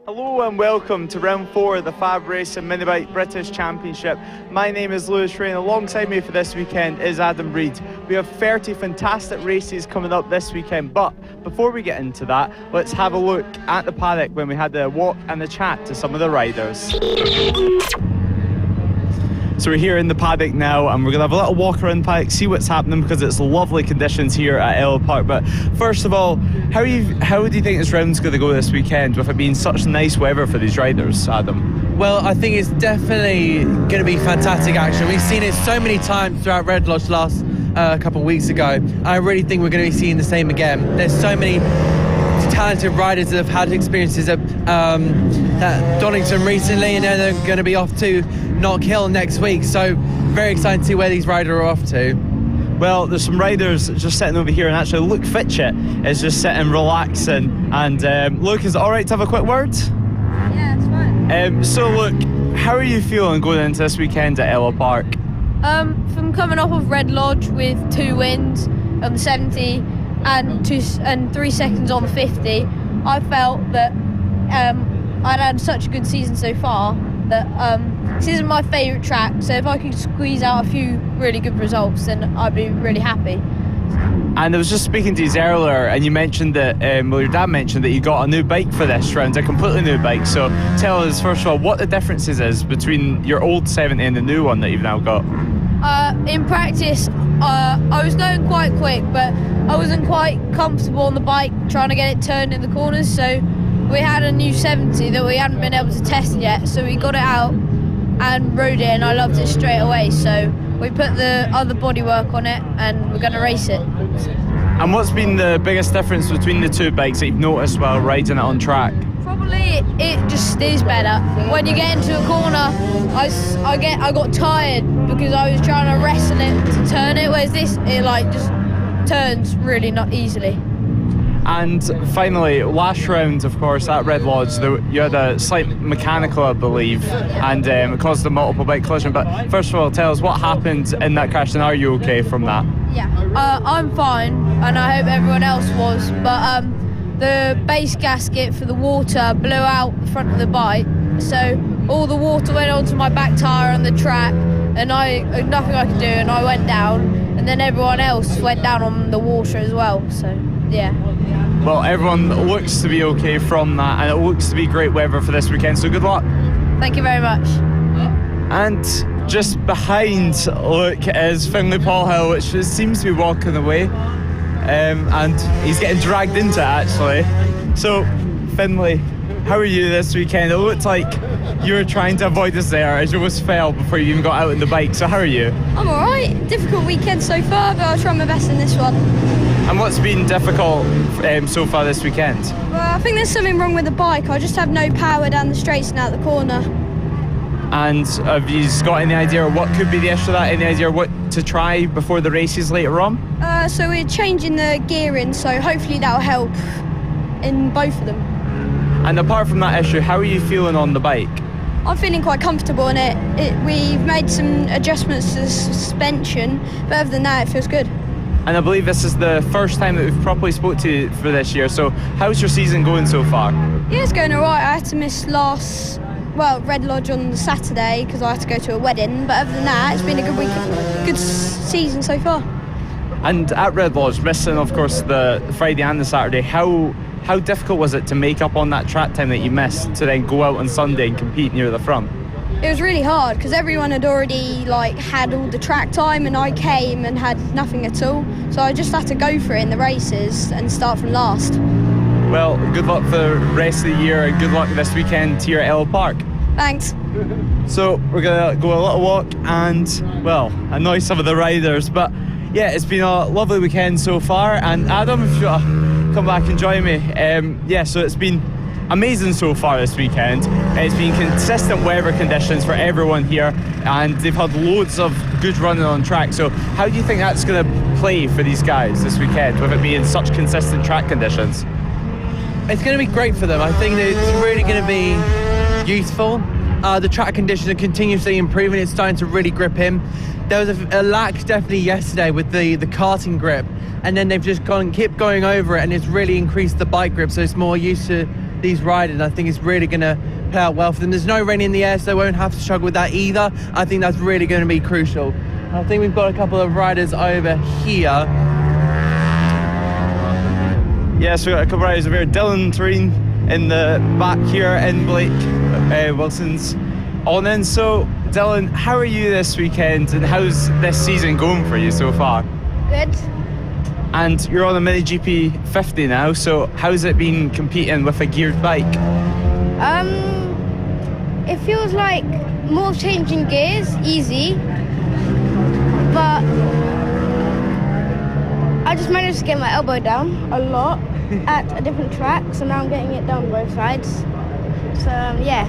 Hello and welcome to round 4 of the FAB-Racing Minibike British Championship. My name is Luke Fletcher. Alongside me for this weekend is Adam Reid. We have 30 fantastic races coming up this weekend, but before we get into that, let's have a look at the paddock when we had the walk and the chat to some of the riders. So we're here in the paddock now and we're going to have a little walk around the paddock, see what's happening because it's lovely conditions here at Ellough Park. But first of all, how do you think this round's going to go this weekend with it being such nice weather for these riders, Adam? Well, I think it's definitely going to be fantastic action. We've seen it so many times throughout Red Lodge last couple of weeks ago. I really think we're going to be seeing the same again. There's so many talented riders that have had experiences at Donington recently, and then they're going to be off to Knock Hill next week, so very excited to see where these riders are off to. Well, there's some riders just sitting over here, and actually Luke Fletcher is just sitting relaxing. And Luke, is it alright to have a quick word? Yeah, it's fine. So Luke, how are you feeling going into this weekend at Ellough Park? From coming off of Red Lodge with 2 wins on the 70 and 3 seconds on the 50, I felt that I'd had such a good season so far that this isn't my favourite track, so if I could squeeze out a few really good results, then I'd be really happy. And I was just speaking to you earlier, and you mentioned that, well, your dad mentioned that you got a new bike for this round, a completely new bike. So tell us, first of all, what the differences is between your old 70 and the new one that you've now got. In practice, I was going quite quick, but I wasn't quite comfortable on the bike trying to get it turned in the corners, so we had a new 70 that we hadn't been able to test yet, so we got it out and rode it, and I loved it straight away, so we put the other bodywork on it and we're going to race it. And what's been the biggest difference between the two bikes that you've noticed while riding it on track? Probably it just stays better. When you get into a corner, I got tired because I was trying to wrestle it to turn it, whereas this, it like just turns really not easily. And finally, last round, of course, at Red Lodge, you had a slight mechanical, I believe, and it caused a multiple bike collision. But first of all, tell us what happened in that crash, and are you okay from that? Yeah, I'm fine, and I hope everyone else was. But the base gasket for the water blew out the front of the bike, so all the water went onto my back tyre on the track, and nothing I could do, and I went down, and then everyone else went down on the water as well. So yeah. Well, everyone looks to be okay from that, and it looks to be great weather for this weekend, so good luck. Thank you very much. And just behind Luke is Finley Paul Hill, which just seems to be walking away, and he's getting dragged into it actually. So Finley, how are you this weekend? It looked like you were trying to avoid us there as you almost fell before you even got out on the bike, so how are you? I'm alright. Difficult weekend so far, but I'll try my best in this one. And what's been difficult so far this weekend? Well, I think there's something wrong with the bike. I just have no power down the straights and out the corner. And have you got any idea what could be the issue of that? Any idea what to try before the races later on? So we're changing the gearing, so hopefully that'll help in both of them. And apart from that issue, how are you feeling on the bike? I'm feeling quite comfortable in it. We've made some adjustments to the suspension, but other than that, it feels good. And I believe this is the first time that we've properly spoke to you for this year, so how's your season going so far? Yeah, it's going alright. I had to miss Red Lodge on the Saturday because I had to go to a wedding, but other than that, it's been a good week, good season so far. And at Red Lodge, missing of course the Friday and the Saturday, how difficult was it to make up on that track time that you missed to then go out on Sunday and compete near the front? It was really hard because everyone had already had all the track time, and I came and had nothing at all, so I just had to go for it in the races and start from last. Well, good luck for the rest of the year and good luck this weekend here at Ellough Park. Thanks. So we're going to go a little walk and, well, annoy some of the riders, but yeah, it's been a lovely weekend so far. And Adam, if you want to come back and join me. Yeah, so it's been amazing so far this weekend. It's been consistent weather conditions for everyone here, and they've had loads of good running on track. So how do you think that's going to play for these guys this weekend with it being such consistent track conditions? It's going to be great for them. I think that it's really going to be useful. The track conditions are continuously improving. It's starting to really grip him. There was a lack definitely yesterday with the karting grip, and then they've just kept going over it, and it's really increased the bike grip, so it's more used to these riders. I think it's really going to play out well for them. There's no rain in the air, so they won't have to struggle with that either. I think that's really going to be crucial. I think we've got a couple of riders over here. Yes, we've got a couple of riders over here. Dylan Turin in the back here, in Blake Wilson's on in. So, Dylan, how are you this weekend, and how's this season going for you so far? Good. And you're on a MiniGP 50 now, so how's it been competing with a geared bike? It feels like more changing gears, easy, but I just managed to get my elbow down a lot at a different track, so now I'm getting it down both sides. So yeah.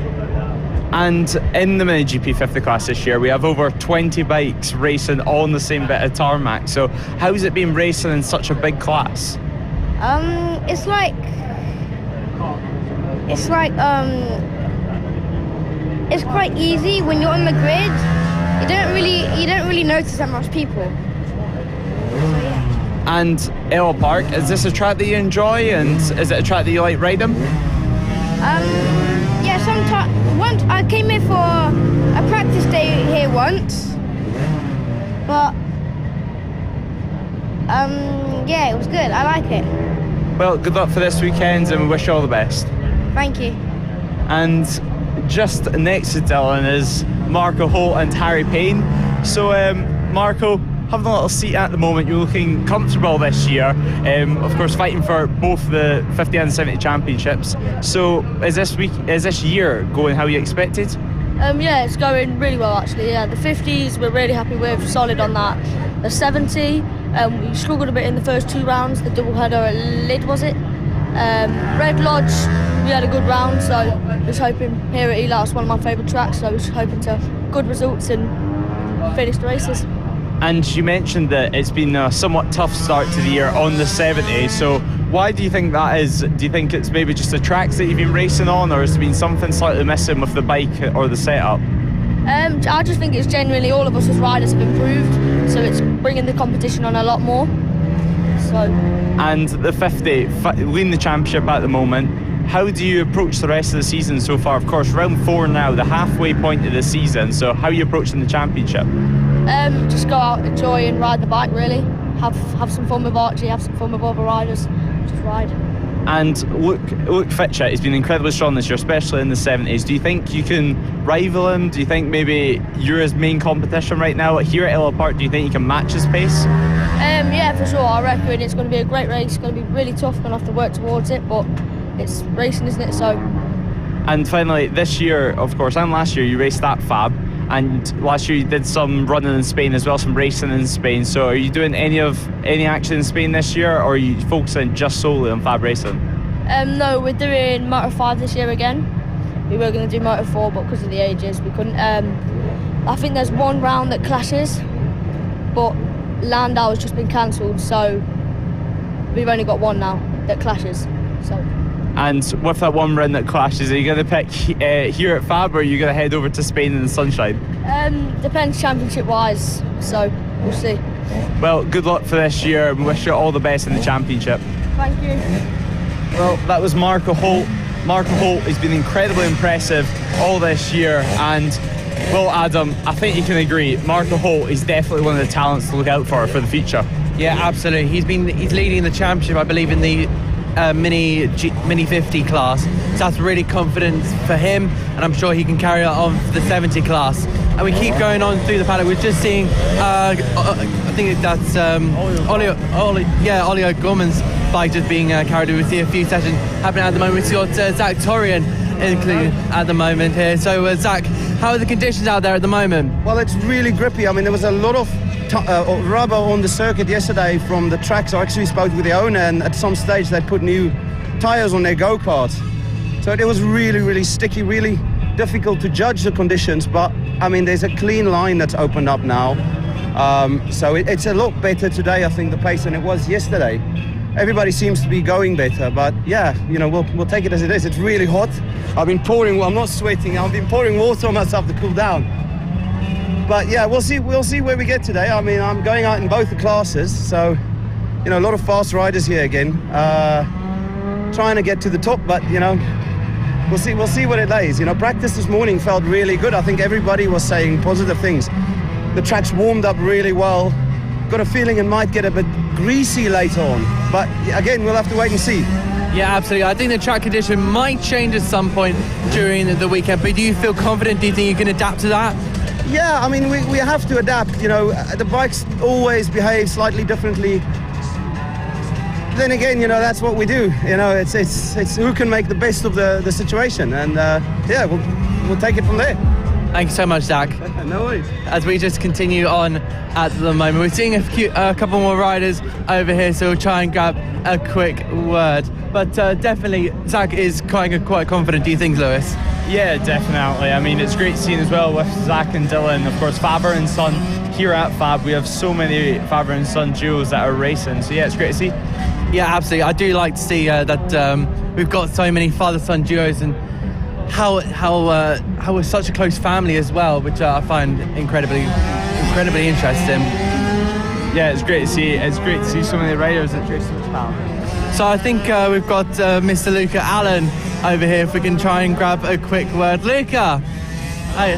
And in the MiniGP 50 class this year, we have over 20 bikes racing on the same bit of tarmac. So how's it been racing in such a big class? It's quite easy when you're on the grid. You don't really notice that much people. So yeah. And Ellough Park, is this a track that you enjoy, and is it a track that you like riding? Yeah, sometimes. Once I came here for a practice day here once, but yeah, it was good. I like it. Well, good luck for this weekend, and we wish you all the best. Thank you. And just next to Dylan is Marco Holt and Harry Payne. So Marco, having a little seat at the moment, you're looking comfortable this year, of course fighting for both the 50 and 70 championships. So is this year going how you expected? Yeah, it's going really well actually. Yeah, the 50s we're really happy with, solid on that. The 70, we struggled a bit in the first 2 rounds, the double header at Lid, was it? Red Lodge, we had a good round, so I was hoping here at Ellough, it's one of my favourite tracks, so I was hoping to have good results and finish the races. And you mentioned that it's been a somewhat tough start to the year on the 70, so why do you think that is? Do you think it's maybe just the tracks that you've been racing on, or has there been something slightly missing with the bike or the setup? I just think it's genuinely all of us as riders have improved, so it's bringing the competition on a lot more. So. And the 50, leading the championship at the moment, how do you approach the rest of the season so far? Of course, round 4 now, the halfway point of the season, so how are you approaching the championship? Just go out, enjoy and ride the bike really. Have some fun with Archie, have some fun with other riders, just ride. And Luke Fletcher has been incredibly strong this year, especially in the 70s. Do you think you can rival him? Do you think maybe you're his main competition right now? Here at Ellough Park, do you think you can match his pace? Yeah, for sure. I reckon it's going to be a great race. It's going to be really tough. Going to have to work towards it, but it's racing, isn't it? So. And finally, this year, of course, and last year, you raced that FAB. And last year you did some running in Spain as well, some racing in Spain. So are you doing any action in Spain this year, or are you focusing just solely on FAB-Racing? No, we're doing Moto 5 this year again. We were going to do Moto 4, but because of the ages, we couldn't. I think there's one round that clashes, but Landau has just been cancelled, so we've only got one now that clashes. So. And with that one round that clashes, are you going to pick here at FAB, or are you going to head over to Spain in the sunshine? Depends championship-wise, so we'll see. Well, good luck for this year, and wish you all the best in the championship. Thank you. Well, that was Marco Holt. Marco Holt has been incredibly impressive all this year, and well, Adam, I think you can agree, Marco Holt is definitely one of the talents to look out for the future. Yeah, absolutely. He's leading the championship, I believe, in the Mini 50 class, so that's really confident for him, and I'm sure he can carry it on for the 70 class. And we keep going on through the paddock. We're just seeing I think that's Ollie Gorman's bike just being carried. We see a few sessions happening at the moment. We've got Zach Torian included at the moment here. So Zach, how are the conditions out there at the moment? Well, it's really grippy. I mean, there was a lot of rubber on the circuit yesterday from the tracks. I actually spoke with the owner, and at some stage they put new tires on their go-karts. So it was really, really sticky, really difficult to judge the conditions, but I mean, there's a clean line that's opened up now. So it's a lot better today, I think, the pace than it was yesterday. Everybody seems to be going better, but yeah, we'll take it as it is. It's really hot. I'm not sweating, I've been pouring water on myself to cool down. But yeah, we'll see where we get today. I mean, I'm going out in both the classes, so a lot of fast riders here again. trying to get to the top, but you know, we'll see what it lays. You know, practice this morning felt really good. I think everybody was saying positive things. The track's warmed up really well. Got a feeling it might get a bit greasy later on, but again, we'll have to wait and see. Yeah, absolutely. I think the track condition might change at some point during the weekend, but do you feel confident? Do you think you can adapt to that? Yeah, I mean, we have to adapt. You know, the bikes always behave slightly differently. Then again, you know, that's what we do. You know, it's who can make the best of the situation, and yeah, we'll take it from there. Thank you so much, Zach. No worries. As we just continue on at the moment, we're seeing a couple more riders over here, so we'll try and grab a quick word. But definitely, Zach is quite confident. Do you think, Lewis? Yeah, definitely. I mean, it's great seeing as well with Zach and Dylan. Of course, Faber and Son here at Fab. We have so many Faber and Son duos that are racing. So yeah, it's great to see. Yeah, absolutely. I do like to see that we've got so many father-son duos, and how we're such a close family as well, which I find incredibly interesting. Yeah, it's great to see. It's great to see so many riders that race so much power. So I think we've got Mr. Luca Allen over here. If we can try and grab a quick word, Luca. Hey,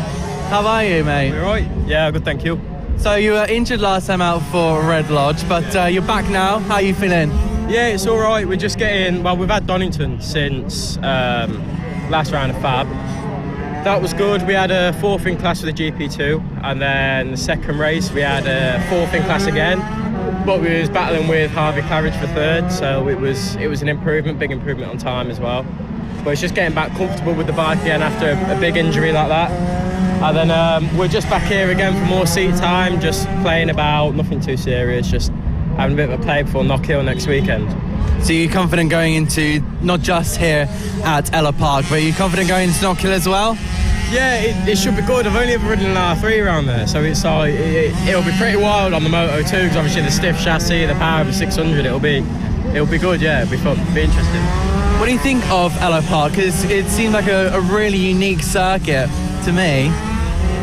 how are you, mate? All right. Yeah, good. Thank you. So you were injured last time out for Red Lodge, but you're back now. How are you feeling? Yeah, it's all right. We're just getting. Well, we've had Donington since last round of Fab. That was good. We had a fourth in class for the GP2, and then the second race we had a fourth in class again. But we was battling with Harvey Claridge for third, so it was an improvement, big improvement on time as well. But it's just getting back comfortable with the bike again after a big injury like that. And then we're just back here again for more seat time, just playing about, nothing too serious, just having a bit of a play before Knockhill next weekend. So you're confident going into not just here at Ellough Park, but you're confident going into Knockhill as well? Yeah, it should be good. I've only ever ridden an R3 around there, so it's it'll be pretty wild on the Moto too, because obviously the stiff chassis, the power of a 600, it'll be good. Yeah, it'll be fun, it'll be interesting. What do you think of Ellough Park? Because it seems like a really unique circuit to me.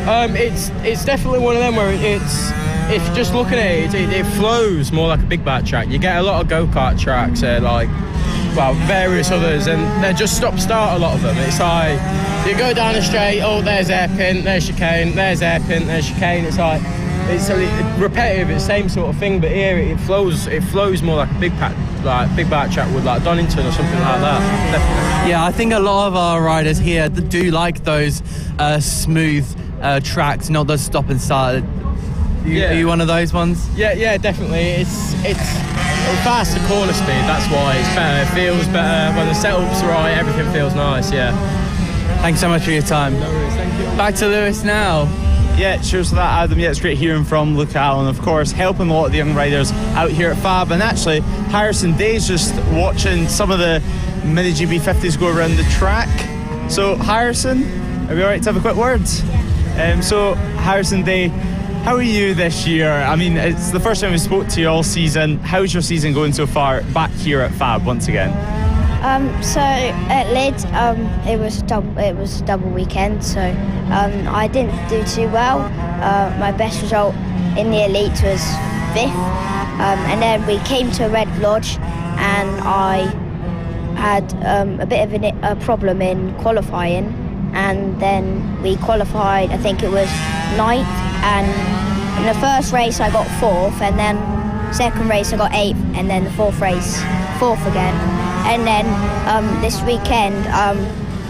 It's definitely one of them where if you just look at it flows more like a big bike track. You get a lot of go-kart tracks, like, well, various others, and they're just stop-start, a lot of them. It's like, you go down the straight, oh, there's hairpin, there's chicane, there's hairpin, there's chicane. It's like, it's repetitive, it's the same sort of thing, but here it flows more like a big bike track would, like Donington or something like that, definitely. Yeah, I think a lot of our riders here do like those smooth tracks, not those stop and start. Are you one of those ones? Yeah, definitely. It's faster corner speed, that's why it's better. It feels better when the setup's right, everything feels nice, yeah. Thanks so much for your time. No worries, thank you. Back to Lewis now. Yeah, cheers for that, Adam. Yeah, it's great hearing from Luca Allen, of course, helping a lot of the young riders out here at Fab. And actually, Harrison Day's just watching some of the Mini GB50s go around the track. So, Harrison, are we all right to have a quick word? So, Harrison Day, how are you this year? I mean, it's the first time we spoke to you all season. How's your season going so far back here at Fab once again? So at Leeds, it was a double weekend, so I didn't do too well. My best result in the Elite was 5th, and then we came to Red Lodge, and I had a bit of a problem in qualifying, and then we qualified, I think it was 9th, and in the first race I got 4th, and then second race I got 8th, and then the fourth race 4th again. And then this weekend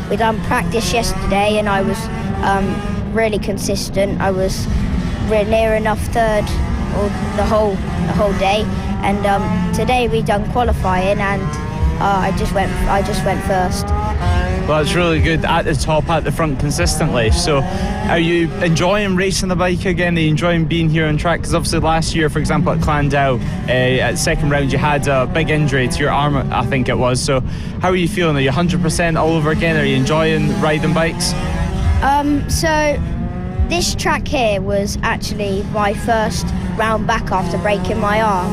we done practice yesterday, and I was really consistent. I was near enough third the whole day, and today we done qualifying, and I just went first. Well, it's really good at the top, at the front consistently. So are you enjoying racing the bike again? Are you enjoying being here on track? Because obviously last year, for example, at Clandau, at second round, you had a big injury to your arm, I think it was. So how are you feeling? Are you 100% all over again? Are you enjoying riding bikes? So this track here was actually my first round back after breaking my arm.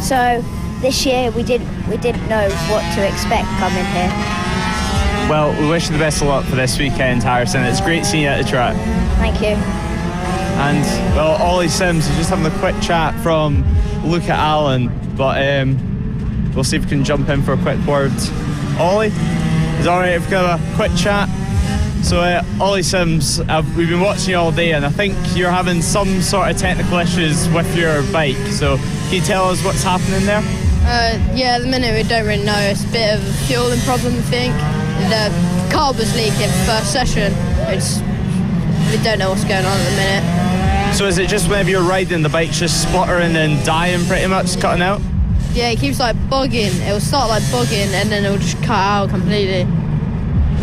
So this year we didn't know what to expect coming here. Well, we wish you the best of luck for this weekend, Harrison. It's great seeing you at the track. Thank you. And, well, Ollie Sims is just having a quick chat from Luca Allen. But, we'll see if we can jump in for a quick word. Ollie, is it alright if we have a quick chat? So Ollie Sims, we've been watching you all day, and I think you're having some sort of technical issues with your bike. So can you tell us what's happening there? Yeah, at the minute we don't really know. It's a bit of a fueling problem, I think. The carb was leaking first session. We don't know what's going on at the minute. So is it just whenever you're riding, the bike's just spluttering and dying pretty much, cutting out? Yeah, it keeps like bugging. It will start like bugging and then it will just cut out completely.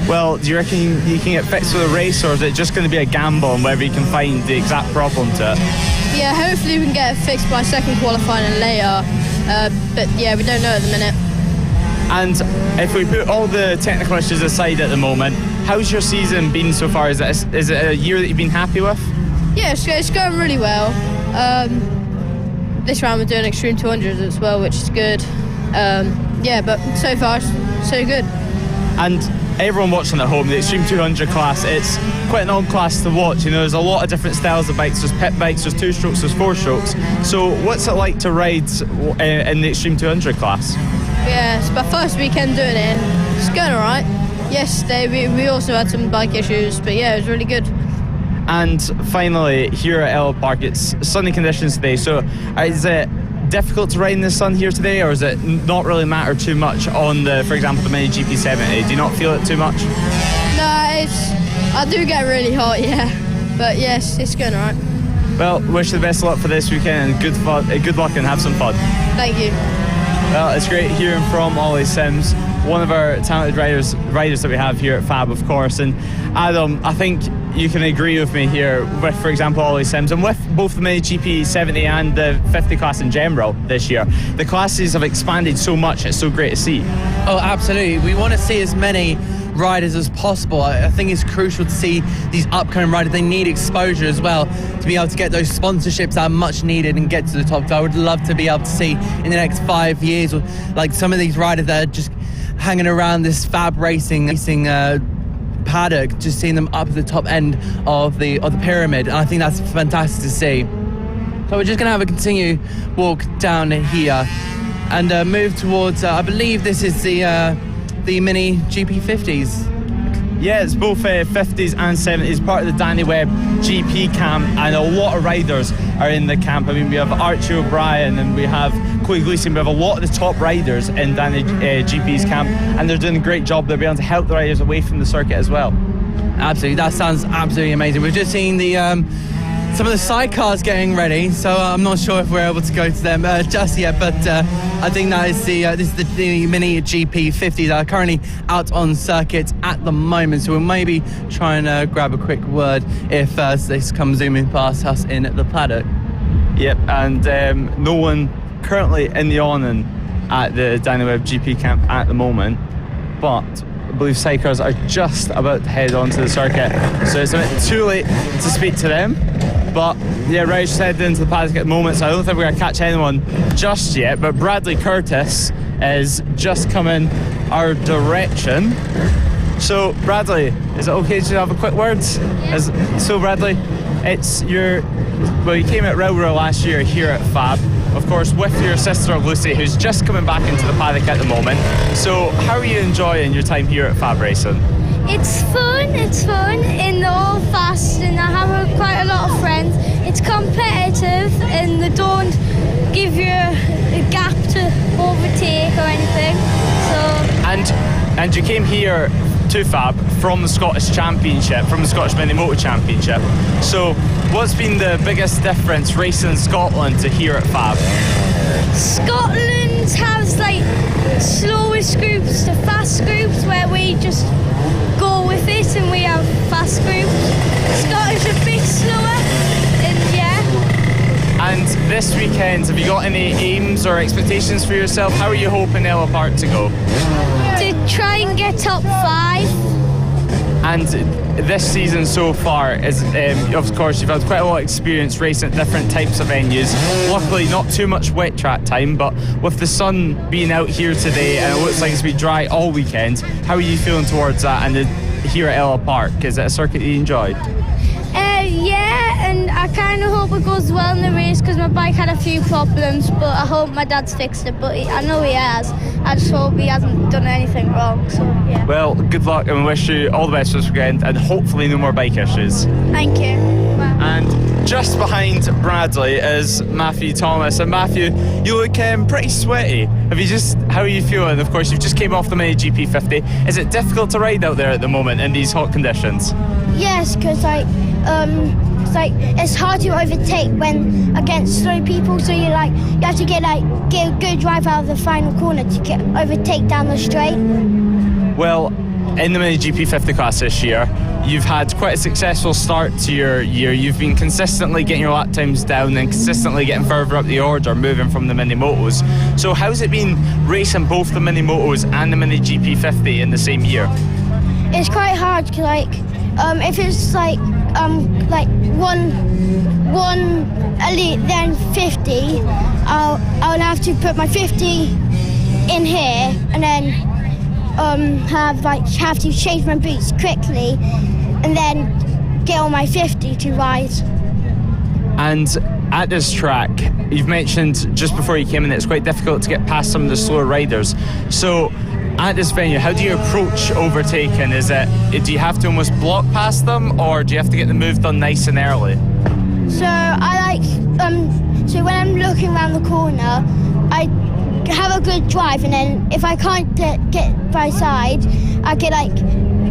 Well, do you reckon you can get fixed with a race, or is it just going to be a gamble on whether you can find the exact problem to it? Yeah, hopefully we can get it fixed by second qualifying and later. But yeah, we don't know at the minute. And if we put all the technical issues aside at the moment, how's your season been so far? Is it a year that you've been happy with? Yeah, it's going really well. This round we're doing Extreme 200s as well, which is good. Yeah, but so far, so good. And everyone watching at home, the Extreme 200 class, it's quite an odd class to watch. You know, there's a lot of different styles of bikes. There's pit bikes, there's 2-strokes, there's 4-strokes. So what's it like to ride in the Extreme 200 class? Yeah, it's my first weekend doing it. It's going all right. Yesterday we also had some bike issues, but yeah, it was really good. And finally, here at Ellough Park, it's sunny conditions today. So is it difficult to ride in the sun here today, or does it not really matter too much on the, for example, the Mini GP70? Do you not feel it too much? No, I do get really hot, yeah. But yes, it's going all right. Well, wish you the best of luck for this weekend, and good luck and have some fun. Thank you. Well, it's great hearing from Ollie Sims, one of our talented riders that we have here at FAB, of course. And Adam, I think you can agree with me here with, for example, Ollie Sims, and with both the Mini GP 70 and the 50 class in general this year. The classes have expanded so much, it's so great to see. Oh, absolutely. We want to see as many riders as possible. I think it's crucial to see these upcoming riders. They need exposure as well to be able to get those sponsorships that are much needed and get to the top. So I would love to be able to see in the next 5 years, like some of these riders that are just hanging around this FAB-Racing paddock, just seeing them up at the top end of the pyramid. And I think that's fantastic to see. So we're just going to have a continued walk down here and move towards, I believe this is the Mini GP50s. Yeah, it's both 50s and 70s, part of the Danny Webb GP camp, and a lot of riders are in the camp. I mean, we have Archie O'Brien and we have Chloe Gleason. We have a lot of the top riders in Danny GP's camp, and they're doing a great job. They're being able to help the riders away from the circuit as well. Absolutely, that sounds absolutely amazing. We've just seen the some of the sidecars getting ready, so I'm not sure if we're able to go to them just yet, but I think that is this is the Mini GP50 that are currently out on circuit at the moment, so we'll maybe try and grab a quick word if this comes zooming past us in the paddock. Yep, and no one currently in the awning at the Danny Webb GP camp at the moment, but I believe Sidecars are just about to head onto the circuit, so it's a bit too late to speak to them. But yeah, Riders just headed into the paddock at the moment, so I don't think we're going to catch anyone just yet. But Bradley Curtis is just coming our direction. So Bradley, is it okay to have a quick word? Yeah. So Bradley, you came at Railroad last year here at FAB, of course, with your sister Lucy, who's just coming back into the paddock at the moment. So how are you enjoying your time here at FAB-Racing? It's fun, and they're all fast, and I have quite a lot of friends. It's competitive, and they don't give you a gap to overtake or anything. So. And you came here to FAB from the Scottish Championship, from the Scottish MiniMoto Championship. So what's been the biggest difference racing in Scotland to here at FAB? Scotland has like slowest groups to fast groups, where we just go with it, and we have fast groups. Scottish a bit slower, and yeah. And this weekend, have you got any aims or expectations for yourself? How are you hoping Ellough Park to go? To try and get top 5. And this season so far is, of course, you've had quite a lot of experience racing at different types of venues. Luckily, not too much wet track time, but with the sun being out here today, and it looks like it's been dry all weekend, how are you feeling towards that? And here at Ellough Park, is it a circuit you enjoy? Yeah, and I kind of hope it goes well in the race because my bike had a few problems, but I hope my dad's fixed it. But I know he has. I just hope he hasn't done anything wrong. So yeah. Well, good luck, and we wish you all the best this weekend, and hopefully no more bike issues. Thank you. Bye. And just behind Bradley is Matthew Thomas. And Matthew, you look pretty sweaty. How are you feeling? Of course, you've just came off the Mini GP50. Is it difficult to ride out there at the moment in these hot conditions? Yes, because it's hard to overtake when against slow people. So you have to get a good drive out of the final corner to overtake down the straight. Well, in the Mini GP50 class this year, you've had quite a successful start to your year. You've been consistently getting your lap times down and consistently getting further up the order, moving from the MiniMotos. So how's it been racing both the MiniMotos and the Mini GP50 in the same year? It's quite hard because if it's one Elite then 50, I'll have to put my 50 in here and then have to change my boots quickly and then get on my 50 to ride. And at this track, you've mentioned just before you came in that it's quite difficult to get past some of the slower riders. So at this venue, how do you approach overtaking? Do you have to almost block past them, or do you have to get the move done nice and early? So so when I'm looking around the corner, I have a good drive, and then if I can't get by side, I get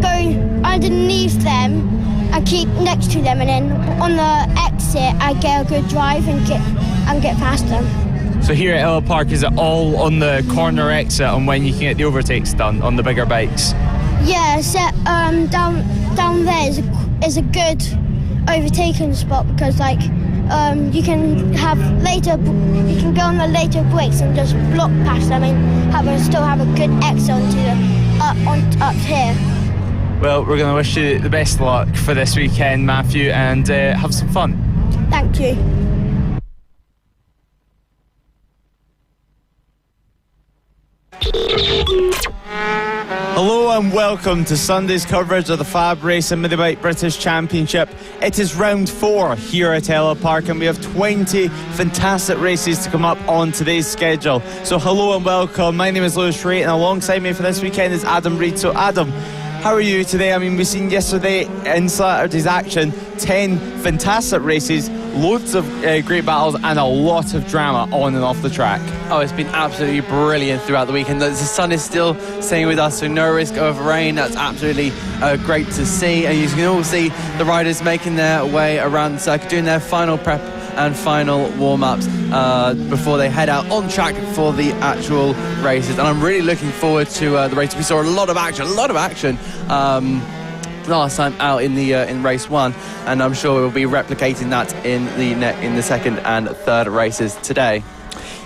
go underneath them and keep next to them, and then on the exit I get a good drive and get past them. So here at Ellough Park, is it all on the corner exit on when you can get the overtakes done on the bigger bikes? Yeah, down there is a good overtaking spot because you can go on the later brakes and just block past them and still have a good exit onto up here. Well, we're going to wish you the best of luck for this weekend, Matthew, and have some fun. Thank you. Hello and welcome to Sunday's coverage of the FAB-Racing Mini-Bike British Championship. It is round 4 here at Ellough Park, and we have 20 fantastic races to come up on today's schedule. So hello and welcome. My name is Lewis Ray, and alongside me for this weekend is Adam Reid. So Adam, how are you today? I mean, we've seen yesterday in Saturday's action 10 fantastic races, loads of great battles, and a lot of drama on and off the track. Oh, it's been absolutely brilliant throughout the weekend. The sun is still staying with us, so no risk of rain. That's absolutely great to see. And you can all see the riders making their way around the circuit, doing their final prep and final warm-ups before they head out on track for the actual races. And I'm really looking forward to the race. We saw a lot of action last time out in race 1, and I'm sure we'll be replicating that in the second and third races today.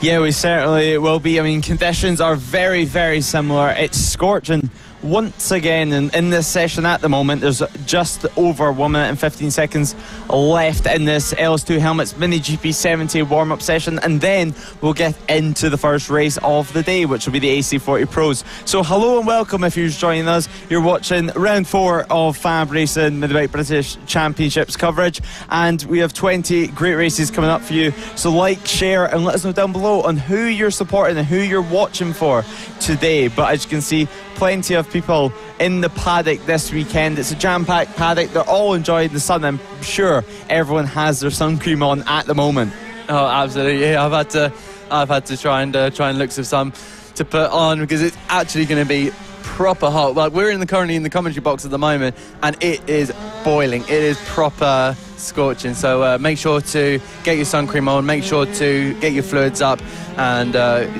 Yeah, we certainly will be. I mean, conditions are very, very similar. It's scorching once again in this session at the moment. There's just over 1 minute and 15 seconds left in this LS2 Helmets Mini GP70 warm-up session, and then we'll get into the first race of the day, which will be the AC40 Pros. So hello and welcome if you're joining us. You're watching round 4 of FAB-Racing Mini-Bike British Championships coverage, and we have 20 great races coming up for you. So like, share, and let us know down below on who you're supporting and who you're watching for today. But as you can see, plenty of people in the paddock this weekend. It's a jam-packed paddock. They're all enjoying the sun. I'm sure everyone has their sun cream on at the moment. Oh, absolutely. Yeah, I've had to try and look for some to put on because it's actually going to be proper hot. Like, we're currently in the commentary box at the moment, and it is boiling. It is proper scorching. So make sure to get your sun cream on, make sure to get your fluids up, and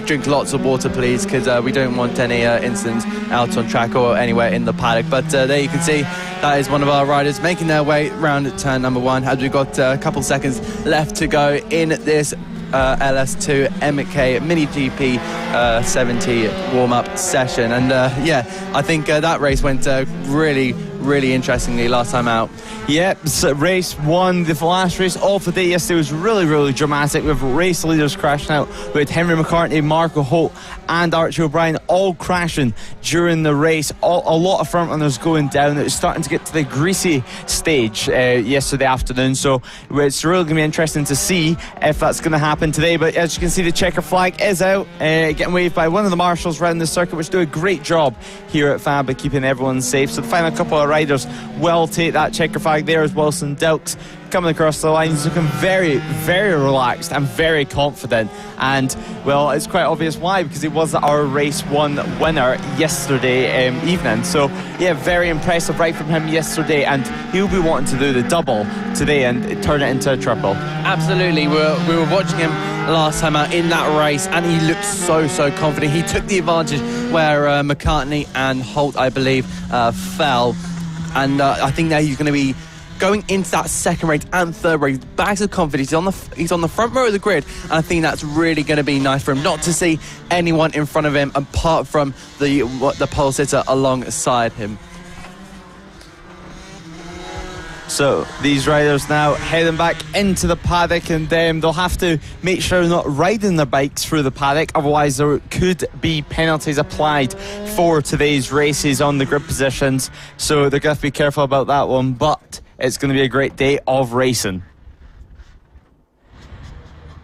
drink lots of water, please, because we don't want any incidents out on track or anywhere in the paddock. But there you can see that is one of our riders making their way round turn number 1, as we've got a couple seconds left to go in this LS2 MK Mini GP 70 warm-up session. And yeah, I think that race went really really interestingly last time out. Yep, so race one, the last race of the day yesterday was really, really dramatic with race leaders crashing out. We had Henry McCartney, Marco Holt and Archie O'Brien all crashing during the race. A lot of front runners going down. It was starting to get to the greasy stage yesterday afternoon, so it's really going to be interesting to see if that's going to happen today. But as you can see, the checker flag is out, getting waved by one of the marshals around the circuit, which do a great job here at FAB at keeping everyone safe. So the final couple of riders will take that checker flag. There is Wilson Dilks coming across the line. He's looking very, very relaxed and very confident, and well, it's quite obvious why, because he was our race one winner yesterday evening. So yeah, very impressive ride from him yesterday, and he'll be wanting to do the double today and turn it into a triple. Absolutely. We were watching him last time out in that race, and he looked so confident. He took the advantage where McCartney and Holt, I believe, fell, and I think that he's going to be going into that second race and third race, bags of confidence. He's on the front row of the grid, and I think that's really going to be nice for him not to see anyone in front of him apart from the pole sitter alongside him. So these riders now heading back into the paddock, and they'll have to make sure they're not riding their bikes through the paddock, otherwise there could be penalties applied for today's races on the grid positions, so they're going to have to be careful about that one. But it's going to be a great day of racing.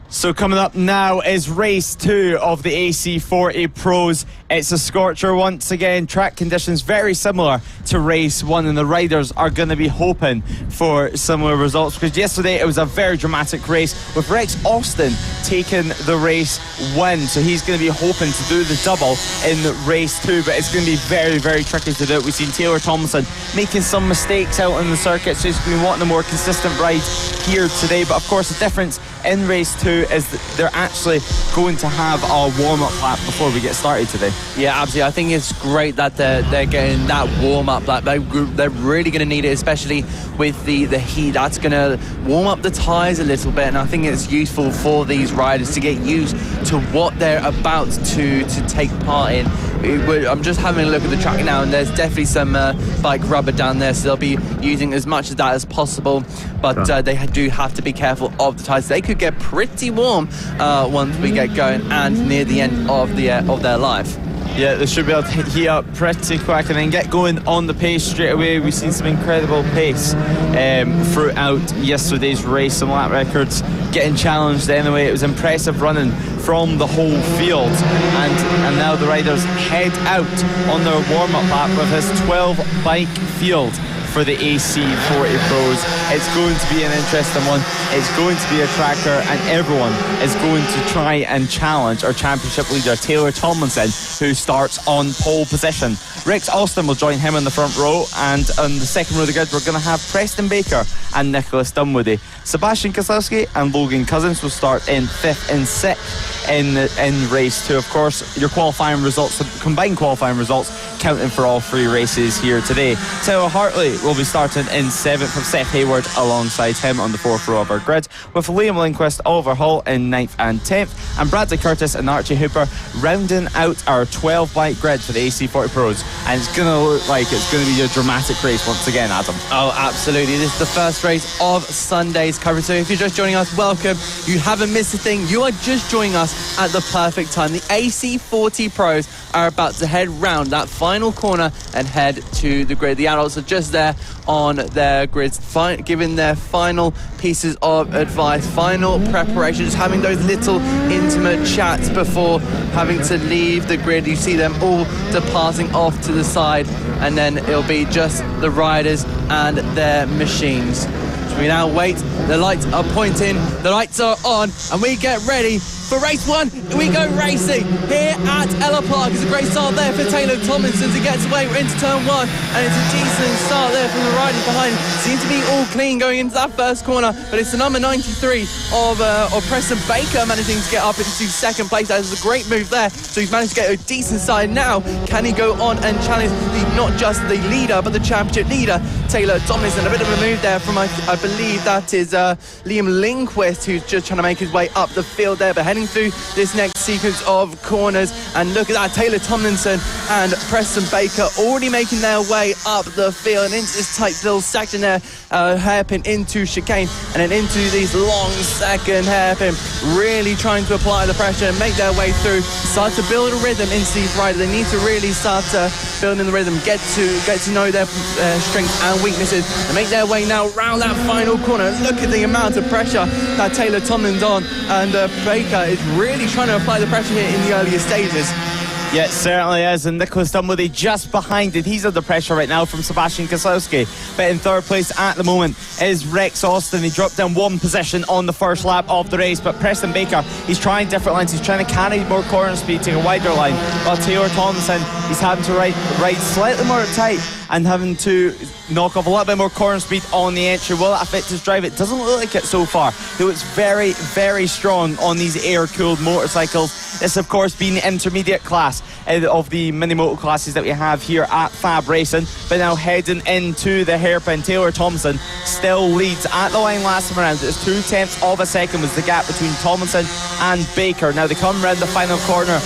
So coming up now is race 2 of the AC40 Pros. It's a scorcher once again. Track conditions very similar to race 1, and the riders are going to be hoping for similar results, because yesterday it was a very dramatic race with Rex Austin taking the race win. So he's going to be hoping to do the double in race 2, but it's going to be very, very tricky to do it. We've seen Taylor Tomlinson making some mistakes out on the circuit, so he's going to be wanting a more consistent ride here today. But of course the difference in race 2 is that they're actually going to have a warm-up lap before we get started today. Yeah, absolutely. I think it's great that they're getting that warm-up lap. They're really going to need it, especially with the heat. That's going to warm up the tyres a little bit, and I think it's useful for these riders to get used to what they're about to take part in. I'm just having a look at the track now, and there's definitely some bike rubber down there, so they'll be using as much of that as possible, but they do have to be careful of the tyres. They could get pretty warm once we get going and near the end of their life. Yeah, they should be able to heat up pretty quick and then get going on the pace straight away. We've seen some incredible pace throughout yesterday's race. Some lap records getting challenged anyway. It was impressive running from the whole field. And now the riders head out on their warm-up lap with his 12-bike field for the AC40 Pros. It's going to be an interesting one. It's going to be a tracker, and everyone is going to try and challenge our championship leader Taylor Tomlinson, who starts on pole position. Rex Austin will join him in the front row, and on the second row of the grid we're going to have Preston Baker and Nicholas Dunwoody. Sebastian Koslowski and Logan Cousins will start in 5th and 6th in race 2. Of course, your qualifying results, combined qualifying results, counting for all 3 races here today. Taylor Hartley will be starting in 7th, with Seth Hayward alongside him on the 4th row of our grid, with Liam Lindquist, Oliver Hall in 9th and 10th, and Bradley Curtis and Archie Hooper rounding out our 12-bike grid for the AC40 Pros. And it's going to look like it's going to be a dramatic race once again, Adam. Oh, absolutely. This is the first race of Sunday's coverage, so if you're just joining us, welcome. You haven't missed a thing. You are just joining us at the perfect time. The AC40 Pros are about to head round that final corner and head to the grid. The adults are just there on their grids, giving their final pieces of advice, final preparations, having those little intimate chats before having to leave the grid. You see them all departing off to the side, and then it'll be just the riders and their machines. So we now wait. The lights are pointing, the lights are on, and we get ready for race 1. We go racing here at Ellough Park. It's a great start there for Taylor Tomlinson to get away. We're into turn 1, and it's a decent start there from the riders behind. Seems to be all clean going into that first corner, but it's the number 93 of Preston Baker managing to get up into 2nd place. That is a great move there. So he's managed to get a decent side. Now, can he go on and challenge not just the leader, but the championship leader, Taylor Tomlinson. A bit of a move there from, I believe that is Liam Lindquist, who's just trying to make his way up the field there, but heading through this next sequence of corners. And look at that, Taylor Tomlinson and Preston Baker already making their way up the field and into this tight little section there, hairpin into chicane and then into these long second hairpin, really trying to apply the pressure and make their way through, start to build a rhythm into these riders. They need to really start building the rhythm, get to know their strengths and weaknesses, and make their way now round that final corner. Look at the amount of pressure that Taylor Tomlin's on, and Baker is really trying to apply the pressure here in the earlier stages. Yeah, it certainly is, and Nicholas Dunwoody just behind it. He's under pressure right now from Sebastian Kosowski. But in third place at the moment is Rex Austin. He dropped down one position on the first lap of the race. But Preston Baker, he's trying different lines. He's trying to carry more corner speed, take a wider line. While Taylor Tomlinson, he's having to ride slightly more tight and having to knock off a little bit more corner speed on the entry. Will it affect his drive? It doesn't look like it so far. He looks very, very strong on these air-cooled motorcycles. This, of course, being the intermediate class of the mini-moto classes that we have here at FAB-Racing. But now heading into the hairpin, Taylor Tomlinson still leads at the line last time around. It's 0.2 of a second was the gap between Tomlinson and Baker. Now they come around the final corner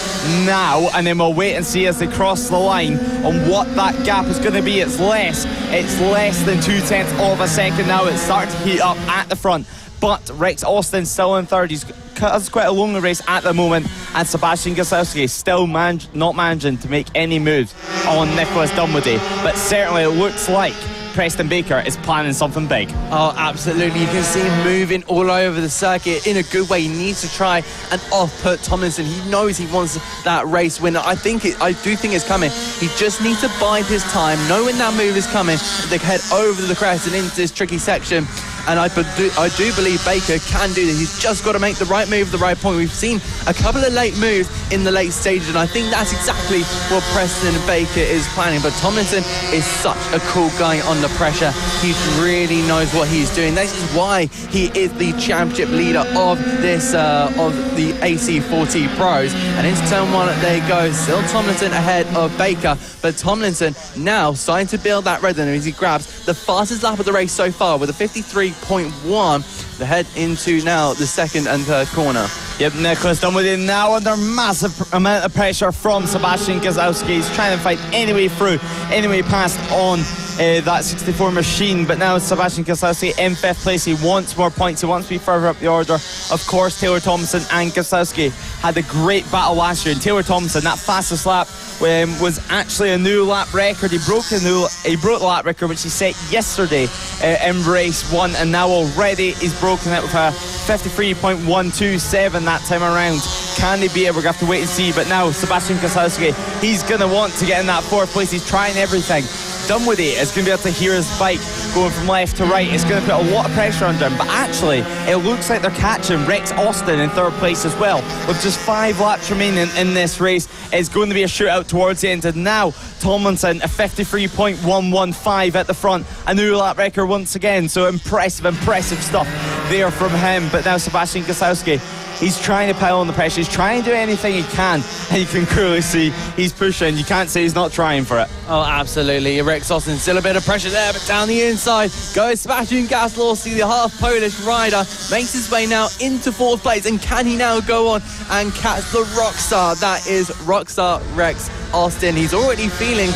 now, and then we'll wait and see as they cross the line on what that gap is going to be. It's less than 0.2 of a second now. It's starting to heat up at the front. But Rex Austin still in third. He's quite a long race at the moment, and Sebastian Kosowski still not managing to make any moves on Nicholas Dunwoody. But certainly it looks like Preston Baker is planning something big. Oh, absolutely. You can see him moving all over the circuit in a good way. He needs to try and off-put Tomlinson. He knows he wants that race winner. I do think it's coming. He just needs to bide his time, know when that move is coming, they head over the crest and into this tricky section. And I do believe Baker can do this. He's just got to make the right move at the right point. We've seen a couple of late moves in the late stages, and I think that's exactly what Preston Baker is planning. But Tomlinson is such a cool guy under pressure. He really knows what he's doing. This is why he is the championship leader of this of the AC40 Pros. And into turn one they go. Still Tomlinson ahead of Baker, but Tomlinson now starting to build that rhythm as he grabs the fastest lap of the race so far with a 53.1. They head into now the second and third corner. Yep, Nicholas Dunwoody now under massive amount of pressure from Sebastian Kosowski. He's trying to fight any way through, any way past on that 64 machine. But now Sebastian Kosowski in fifth place. He wants more points. He wants to be further up the order. Of course, Taylor Tomlinson and Kosowski had a great battle last year. And Taylor Tomlinson, that fastest lap was actually a new lap record. He broke the lap record which he set yesterday in race one, and now already he's broken it with a 53.127 that time around. Can they beat it? We're going to have to wait and see. But now Sebastian Kosowski, he's going to want to get in that fourth place. He's trying everything. Dunwoody is going to be able to hear his bike going from left to right. It's going to put a lot of pressure on him, but actually it looks like they're catching Rex Austin in third place as well. With just 5 laps remaining in this race, it's going to be a shootout towards the end. And now Tomlinson, a 53.115 at the front, a new lap record once again. So impressive stuff there from him. But now Sebastian Kosowski, he's trying to pile on the pressure. He's trying to do anything he can, and you can clearly see he's pushing. You can't say he's not trying for it. Oh, absolutely. Rex Austin, still a bit of pressure there, but down the inside goes Sebastian Kosowski, the half Polish rider, makes his way now into fourth place. And can he now go on and catch the rock star? That is rockstar Rex Austin. He's already feeling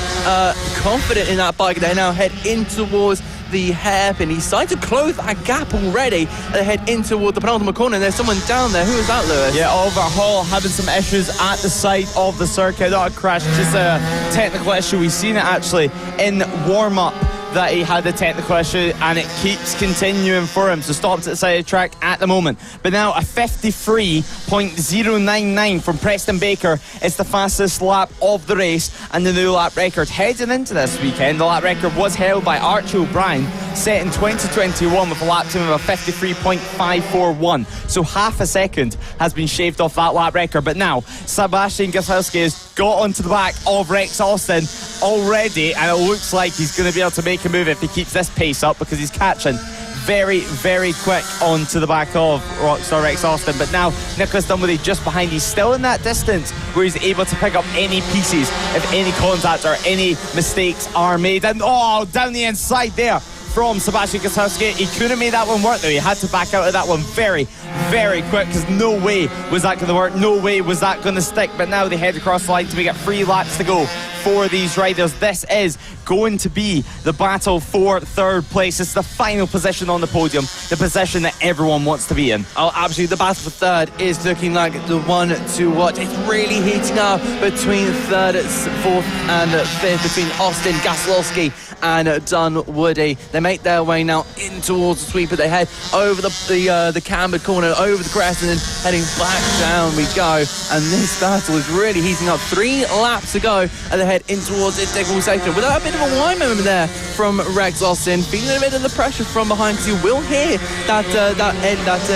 confident in that bike. They now head in towards the hairpin. He's starting to close that gap already. They head in toward the penultimate corner, and there's someone down there. Who is that, Lewis? Yeah, Oliver Hall having some issues at the side of the circuit. Not a crash, just a technical issue. We've seen it actually in warm-up that he had a technical issue, and it keeps continuing for him. So stops at the side of the track at the moment. But now a 53.099 from Preston Baker is the fastest lap of the race and the new lap record. Heading into this weekend, the lap record was held by Archie O'Brien, set in 2021 with a lap time of a 53.541. So half a second has been shaved off that lap record. But now Sebastian Kosowski has got onto the back of Rex Austin already, and it looks like he's going to be able to make a move if he keeps this pace up, because he's catching very, very quick onto the back of Rockstar Rex Austin. But now Nicholas Dunwoody just behind. He's still in that distance where he's able to pick up any pieces if any contact or any mistakes are made. And down the inside there from Sebastian Gosowski. He couldn't have made that one work though. He had to back out of that one very, very quick, because no way was that going to work. No way was that going to stick. But now they head across the line to make it 3 laps to go for these riders. This is going to be the battle for third place. It's the final position on the podium, the position that everyone wants to be in. Oh, absolutely. The battle for third is looking like the one to watch. It's really heating up between third, fourth and fifth, between Austin, Gaslowski and Dunwoody. They make their way now in towards the sweeper. They head over the cambered corner, over the crest, and then heading back down we go. And this battle is really heating up. 3 laps to go, and they head in towards its technical section. Without a bit of a wide moment there from Rex Austin, feeling a bit of the pressure from behind, because you will hear that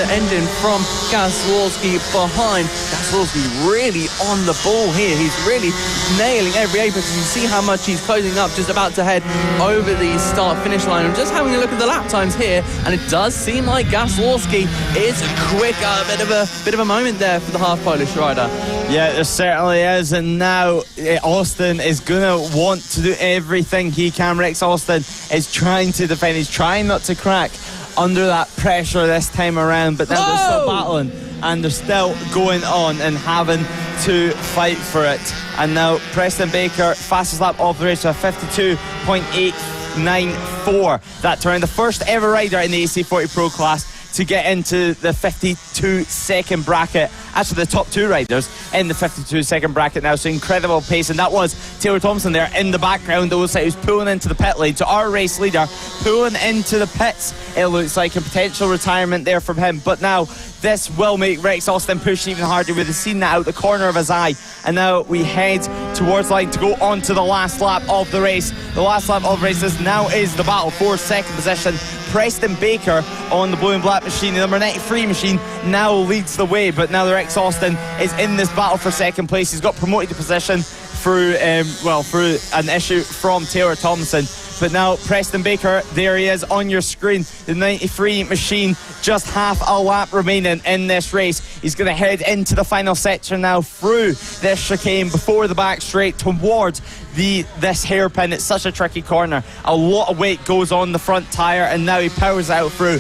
engine from Gaslowski behind. Gaslowski really on the ball here. He's really nailing every apex. You see how much he's closing up, just about to head over the start-finish line. I'm just having a look at the lap times here, and it does seem like Gaslowski is quicker. A bit of a moment there for the half-Polish rider. Yeah, there certainly is, and now Austin is going to want to do everything he can. Rex Austin is trying to defend. He's trying not to crack under that pressure this time around, but now they're still battling, and they're still going on and having to fight for it. And now Preston Baker, fastest lap of the race, with 52.894. That turned the first ever rider in the AC40 Pro class to get into the 52-second bracket. Actually, the top 2 riders in the 52-second bracket now, so incredible pace. And that was Taylor Thompson there in the background. It looks like he was pulling into the pit lane. So our race leader pulling into the pits. It looks like a potential retirement there from him. But now this will make Rex Austin push even harder. We've seen that out the corner of his eye. And now we head towards the line to go on to the last lap of the race. The last lap of the race now is the battle for second position. Preston Baker on the blue and black machine, the number 93 machine, now leads the way. But now the Rex Austin is in this battle for second place. He's got promoted to position through an issue from Taylor Thompson. But now Preston Baker, there he is on your screen, the 93 machine, just half a lap remaining in this race. He's going to head into the final section now through this chicane before the back straight towards this hairpin. It's such a tricky corner. A lot of weight goes on the front tyre, and now he powers out through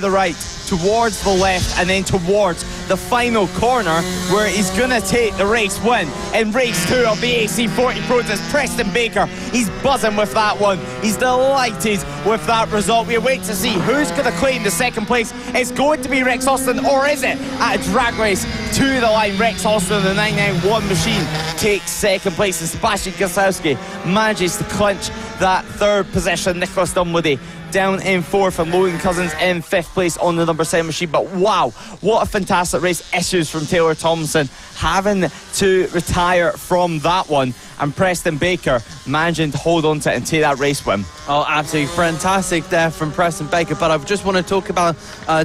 the right, towards the left, and then towards the final corner where he's going to take the race win in race 2 of the AC40 Pro. It's Preston Baker. He's buzzing with that one. He's delighted with that result. We wait to see who's going to claim the second place. It's going to be Rex Austin, or is it at a drag race to the line? Rex Austin, the 991 machine, takes second place, and Sebastian Gosowski manages to clinch that third position. Nicholas Dunwoody down in 4th, and Logan Cousins in 5th place on the number 7 machine. But wow, what a fantastic race. Issues from Taylor Thompson having to retire from that one, and Preston Baker managing to hold on to it and take that race win. Oh, absolutely fantastic there from Preston Baker. But I just want to talk about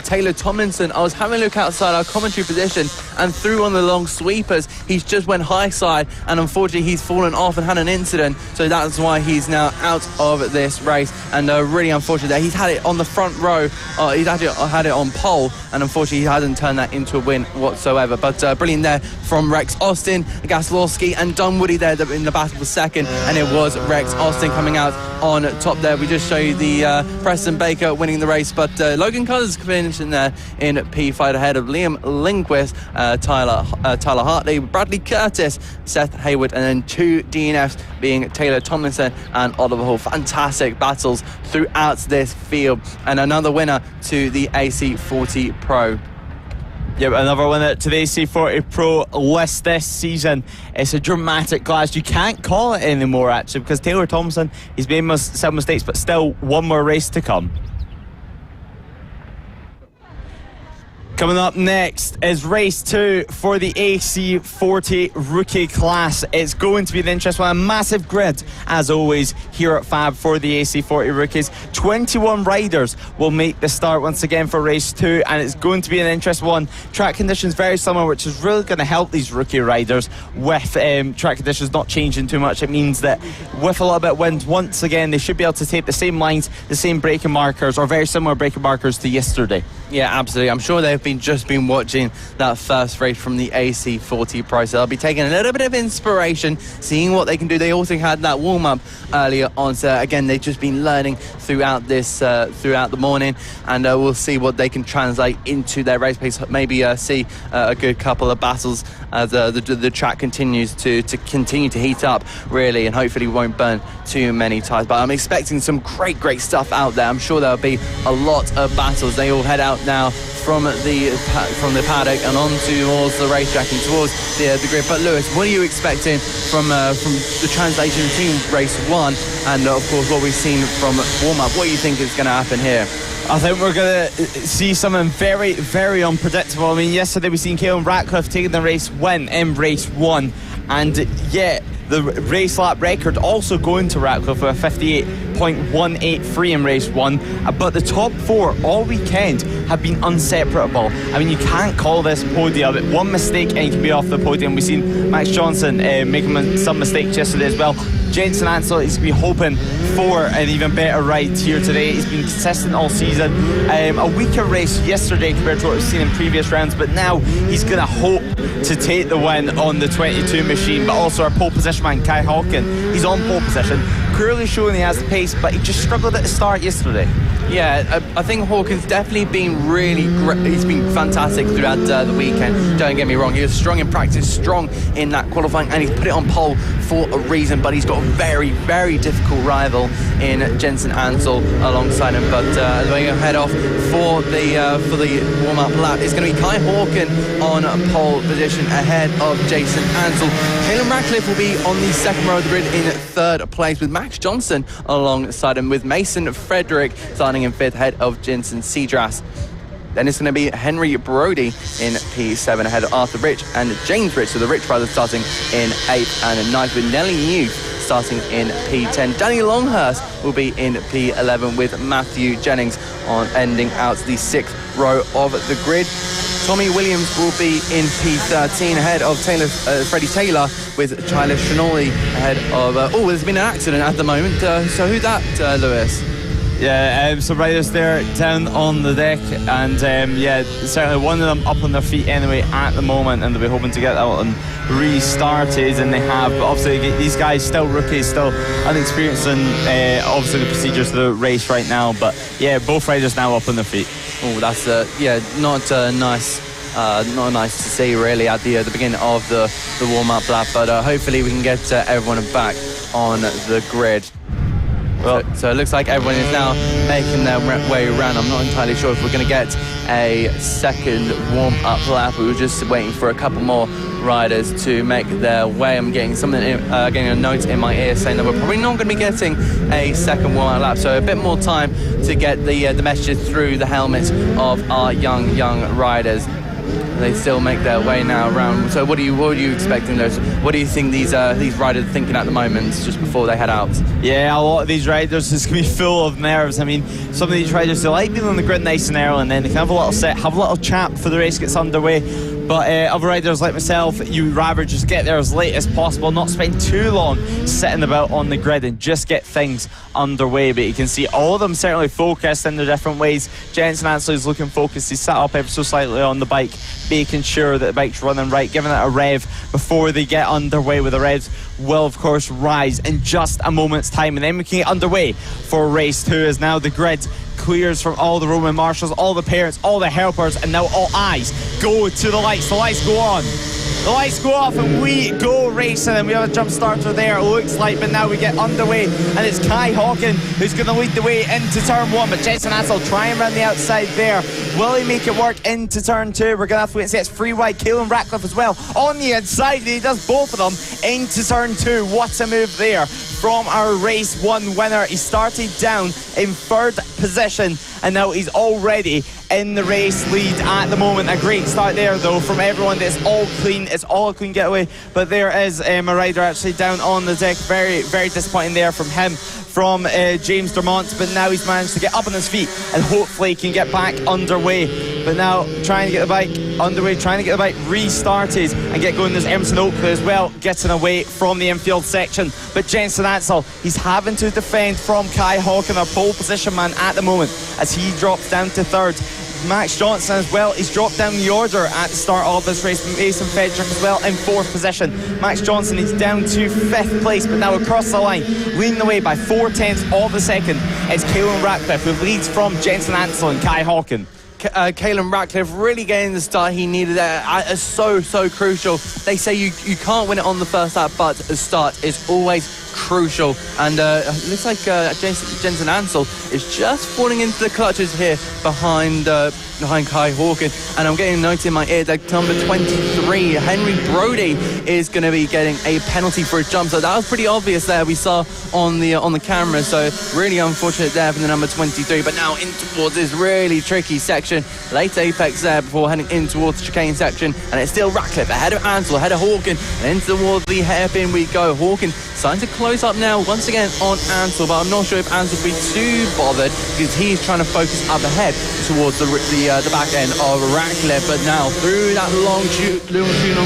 Taylor Tomlinson. I was having a look outside our commentary position, and through on the long sweepers, he's just went high side, and unfortunately he's fallen off and had an incident. So that's why he's now out of this race, and really unfortunate there. He's had it on the front row. He's actually had it on pole, and unfortunately he hasn't turned that into a win whatsoever. But brilliant there from Rex Austin, Gaslowski and Dunwoody there in the battle for second, and it was Rex Austin coming out on top there. We just show you the Preston Baker winning the race, but Logan Cousins finishing there in P5 ahead of Liam Lindquist, Tyler Hartley, Bradley Curtis, Seth Hayward, and then 2 DNFs being Taylor Tomlinson and Oliver Hall. Fantastic battles throughout this field, and another winner to the AC40 Pro. Yep, another winner to the AC40 Pro list this season. It's a dramatic class. You can't call it anymore, actually, because Taylor Thompson, he's made some mistakes, but still one more race to come. Coming up next is race 2 for the AC40 Rookie class. It's going to be an interesting one, a massive grid, as always, here at FAB for the AC40 Rookies. 21 riders will make the start once again for race 2, and it's going to be an interesting one. Track conditions very similar, which is really going to help these rookie riders with track conditions not changing too much. It means that with a little bit of wind, once again, they should be able to take the same lines, the same braking markers, or very similar braking markers to yesterday. Yeah, absolutely. I'm sure they've just been watching that first race from the AC40 Pro, so they'll be taking a little bit of inspiration, seeing what they can do. They also had that warm-up earlier on, so again, they've just been learning throughout the morning, and we'll see what they can translate into their race pace. Maybe see a good couple of battles as the track continues to heat up, really, and hopefully won't burn too many tires. But I'm expecting some great stuff out there. I'm sure there'll be a lot of battles. They all head out now from the paddock and on towards the racetrack and towards the grid. But Lewis, what are you expecting from the translation between race 1 and of course what we've seen from warm-up? What do you think is going to happen here? I think we're going to see something very unpredictable. I mean, yesterday we seen Caelan Ratcliffe taking the race win in race 1, and yeah, the race lap record also going to Ratcliffe with a 58.183 in race 1. But the top 4 all weekend have been inseparable. I mean, you can't call this podium. One mistake and you can be off the podium. We've seen Max Johnson making some mistakes yesterday as well. Jensen Ansel is going to be hoping for an even better ride here today. He's been consistent all season. A weaker race yesterday compared to what we've seen in previous rounds, but now he's going to hope to take the win on the 22 machine. But also our pole position man, Kai Hawken, he's on pole position, clearly showing he has the pace, but he just struggled at the start yesterday. Yeah, I think Hawkins definitely been really great. He's been fantastic throughout the weekend. Don't get me wrong, he was strong in practice, strong in that qualifying, and he's put it on pole for a reason. But he's got a very difficult rival in Jensen Ansel alongside him. But as we head off for the warm-up lap, it's going to be Kai Hawken on pole position ahead of Jason Ansel. Caelan Ratcliffe will be on the second row of the grid in 3rd place, with Max Johnson alongside him, with Mason Frederick starting in 5th ahead of Jensen Cedras. Then it's going to be Henry Brody in P7 ahead of Arthur Rich and James Rich, so the Rich brothers starting in 8th and 9th, with Nelly New starting in P10. Danny Longhurst will be in P11 with Matthew Jennings on ending out the 6th row of the grid. Tommy Williams will be in P13 ahead of Freddie Taylor, with Tyler Shinoli ahead of... there's been an accident at the moment. So who's that, Lewis? Yeah, some riders there down on the deck, and yeah, certainly one of them up on their feet anyway at the moment, and they'll be hoping to get that one restarted, and they have. But obviously these guys still rookies, still unexperienced in obviously the procedures of the race right now. But yeah, both riders now up on their feet. Oh, that's not nice to see really at the beginning of the warm-up lap, but hopefully we can get everyone back on the grid. Well, so it looks like everyone is now making their way around. I'm not entirely sure if we're going to get a second warm-up lap. We were just waiting for a couple more riders to make their way. I'm getting getting a note in my ear saying that we're probably not going to be getting a second warm-up lap. So a bit more time to get the messages through the helmets of our young riders. They still make their way now around. So what are you expecting, those? What do you think these riders are thinking at the moment, just before they head out? Yeah, a lot of these riders is going to be full of nerves. I mean, some of these riders, they like being on the grid nice and early, and then they can have a little sit, have a little chat before the race gets underway. But other riders like myself, you rather just get there as late as possible, not spend too long sitting about on the grid and just get things underway. But you can see all of them certainly focused in their different ways. Jensen Ansel is looking focused. He's sat up ever so slightly on the bike, making sure that the bike's running right, giving it a rev before they get underway, with the revs will of course rise in just a moment's time, and then we can get underway for race 2, as now the grid clears from all the Roman marshals, all the parents, all the helpers, and now all eyes go to the lights. The lights go on, the lights go off, and we go racing, and we have a jump starter there, it looks like. But now we get underway, and it's Kai Hawken who's going to lead the way into turn 1, but Jensen Ansel trying around the outside there. Will he make it work into turn 2? We're going to have to wait and see. It's free wide. Caelan Ratcliffe as well on the inside, and he does both of them into turn 2. What a move there from our race 1 winner. He started down in 3rd position, and now he's already in the race lead at the moment. A great start there though from everyone. It's all clean, it's all a clean getaway, but there is a rider actually down on the deck. Very, very disappointing there from him, from James Dermont, but now he's managed to get up on his feet and hopefully he can get back underway. But now trying to get the bike underway, trying to get the bike restarted and get going. There's Emerson Oakley as well, getting away from the infield section. But Jensen Ansel, he's having to defend from Kai Hawken, our pole position man at the moment, as he drops down to third. Max Johnson as well, he's dropped down the order at the start of this race. Mason Frederick as well in fourth position. Max Johnson is down to fifth place, but now across the line, leading the way by 4/10 of a second, is Caelan Ratcliffe, who leads from Jensen Ansel and Kai Hawken. Caelan Ratcliffe really getting the start he needed there. It's so crucial. They say you can't win it on the first lap, but the start is always crucial. And it looks like Jensen Ansel is just falling into the clutches here behind Kai Hawken. And I'm getting a note in my ear that number 23, Henry Brody, is going to be getting a penalty for a jump. So that was pretty obvious there. We saw on the camera. So really unfortunate there for the number 23. But now in towards this really tricky section. Late apex there before heading in towards the chicane section. And it's still Ratcliffe ahead of Ansel, ahead of Hawken. And in towards the hairpin we go. Hawken starting to close up now once again on Ansel. But I'm not sure if Ansel will be too bothered because he's trying to focus up ahead towards the back end of Ratcliffe. But now through that long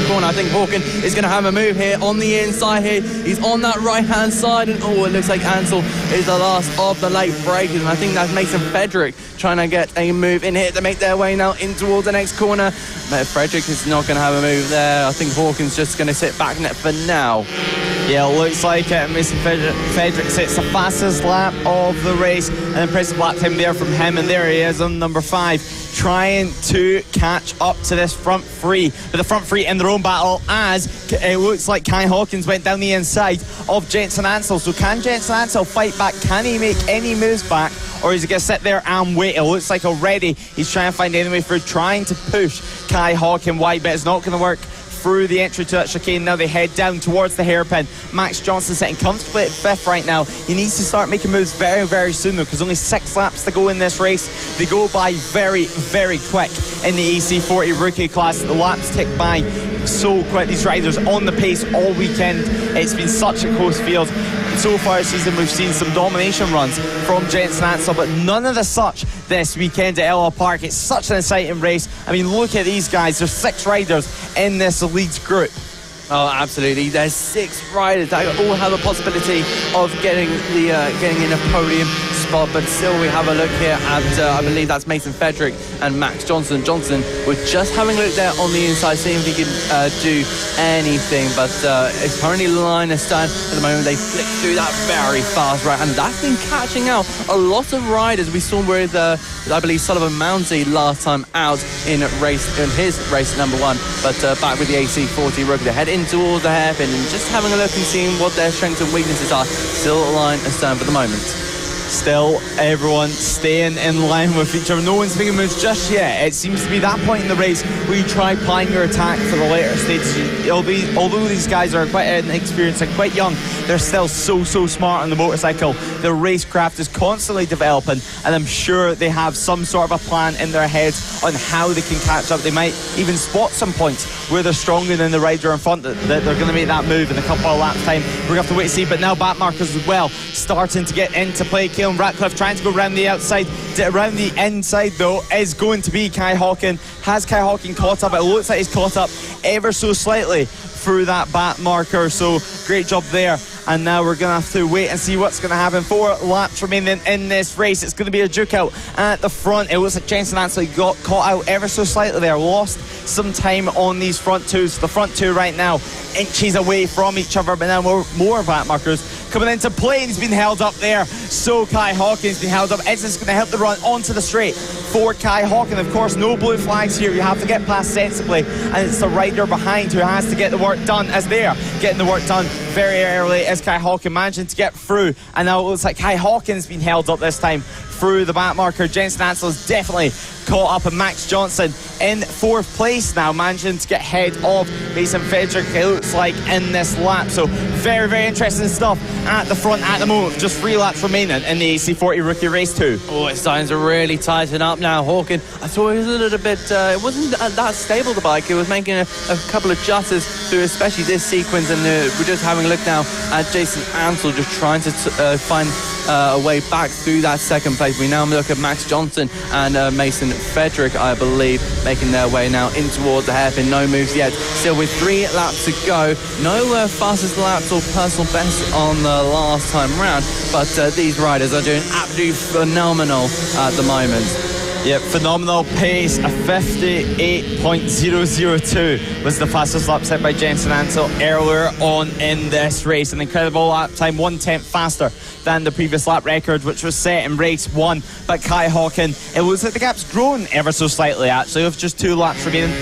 corner, I think Hawken is going to have a move here on the inside here. He's on that right hand side, and it looks like Ansel is the last of the late breakers, and I think that's Mason Frederick trying to get a move in here to make their way now in towards the next corner. But Frederick is not going to have a move there. I think Hawken's just going to sit back net for now. Yeah, it looks like Mason Frederick sits the fastest lap of the race. An impressive lap time there from him, and there he is on number 5, trying to catch up to this front three. But the front three in their own battle, as it looks like Kai Hawkins went down the inside of Jensen Ansel. So can Jensen Ansel fight back? Can he make any moves back? Or is he going to sit there and wait? It looks like already he's trying to find any way through, trying to push Kai Hawken wide, but it's not going to work through the entry to that chicane. Now they head down towards the hairpin. Max Johnson sitting comfortably at 5th right now. He needs to start making moves very, very soon though, because only 6 laps to go in this race. They go by very, very quick in the AC40 Rookie class. The laps tick by so quick. These riders on the pace all weekend. It's been such a close field. So far this season we've seen some domination runs from Jensen Ansel, but none of the such this weekend at Ellough Park. It's such an exciting race. I mean, look at these guys. There's 6 riders in this elite group. Oh, absolutely. There's 6 riders that all have a possibility of getting in a podium spot, but still we have a look here at, I believe that's Mason Frederick and Max Johnson. Johnson was just having a look there on the inside, seeing if he can do anything, but it's currently line of stand at the moment. They flick through that very fast right, and that's been catching out a lot of riders. We saw with, I believe, Sullivan Mounsey last time out in his race number 1, but back with the AC40 Rookie. They head in towards the hairpin and just having a look and seeing what their strengths and weaknesses are. Still line and stand for the moment. Still everyone staying in line with each other. No one's making moves just yet. It seems to be that point in the race where you try plying your attack for the later stages. Although these guys are quite inexperienced and quite young, they're still so smart on the motorcycle. Their racecraft is constantly developing, and I'm sure they have some sort of a plan in their heads on how they can catch up. They might even spot some points where they're stronger than the rider in front, that they're going to make that move in a couple of laps time. We're going to have to wait and see. But now back markers as well starting to get into play. Caelan Ratcliffe trying to go around the outside. Around the inside though is going to be Kai Hawken. Has Kai Hawken caught up? It looks like he's caught up ever so slightly through that back marker, so great job there. And now we're going to have to wait and see what's going to happen. 4 laps remaining in this race. It's going to be a duke out at the front. It looks like Jensen actually got caught out ever so slightly there. Lost some time on these front 2s. The front 2 right now inches away from each other, but now more back markers coming into play. He's been held up there. So Kai Hawken's been held up. Is this going to help the run onto the straight for Kai Hawken? Of course, no blue flags here. You have to get past sensibly, and it's the rider behind who has to get the work done, as they're getting the work done very early, as Kai Hawken managing to get through. And now it looks like Kai Hawken's been held up this time through the back marker. Jensen Ansel is definitely caught up, and Max Johnson in 4th place now, managing to get ahead of Mason Frederick, it looks like, in this lap. So very, very interesting stuff at the front at the moment. Just 3 laps remaining in the AC40 Rookie Race 2. Oh, it's starting to really tighten up now. Hawken, I thought it was a little bit, it wasn't that stable, the bike. It was making a couple of adjustments through especially this sequence, and we're just having a look now at Jason Ansell just trying to find a way back through that second place. We now look at Max Johnson and Mason Frederick, I believe, making their way now in towards the hairpin. No moves yet. Still with 3 laps to go. No fastest laps or personal best on the last time round, but these riders are doing absolutely phenomenal at the moment. Yep, phenomenal pace. A 58.002 was the fastest lap set by Jenson Ansell earlier on in this race. An incredible lap time, 1/10 faster than the previous lap record, which was set in race 1. But Kai Hawken, it looks like the gap's grown ever so slightly, actually, with just 2 laps remaining.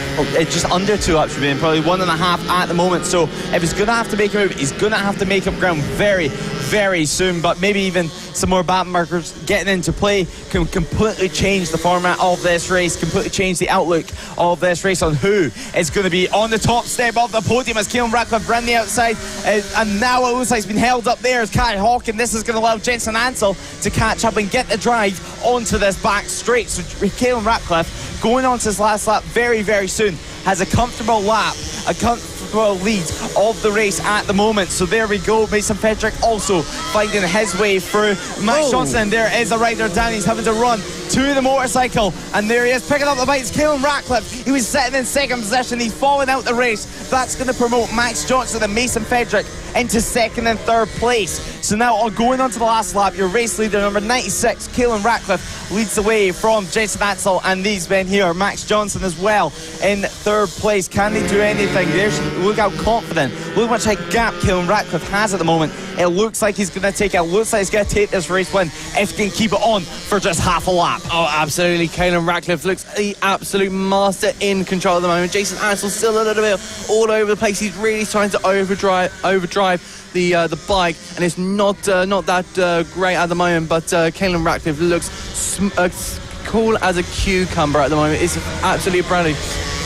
Just under 2 laps remaining, probably 1.5 at the moment. So if he's going to have to make a move, he's going to have to make up ground very, very soon. But maybe even some more back markers getting into play can completely change the format of this race, completely change the outlook of this race on who is going to be on the top step of the podium as Caelan Ratcliffe ran the outside, and now it looks like it's been held up there as Kai Hawken. This is going to allow Jenson Ansell to catch up and get the drive onto this back straight. So Caelan Ratcliffe going on to his last lap very, very soon, has a comfortable lap, a comfortable lead of the race at the moment. So there we go. Mason Frederick also finding his way through. Max Johnson, there is a rider down. He's having to run to the motorcycle, and there he is picking up the bikes. Caelan Ratcliffe, he was sitting in second position. He's falling out the race. That's going to promote Max Johnson and Mason Frederick into second and third place. So now going on to the last lap, your race leader number 96, Caelan Ratcliffe, leads the way from Jenson Ansell and these men here. Max Johnson as well in third place. Can they do anything? Look how confident, look how much gap Caelan Ratcliffe has at the moment. It looks like he's going to take this race win if he can keep it on for just half a lap. Oh, absolutely. Caelan Ratcliffe looks the absolute master in control at the moment. Jason Ansell still a little bit all over the place. He's really trying to overdrive the bike, and it's not that great at the moment, but Caelan Ratcliffe looks cool as a cucumber at the moment. It's absolutely brilliant.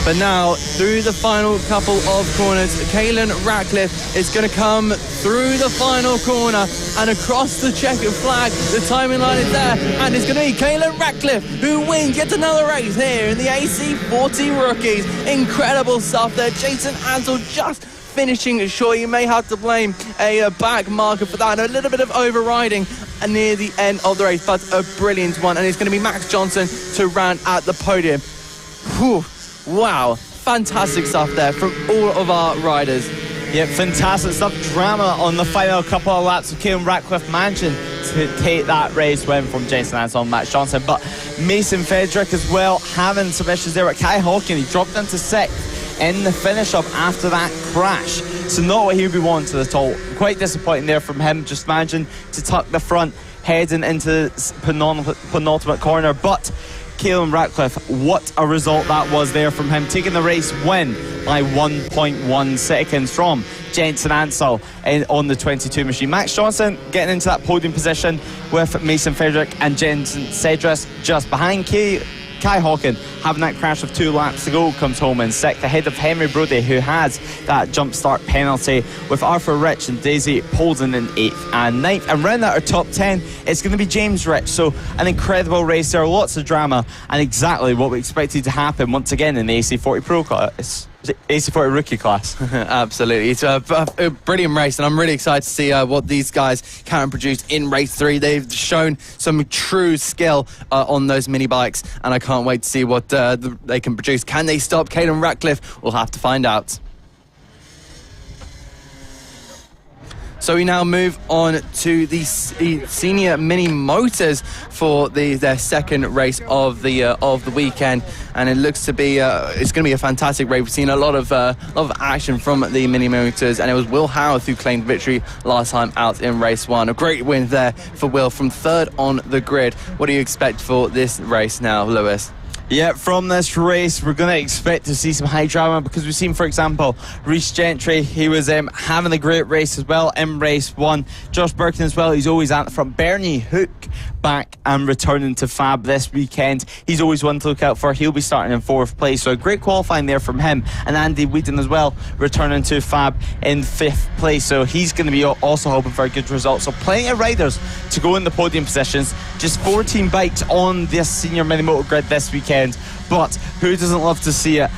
But now, through the final couple of corners, Caelan Ratcliffe is going to come through the final corner and across the checkered flag. The timing line is there, and it's going to be Caelan Ratcliffe who wins yet another race here in the AC40 Rookies. Incredible stuff there. Jason Ansell just finishing short. You may have to blame a back marker for that, and a little bit of overriding near the end of the race, but a brilliant one. And it's going to be Max Johnson to round at the podium. Whew. Wow, fantastic stuff there from all of our riders. Yep, fantastic stuff. Drama on the final couple of laps of Caelan Ratcliffe managing to take that race win from Jenson Ansell and Max Johnson. But Mason Frederick as well having some issues there with Kai Hawken. He dropped into 6th in the finish up after that crash. So not what he would be wanting at all. Quite disappointing there from him, just managing to tuck the front, heading into the penultimate corner. But Caelan Ratcliffe, what a result that was there from him, taking the race win by 1.1 seconds from Jenson Ansell on the 22 machine. Max Johnson getting into that podium position with Mason Frederick and Jenson Cedras just behind. Kai Hawken, having that crash of 2 laps to go, comes home in 6th, ahead of Henry Brody, who has that jump start penalty, with Arthur Rich and Daisy Polden in 8th and 9th. And round out our top 10, it's going to be James Rich. So an incredible race there, lots of drama, and exactly what we expected to happen once again in the AC40 Pro class. AC40 Rookie class. Absolutely. It's a brilliant race, and I'm really excited to see what these guys can produce in race 3. They've shown some true skill on those mini bikes, and I can't wait to see what they can produce. Can they stop Caelan Ratcliffe? We'll have to find out. So we now move on to the senior mini motors for their second race of the weekend, and it looks to be it's going to be a fantastic race. We've seen a lot of action from the mini motors, and it was Will Howard who claimed victory last time out in race 1. A great win there for Will from 3rd on the grid. What do you expect for this race now, Lewis? Yeah, from this race, we're going to expect to see some high drama because we've seen, for example, Rhys Gentry. He was having a great race as well in race 1. Josh Birkin as well, he's always at the front. Bernie Hook back and returning to Fab this weekend. He's always one to look out for. He'll be starting in 4th place, so a great qualifying there from him. And Andy Whedon as well, returning to Fab in 5th place, so he's going to be also hoping for a good result. So plenty of riders to go in the podium positions. Just 14 bikes on this senior MiniMoto grid this weekend, but who doesn't love to see it?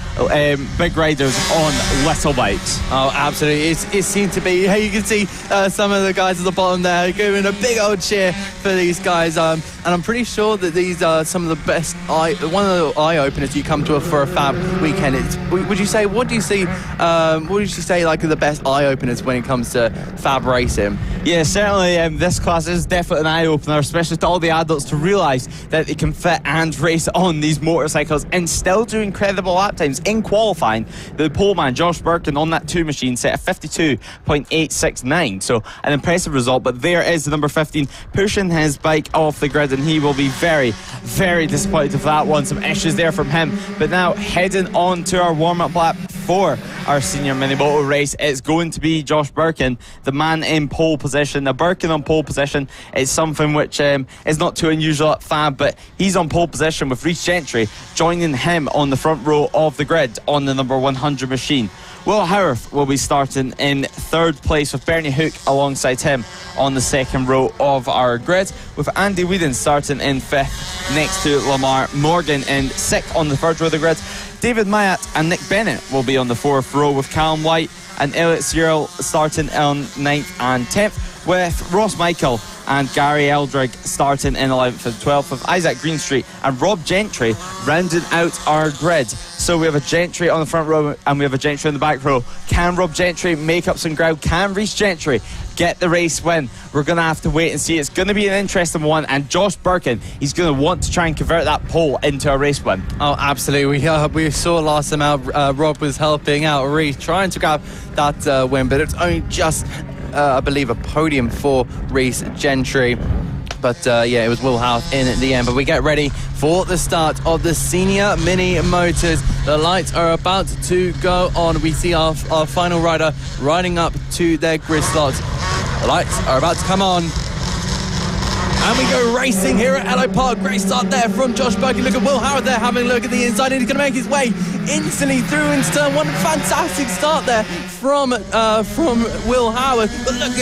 Big riders on little bikes. Oh, absolutely. It seemed to be. Hey, you can see some of the guys at the bottom there giving a big old cheer for these guys. And I'm pretty sure that these are some of the best one of the eye openers you come to for a Fab weekend. Would you say? What do you see? What would you say like the best eye openers when it comes to Fab racing? Yeah, certainly. This class is definitely an eye opener, especially to all the adults to realise that they can fit and race on these motorcycles and still do incredible lap times. In qualifying, the poleman Josh Birkin on that 2 machine set a 52.869, so an impressive result. But there is the number 15 pushing his bike off the grid, and he will be very, very disappointed with that one. Some issues there from him. But now heading on to our warm-up lap for our senior MiniMoto race, it's going to be Josh Birkin, the man in pole position. Now Birkin on pole position is something which is not too unusual at Fab, but he's on pole position with Rhys Gentry joining him on the front row of the grid on the number 100 machine. Will Howarth will be starting in 3rd place with Bernie Hook alongside him on the 2nd row of our grid, with Andy Whedon starting in 5th next to Lamar Morgan in 6th on the 3rd row of the grid. David Mayat and Nick Bennett will be on the 4th row, with Callum White and Elliot Cyril starting on 9th and 10th, with Ross Michael and Gary Eldrig starting in 11th and 12th, with Isaac Greenstreet and Rob Gentry rounding out our grid. So we have a Gentry on the front row and we have a Gentry on the back row. Can Rob Gentry make up some ground? Can Rhys Gentry get the race win? We're going to have to wait and see. It's going to be an interesting one, and Josh Birkin, he's going to want to try and convert that pole into a race win. Oh, absolutely. We saw last time out Rob was helping out Rhys, trying to grab that win, but it's only just I believe a podium for Rhys Gentry. But yeah, it was Will Howarth in the end. But we get ready for the start of the senior mini motors. The lights are about to go on. We see our final rider riding up to their grid slots. The lights are about to come on. And we go racing here at Ellough Park. Great start there from Josh Birkin. Look at Will Howarth there having a look at the inside, and he's going to make his way instantly through into turn one. Fantastic start there from Will Howarth. But look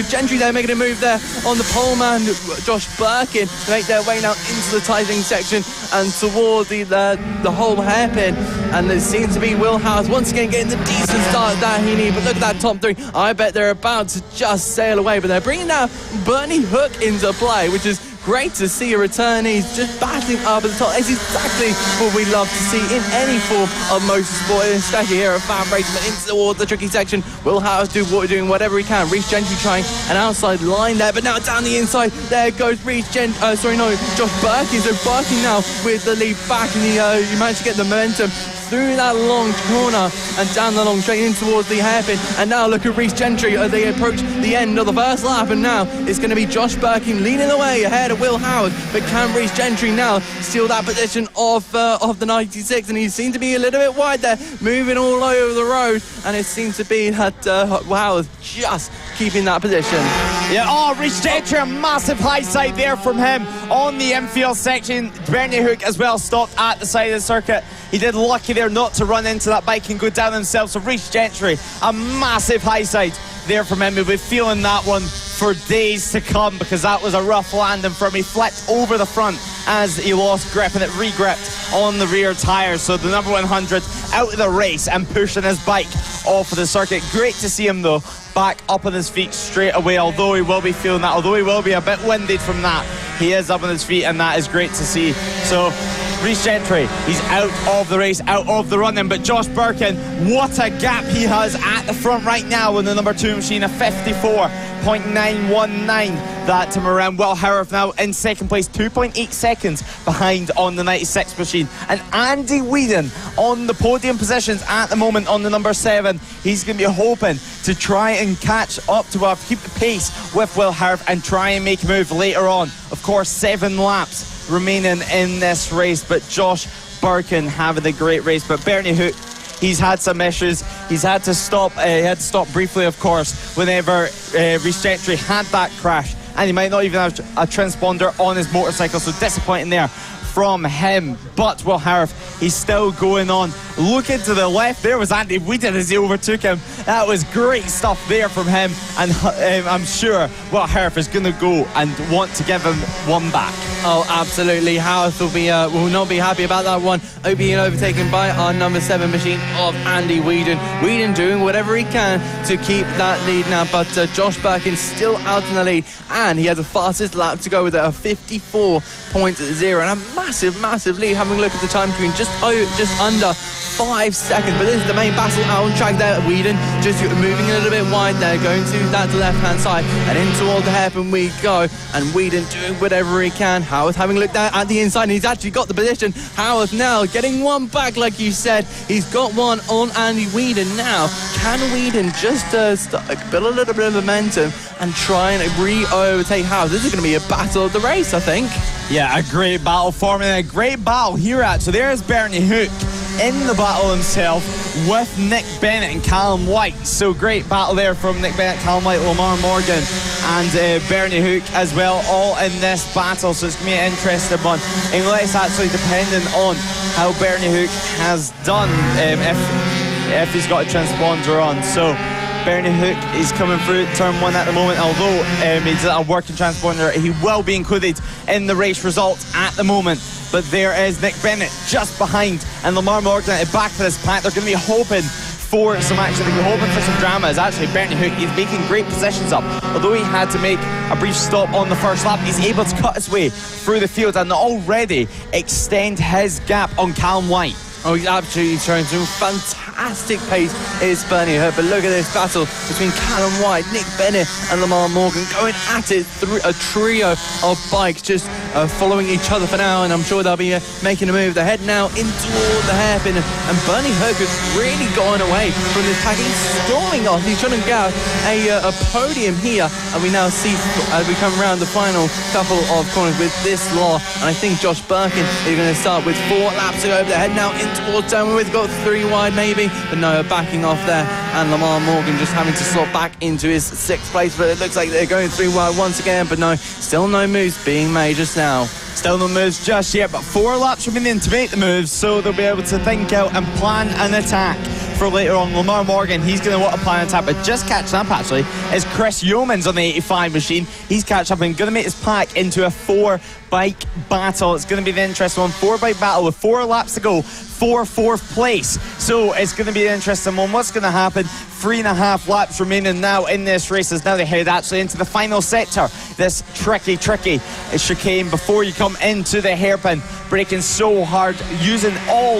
at Gentry there making a move there on the poleman Josh Birkin to make their way now into the tightening section and toward the whole hairpin. And it seems to be Will Howarth once again getting the decent start that he needs. But look at that top 3. I bet they're about to just sail away. But they're bringing now Bernie Hook into play, which is great to see a return. He's just battling up at the top. It's exactly what we love to see in any form of motorsport, especially here at FAB-Racing. But into towards the tricky section, Will Howarth doing whatever he can. Rhys Gentry trying an outside line there, but now down the inside, there goes Josh Birkin. So Birkin now with the lead back, and he managed to get the momentum through that long corner and down the long straight in towards the hairpin. And now look at Rhys Gentry as they approach the end of the first lap, and now it's going to be Josh Birkin leading the way ahead of Will Howarth. But can Rhys Gentry now steal that position of the 96? And he seemed to be a little bit wide there, moving all over the road, and it seems to be that Howarth just keeping that position. Yeah, Rhys Gentry, a massive high side there from him on the infield section. Bernie Hook as well stopped at the side of the circuit. He did lucky there not to run into that bike and go down himself. So Rhys Gentry, a massive high side there from him. He'll be feeling that one for days to come, because that was a rough landing for him. He flipped over the front as he lost grip, and it re-gripped on the rear tyres. So the number 100 out of the race and pushing his bike off of the circuit. Great to see him though back up on his feet straight away, although he will be feeling that, although he will be a bit winded from that, he is up on his feet, and that is great to see. So Rhys Gentry, he's out of the race, out of the running, but Josh Birkin, what a gap he has at the front right now in the number 2 machine, a 54.919. That time around. Will Howarth now in second place, 2.8 seconds behind on the 96 machine. And Andy Whedon on the podium positions at the moment on the number 7. He's going to be hoping to try and catch up to keep the pace with Will Howarth and try and make a move later on. Of course, 7 laps remaining in this race, but Josh Birkin having a great race. But Bernie Hook, he's had some issues. He's had to stop. He had to stop briefly, of course, whenever Rhys Gentry had that crash, and he might not even have a transponder on his motorcycle, so disappointing there from him. But Will Harif, he's still going on. Looking to the left, there was Andy Whedon as he overtook him. That was great stuff there from him, and I'm sure Will Harif is going to go and want to give him one back. Oh, absolutely. Howarth will not be happy about that one. Being overtaken by our number 7 machine of Andy Whedon. Whedon doing whatever he can to keep that lead now, but Josh Birkin still out in the lead, and he has the fastest lap to go with a 54.0, and a massive lead. Having a look at the time screen, just under 5 seconds. But this is the main battle out on track there. Whedon just moving a little bit wide there, going to that left-hand side, and in toward the hairpin we go. And Whedon doing whatever he can. Howarth having a look there at the inside, and he's actually got the position. Howarth now getting one back, like you said. He's got one on Andy Whedon now. Can Whedon just build a little bit of momentum and try and re-overtake Howarth? This is going to be a battle of the race, I think. Yeah, a great battle forming, a great battle here at. So there's Bernie Hook in the battle himself with Nick Bennett and Callum White. So great battle there from Nick Bennett, Callum White, Lamar Morgan and Bernie Hook as well, all in this battle. So it's going to be an interesting one, unless actually depending on how Bernie Hook has done, if he's got a transponder on. So Bernie Hook is coming through turn 1 at the moment, although he's a working transponder. He will be included in the race results at the moment. But there is Nick Bennett just behind, and Lamar Morgan at the back of this pack. They're going to be hoping for some action. They're hoping for some drama. As actually Bernie Hook, he's making great positions up. Although he had to make a brief stop on the first lap, he's able to cut his way through the field and already extend his gap on Callum White. Oh, he's absolutely showing some fantastic pace, is Bernie Hook. But look at this battle between Callum White, Nick Bennett and Lamar Morgan going at it through a trio of bikes, just following each other for now, and I'm sure they'll be making a move. They're heading now in toward the hairpin, and Bernie Hook has really gone away from this pack. He's storming off. He's trying to get a podium here, and we now see as we come around the final couple of corners with this lot, and I think Josh Birkin is going to start with 4 laps to go. They're heading now in towards turn. We've got 3 wide maybe, but no, backing off there, and Lamar Morgan just having to slot back into his 6th place. But it looks like they're going 3 wide once again, but no, still no moves being made just now. Still no moves just yet, but 4 laps remaining to make the moves, so they'll be able to think out and plan an attack for later on. Lamar Morgan, he's going to want to plan an attack, but just catching up actually is Chris Yeomans on the 85 machine. He's catching up and going to make his pack into a 4-bike battle. It's going to be the interesting one. 4-bike battle with 4 laps to go for 4th place. So it's going to be an interesting one. What's going to happen? 3.5 laps remaining now in this race as now they head actually into the final sector. This tricky chicane before you come into the hairpin. Braking so hard, using all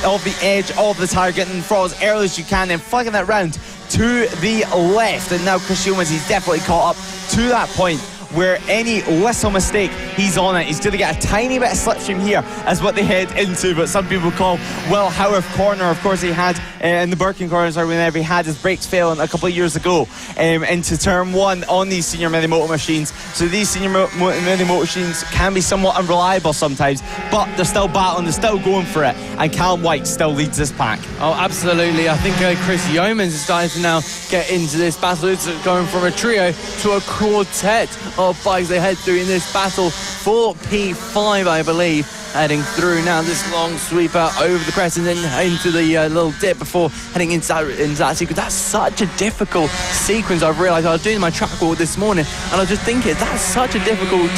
of the edge of the tire, getting for as early as you can and flicking it round to the left. And now Chris Yeomans, he's definitely caught up to that point where any little mistake, he's on it. He's going to get a tiny bit of slipstream here as what they head into, but some people call Will Howarth corner. Of course, he had in the Birkin corners, or whenever he had his brakes failing a couple of years ago into turn 1 on these senior MiniMoto machines. So these senior MiniMoto machines can be somewhat unreliable sometimes, but they're still battling, they're still going for it, and Callum White still leads this pack. Oh, absolutely. I think Chris Yeomans is starting to now get into this battle. It's going from a trio to a quartet of bikes they head through in this battle for P5, I believe. Heading through now this long sweeper over the crest and then into the little dip before heading into that sequence. That's such a difficult sequence. I've realised I was doing my track walk this morning and I was just thinking that's such a difficult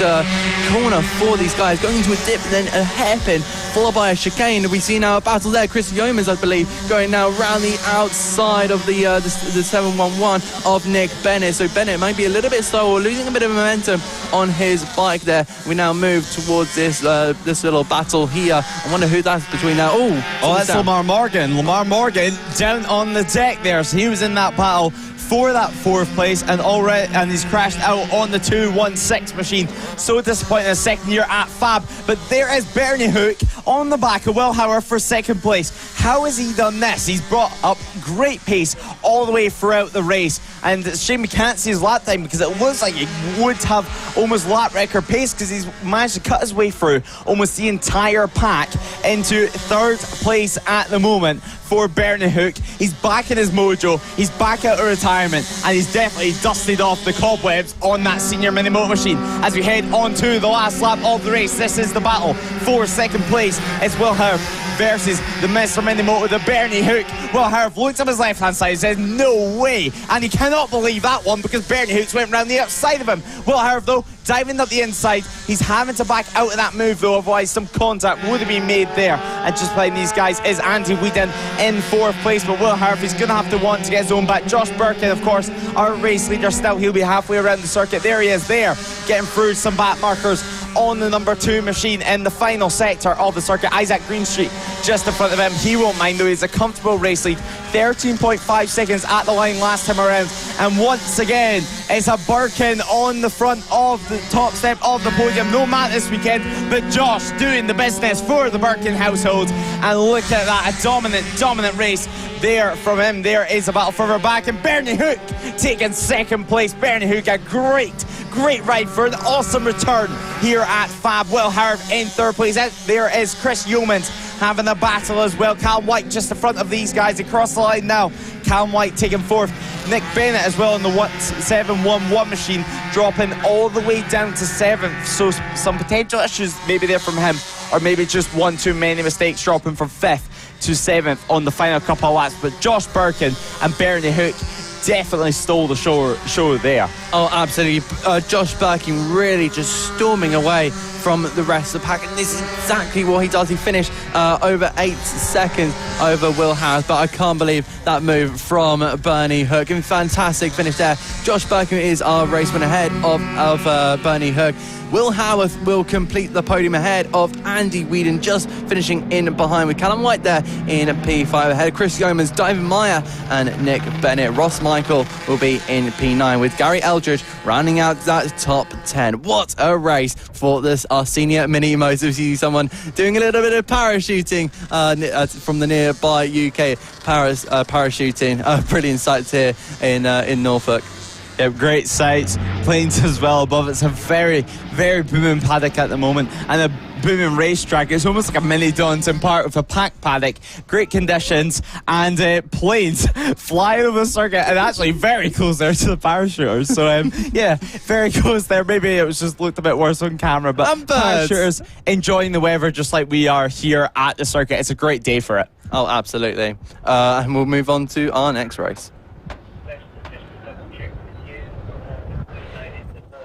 corner for these guys, going into a dip and then a hairpin followed by a chicane. We see now a battle there. Chris Yeomans, I believe, going now around the outside of the 711 of Nick Bennett. So Bennett might be a little bit slow or losing a bit of momentum on his bike there. We now move towards this little battle here. I wonder who that's between now. Oh, that's Lamar Morgan. Lamar Morgan down on the deck there. So he was in that battle for that 4th place, and he's crashed out on the 216 machine. So disappointing in his second year at FAB. But there is Bernie Hook on the back of Will Howard for 2nd place. How has he done this? He's brought up great pace all the way throughout the race, and it's a shame we can't see his lap time, because it looks like he would have almost lap record pace, because he's managed to cut his way through almost the entire pack into 3rd place at the moment for Bernie Hook. He's back in his mojo, he's back out of retirement, and he's definitely dusted off the cobwebs on that senior MiniMoto machine. As we head on to the last lap of the race, this is the battle for 2nd place. It's Will Howard versus the Mr. MiniMoto, the Bernie Hook. Will Howard looks up his left hand side and says no way, and he cannot believe that one, because Bernie Hook's went round the outside of him. Will Howard though diving up the inside, he's having to back out of that move though, otherwise some contact would have been made there. And just behind these guys is Andy Whedon in 4th place, but Will Howard is going to have to want to get his own back. Josh Birkin, of course, our race leader still, he'll be halfway around the circuit. There he is there, getting through some back markers on the number 2 machine in the final sector of the circuit. Isaac Greenstreet just in front of him. He won't mind though, he's a comfortable race lead. 13.5 seconds at the line last time around, and once again it's a Birkin on the front of the top step of the podium. No Matt this weekend, but Josh doing the business for the Birkin household, and look at that, a dominant race there from him. There is a battle further back, and Bernie Hook taking 2nd place. Bernie Hook, a great ride for an awesome return here at FAB. Will Howard in 3rd place. There is Chris Yeomans having a battle as well. Callum White just in front of these guys across the line now. Callum White taking 4th. Nick Bennett as well in the 711 machine, dropping all the way down to 7th. So some potential issues maybe there from him, or maybe just one too many mistakes, dropping from 5th to 7th on the final couple of laps. But Josh Birkin and Bernie Hook definitely stole the show there. Oh, absolutely. Josh Birkin really just storming away from the rest of the pack, and this is exactly what he does. He finished over 8 seconds over Will Howard, but I can't believe that move from Bernie Hook. And fantastic finish there. Josh Birkin is our race winner ahead of Bernie Hook. Will Howard will complete the podium ahead of Andy Whedon, just finishing in behind with Callum White there in P5 ahead. Chris Yeomans, David Meyer and Nick Bennett. Ross Michael will be in P9 with Gary Eldridge rounding out that top 10. What a race for this our senior MiniMoto. We see someone doing a little bit of parachuting from the nearby UK parachuting. Brilliant sights here in Norfolk. Yeah, great sights, planes as well above. It's a very booming paddock at the moment, and a booming racetrack. It's almost like a mini Donington Park with a packed paddock, great conditions, and planes flying over the circuit, and actually very close there to the parachuters. So yeah, very close there. Maybe it was just looked a bit worse on camera, but parachuters enjoying the weather just like we are here at the circuit. It's a great day for it. Oh, absolutely. And we'll move on to our next race.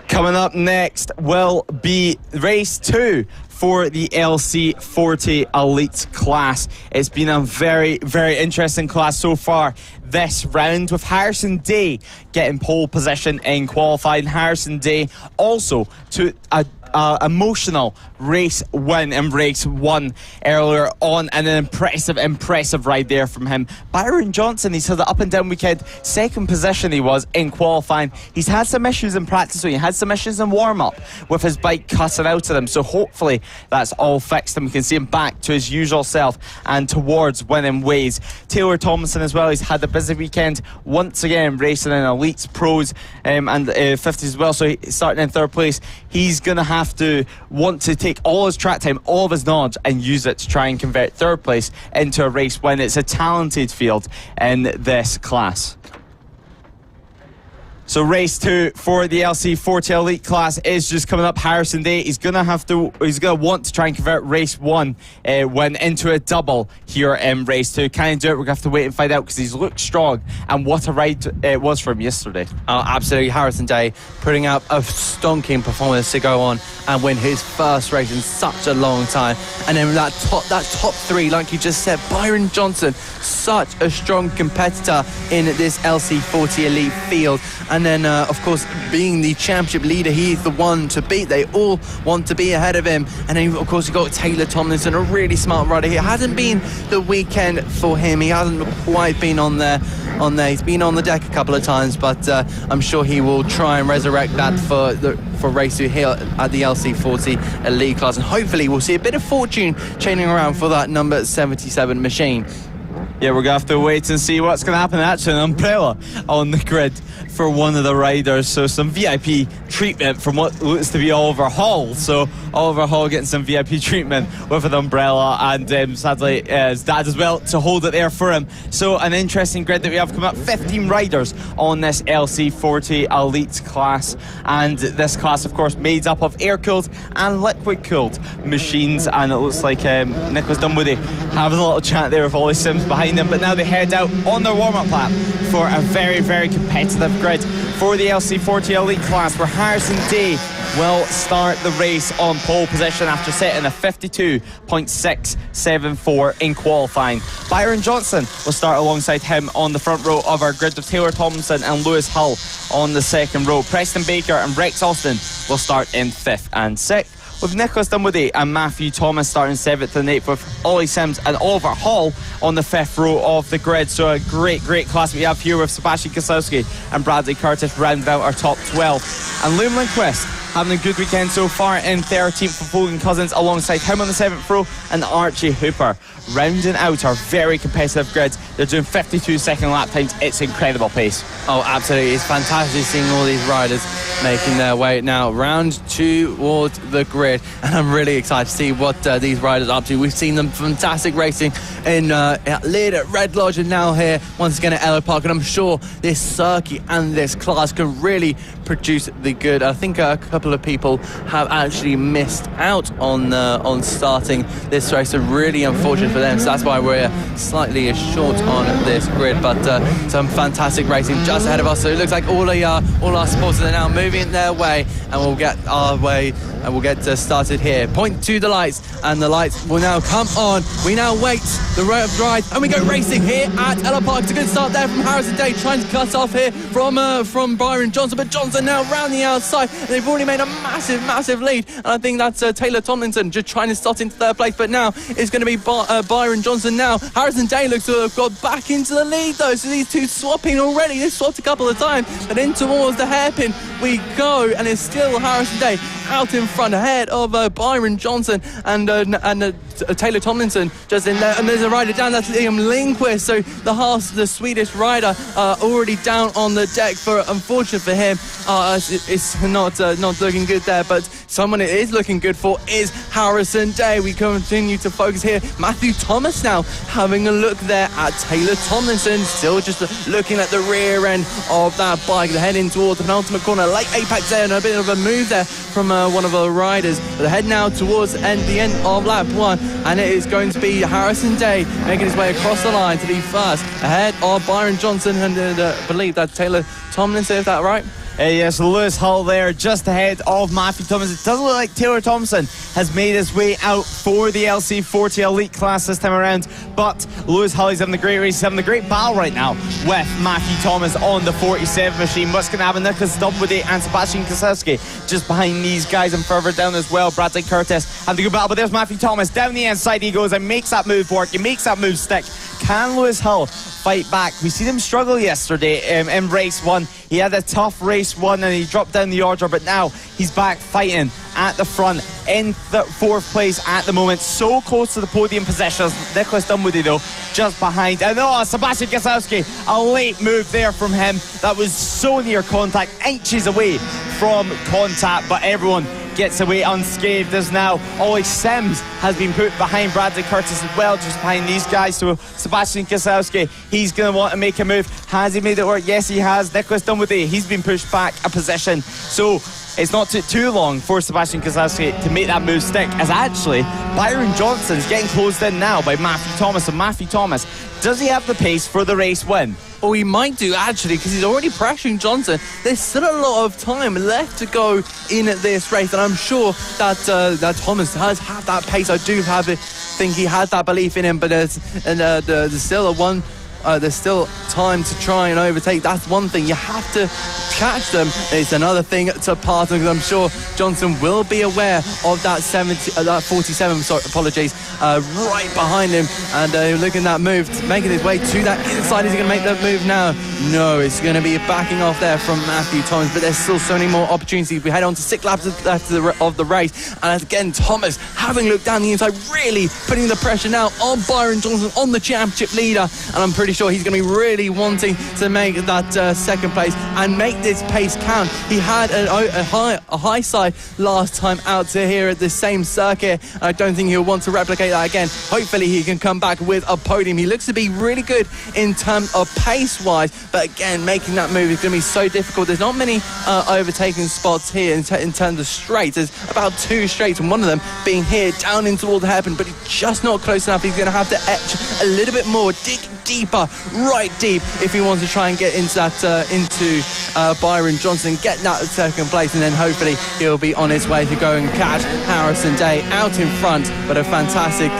Coming up next will be race 2 for the LC40 Elite class. It's been a very interesting class so far this round, with Harrison Day getting pole position in qualifying. Harrison Day also to a emotional race win in race 1 earlier on, and an impressive ride there from him. Byron Johnson, he's had an up and down weekend. 2nd position he was in qualifying. He's had some issues in practice, so he had some issues in warm-up with his bike cutting out of him, so hopefully that's all fixed and we can see him back to his usual self and towards winning ways. Taylor Thompson as well, he's had a busy weekend once again, racing in Elites, Pros and 50s as well, so starting in 3rd place. He's going to have to want to take all his track time, all of his knowledge, and use it to try and convert 3rd place into a race win. It's a talented field in this class. So race 2 for the LC40 Elite class is just coming up. Harrison Day, he's gonna want to try and convert race 1 win into a double here in race 2. Can he do it? We're gonna have to wait and find out, because he's looked strong, and what a ride it was for him yesterday. Oh, absolutely. Harrison Day putting up a stonking performance to go on and win his first race in such a long time. And then that top 3, like you just said, Byron Johnson, such a strong competitor in this LC40 Elite field. And then, of course, being the championship leader, he's the one to beat. They all want to be ahead of him. And then, of course, you've got Taylor Tomlinson, a really smart rider here. It hasn't been the weekend for him. He hasn't quite been on there on there. He's been on the deck a couple of times, but I'm sure he will try and resurrect that for race 2 here at the LC40 Elite class, and hopefully we'll see a bit of fortune chaining around for that number 77 machine. Yeah, we're going to have to wait and see what's going to happen. Actually, an umbrella on the grid for one of the riders, so some VIP treatment from what looks to be Oliver Hall. So Oliver Hall getting some VIP treatment with an umbrella, and sadly his dad as well to hold it there for him. So an interesting grid that we have coming up. 15 riders on this LC40 Elite class, and this class of course made up of air-cooled and liquid-cooled machines, and it looks like Nicholas Dunwoody having a little chat there with Ollie Sims behind him, but now they head out on their warm-up lap for a very, very competitive grid for the LC40 Elite class, where Harrison Day will start the race on pole position after setting a 52.674 in qualifying. Byron Johnson will start alongside him on the front row of our grid, with Taylor Tomlinson and Lewis Hull on the second row. Preston Baker and Rex Austin will start in 5th and 6th, with Nicholas Dunwoody and Matthew Thomas starting 7th and 8th, with Ollie Sims and Oliver Hall on the 5th row of the grid. So a great class we have here, with Sebastian Kosowski and Bradley Curtis round out our top 12. And Liam Lindquist having a good weekend so far in 13th, with Logan Cousins alongside him on the 7th row, and Archie Hooper rounding out our very competitive grid. They're doing 52-second lap times. It's incredible pace. Oh, absolutely. It's fantastic seeing all these riders making their way now round towards the grid, and I'm really excited to see what these riders are up to. We've seen them fantastic racing in Lead at Red Lodge, and now here once again at Ellough Park, and I'm sure this circuit and this class can really produce the good. I think a couple of people have actually missed out on starting this race, so really unfortunate for them, so that's why we're slightly short on this grid, but some fantastic racing just ahead of us. So it looks like all our supporters are now moving their way, and we'll get our way and we'll get started here. Point to the lights, and the lights will now come on. We now wait the ride, and we go racing here at Ellough Park. It's a good start there from Harrison Day, trying to cut off here from Byron Johnson, but Johnson now round the outside, and they've already made a massive lead, and I think that's Taylor Tomlinson just trying to start into 3rd place, but now it's going to be Byron Johnson now. Harrison Day looks to have got back into the lead though, so these two swapping already. They've swapped a couple of times, but in towards the hairpin we go, and it's still Harrison Day out in front ahead of Byron Johnson and Taylor Tomlinson just in there, and there's a rider down, that's Liam Lindquist, so the Swedish rider already down on the deck. Unfortunate for him, it's not looking good there, but someone it is looking good for is Harrison Day. We continue to focus here. Matthew Thomas now having a look there at Taylor Tomlinson, still just looking at the rear end of that bike. They're heading towards the penultimate corner, late apex there, and a bit of a move there from one of the riders. But they head now towards the end of lap 1, and it is going to be Harrison Day making his way across the line to be first, ahead of Byron Johnson, and I believe that's Taylor Tomlinson, is that right? Yes, Lewis Hull there just ahead of Matthew Thomas. It doesn't look like Taylor Thompson has made his way out for the LC40 Elite class this time around, but Lewis Hull is having a great race. He's having a great battle right now with Matthew Thomas on the 47 machine. What's going to happen? Nicholas Dunwoody and Sebastian Kosowski just behind these guys, and further down as well, Bradley Curtis having a good battle, but there's Matthew Thomas. Down the inside he goes and makes that move work. He makes that move stick. Can Lewis Hull fight back? We seen him struggle yesterday in race 1. He had a tough race 1 and he dropped down the order, but now he's back fighting at the front in the 4th place at the moment, so close to the podium positions. Nicholas Dunwoody though just behind, and Sebastian Kosowski, a late move there from him. That was so near contact, inches away from contact, but everyone gets away unscathed as now Ollie Sims has been put behind Bradley Curtis as well, just behind these guys. So Sebastian Kosowski, he's going to want to make a move. Has he made it work? Yes, he has. Nicholas Dunwoody, he's been pushed back a position, so it's not too long for Sebastian Kosowski to make that move stick, as actually Byron Johnson's getting closed in now by Matthew Thomas. And Matthew Thomas, does he have the pace for the race win? Well, he might do actually, because he's already pressuring Johnson. There's still a lot of time left to go in this race, and I'm sure that Thomas has had that pace. I do think he has that belief in him, but there's still time to try and overtake. That's one thing. You have to catch them. It's another thing to pass them, because I'm sure Johnson will be aware of that 47, right behind him. And look at that move, making his way to that inside. Is he going to make that move now? No, it's going to be backing off there from Matthew Thomas, but there's still so many more opportunities. We head on to 6 laps left of the race, and again, Thomas, having looked down the inside, really putting the pressure now on Byron Johnson, on the championship leader, and I'm pretty sure he's going to be really wanting to make that second place and make this pace count. He had a high side last time out to here at the same circuit. I don't think he'll want to replicate that again. Hopefully he can come back with a podium. He looks to be really good in terms of pace-wise, but again, making that move is going to be so difficult. There's not many overtaking spots here in terms of straights. There's about 2 straights, and one of them being here down into all the hairpin, but he's just not close enough. He's going to have to etch a little bit more, dig deeper, right deep, if he wants to try and get into that into Byron Johnson, get that second place, and then hopefully he'll be on his way to go and catch Harrison Day out in front. But a fantastic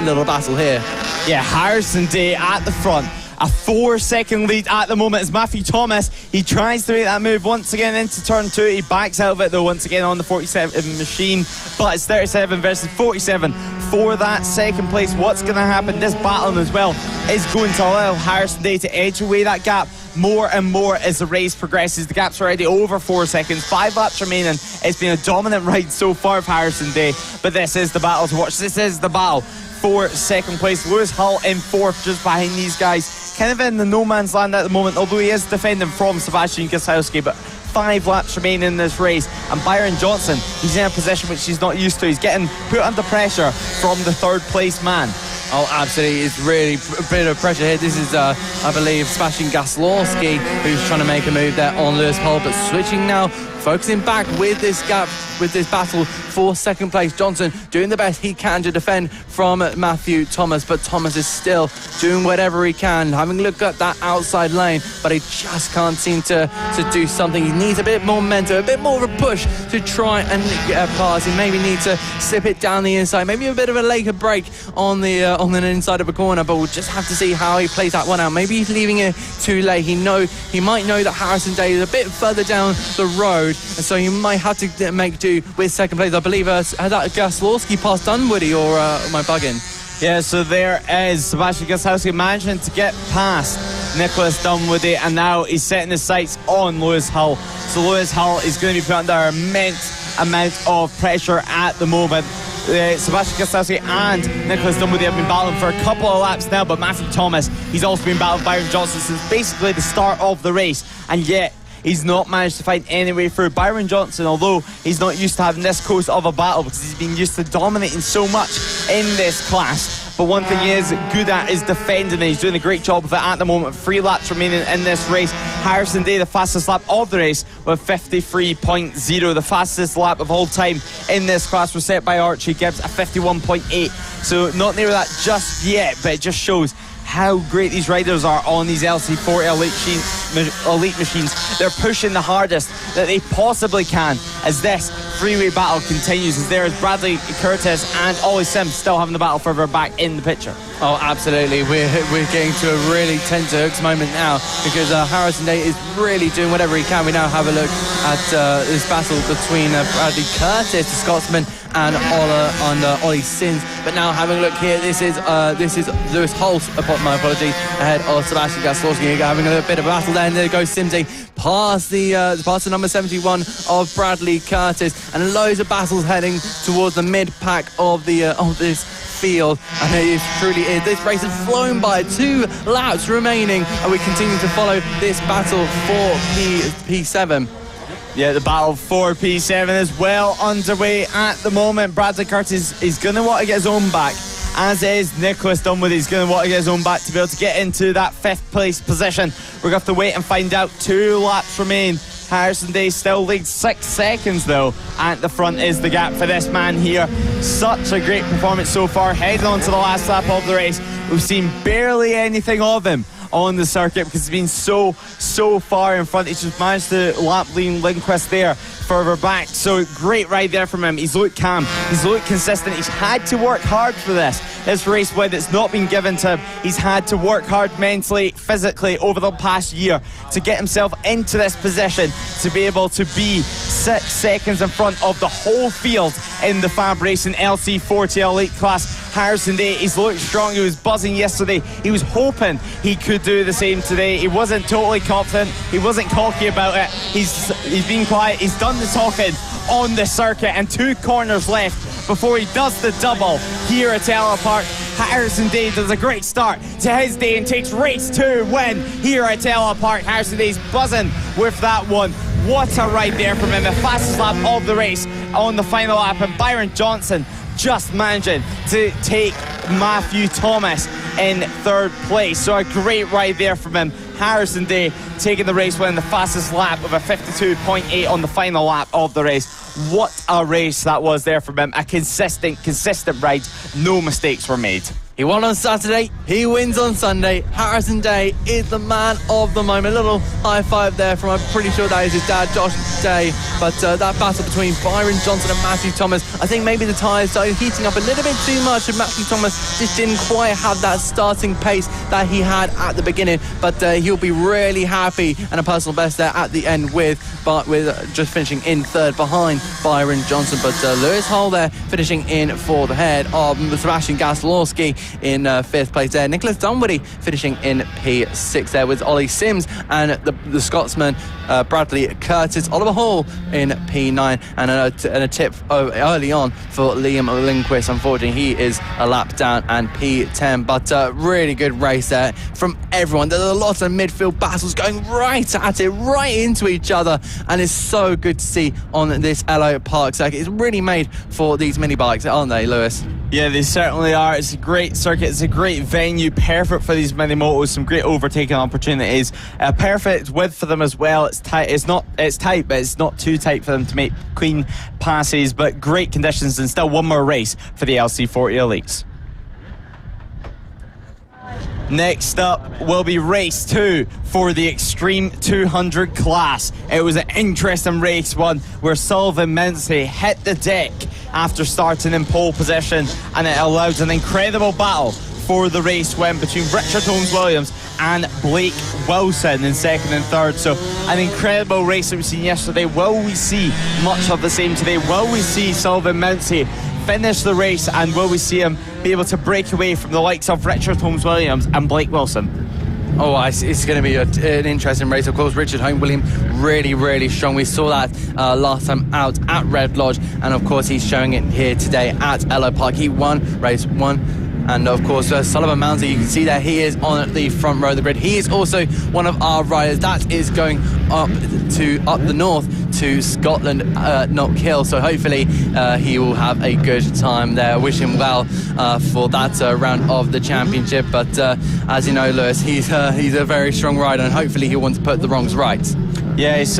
little battle here. Yeah, Harrison Day at the front. A 4-second lead at the moment is Matthew Thomas. He tries to make that move once again into turn 2. He backs out of it though once again on the 47 machine, but it's 37 versus 47 for that second place. What's going to happen? This battling as well is going to allow Harrison Day to edge away that gap more and more as the race progresses. The gap's already over 4 seconds, 5 laps remaining. It's been a dominant ride so far of Harrison Day, but this is the battle to watch. This is the battle for second place. Lewis Hull in 4th, just behind these guys, kind of in the no man's land at the moment, although he is defending from Sebastian Gosowski. But 5 laps remain in this race, and Byron Johnson, he's in a position which he's not used to. He's getting put under pressure from the 3rd place man. Oh, absolutely. It's really a bit of pressure here. This is, I believe, Sebastian Gosowski, who's trying to make a move there on Lewis Hull, but switching now, focusing back with this gap, with this battle for second place. Johnson doing the best he can to defend from Matthew Thomas, but Thomas is still doing whatever he can, having a look at that outside lane, but he just can't seem to do something. He needs a bit more momentum, a bit more of a push to try and get a pass. He maybe needs to slip it down the inside, maybe a bit of a later break on the inside of a corner, but we'll just have to see how he plays that one out. Maybe he's leaving it too late. He might know that Harrison Day is a bit further down the road, and so he might have to make do with second place. I believe has that Gosowski passed Dunwoody, or am I bugging? Yeah, so there is Sebastian Gosowski managing to get past Nicholas Dunwoody, and now he's setting his sights on Lewis Hull. So Lewis Hull is going to be put under immense amount of pressure at the moment. Sebastian Gosowski and Nicholas Dunwoody have been battling for a couple of laps now, but Matthew Thomas, he's also been battling Byron Johnson since basically the start of the race, and yet he's not managed to find any way through. Byron Johnson, although he's not used to having this close of a battle because he's been used to dominating so much in this class, but one thing he is good at is defending, and he's doing a great job of it at the moment. 3 laps remaining in this race. Harrison Day, the fastest lap of the race, with 53.0. The fastest lap of all time in this class was set by Archie Gibbs at 51.8. So not near that just yet, but it just shows how great these riders are on these LC40 Elite machines. They're pushing the hardest that they possibly can as this three-way battle continues, as there is Bradley Curtis and Ollie Sims still having the battle further back in the picture. Oh, absolutely. We're getting to a really tense moment now, because Harrison Day is really doing whatever he can. We now have a look at this battle between Bradley Curtis, the Scotsman, and Ollie Sims. But now having a look here, this is Lewis Hull, my apologies, ahead of Sebastian Gosowski, having a bit of a battle there, and there goes Simsy past the number 71 of Bradley Curtis, and loads of battles heading towards the mid-pack of this field, and it truly is. This race has flown by. 2 laps remaining, and we continue to follow this battle for P7. Yeah, the battle for P7 is well underway at the moment. Bradley Curtis is going to want to get his own back, as is Nicholas Dunwoody. He's going to want to get his own back to be able to get into that 5th place position. We're going to have to wait and find out. 2 laps remain. Harrison Day still leads 6 seconds though. At the front is the gap for this man here. Such a great performance so far. Heading on to the last lap of the race. We've seen barely anything of him on the circuit because he's been so far in front. He's just managed to lap Liam Lindquist there further back. So great ride there from him. He's looked calm, he's looked consistent. He's had to work hard for this race win that's not been given to him. He's had to work hard mentally, physically over the past year to get himself into this position to be able to be 6 seconds in front of the whole field in the FAB-Racing LC40 Elite class. Harrison Day, he's looked strong. He was buzzing yesterday. He was hoping he could do the same today. He wasn't totally confident. He wasn't cocky about it. He's been quiet. He's done the talking on the circuit, and 2 corners left before he does the double here at Ellough Park. Harrison Day does a great start to his day and takes race 2 win here at Ellough Park. Harrison Day's buzzing with that one. What a ride there from him. The fastest lap of the race on the final lap, and Byron Johnson just managing to take Matthew Thomas in 3rd place. So a great ride there from him. Harrison Day taking the race win, the fastest lap of a 52.8 on the final lap of the race. What a race that was there from him. A consistent ride. No mistakes were made. He won on Saturday, he wins on Sunday. Harrison Day is the man of the moment. A little high five there from, I'm pretty sure that is his dad, Josh Day. But that battle between Byron Johnson and Matthew Thomas, I think maybe the tyres started heating up a little bit too much, and Matthew Thomas just didn't quite have that starting pace that he had at the beginning. But he'll be really happy, and a personal best there at the end with just finishing in 3rd behind Byron Johnson. But Lewis Hull there finishing in 4th ahead of Sebastian Gaslowski in 5th place there. Nicholas Dunwoody finishing in P6 there with Ollie Sims and the Scotsman Bradley Curtis. Oliver Hall in P9, and a tip early on for Liam Lindquist. Unfortunately, he is a lap down and P10, but really good race there from everyone. There's a lot of midfield battles going right at it, right into each other, and it's so good to see on this Ellough Park circuit. It's really made for these mini bikes, aren't they, Lewis? Yeah, they certainly are. It's a great circuit. It's a great venue, perfect for these MiniMotos. Some great overtaking opportunities. Perfect width for them as well. It's tight. It's tight, but it's not too tight for them to make clean passes. But great conditions, and still one more race for the LC40 Elites. Next up will be race 2 for the Extreme 200 class. It was an interesting race one where Sullivan Mincy hit the deck after starting in pole position, and it allowed an incredible battle for the race win between Richard Holmes-Williams and Blake Wilson in 2nd and 3rd. So an incredible race that we've seen yesterday. Will we see much of the same today? Will we see Sullivan Mincy finish the race, and will we see him be able to break away from the likes of Richard Holmes-Williams and Blake Wilson? Oh, it's going to be an interesting race. Of course, Richard Holmes-Williams really strong. We saw that last time out at Red Lodge, and of course he's showing it here today at Ellough Park. He won race 1. And of course, Sullivan Mincy, you can see that he is on the front row of the grid. He is also one of our riders that is going up the north to Scotland, Knockhill. So hopefully he will have a good time there. Wish him well for that round of the championship. But as you know, Lewis, he's a very strong rider, and hopefully he wants to put the wrongs right. Yeah, he's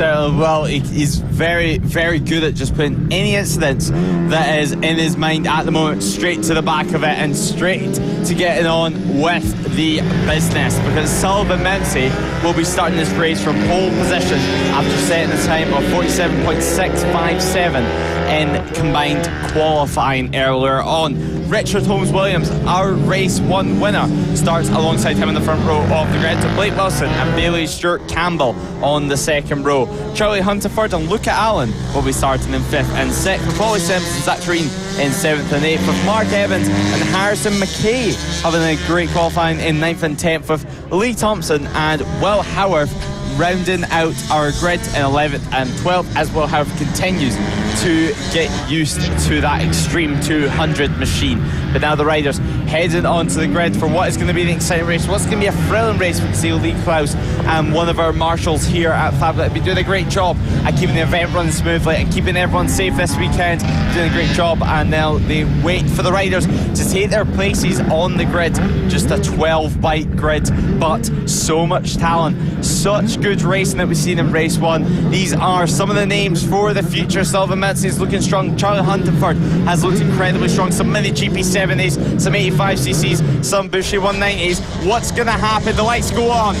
he's very good at just putting any incidents that is in his mind at the moment straight to the back of it and straight to getting on with the business, because Sullivan Mincy will be starting this race from pole position after setting a time of 47.657 in combined qualifying earlier on. Richard Holmes-Williams, our race 1 winner, starts alongside him in the front row of the grid. Blake Wilson and Bailey Stewart Campbell on the 2nd row. Charlie Hunterford and Luca Allen will be starting in 5th and 6th, with Ollie Sims and Zach Turin in 7th and 8th, with Mark Evans and Harrison McKay having a great qualifying in 9th and 10th, with Lee Thompson and Will Howarth rounding out our grid in 11th and 12th, as Will Howarth continues to get used to that Extreme 200 machine. But now the riders heading onto the grid for what is going to be an exciting race, what's going to be a thrilling race. We can see Lee Klaus and one of our marshals here at FAB have been doing a great job at keeping the event running smoothly and keeping everyone safe this weekend, doing a great job. And now they wait for the riders to take their places on the grid. Just a 12 bike grid, but so much talent, such good racing that we've seen in race 1. These are some of the names for the future. Sullivan Mincy is looking strong. Charlie Huntingford has looked incredibly strong. Some mini GP70s, some 85 195cc's, some bushy 190s. What's going to happen? The lights go on.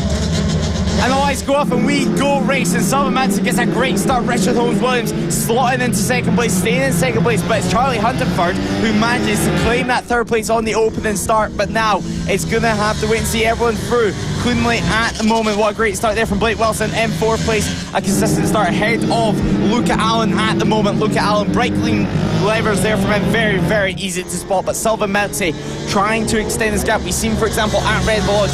And the lights go off and we go racing. Sullivan Manson gets a great start. Richard Holmes-Williams slotting into second place, staying in second place, but it's Charlie Huntingford who manages to claim that third place on the opening start. But now it's going to have to wait and see everyone through cleanly at the moment. What a great start there from Blake Wilson in fourth place. A consistent start ahead of Luca Allen at the moment. Luca Allen, bright clean levers there from him. Very, very easy to spot. But Sullivan Manson trying to extend his gap. We've seen, for example, at Red Bull,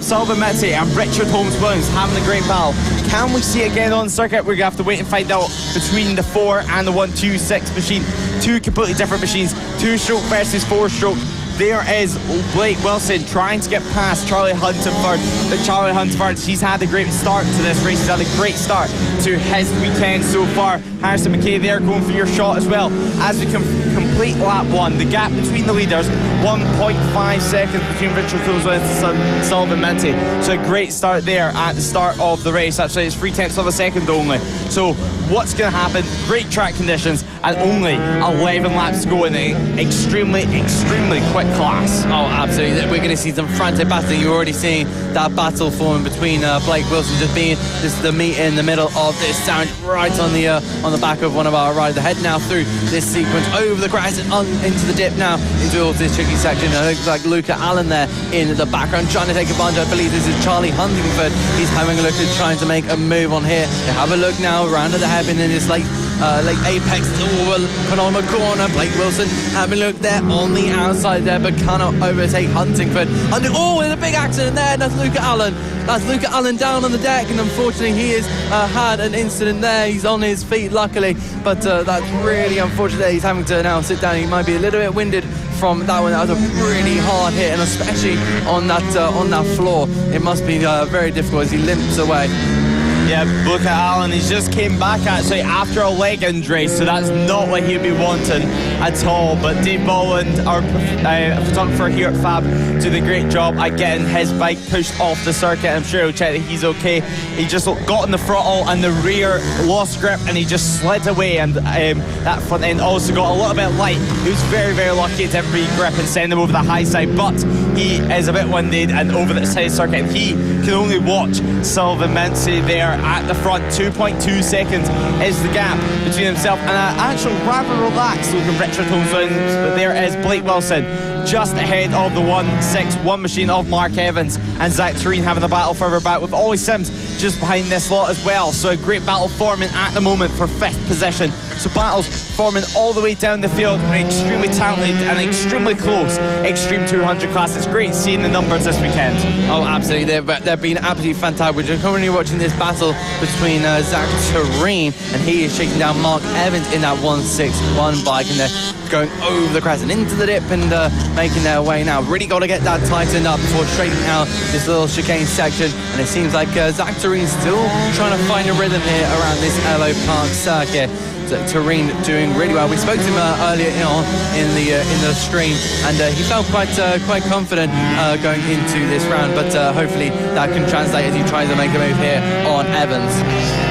Sullivan Manson and Richard Holmes-Williams having a great battle. Can we see it again on the circuit? We're going to have to wait and find out between the 4 and the 126 machine. Two completely different machines. 2-stroke versus 4-stroke. There is Blake Wilson trying to get past Charlie Huntingford. But Charlie Huntingford, he's had a great start to this race. He's had a great start to his weekend so far. Harrison McKay there going for your shot as well. As we complete lap 1, the gap between the leaders, 1.5 seconds between Richard Holmes-Williams and Sullivan Manson. So a great start there at the start of the race. Actually, it's 0.3 of a second only. So what's going to happen? Great track conditions and only 11 laps to go in an extremely, extremely quick class. Oh, absolutely. We're going to see some frantic battling. You're already seeing that battle forming between Blake Wilson just being the meet in the middle of this sound right on the back of one of our riders. Heading now through this sequence over the grass and on into the dip now into all this tricky section. It looks like Luca Allen there in the background trying to take advantage. I believe this is Charlie Huntingford. He's having a look at trying to make a move on here. They have a look now around at the hairpin in this late apex penultimate corner. Blake Wilson having a look there on the outside there, but cannot overtake Huntingford. Oh, and a big accident there. That's Luca Allen. That's Luca Allen down on the deck, and unfortunately he has had an incident there. He's on his feet luckily, but that's really unfortunate. He's having to now sit down. He might be a little bit winded from that one. That was a really hard hit, and especially on that floor, it must be very difficult as he limps away. Yeah, Luca Allen, he just came back actually after a leg injury, so that's not what he'd be wanting at all. But Dave Bolland, our photographer here at FAB, did a great job at getting his bike pushed off the circuit. I'm sure he'll check that he's okay. He just got in the throttle and the rear lost grip and he just slid away, and that front end also got a little bit light. He was very, very lucky to have re-grip and send him over the high side, but he is a bit winded and over the side circuit. He can only watch Sullivan Manson there at the front. 2.2 seconds is the gap between himself and an actual rather relaxed looking Richard Holmes-Williams, but there is Blake Wilson just ahead of the 161 machine of Mark Evans, and Zach Turin having a battle further back with Ollie Sims just behind this lot as well. So a great battle forming at the moment for 5th position. So battles forming all the way down the field. An extremely talented and extremely close Extreme 200 class. It's great seeing the numbers this weekend. Oh, absolutely. They've been absolutely fantastic. We're just currently watching this battle between Zach Turin, and he is shaking down Mark Evans in that 161 bike, and they're going over the crest and into the dip and making their way now. Really got to get that tightened up before straightening out this little chicane section, and it seems like Zach Turin's still trying to find a rhythm here around this Ellough Park circuit. Turin doing really well. We spoke to him earlier on in the stream, and he felt quite confident going into this round, but hopefully that can translate as he tries to make a move here on Evans.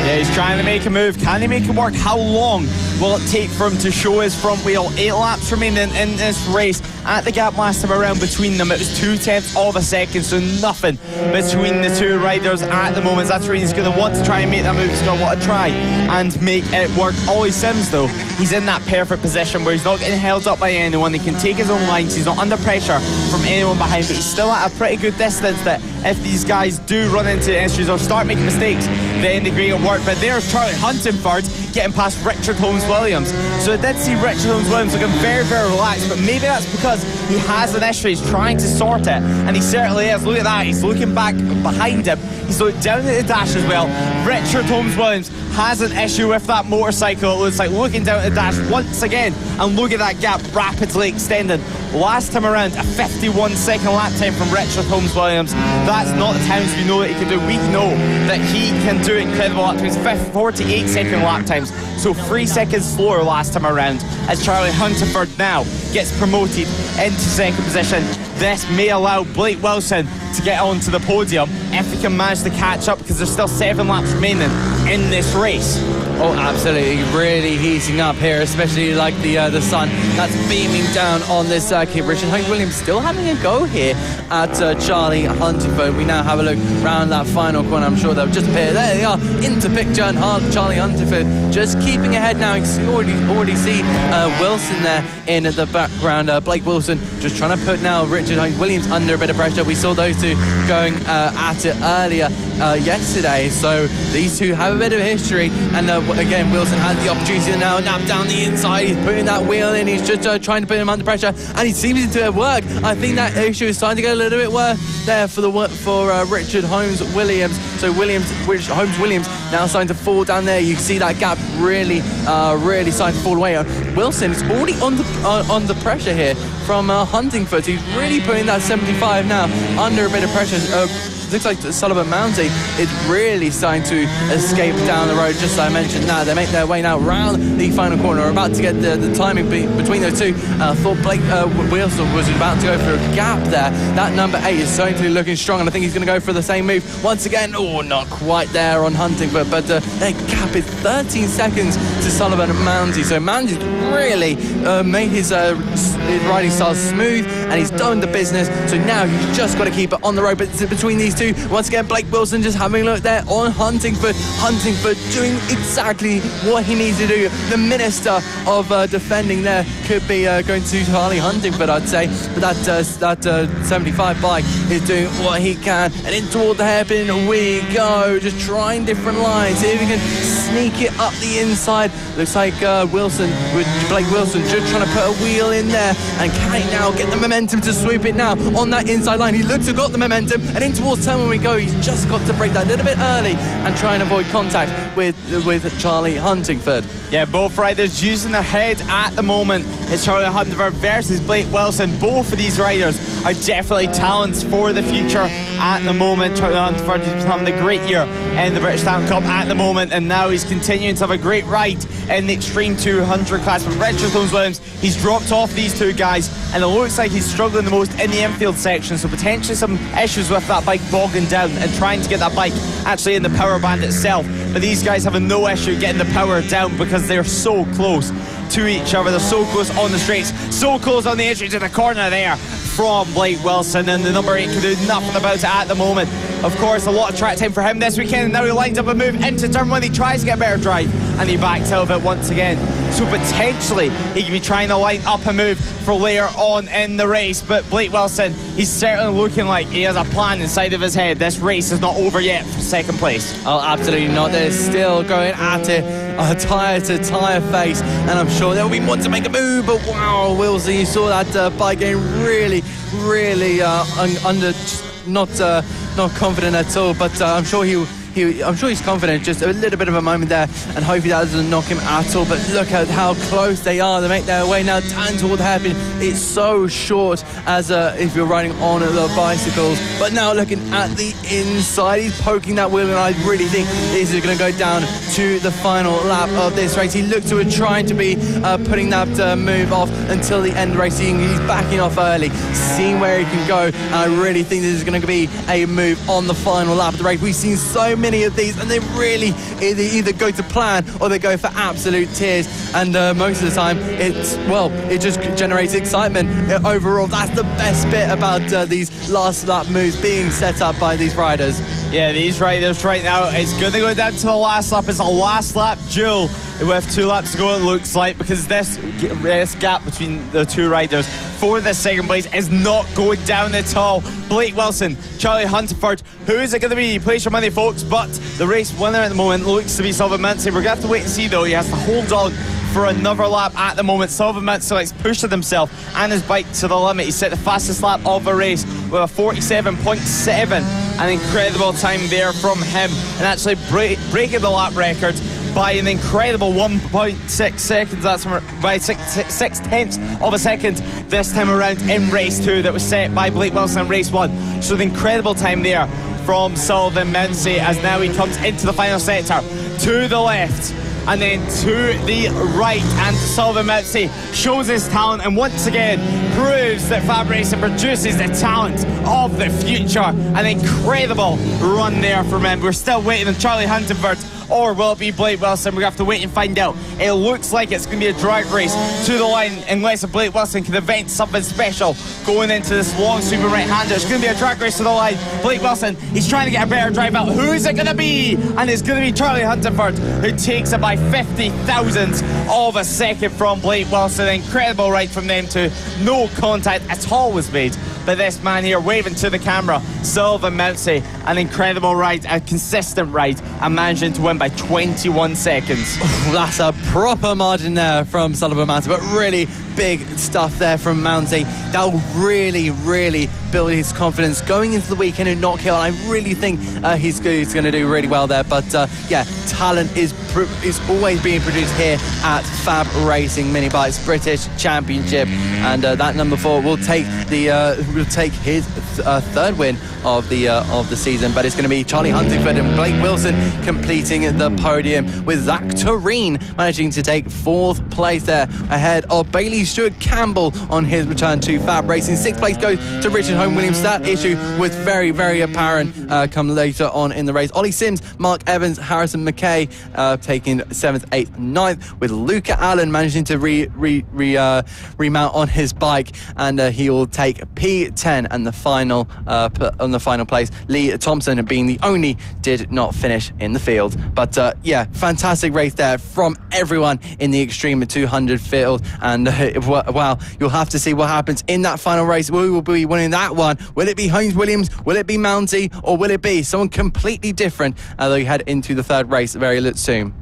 Yeah, he's trying to make a move. Can he make it work? How long will it take for him to show his front wheel? 8 laps remaining in this race. At the gap last time around between them, it was 0.2 of a second, so nothing between the two riders at the moment. That's where he's going to want to try and make that move. He's going to want to try and make it work. Ollie Sims, though, he's in that perfect position where he's not getting held up by anyone. He can take his own lines. He's not under pressure from anyone behind, but he's still at a pretty good distance that if these guys do run into issues or start making mistakes, then they great work. But there's Charlie Huntingford getting past Richard Holmes-Williams. So I did see Richard Holmes-Williams looking very, very relaxed, but maybe that's because he has an issue. He's trying to sort it, and he certainly is. Look at that. He's looking back behind him. He's looking down at the dash as well. Richard Holmes-Williams has an issue with that motorcycle. It looks like looking down at the dash once again, and look at that gap rapidly extending. Last time around, a 51-second lap time from Richard Holmes-Williams. That's not the times we know that he can do. We know that he can do incredible lap times, 48-second lap times. So 3 seconds slower last time around, as Charlie Huntingford now gets promoted into second position. This may allow Blake Wilson to get onto the podium if he can manage to catch up, because there's still 7 laps remaining in this race. Oh, absolutely, really heating up here, especially like the sun that's beaming down on this circuit. Richard Williams still having a go here at Charlie Huntingford. We now have a look round that final corner. I'm sure they'll just appear. There they are, into picture, and Charlie Huntingford just keeping ahead now. You can already see Wilson there in the background. Blake Wilson just trying to put now Richard Williams under a bit of pressure. We saw those two going at it earlier yesterday, so these two have a bit of history, and again Wilson has the opportunity to now nap down the inside. He's putting that wheel in, he's just trying to put him under pressure, and he seems to work. I think that issue is starting to get a little bit worse there for Richard Holmes Williams. So Holmes Williams now starting to fall down there. You can see that gap really starting to fall away. Wilson is already under pressure here from Huntingford. He's really putting that 75 now under a bit of pressure. Looks like Sullivan Mounsey is really starting to escape down the road, just as I mentioned. Now they make their way now round the final corner. We're about to get the timing between those two. Thought Blake Wilson was about to go for a gap there. That number 8 is certainly looking strong, and I think he's going to go for the same move once again. Oh, not quite there on Huntingford, but their gap is 13 seconds to Sullivan Mounsey. So Mounsey's really made his riding style smooth, and he's done the business. So now he's just got to keep it on the road. But between these two, once again, Blake Wilson just having a look there on Huntingford. Huntingford doing exactly what he needs to do. The minister of defending there could be going to Charlie Huntingford, I'd say. But that 75 bike is doing what he can. And in toward the hairpin we go. Just trying different lines. See if we can sneak it up the inside. Looks like Wilson, with Blake Wilson, just trying to put a wheel in there. And can he now get the momentum to swoop it now on that inside line? He looks to have got the momentum, and in towards turn when we go, he's just got to break that a little bit early and try and avoid contact with Charlie Huntingford. Yeah, both riders using their head at the moment. It's Charlie Huntingford versus Blake Wilson. Both of these riders are definitely talents for the future at the moment. Charlie Huntingford is having a great year in the British Talent Cup at the moment, and now he's continuing to have a great ride in the Extreme 200 class. But Richard Holmes Williams, he's dropped off these two guys, and it looks like he's struggling the most in the infield section, so potentially some issues with that bike bogging down and trying to get that bike actually in the power band itself. But these guys have no issue getting the power down because they're so close to each other. They're so close on the straights, so close on the entry to the corner there from Blake Wilson, and the number 8 can do nothing about it at the moment. Of course, a lot of track time for him this weekend, and now he lines up a move into turn 1. He tries to get a better drive, and he backs out of it once again. So potentially he could be trying to line up a move for later on in the race. But Blake Wilson, he's certainly looking like he has a plan inside of his head. This race is not over yet for second place. Oh, absolutely not. They're still going at it, tyre to tyre face, and I'm sure there'll be more to make a move. But wow, Wilson, you saw that bike getting really not confident at all. But I'm sure he's confident. Just a little bit of a moment there, and hopefully that doesn't knock him at all. But look at how close they are. They make their way now down toward the hairpin. It's so short as if you're riding on the bicycles. But now looking at the inside, he's poking that wheel, and I really think this is going to go down to the final lap of this race. He looked to have tried to be putting that move off until the end race. He's backing off early, seeing where he can go. And I really think this is going to be a move on the final lap of the race. We've seen so many of these, and they really either go to plan or they go for absolute tears. And most of the time, it just generates excitement. Overall, that's the best bit about these last lap moves being set up by these riders. Yeah, these riders right now, it's going to go down to the last lap. It's a last lap duel with 2 laps to go, it looks like, because this gap between the two riders for the second place is not going down at all. Blake Wilson, Charlie Huntingford, who is it going to be? Place your money, folks. But the race winner at the moment looks to be Sullivan Mounsey. We're going to have to wait and see, though. He has to hold on for another lap at the moment. Sullivan Mounsey likes pushing himself and his bike to the limit. He set the fastest lap of the race with a 47.7. An incredible time there from him, and actually breaking the lap record by an incredible 1.6 seconds. That's by 6 tenths of a second this time around in race 2 that was set by Blake Wilson in race 1. So the incredible time there from Sullivan Mounsey, as now he comes into the final sector to the left and then to the right, and Sullivan Mounsey shows his talent and once again proves that FAB-Racing produces the talent of the future. An incredible run there from him. We're still waiting on Charlie Huntingford or will it be Blake Wilson? We're going to have to wait and find out. It looks like it's going to be a drag race to the line unless Blake Wilson can invent something special going into this long sweeping right-hander. It's going to be a drag race to the line. Blake Wilson, he's trying to get a better drive out. Who is it going to be? And it's going to be Charlie Huntingford, who takes it by 50 thousandths of a second from Blake Wilson. Incredible ride from them too. No contact at all was made by this man here waving to the camera, Sylvan Mounsey. An incredible ride, a consistent ride, and managing to win by 21 seconds. That's a proper margin there from Sullivan Mounsey, but really big stuff there from Mounsey. That will really, really build his confidence going into the weekend in Knock Hill. I really think he's going to do really well there. But yeah, talent is always being produced here at FAB-Racing Mini Bikes British Championship, and that number 4 will take his third win of the season. But it's going to be Charlie Huntingford and Blake Wilson completing the podium, with Zach Turin managing to take 4th place there ahead of Bailey Stewart Campbell on his return to FAB-Racing. 6th place goes to Richard Holm-Williams. That issue was very, very apparent come later on in the race. Ollie Sims, Mark Evans, Harrison McKay taking 7th, 8th, 9th, with Luca Allen managing to remount on his bike, and he will take P10 and the final on the final place. Lee Thompson being the only did not finish in the field. But yeah, fantastic race there from everyone in the Extreme 200 field, and wow, you'll have to see what happens in that final race. Who will be winning that one? Will it be Holmes Williams? Will it be Mounsey? Or will it be someone completely different as we head into the third race very soon?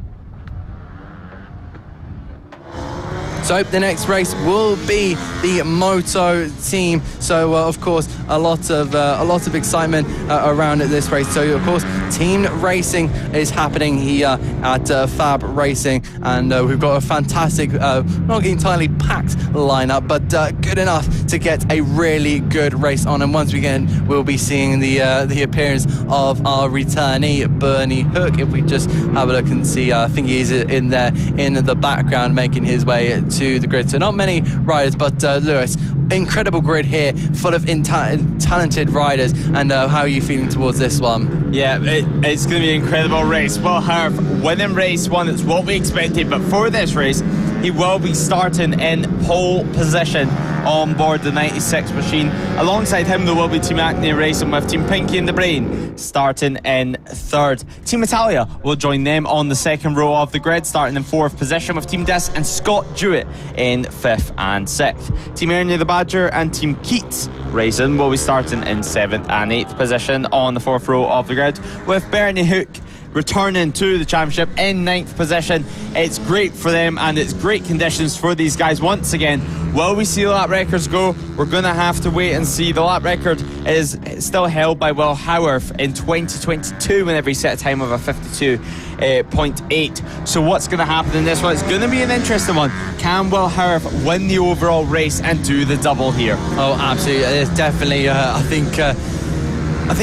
So the next race will be the Moto team. So of course a lot of excitement around this race. So of course team racing is happening here at FAB-Racing, and we've got a fantastic, not entirely packed lineup, but good enough to get a really good race on. And once again we'll be seeing the appearance of our returnee Bernie Hook. If we just have a look and see, I think he's in there in the background making his way to the grid. So not many riders, but Lewis, incredible grid here, full of talented riders. And how are you feeling towards this one? Yeah, it's going to be an incredible race. Will Harf winning race 1, it's what we expected, but for this race he will be starting in pole position on board the 96 machine. Alongside him there will be Team Acme Racing, with Team Pinky and the Brain starting in 3rd. Team Italia will join them on the 2nd row of the grid, starting in 4th position, with Team Dis and Scott Jewett in 5th and 6th. Team Ernie the Badger and Team Keats Racing will be starting in 7th and 8th position on the 4th row of the grid, with Bernie Hook returning to the championship in 9th position. It's great for them, and it's great conditions for these guys once again. Will we see lap records go? We're going to have to wait and see. The lap record is still held by Will Howarth in 2022 whenever he set a time of a 52.8. So what's going to happen in this one? It's going to be an interesting one. Can Will Howarth win the overall race and do the double here? Oh, absolutely. It's definitely, I think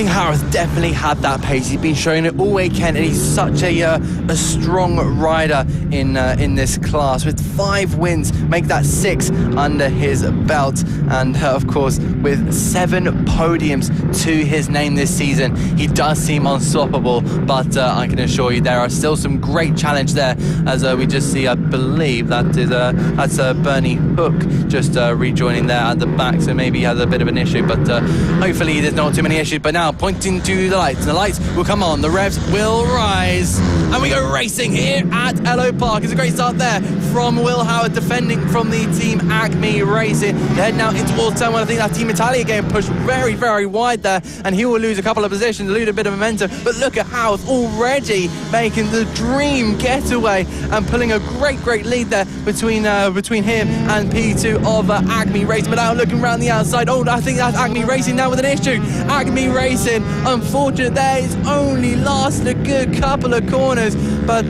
Howarth definitely had that pace. He's been showing it all weekend, and he's such a strong rider in this class. With 5 wins, make that 6 under his belt, and of course with 7 podiums to his name this season, he does seem unstoppable. But I can assure you there are still some great challenge there, as we just see, I believe that's Bernie Hook just rejoining there at the back. So maybe he has a bit of an issue, but hopefully there's not too many issues. But now pointing to the lights, and the lights will come on, the revs will rise, and we go racing here at Ellough Park. It's a great start there from Will Howard, defending from the Team Acme Racing. They head now into towards turn 1. I think that Team Italia getting pushed very, very wide there, and he will lose a couple of positions, lose a bit of momentum. But look at Howard already making the dream getaway and pulling a great lead there between him and P2 of Acme Racing. But now looking around the outside, oh, I think that's Acme Racing now with an issue. Acme Racing, unfortunate there, it's only lasted a good couple of corners, but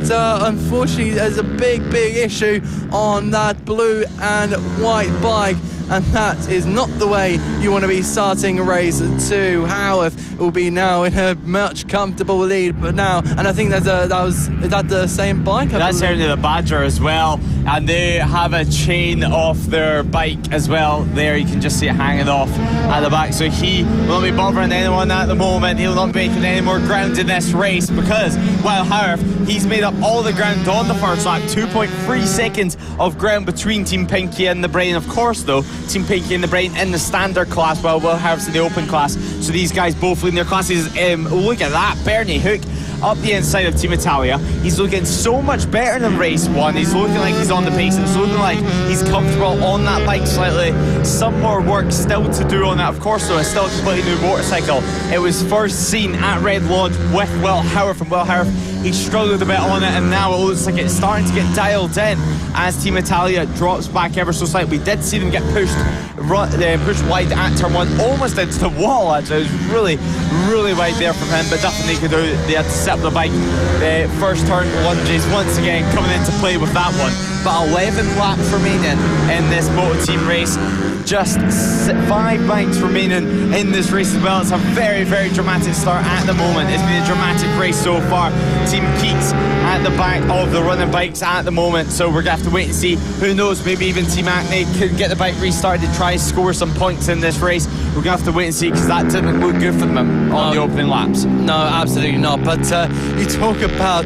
unfortunately there's a big issue on that blue and white bike, and that is not the way you want to be starting race 2. Howarth will be now in a much comfortable lead, but now, and I think is that the same bike? That's certainly the Badger as well, and they have a chain off their bike as well. There you can just see it hanging off at the back, so he will not be bothering anyone at the moment. He'll not be making any more ground in this race, because while Howarth, he's made up all the ground on the first lap. 2.3 seconds of ground between Team Pinky and the Brain. Of course though, Team Pinky and the Brain in the standard class, while Will Howarth's in the open class, so these guys both leading their classes. Look at that, Bernie Hook up the inside of Team Italia. He's looking so much better than race 1. He's looking like he's on the pace. It's looking like he's comfortable on that bike slightly. Some more work still to do on that, of course, though. It's still a completely new motorcycle. It was first seen at Red Lodge with Will Howarth, and Will Howarth, he struggled a bit on it, and now it looks like it's starting to get dialed in as Team Italia drops back ever so slightly. We did see them get pushed wide at turn 1, almost into the wall actually. It was really wide there from him, but nothing they could do. They had to set up the bike. The first turn lunges once again coming into play with that one. But 11 laps remaining in this moto team race. Just 5 bikes remaining in this race as well. It's a very dramatic start at the moment. It's been a dramatic race so far. Team Keeks at the back of the running bikes at the moment, so we're gonna have to wait and see. Who knows, maybe even Team Acne could get the bike restarted to try score some points in this race. We're gonna have to wait and see, because that didn't look good for them on the opening laps. No, absolutely not. But you talk about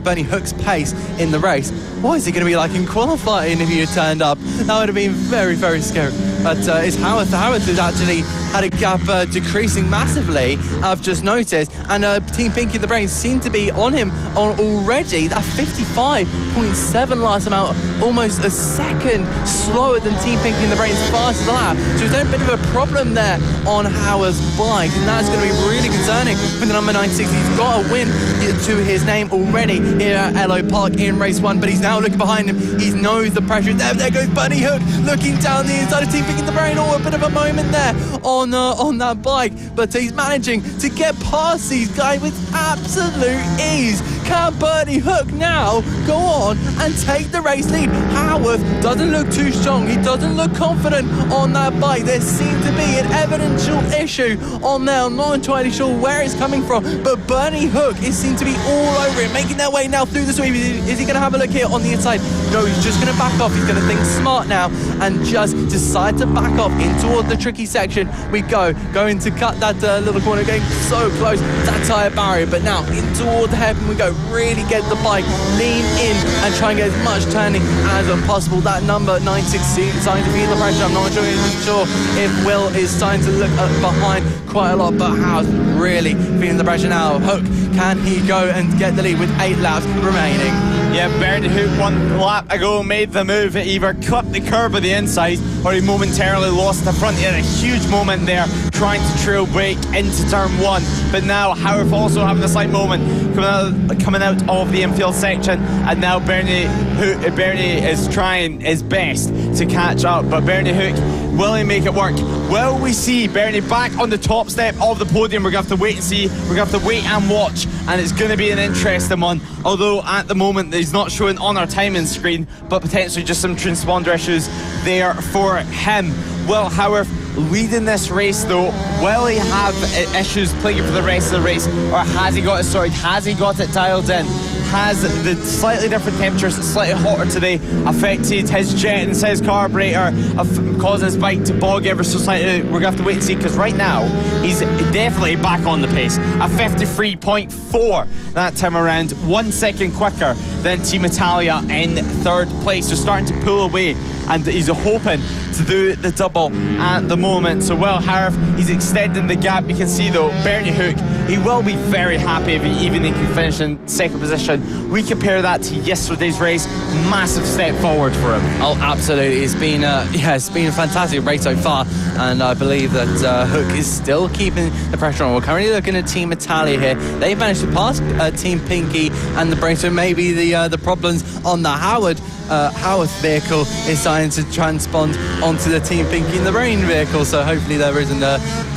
Bernie Hook's pace in the race. What is it going to be like in qualifying if you turned up? That would have been very scary. But it's Howarth. Howarth has actually had a gap decreasing massively, I've just noticed, and Team Pinky and the Brain seem to be on him already. That 55.7 last amount, almost a second slower than Team Pinky and the Brain's fastest lap. So there's a bit of a problem there on Howarth's bike, and that's going to be really concerning for the number 96. He's got a win to his name already here at Ellough Park in race 1, but he's now looking behind him. He knows the pressure. There goes Bernie Hook looking down the inside of Team Pinky and the Brain. Oh, a bit of a moment there on that bike, but he's managing to get past these guys with absolute ease. Can Bernie Hook now go on and take the race lead? Howarth doesn't look too strong. He doesn't look confident on that bike. There seems to be an evidential issue on there. I'm not entirely sure where it's coming from, but Bernie Hook seems to be all over it, making their way now through the sweep. Is he going to have a look here on the inside? No, he's just going to back off. He's going to think smart now and just decide to back off in towards the tricky section. We going to cut that little corner, getting so close to that tyre barrier, but now in toward the hairpin we go. Really get the bike, lean in and try and get as much turning as possible. That number 96 starting to feel the pressure. I'm not sure if Will is starting to look behind quite a lot, but Howarth really feeling the pressure now. Hook, can he go and get the lead with 8 laps remaining? Yeah, Bernie Hook 1 lap ago made the move. It either cut the curb of the inside or he momentarily lost the front. He had a huge moment there trying to trail brake into turn 1, but now Howarth also having a slight moment coming out of the infield section, and now Bernie is trying his best to catch up, but Bernie Hook, will he make it work? Will we see Bernie back on the top step of the podium? We're going to have to wait and see. We're going to have to wait and watch, and it's going to be an interesting one, although at the moment he's not showing on our timing screen, but potentially just some transponder issues there for him. Will Howarth leading this race though? Will he have issues playing for the rest of the race, or has he got it sorted? Has he got it dialed in? Has the slightly different temperatures, slightly hotter today, affected his jet and his carburetor, causing his bike to bog ever so slightly? We're going to have to wait and see, because right now he's definitely back on the pace. A 53.4 that time around, 1 second quicker than Team Italia in 3rd place. So starting to pull away, and he's hoping to do the double at the moment. So Will Howarth, he's extending the gap. You can see though, Bernie Hook, he will be very happy if he can finish in 2nd position. We compare that to yesterday's race, massive step forward for him. Oh, absolutely. It's been a fantastic race so far, and I believe that Hook is still keeping the pressure on. We're currently looking at Team Italia here. They've managed to pass Team Pinky and the Brain, so maybe the problems on the Howard Howarth vehicle is starting to transpond onto the Team Pinky in the Brain vehicle, so hopefully there isn't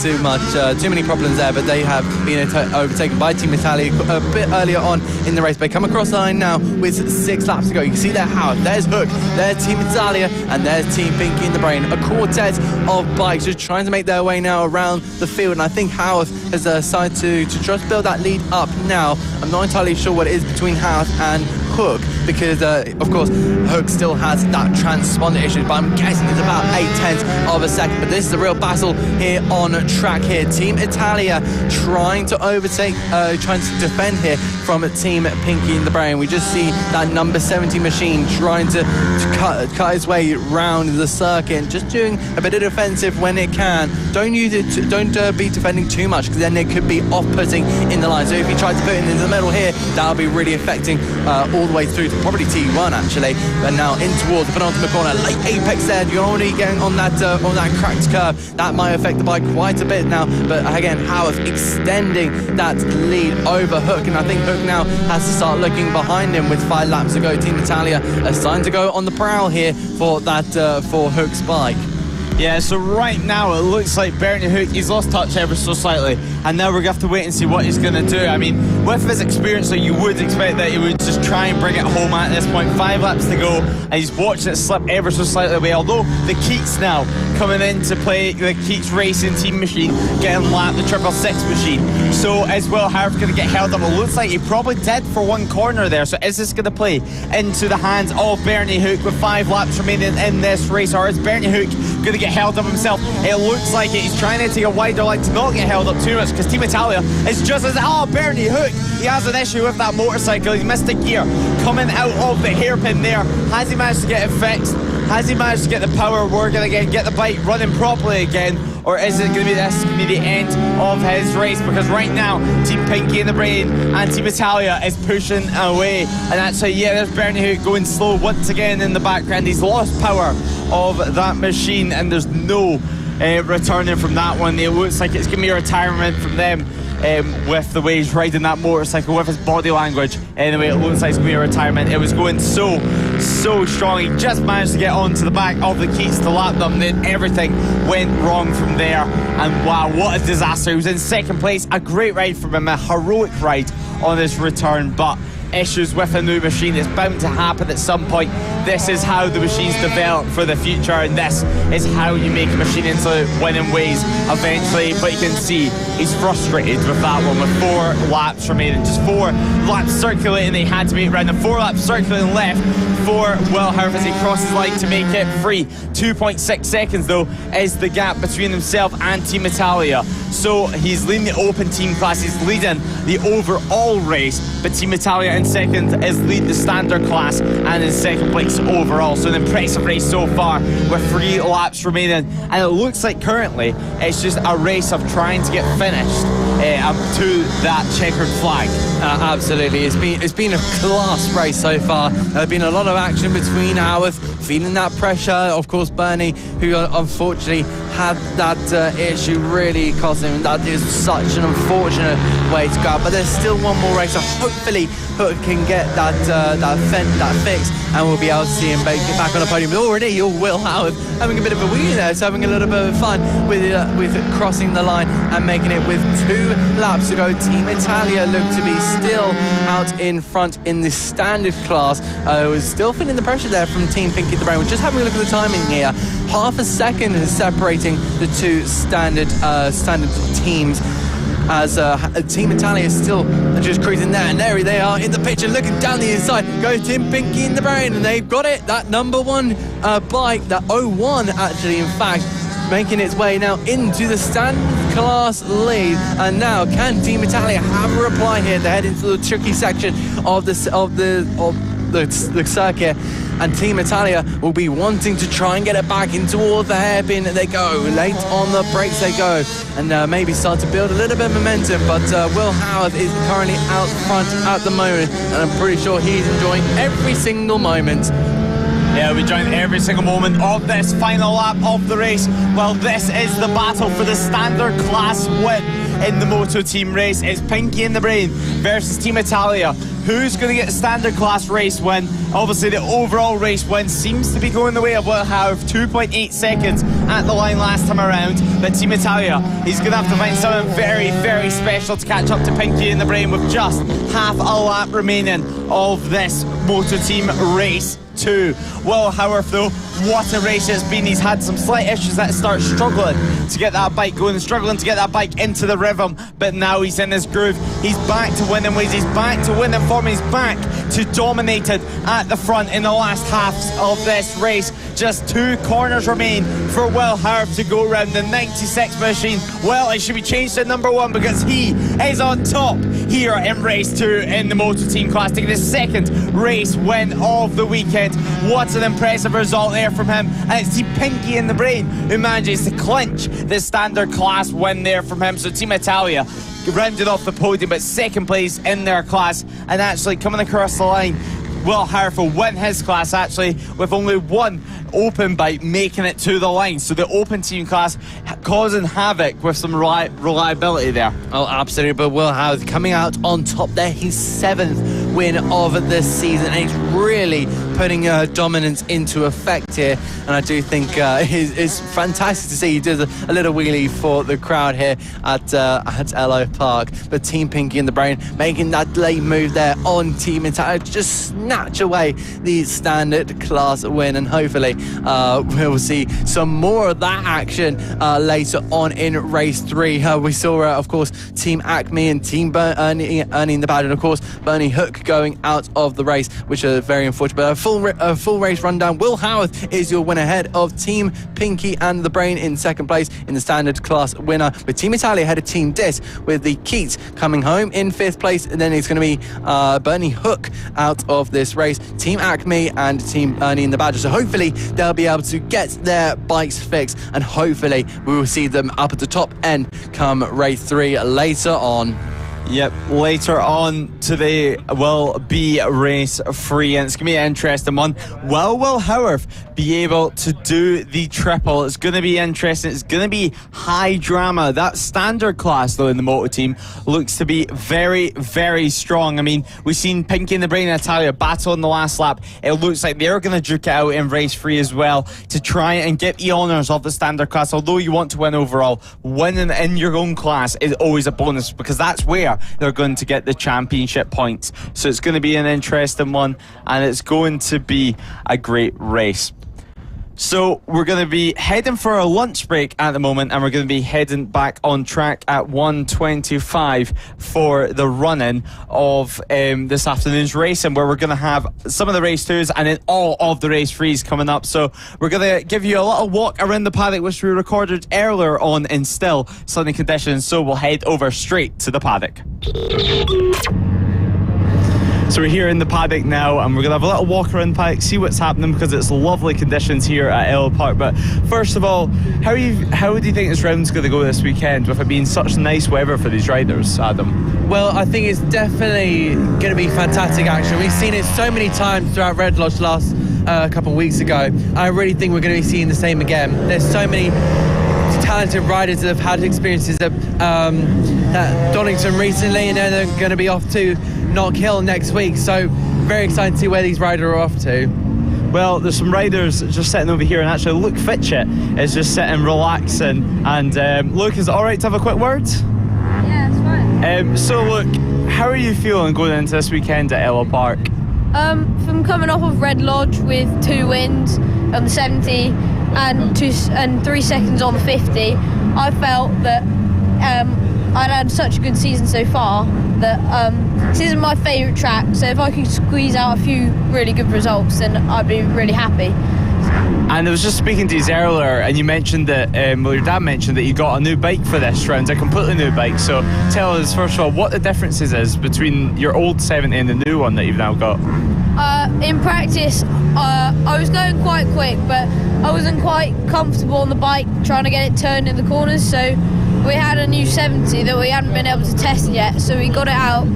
too many problems there, but they have been overtaken by Team Italia a bit earlier on in the race. They come across the line now with 6 laps to go. You can see there Howarth, there's Hook, there's Team Italia, and there's Team Pinky in the Brain. A quartet of bikes just trying to make their way now around the field, and I think Howarth has decided to just build that lead up now. I'm not entirely sure what it is between Howarth and Hook, because of course Hook still has that transponder issue, but I'm guessing it's about 0.8 of a second. But this is a real battle here on track here. Team Italia trying to overtake, trying to defend here from Team Pinky in the Brain. We just see that number 70 machine trying to cut its way round the circuit and just doing a bit of defensive when it can. Don't use it. Don't be defending too much, because then it could be off-putting in the line. So if you try to put it into the middle here, that'll be really affecting all the way through to probably T1 actually. But now in towards the penultimate corner, late apex there. You're already getting on that cracked curve. That might affect the bike quite a bit now. But again, Howarth extending that lead over Hook, and I think Hook now has to start looking behind him with 5 laps to go. Team Italia are starting to go on the prowl here for that for Hook's bike. Yeah, so right now it looks like Bernie Hook, he's lost touch ever so slightly, and now we're going to have to wait and see what he's going to do. I mean, with his experience, so you would expect that he would just try and bring it home at this point. 5 laps to go, and he's watching it slip ever so slightly away, although the Keats now coming into play, the Keats Racing team machine getting lapped, the 666 machine. So as well, Harv's going to get held up. It looks like he probably did for one corner there, so is this going to play into the hands of Bernie Hook with 5 laps remaining in this race, or is Bernie Hook going to get held up himself? It looks like it. He's trying to take a wider line to not get held up too much, because Team Italia is just as... Bernie Hook, he has an issue with that motorcycle. He's missed a gear coming out of the hairpin there. Has he managed to get it fixed? Has he managed to get the power working again, get the bike running properly again? Or is it going to be the end of his race? Because right now, Team Pinky in the Brain and Team Italia is pushing away. And that's there's Bernie Hook going slow once again in the background. He's lost power of that machine, and there's no returning from that one. It looks like it's going to be a retirement from them. With the way he's riding that motorcycle, with his body language. Anyway, it looks like it's going to be a retirement. It was going so strong. He just managed to get onto the back of the Keats to lap them. Then everything went wrong from there. And wow, what a disaster. He was in second place. A great ride from him, a heroic ride on his return, but issues with a new machine. It's bound to happen at some point. This is how the machines develop for the future, and this is how you make a machine into winning ways eventually. But you can see he's frustrated with that one, with 4 laps remaining. Just 4 laps circulating. They had to make around the 4 laps circulating left for Will Harv as he crosses the line to make it free. 2.6 seconds though is the gap between himself and Team Italia. So he's leading the open team class, he's leading the overall race, but Team Italia in second is lead the standard class and in second place overall. So an impressive race so far with 3 laps remaining, and it looks like currently it's just a race of trying to get finished up to that checkered flag. Absolutely, it's been a class race so far. There's been a lot of action between Howarth, feeling that pressure. Of course, Bernie, who unfortunately had that issue, really cost him. That is such an unfortunate way to go. But there's still one more race, so hopefully Hook can get that fixed, and we'll be able to see him get back on the podium. But already, Will Howarth having a bit of a wheel there, so having a little bit of fun with crossing the line and making it with 2 laps to go. Team Italia look to be still out in front in the standard class. Was still feeling the pressure there from Team Pinky the Brain. We're just having a look at the timing here. Half a second is separating the 2 standard teams, as Team Italia is still just cruising there, and there they are in the picture looking down the inside. Goes Team Pinky in the Brain, and they've got it, that number 1 bike, that 01 actually, in fact, making its way now into the standard class lead. And now can Team Italia have a reply here to head into the tricky section of the circuit, and Team Italia will be wanting to try and get it back in towards the hairpin. They go late on the brakes, they go, and maybe start to build a little bit of momentum. But Will Howarth is currently out front at the moment, and I'm pretty sure he's enjoying every single moment. Yeah, we join every single moment of this final lap of the race. Well, this is the battle for the standard class win in the Moto Team race. It's Pinky in the Brain versus Team Italia, who's going to get the standard class race win. Obviously, the overall race win seems to be going the way of Will Howard, 2.8 seconds at the line last time around. But Team Italia, he's going to have to find something very, very special to catch up to Pinky in the Brain with just half a lap remaining of this Moto Team race 2. Will Howard, though, what a race it's been. He's had some slight issues at the start, struggling to get that bike going, struggling to get that bike into the rhythm, but now he's in his groove. He's back to winning ways, he's back to winning form, he's back to dominated at the front in the last half of this race. Just 2 corners remain for Will Howard to go around the 96 machine. Well, it should be changed to number 1 because he is on top here in race 2 in the Moto Team class, taking his 2nd race win of the weekend. What an impressive result there from him. And it's Team Pinky in the Brain who manages to clinch the standard class win there from him. So Team Italia rounded off the podium, but 2nd place in their class, and actually coming across the line, Will Howard will win his class actually with only 1 open bike making it to the line. So the open team class causing havoc with some reliability there. Oh, absolutely. But Will Howard coming out on top there. His 7th win of this season, and he's really putting dominance into effect here. And I do think it's fantastic to see. He does a little wheelie for the crowd here at Ellough Park. But Team Pinky in the Brain making that late move there on Team Italia, just snatch away the standard class win, and hopefully we'll see some more of that action later on in race 3. We saw, of course, Team Acme and Team earning the badge, and of course Bernie Hook going out of the race, which are very unfortunate. But a full race rundown. Will Howard is your winner ahead of Team Pinky and the Brain in 2nd place in the standard class winner, with Team Italia ahead of Team Dis, with the Keats coming home in 5th place, and then it's going to be Bernie Hook out of this race, Team Acme and Team Ernie in the Badger. So hopefully they'll be able to get their bikes fixed, and hopefully we will see them up at the top end come race 3 later on. Yep, later on today will be race 3, and it's going to be an interesting one. Will Howard be able to do the triple? It's going to be interesting. It's going to be high drama. That standard class, though, in the Moto Team looks to be very, very strong. I mean, we've seen Pinky and the Brain and Italia battle in the last lap. It looks like they're going to duke it out in race 3 as well to try and get the honours of the standard class. Although you want to win overall, winning in your own class is always a bonus, because that's where they're going to get the championship points. So it's going to be an interesting one, and it's going to be a great race. So we're going to be heading for a lunch break at the moment, and we're going to be heading back on track at 1:25 for the run-in of this afternoon's racing, where we're going to have some of the race 2s and then all of the race 3s coming up. So we're going to give you a little walk around the paddock, which we recorded earlier on in still sunny conditions. So we'll head over straight to the paddock. So we're here in the paddock now, and we're going to have a little walk around the paddock, see what's happening, because it's lovely conditions here at Ellough Park. But first of all, how do you think this round's going to go this weekend, with it being such nice weather for these riders, Adam? Well, I think it's definitely going to be fantastic action. We've seen it so many times throughout Red Lodge last couple of weeks ago. I really think we're going to be seeing the same again. There's so many talented riders that have had experiences at Donington recently, and then they're going to be off to Knock Hill next week. So very excited to see where these riders are off to. Well, there's some riders just sitting over here, and actually Luke Fletcher is just sitting relaxing. And Luke, is it all right to have a quick word? Yeah, it's fine. So Luke, how are you feeling going into this weekend at Ellough Park? From coming off of Red Lodge with 2 wins on the 70 and 3 seconds on the 50, I felt that I'd had such a good season so far that this isn't my favourite track, so if I could squeeze out a few really good results, then I'd be really happy. And I was just speaking to you earlier, and you mentioned that, well, your dad mentioned that you got a new bike for this round, a completely new bike. So tell us, first of all, what the differences is between your old 70 and the new one that you've now got. In practice, I was going quite quick, but I wasn't quite comfortable on the bike trying to get it turned in the corners, so we had a new 70 that we hadn't been able to test yet, so we got it out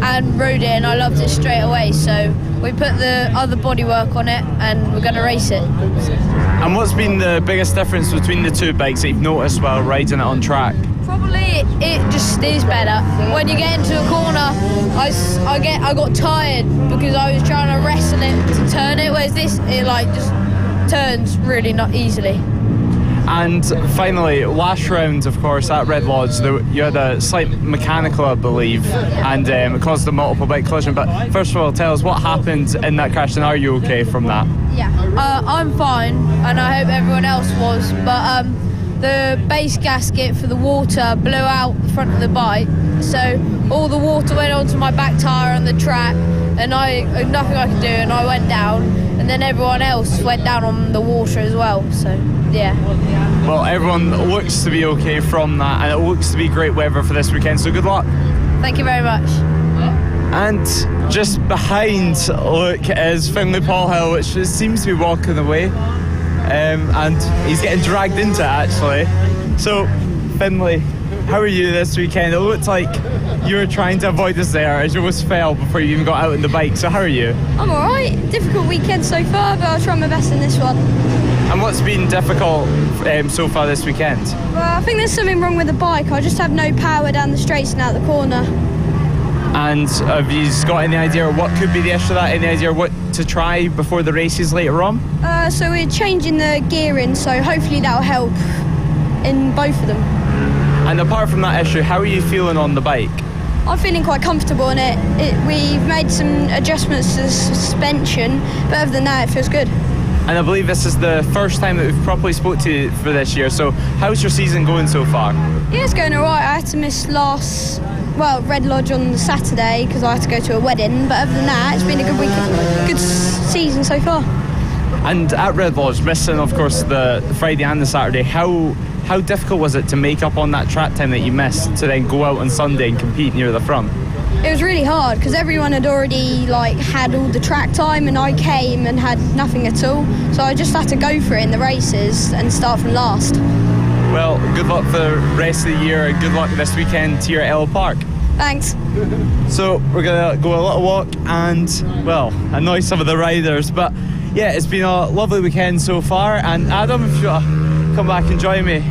and rode it, and I loved it straight away. So we put the other bodywork on it, and we're going to race it. And what's been the biggest difference between the two bikes that you've noticed while riding it on track? Probably it just steers better. When you get into a corner, I got tired because I was trying to wrestle it to turn it, whereas this, it like just turns really not easily. And finally, last round, of course, at Red Lodge, you had a slight mechanical, I believe, and it caused a multiple bike collision. But first of all, tell us what happened in that crash, and are you okay from that? Yeah, I'm fine, and I hope everyone else was. But the base gasket for the water blew out the front of the bike, so all the water went onto my back tyre on the track, and nothing I could do, and I went down, and then everyone else went down on the water as well. So yeah. Well, everyone looks to be okay from that, and it looks to be great weather for this weekend, so good luck. Thank you very much. And just behind Luke is Finley Paul, which seems to be walking away, and he's getting dragged into it actually. So Finley, how are you this weekend? It looked like you were trying to avoid us there as you almost fell before you even got out on the bike, so how are you? I'm alright. Difficult weekend so far, but I'll try my best in this one. And what's been difficult so far this weekend? Well, I think there's something wrong with the bike. I just have no power down the straights and out the corner. And have you got any idea what could be the issue of that? Any idea what to try before the races later on? So we're changing the gearing, so hopefully that'll help in both of them. And apart from that issue, how are you feeling on the bike? I'm feeling quite comfortable in it. We've made some adjustments to the suspension, but other than that, it feels good. And I believe this is the first time that we've properly spoke to you for this year, so how's your season going so far? Yeah, it's going alright. I had to miss Red Lodge on the Saturday because I had to go to a wedding, but other than that, it's been a good weekend, good season so far. And at Red Lodge, missing of course the Friday and the Saturday, how difficult was it to make up on that track time that you missed to then go out on Sunday and compete near the front? It was really hard because everyone had already had all the track time, and I came and had nothing at all, so I just had to go for it in the races and start from last. Well, good luck for the rest of the year and good luck this weekend here at Ellough Park. Thanks. So we're going to go a little walk and, well, annoy some of the riders, but yeah, it's been a lovely weekend so far. And Adam, if you want to come back and join me.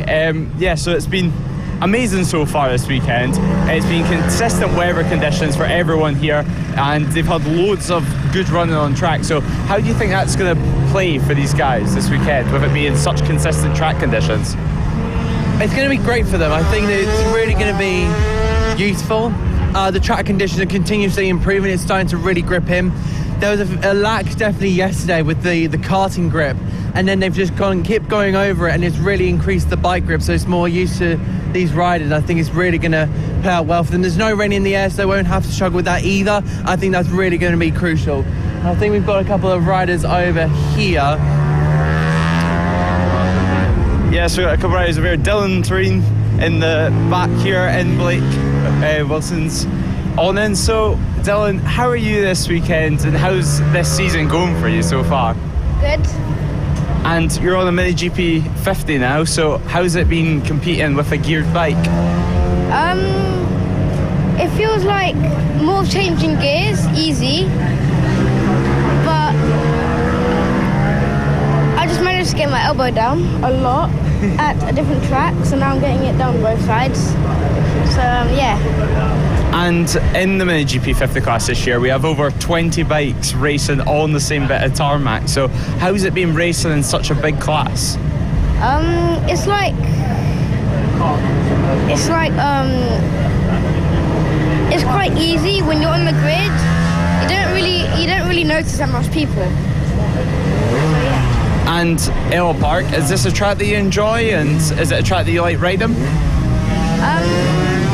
Yeah, so it's been amazing so far this weekend. It's been consistent weather conditions for everyone here, and they've had loads of good running on track. So how do you think that's going to play for these guys this weekend with it being such consistent track conditions? It's going to be great for them. I think that it's really going to be useful. The track conditions are continuously improving. It's starting to really grip him. There was a lack definitely yesterday with the karting grip, and then they've just kept going over it, and it's really increased the bike grip, so it's more used to these riders. I think it's really going to play out well for them. There's no rain in the air, so they won't have to struggle with that either. I think that's really going to be crucial. I think we've got a couple of riders over here. Yeah, so we've got a couple of riders over here. Dylan Turin in the back here, in Blake Wilson's on in. So Dylan, how are you this weekend, and how's this season going for you so far? Good. And you're on a Mini GP 50 now, so how's it been competing with a geared bike? It feels like more changing gears, easy, but I just managed to get my elbow down a lot at a different track, so now I'm getting it down both sides. So yeah. And in the Mini GP 50 class this year, we have over 20 bikes racing on the same bit of tarmac. So how's it been racing in such a big class? It's quite easy when you're on the grid. You don't really notice that much people. So yeah. And Ellough Park, is this a track that you enjoy, and is it a track that you like riding?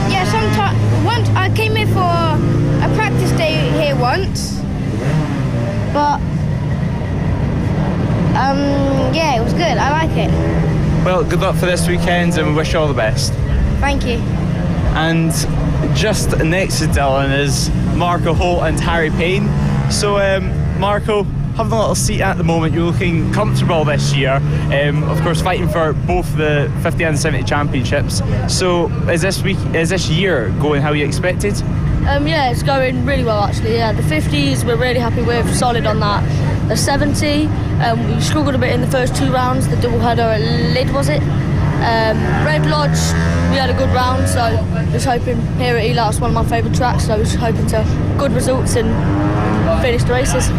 Yeah, sometimes. Once I came here for a practice day here once, but yeah, it was good. I like it. Well, good luck for this weekend, and we wish you all the best. Thank you. And just next to Dylan is Marco Holt and Harry Payne. So Marco, having a little seat at the moment, you're looking comfortable this year, of course fighting for both the 50 and 70 championships. So is this year going how you expected? Yeah, it's going really well actually. Yeah, the 50s we're really happy with, solid on that. The 70, we struggled a bit in the first two rounds, the double header at Lid, was it? Red Lodge, we had a good round, so just hoping here at Ellough, it's one of my favourite tracks, so just hoping to good results and finish the races.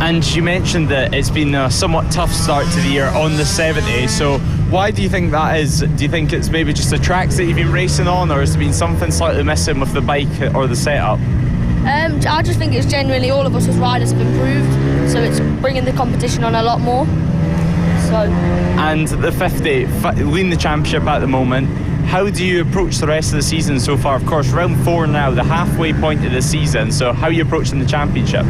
And you mentioned that it's been a somewhat tough start to the year on the 70, so why do you think that is? Do you think it's maybe just the tracks that you've been racing on, or has there been something slightly missing with the bike or the setup? I just think it's genuinely all of us as riders have improved, so it's bringing the competition on a lot more. And the 50, leading the championship at the moment, how do you approach the rest of the season so far? Of course, round 4 now, the halfway point of the season, so how are you approaching the championship?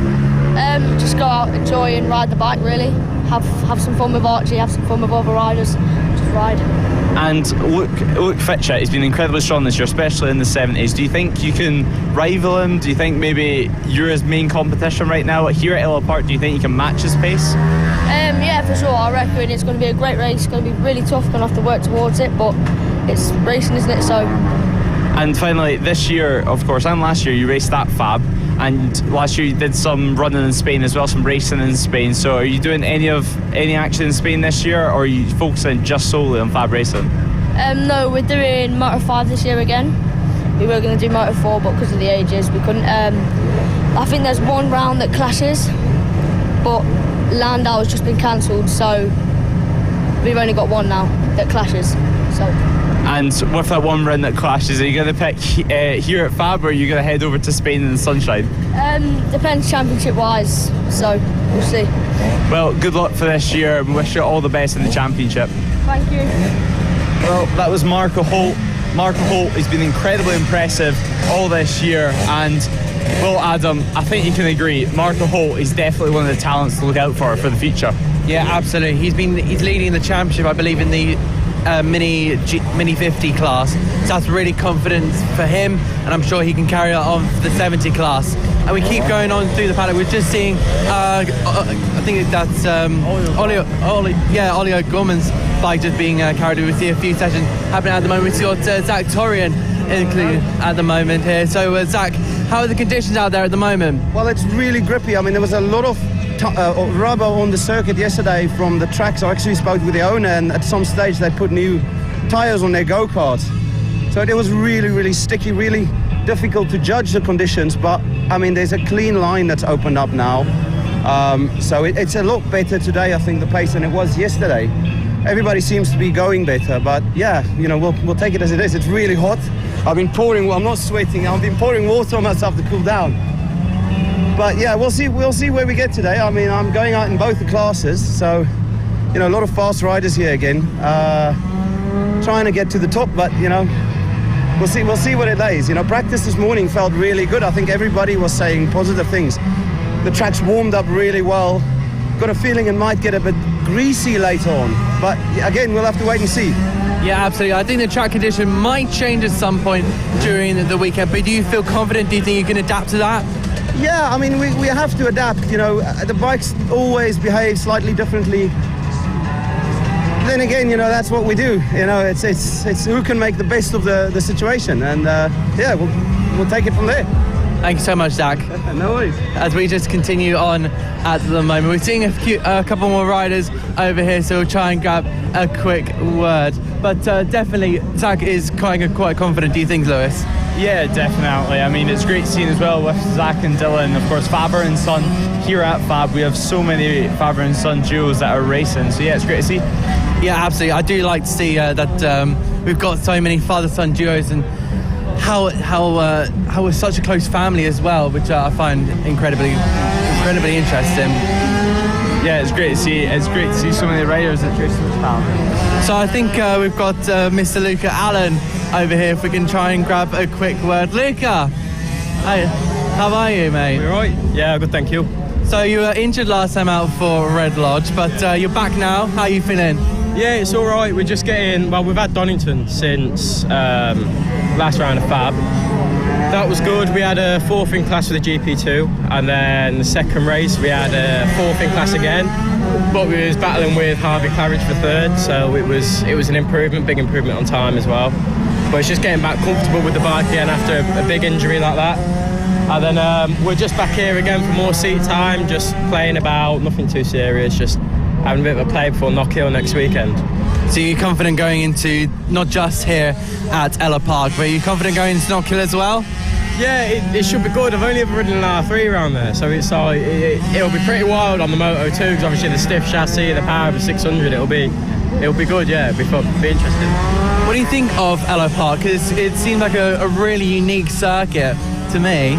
Just go out, enjoy and ride the bike really. Have some fun with Archie, have some fun with other riders, just ride. And Luke Fletcher has been incredibly strong this year, especially in the 70s. Do you think you can rival him? Do you think maybe you're his main competition right now? Here at Ellough Park, do you think you can match his pace? Yeah, for sure. I reckon it's going to be a great race. It's going to be really tough. Going to have to work towards it, but it's racing, isn't it? So. And finally, this year, of course, and last year, you raced that FAB, and last year you did some running in Spain as well, some racing in Spain. So are you doing any action in Spain this year, or are you focusing just solely on FAB-Racing? No, we're doing Moto 5 this year again. We were going to do Moto 4, but because of the ages, we couldn't. I think there's one round that clashes, but Landau has just been cancelled, so we've only got one now that clashes. So. And with that one round that clashes, are you going to pick here at FAB, or are you going to head over to Spain in the sunshine? Depends championship-wise, so we'll see. Well, good luck for this year, and wish you all the best in the championship. Thank you. Well, that was Marco Holt. Marco Holt has been incredibly impressive all this year, and well, Adam, I think you can agree, Marco Holt is definitely one of the talents to look out for the future. Yeah, absolutely. He's leading the championship, I believe, in the Mini 50 class, so that's really confident for him, and I'm sure he can carry it on for the 70 class. And we keep going on through the paddock. We're just seeing I think that's Ollie Gorman's bike just being carried. We see a few sessions happening at the moment. We've got Zach Turin included at the moment here. So Zach, how are the conditions out there at the moment? Well, it's really grippy. I mean, there was a lot of rubber on the circuit yesterday from the tracks. I actually spoke with the owner, and at some stage they put new tires on their go-karts. So it was really, really sticky, really difficult to judge the conditions, but I mean, there's a clean line that's opened up now. So it's a lot better today, I think, the pace than it was yesterday. Everybody seems to be going better, but yeah, you know, we'll take it as it is. It's really hot. I've been pouring, I'm not sweating, I've been pouring water on myself to cool down. But yeah, we'll see where we get today. I mean, I'm going out in both the classes, so, you know, a lot of fast riders here again. Trying to get to the top, but, you know, we'll see what it lays. You know, practice this morning felt really good. I think everybody was saying positive things. The track's warmed up really well. Got a feeling it might get a bit greasy later on, but again, we'll have to wait and see. Yeah, absolutely. I think the track condition might change at some point during the weekend, but do you feel confident? Do you think you can adapt to that? Yeah, I mean, we have to adapt. You know, the bikes always behave slightly differently. Then again, you know, that's what we do. You know, it's who can make the best of the situation, and yeah, we'll take it from there. Thank you so much, Zach. No worries. As we just continue on at the moment, we're seeing a couple more riders over here, so we'll try and grab a quick word. But definitely, Zach is quite confident. Do you think, Lewis? Yeah, definitely. I mean, it's great seeing as well with Zach and Dylan. Of course, Faber and Son here at FAB. We have so many Faber and Son duos that are racing. So yeah, it's great to see. Yeah, absolutely. I do like to see that we've got so many father-son duos, and how we're such a close family as well, which I find incredibly interesting. Yeah, it's great to see. It's great to see so many riders that race so much talent. So I think we've got Mr. Luca Allen over here. If we can try and grab a quick word, Luca. Hi, how are you, mate? You all right? Yeah, good, thank you. So you were injured last time out for Red Lodge, but you're back now. How are you feeling? Yeah, it's all right. We're just getting. Well, we've had Donington since last round of FAB. That was good. We had a 4th in class for the GP2, and then the second race we had a 4th in class again. But we was battling with Harvey Claridge for 3rd, so it was an improvement, big improvement on time as well. But it's just getting back comfortable with the bike again after a big injury like that. And then we're just back here again for more seat time, just playing about, nothing too serious, just having a bit of a play before Knock Hill next weekend. So you're confident going into not just here at Ellough Park, but you're confident going into Knockhill as well? Yeah, it should be good. I've only ever ridden an R3 around there, so it's like it'll be pretty wild on the Moto too. Because obviously the stiff chassis, the power of a 600, it'll be good. Yeah, it'll be fun, be interesting. What do you think of Ellough Park? Because it seems like a really unique circuit to me.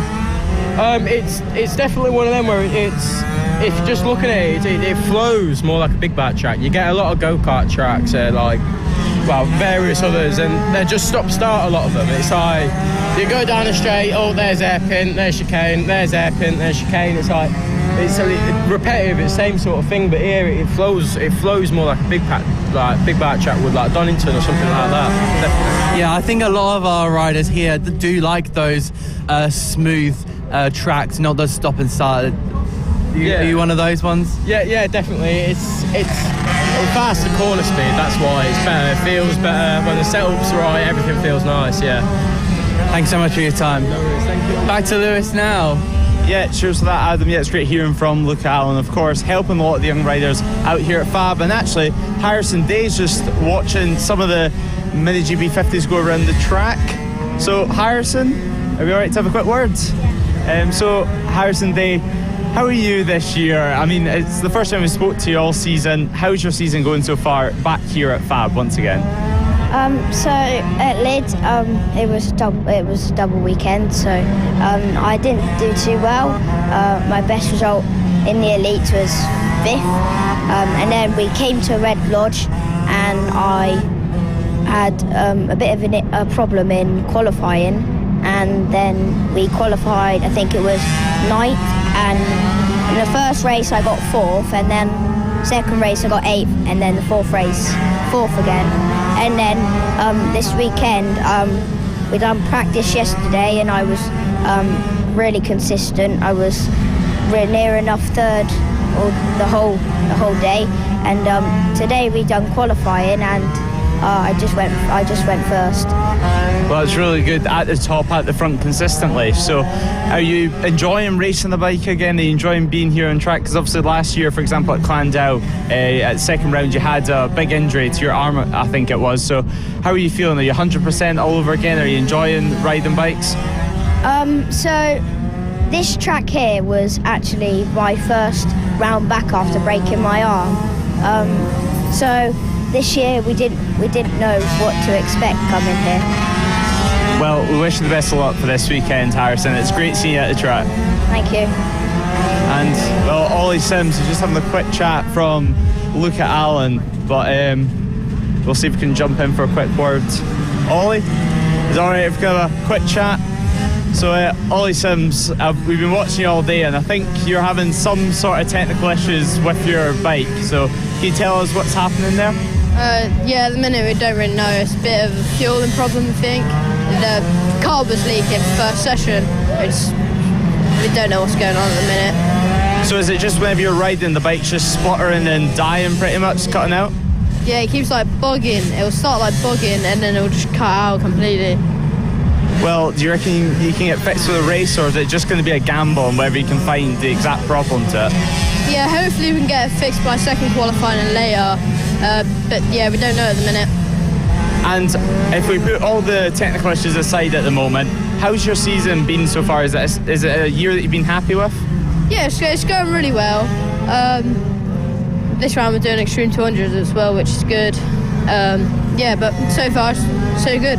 It's definitely one of them where if you just look at it flows more like a big bike track. You get a lot of go-kart tracks, various others, and they're just stop-start, a lot of them. It's like, you go down the straight, oh, there's hairpin, there's chicane, there's hairpin, there's chicane. It's like, it's repetitive, it's the same sort of thing, but here it flows more like a big bike track with like Donington or something like that. Definitely. Yeah, I think a lot of our riders here do like those smooth tracks, not those stop and start. Are you one of those ones? Yeah, definitely. It's faster corner speed, that's why it's better. It feels better when the setup's right, everything feels nice, yeah. Thanks so much for your time. No worries, thank you. Back to Lewis now. Yeah, cheers for that, Adam. Yeah, it's great hearing from Luca Allen, of course, helping a lot of the young riders out here at FAB. And actually, Harrison Day's just watching some of the Mini GB50s go around the track. So, Harrison, are we all right to have a quick word? So, Harrison Day, how are you this year? I mean, it's the first time we spoke to you all season. How's your season going so far back here at FAB once again? So at Leeds, it was a double weekend, so I didn't do too well. My best result in the Elite was 5th, and then we came to Red Lodge, and I had a bit of a problem in qualifying, and then we qualified, I think it was 9th, and in the first race I got 4th, and then second race I got 8th, and then the fourth race 4th again. And then this weekend we done practice yesterday, and I was really consistent. I was near enough 3rd the whole day, and today we done qualifying, and I just went 1st. Well, it's really good at the top, at the front consistently. So are you enjoying racing the bike again? Are you enjoying being here on track? Because obviously last year, for example, at Clandau, at the second round, you had a big injury to your arm, I think it was. So how are you feeling? Are you 100% all over again? Are you enjoying riding bikes? So this track here was actually my first round back after breaking my arm. So this year we didn't know what to expect coming here. Well, we wish you the best of luck for this weekend, Harrison. It's great seeing you at the track. Thank you. And, well, Ollie Sims is just having a quick chat from Luca Allen, but we'll see if we can jump in for a quick word. Ollie, is it all right if we have a quick chat? So, Ollie Sims, we've been watching you all day, and I think you're having some sort of technical issues with your bike. So, can you tell us what's happening there? Yeah, at the minute we don't really know. It's a bit of a fueling problem, I think. The carb was leaking first session. We don't know what's going on at the minute. So is it just whenever you're riding, the bike's just sputtering and dying pretty much, cutting out? Yeah, it keeps like bugging. It'll start like bugging and then it'll just cut out completely. Well, do you reckon you can get fixed with a race, or is it just going to be a gamble on whether you can find the exact problem to it? Yeah, hopefully we can get it fixed by second qualifying and later. But yeah, we don't know at the minute. And if we put all the technical issues aside at the moment, how's your season been so far? Is it a year that you've been happy with? Yeah, it's going really well. This round we're doing Extreme 200s as well, which is good. Yeah, but so far, so good.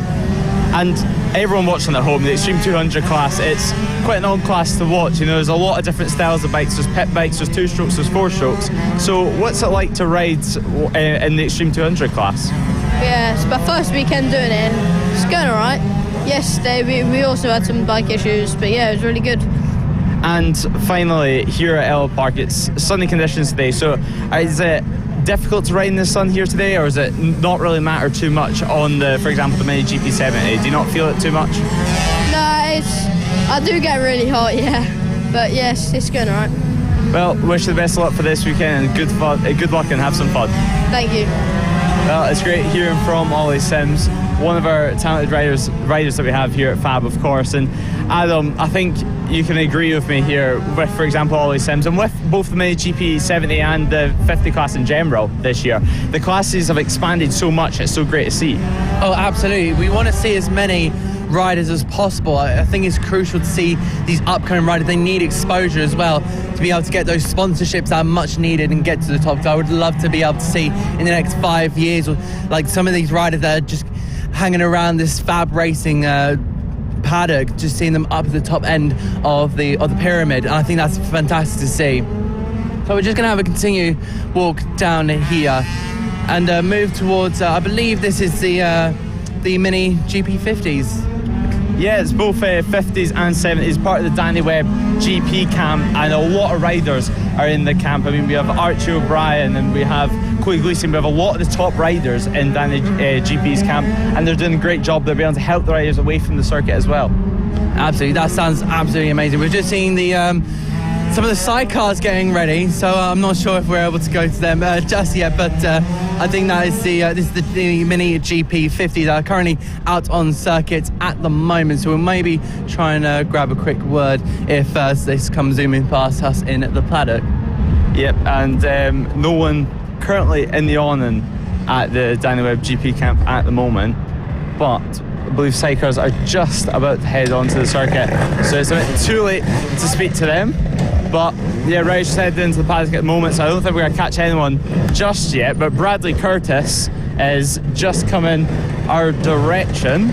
And everyone watching at home, the Extreme 200 class, it's quite an odd class to watch. You know, there's a lot of different styles of bikes. There's pit bikes, there's 2-strokes, there's 4-strokes. So what's it like to ride in the Extreme 200 class? Yeah, it's my first weekend doing it, and it's going all right. Yesterday we also had some bike issues, but yeah, it was really good. And finally, here at Ellough Park, it's sunny conditions today. So is it difficult to ride in the sun here today, or does it not really matter too much on the, for example, the Mini GP70? Do you not feel it too much? No, I do get really hot, yeah. But yes, it's going all right. Well, wish you the best of luck for this weekend, and good luck and have some fun. Thank you. Well, it's great hearing from Ollie Sims. one of our talented riders that we have here at FAB, of course. And Adam, I think you can agree with me here with, for example, Ollie Sims, and with both the Mini GP 70 and the 50 class in general this year. The classes have expanded so much, it's so great to see. Oh, absolutely. We want to see as many riders as possible. I think it's crucial to see these upcoming riders. They need exposure as well to be able to get those sponsorships that are much needed and get to the top. So I would love to be able to see in the next 5 years, like some of these riders that are just hanging around this FAB-Racing paddock, just seeing them up at the top end of the pyramid. And I think that's fantastic to see. So we're just going to have a continued walk down here and move towards, I believe this is the Mini GP50s. Yeah, it's both 50s and 70s, part of the Danny Webb GP camp, and a lot of riders are in the camp. I mean, we have Archie O'Brien and we have Chloe Gleason. We have a lot of the top riders in Danny GP's camp, and they're doing a great job. They're being able to help the riders away from the circuit as well. Absolutely, that sounds absolutely amazing. We've just seen the some of the sidecars getting ready, so I'm not sure if we're able to go to them just yet, but I think that is this is the Mini GP50 that are currently out on circuit at the moment, so we'll maybe try and grab a quick word if this comes zooming past us in the paddock. Yep, and no one currently in the awning at the Danny Webb GP camp at the moment, but I believe Sidecars are just about to head onto the circuit, so it's a bit too late to speak to them. But yeah, Riders just headed into the paddock at the moment, so I don't think we're going to catch anyone just yet. But Bradley Curtis is just coming our direction.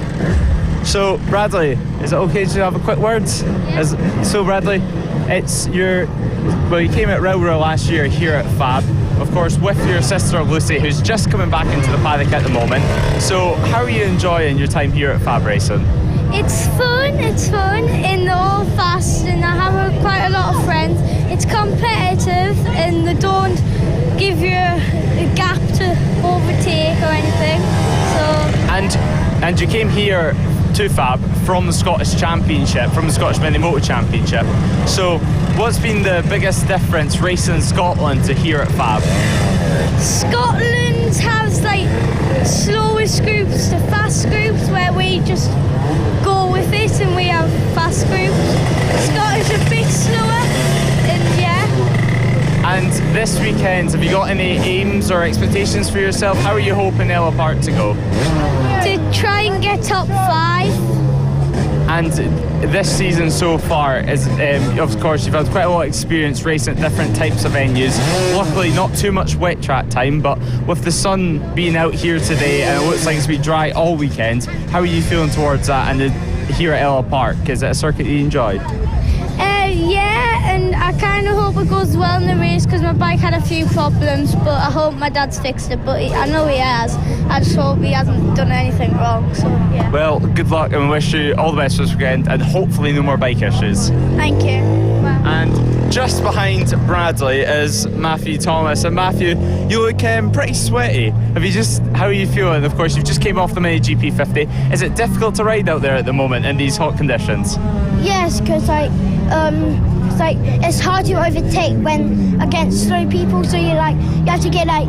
So Bradley, is it okay to have a quick word? Yeah. So Bradley, it's you came at Railroad last year here at FAB, of course, with your sister Lucy, who's just coming back into the paddock at the moment. So how are you enjoying your time here at FAB-Racing? It's fun and they're all fast and I have quite a lot of friends. It's competitive and they don't give you a gap to overtake or anything. So And you came here to FAB from the Scottish Championship, from the Scottish MiniMoto Championship. So what's been the biggest difference racing in Scotland to here at FAB? Scotland has like slowest groups to fast groups where we just go with it, and we have fast groups. Scottish a bit slower, and yeah. And this weekend, have you got any aims or expectations for yourself? How are you hoping Ellough Park to go? To try and get top 5. And this season so far is, of course, you've had quite a lot of experience racing at different types of venues. Luckily, not too much wet track time, but with the sun being out here today and it looks like it's going to be dry all weekend, how are you feeling towards that and here at Ellough Park? Is it a circuit you enjoy? Yeah, and I kind of hope it goes well in the race because my bike had a few problems, but I hope my dad's fixed it, but I know he has. I just hope he hasn't done anything wrong, so yeah. Well, good luck and we wish you all the best this weekend and hopefully no more bike issues. Thank you. Wow. And just behind Bradley is Matthew Thomas, and Matthew, you look pretty sweaty. How are you feeling? Of course, you've just came off the Mini GP50. Is it difficult to ride out there at the moment in these hot conditions? Yes, because it's hard to overtake when against slow people. So you have to get a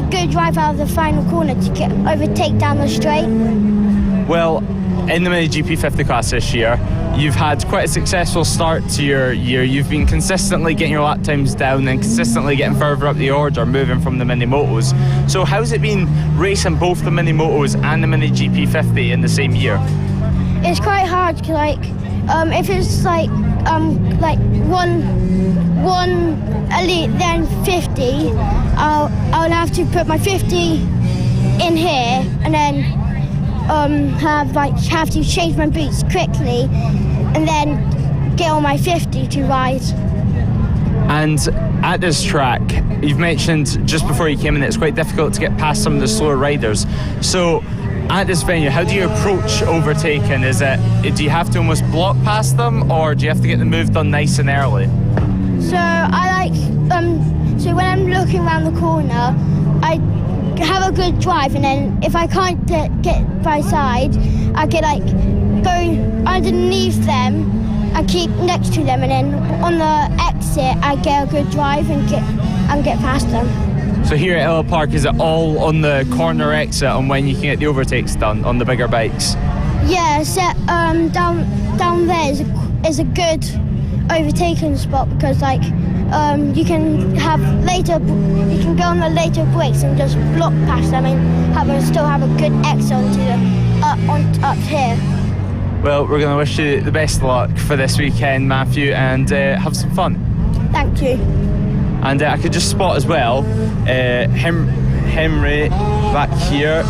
good drive out of the final corner to overtake down the straight. Well, in the Mini GP50 class this year, you've had quite a successful start to your year. You've been consistently getting your lap times down and consistently getting further up the order, moving from the MiniMotos. So how's it been racing both the MiniMotos and the Mini GP50 in the same year? It's quite hard, if it's one elite then 50, I'll have to put my 50 in here and then have to change my boots quickly and then get on my 50 to ride. And at this track, you've mentioned just before you came in, it's quite difficult to get past some of the slower riders. So at this venue, how do you approach overtaking? Do you have to almost block past them, or do you have to get the move done nice and early? So so when I'm looking around the corner, I have a good drive, and then if I can't get by side, I get go underneath them and keep next to them, and then on the exit I get a good drive and get past them. So So here at Ellough Park, is it all on the corner exit on when you can get the overtakes done on the bigger bikes? Yeah, so down there is a good overtaking spot because you can go on the later brakes and just block past them and still have a good exit up here. Well, we're going to wish you the best of luck for this weekend, Matthew, and have some fun. Thank you. And I could just spot as well Henry back here.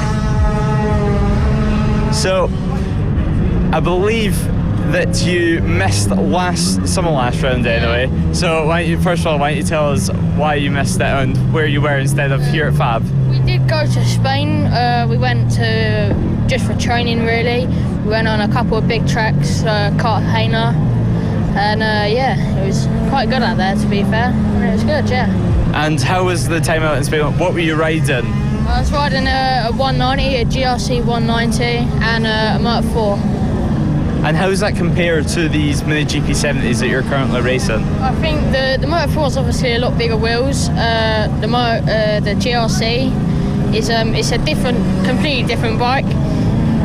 So I believe that you missed last round anyway. So why don't you tell us why you missed it and where you were instead of here at FAB? We did go to Spain. We went to just for training really. We went on a couple of big tracks, Cartagena, and it was quite good out there to be fair. And it was good, yeah. And how was the time out in Spain? What were you riding? I was riding a 190, a GRC 190, and a Moto 4. And how does that compare to these Mini GP70s that you're currently racing? I think the Moto 4 is obviously a lot bigger wheels. The GRC is it's a completely different bike.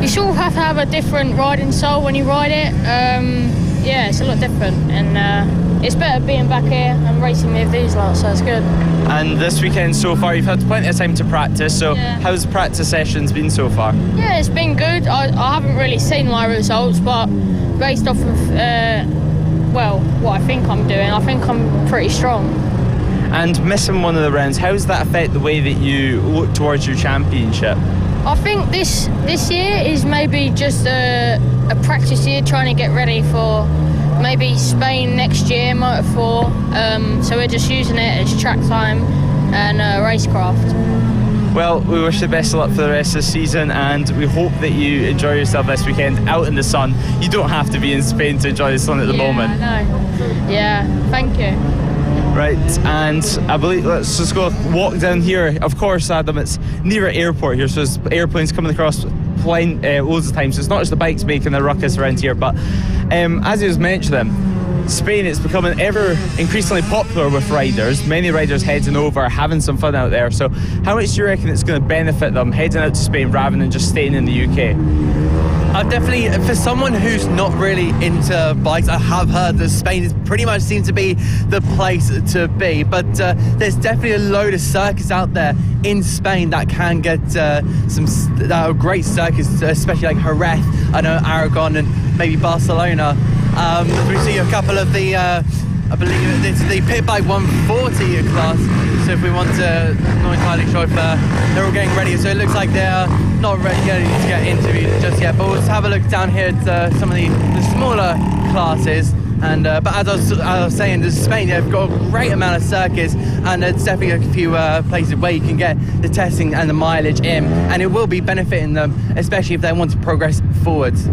You sort of have to have a different riding style when you ride it. It's a lot different, and it's better being back here and racing with these lots, so it's good. And this weekend so far, you've had plenty of time to practice, so how's practice sessions been so far? Yeah, it's been good. I haven't really seen my results, but based off of what I think I'm doing, I think I'm pretty strong. And missing one of the rounds, how does that affect the way that you look towards your championship? I think this year is maybe just a practice year, trying to get ready for maybe Spain next year, Moto 4. So we're just using it as track time and racecraft. Well, we wish you the best of luck for the rest of the season, and we hope that you enjoy yourself this weekend out in the sun. You don't have to be in Spain to enjoy the sun at the moment. I know. Yeah, thank you. Right, and I believe let's just go walk down here. Of course, Adam, it's near an airport here, so there's airplanes coming across loads of times. So it's not just the bikes making a ruckus around here, but as I was mentioning, Spain is becoming ever increasingly popular with riders. Many riders heading over, having some fun out there. So how much do you reckon it's going to benefit them heading out to Spain rather than just staying in the UK? Definitely, for someone who's not really into bikes, I have heard that Spain pretty much seems to be the place to be. But there's definitely a load of circuits out there in Spain that can get that are great circuits, especially like Jerez, I know Aragon, and maybe Barcelona. We see a couple of the, I believe it's the pit bike 140 class. So if we want to, not entirely sure if they're all getting ready. So it looks like they're not ready to get interviewed just yet. But let's have a look down here at some of the smaller classes. And but as I was saying, in Spain, they've got a great amount of circuits, and there's definitely a few places where you can get the testing and the mileage in, and it will be benefiting them, especially if they want to progress forwards.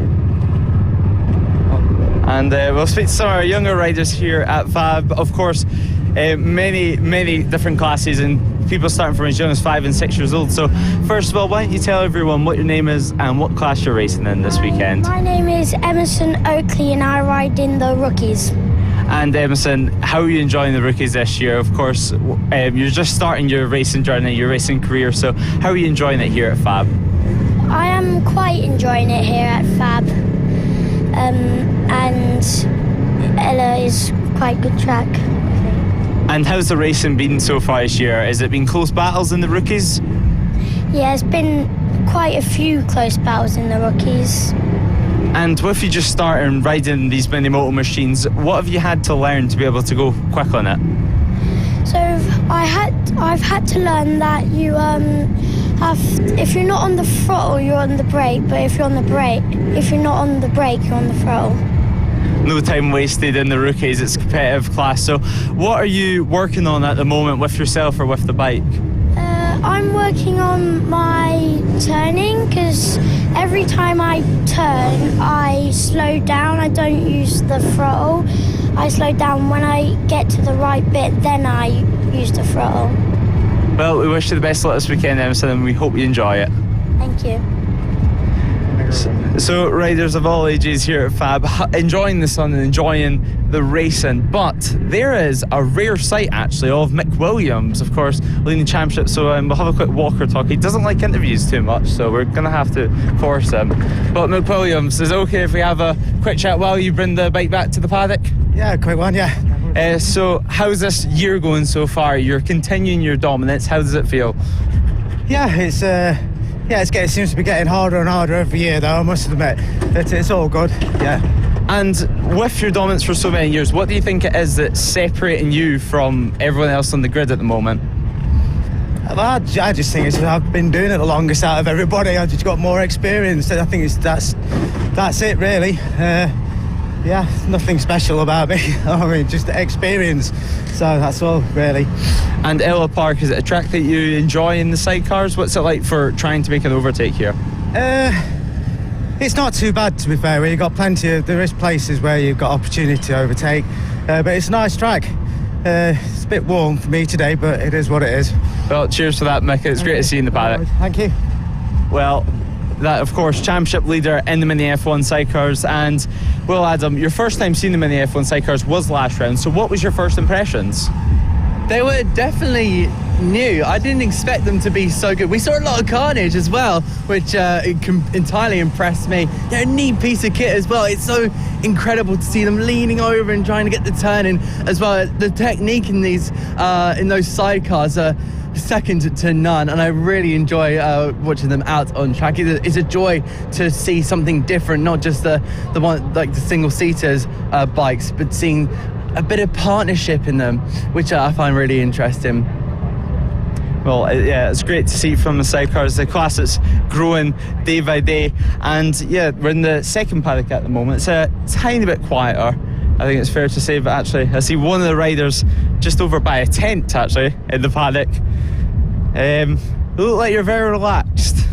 And we'll speak to some of our younger riders here at FAB. Of course, many different classes, and people starting from as young as 5 and 6 years old. So first of all, why don't you tell everyone what your name is and what class you're racing in this weekend? My name is Emerson Oakley and I ride in the Rookies. And Emerson, how are you enjoying the Rookies this year? Of course, you're just starting your racing journey, your racing career, so how are you enjoying it here at FAB? I am quite enjoying it here at FAB. And Ellough is quite a good track. And how's the racing been so far this year? Has it been close battles in the Rookies? Yeah, it's been quite a few close battles in the Rookies. And with you just starting riding these MiniMoto machines, what have you had to learn to be able to go quick on it? So I've had to learn that you if you're not on the throttle, you're on the brake, but if you're not on the brake, you're on the throttle. No time wasted in the Rookies, it's a competitive class. So what are you working on at the moment with yourself or with the bike? I'm working on my turning, because every time I turn, I slow down. I don't use the throttle. I slow down. When I get to the right bit, then I use the throttle. Well, we wish you the best of luck this weekend, Emerson, and we hope you enjoy it. Thank you. So riders of all ages here at FAB enjoying the sun and enjoying the racing, but there is a rare sight actually of Mick Williams, of course, leading the championship. So we'll have a quick walker talk. He doesn't like interviews too much, so we're going to have to force him. But Mick Williams, is it okay if we have a quick chat while you bring the bike back to the paddock? Yeah, quick one, yeah. So how's this year going so far? You're continuing your dominance. How does it feel? Yeah, it seems to be getting harder and harder every year, though, I must admit. It's all good, yeah. And with your dominance for so many years, what do you think it is that's separating you from everyone else on the grid at the moment? I just think I've been doing it the longest out of everybody. I've just got more experience. I think that's it, really. Yeah, nothing special about me. I mean, just the experience. So that's all, really. And Ellough Park, is it a track that you enjoy in the sidecars? What's it like for trying to make an overtake here? It's not too bad, to be fair. There is places where you've got opportunity to overtake, but it's a nice track. It's a bit warm for me today, but it is what it is. Well, cheers for that, Mick. It's great to see you in the paddock. Thank you. Well, that, of course, championship leader in the Mini F1 Sidecars. And, well, Adam, your first time seeing the Mini F1 Sidecars was last round. So what was your first impressions? They were definitely new. I didn't expect them to be so good. We saw a lot of carnage as well, which entirely impressed me. They're a neat piece of kit as well. It's so incredible to see them leaning over and trying to get the turn in as well. The technique in those sidecars are second to none, and I really enjoy watching them out on track. It's a joy to see something different, not just the one like the single seaters bikes, but seeing a bit of partnership in them, which I find really interesting. Well, yeah, it's great to see from the sidecars. The class is growing day by day, and yeah, we're in the second paddock at the moment. It's a tiny bit quieter, I think it's fair to say, but actually I see one of the riders just over by a tent actually in the paddock. You look like you're very relaxed.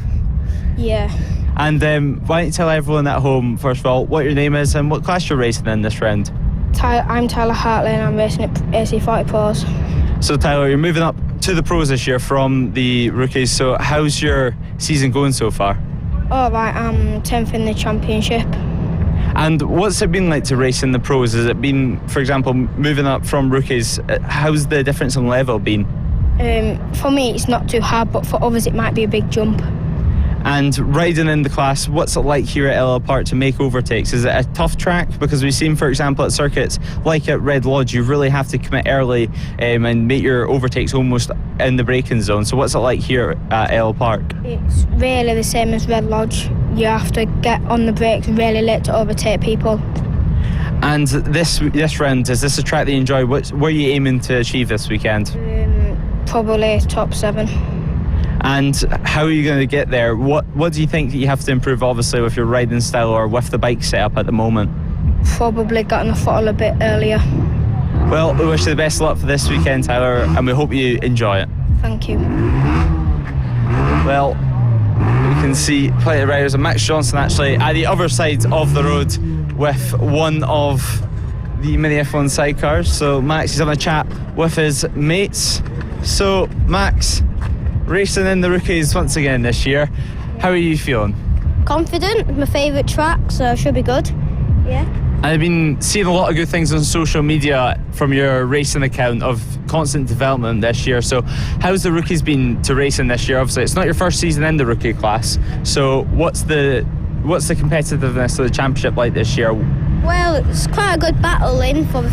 Yeah. And why don't you tell everyone at home, first of all, what your name is and what class you're racing in this round? I'm Tyler Hartley and I'm racing at AC40 Pros. So Tyler, you're moving up to the pros this year from the rookies, so how's your season going so far? All right, I'm 10th in the championship. And what's it been like to race in the pros? Has it been, for example, moving up from rookies, how's the difference in level been? For me it's not too hard, but for others it might be a big jump. And riding in the class, what's it like here at Ellough Park to make overtakes? Is it a tough track? Because we've seen, for example, at circuits like at Red Lodge, you really have to commit early and make your overtakes almost in the braking zone. So what's it like here at Ellough Park? It's really the same as Red Lodge. You have to get on the brakes really late to overtake people. And this round, is this a track that you enjoy? What were you aiming to achieve this weekend? Probably top 7. And how are you going to get there? What do you think that you have to improve, obviously, with your riding style or with the bike setup at the moment? Probably got on the throttle a bit earlier. Well, we wish you the best of luck for this weekend, Tyler, and we hope you enjoy it. Thank you. Well, we can see plenty of riders, and Max Johnson actually at the other side of the road with one of the Mini F1 sidecars. So Max is having a chat with his mates. So Max, racing in the rookies once again this year, how are you feeling? Confident, my favourite track, so should be good. Yeah. I've been seeing a lot of good things on social media from your racing account of constant development this year. So how's the rookies been to racing this year? Obviously it's not your first season in the rookie class, so what's the competitiveness of the championship like this year? Well, it's quite a good battle in for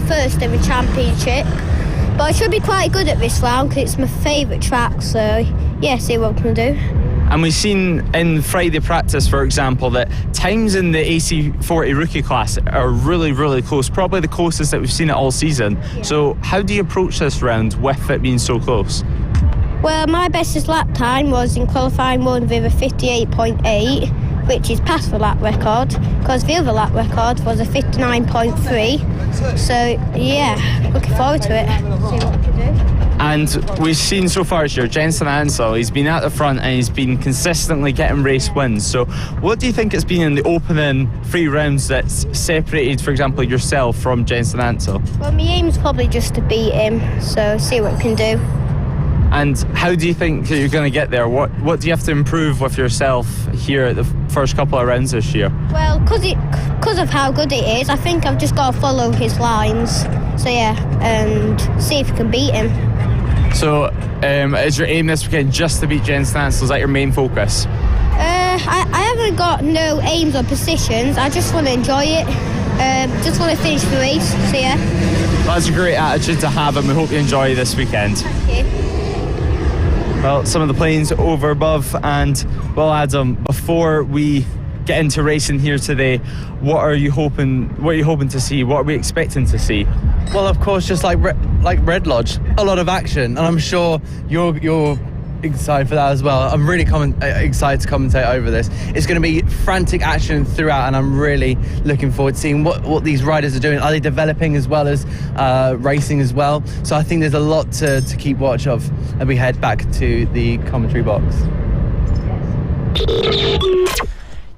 first in the championship, but I should be quite good at this round because it's my favourite track, so yeah, see what we can do. And we've seen in Friday practice, for example, that times in the AC40 Rookie class are really, really close, probably the closest that we've seen it all season. Yeah. So how do you approach this round with it being so close? Well, my bestest lap time was in qualifying 1 with a 58.8, which is past the lap record, because the other lap record was a 59.3. So yeah, looking forward to it. See what we can do. And we've seen so far this year, Jensen Ansell, he's been at the front and he's been consistently getting race wins. So what do you think it's been in the opening 3 rounds that's separated, for example, yourself from Jensen Ansell? Well, my aim's probably just to beat him, so see what we can do. And how do you think you're going to get there? What do you have to improve with yourself here at the first couple of rounds this year? Well, because of how good it is, I think I've just got to follow his lines. So yeah, and see if I can beat him. So is your aim this weekend just to beat Jen Stansel? Is that your main focus? I haven't got no aims or positions. I just want to enjoy it. Just want to finish the race. So yeah. That's a great attitude to have, and we hope you enjoy this weekend. Thank you. Well, some of the planes over above, and well, Adam, before we get into racing here today, what are you hoping to see? What are we expecting to see? Well, of course, just like Red Lodge, a lot of action, and I'm sure you're excited for that as well. I'm really excited to commentate over this. It's going to be frantic action throughout, and I'm really looking forward to seeing what these riders are doing. Are they developing as well as racing as well? So I think there's a lot to keep watch of as we head back to the commentary box.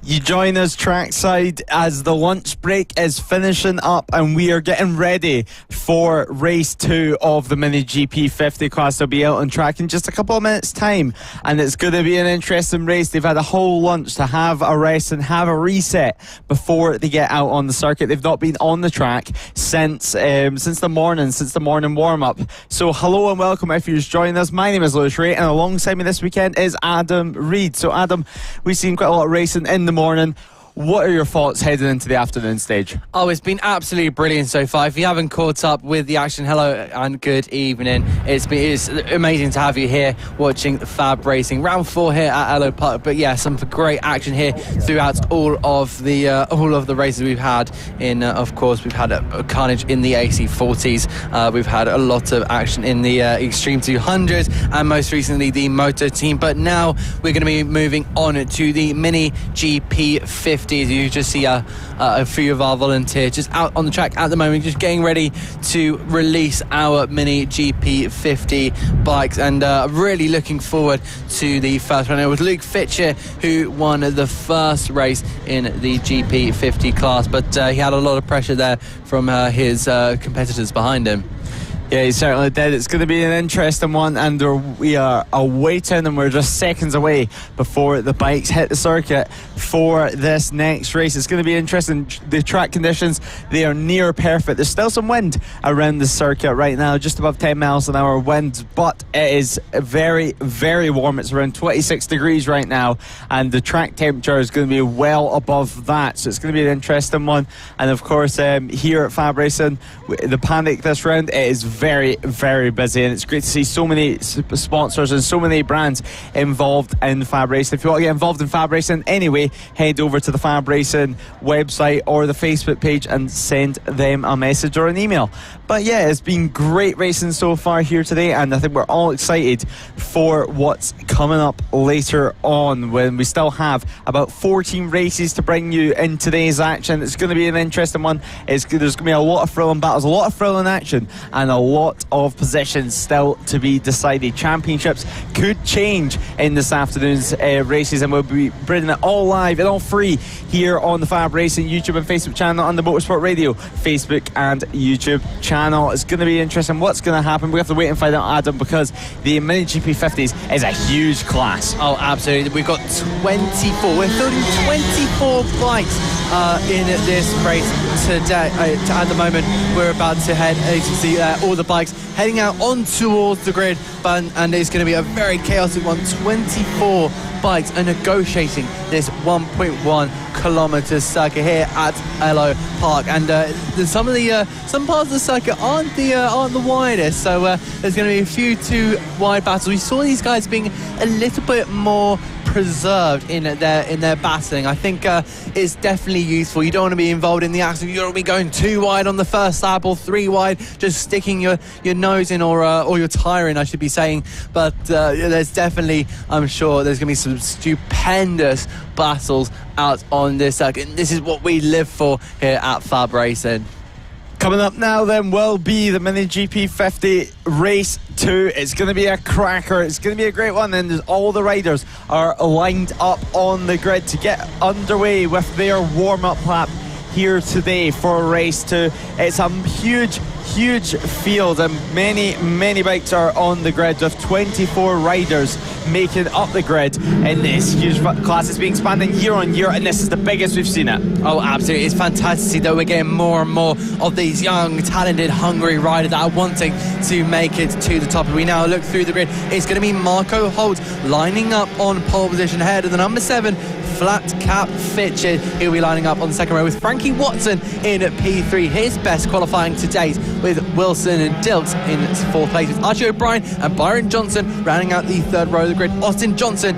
You join us trackside as the lunch break is finishing up, and we are getting ready for race 2 of the Mini GP 50 class. They'll be out on track in just a couple of minutes time, and it's going to be an interesting race. They've had a whole lunch to have a rest and have a reset before they get out on the circuit. They've not been on the track since the morning warm-up. So hello and welcome if you're just joining us. My name is Lewis Ray, and alongside me this weekend is Adam Reid. So Adam, we've seen quite a lot of racing in the morning. What are your thoughts heading into the afternoon stage? Oh, it's been absolutely brilliant so far. If you haven't caught up with the action, hello and good evening. It's amazing to have you here watching the FAB-Racing round 4 here at Ellough Park. But yeah, some great action here throughout all of the races we've had. Of course, we've had a carnage in the AC40s. We've had a lot of action in the Extreme 200s, and most recently the Moto team. But now we're going to be moving on to the Mini GP 50. You just see a few of our volunteers just out on the track at the moment, just getting ready to release our Mini GP 50 bikes, and really looking forward to the first one. It was Luke Fletcher who won the first race in the GP 50 class, but he had a lot of pressure there from his competitors behind him. Yeah, he certainly did. It's going to be an interesting one, and we are awaiting, and we're just seconds away before the bikes hit the circuit for this next race. It's going to be interesting. The track conditions, they are near perfect. There's still some wind around the circuit right now, just above 10 miles an hour wind, but it is very, very warm. It's around 26 degrees right now, and the track temperature is going to be well above that, so it's going to be an interesting one. And of course, here at FAB-Racing, the Paddock this round, it is very, very busy, and it's great to see so many sponsors and so many brands involved in FAB-Racing. If you want to get involved in FAB-Racing anyway, head over to the FAB-Racing website or the Facebook page and send them a message or an email. But yeah, it's been great racing so far here today, and I think we're all excited for what's coming up later on, when we still have about 14 races to bring you in today's action. It's going to be an interesting one. There's going to be a lot of thrilling battles, a lot of thrilling action, and a lot of positions still to be decided. Championships could change in this afternoon's races, and we'll be bringing it all live and all free here on the FAB-Racing YouTube and Facebook channel, on the Motorsport Radio Facebook and YouTube channel. It's going to be interesting what's going to happen. We have to wait and find out, Adam, because the Mini GP 50s is a huge class. Oh, absolutely. We've got 24. We're building 24 bikes in this race today. At the moment, we're about to head, as you can see, all the bikes heading out on towards the grid, and it's going to be a very chaotic one. 24 bikes are negotiating this 1.1 kilometre circuit here at Ellough Park, and some parts of the circuit aren't the widest, so there's going to be a few too wide battles. We saw these guys being a little bit more preserved in their battling. I think it's definitely useful. You don't want to be involved in the accident. You don't want to be going too wide on the first lap or 3 wide, just sticking your nose in or your tyre in, I should be saying. But there's definitely, I'm sure there's going to be some stupendous battles out on this circuit. And this is what we live for here at FAB-Racing. Coming up now then will be the Mini GP 50 Race 2. It's going to be a cracker. It's going to be a great one, and all the riders are lined up on the grid to get underway with their warm-up lap here today for Race 2. It's a huge, huge field, and many bikes are on the grid, with 24 riders making up the grid in this huge class. It's being expanding year on year, and this is the biggest we've seen it. Oh, absolutely. It's fantastic to see that we're getting more and more of these young, talented, hungry riders that are wanting to make it to the top. We now look through the grid. It's going to be Marco Holt lining up on pole position ahead of the number 7, Flat Cap Fitcher. He'll be lining up on the second row with Frankie Watson in P3, his best qualifying to date, with Wilson and Dilt in 4th place, with Archie O'Brien and Byron Johnson rounding out the 3rd row of the grid. Austin Johnson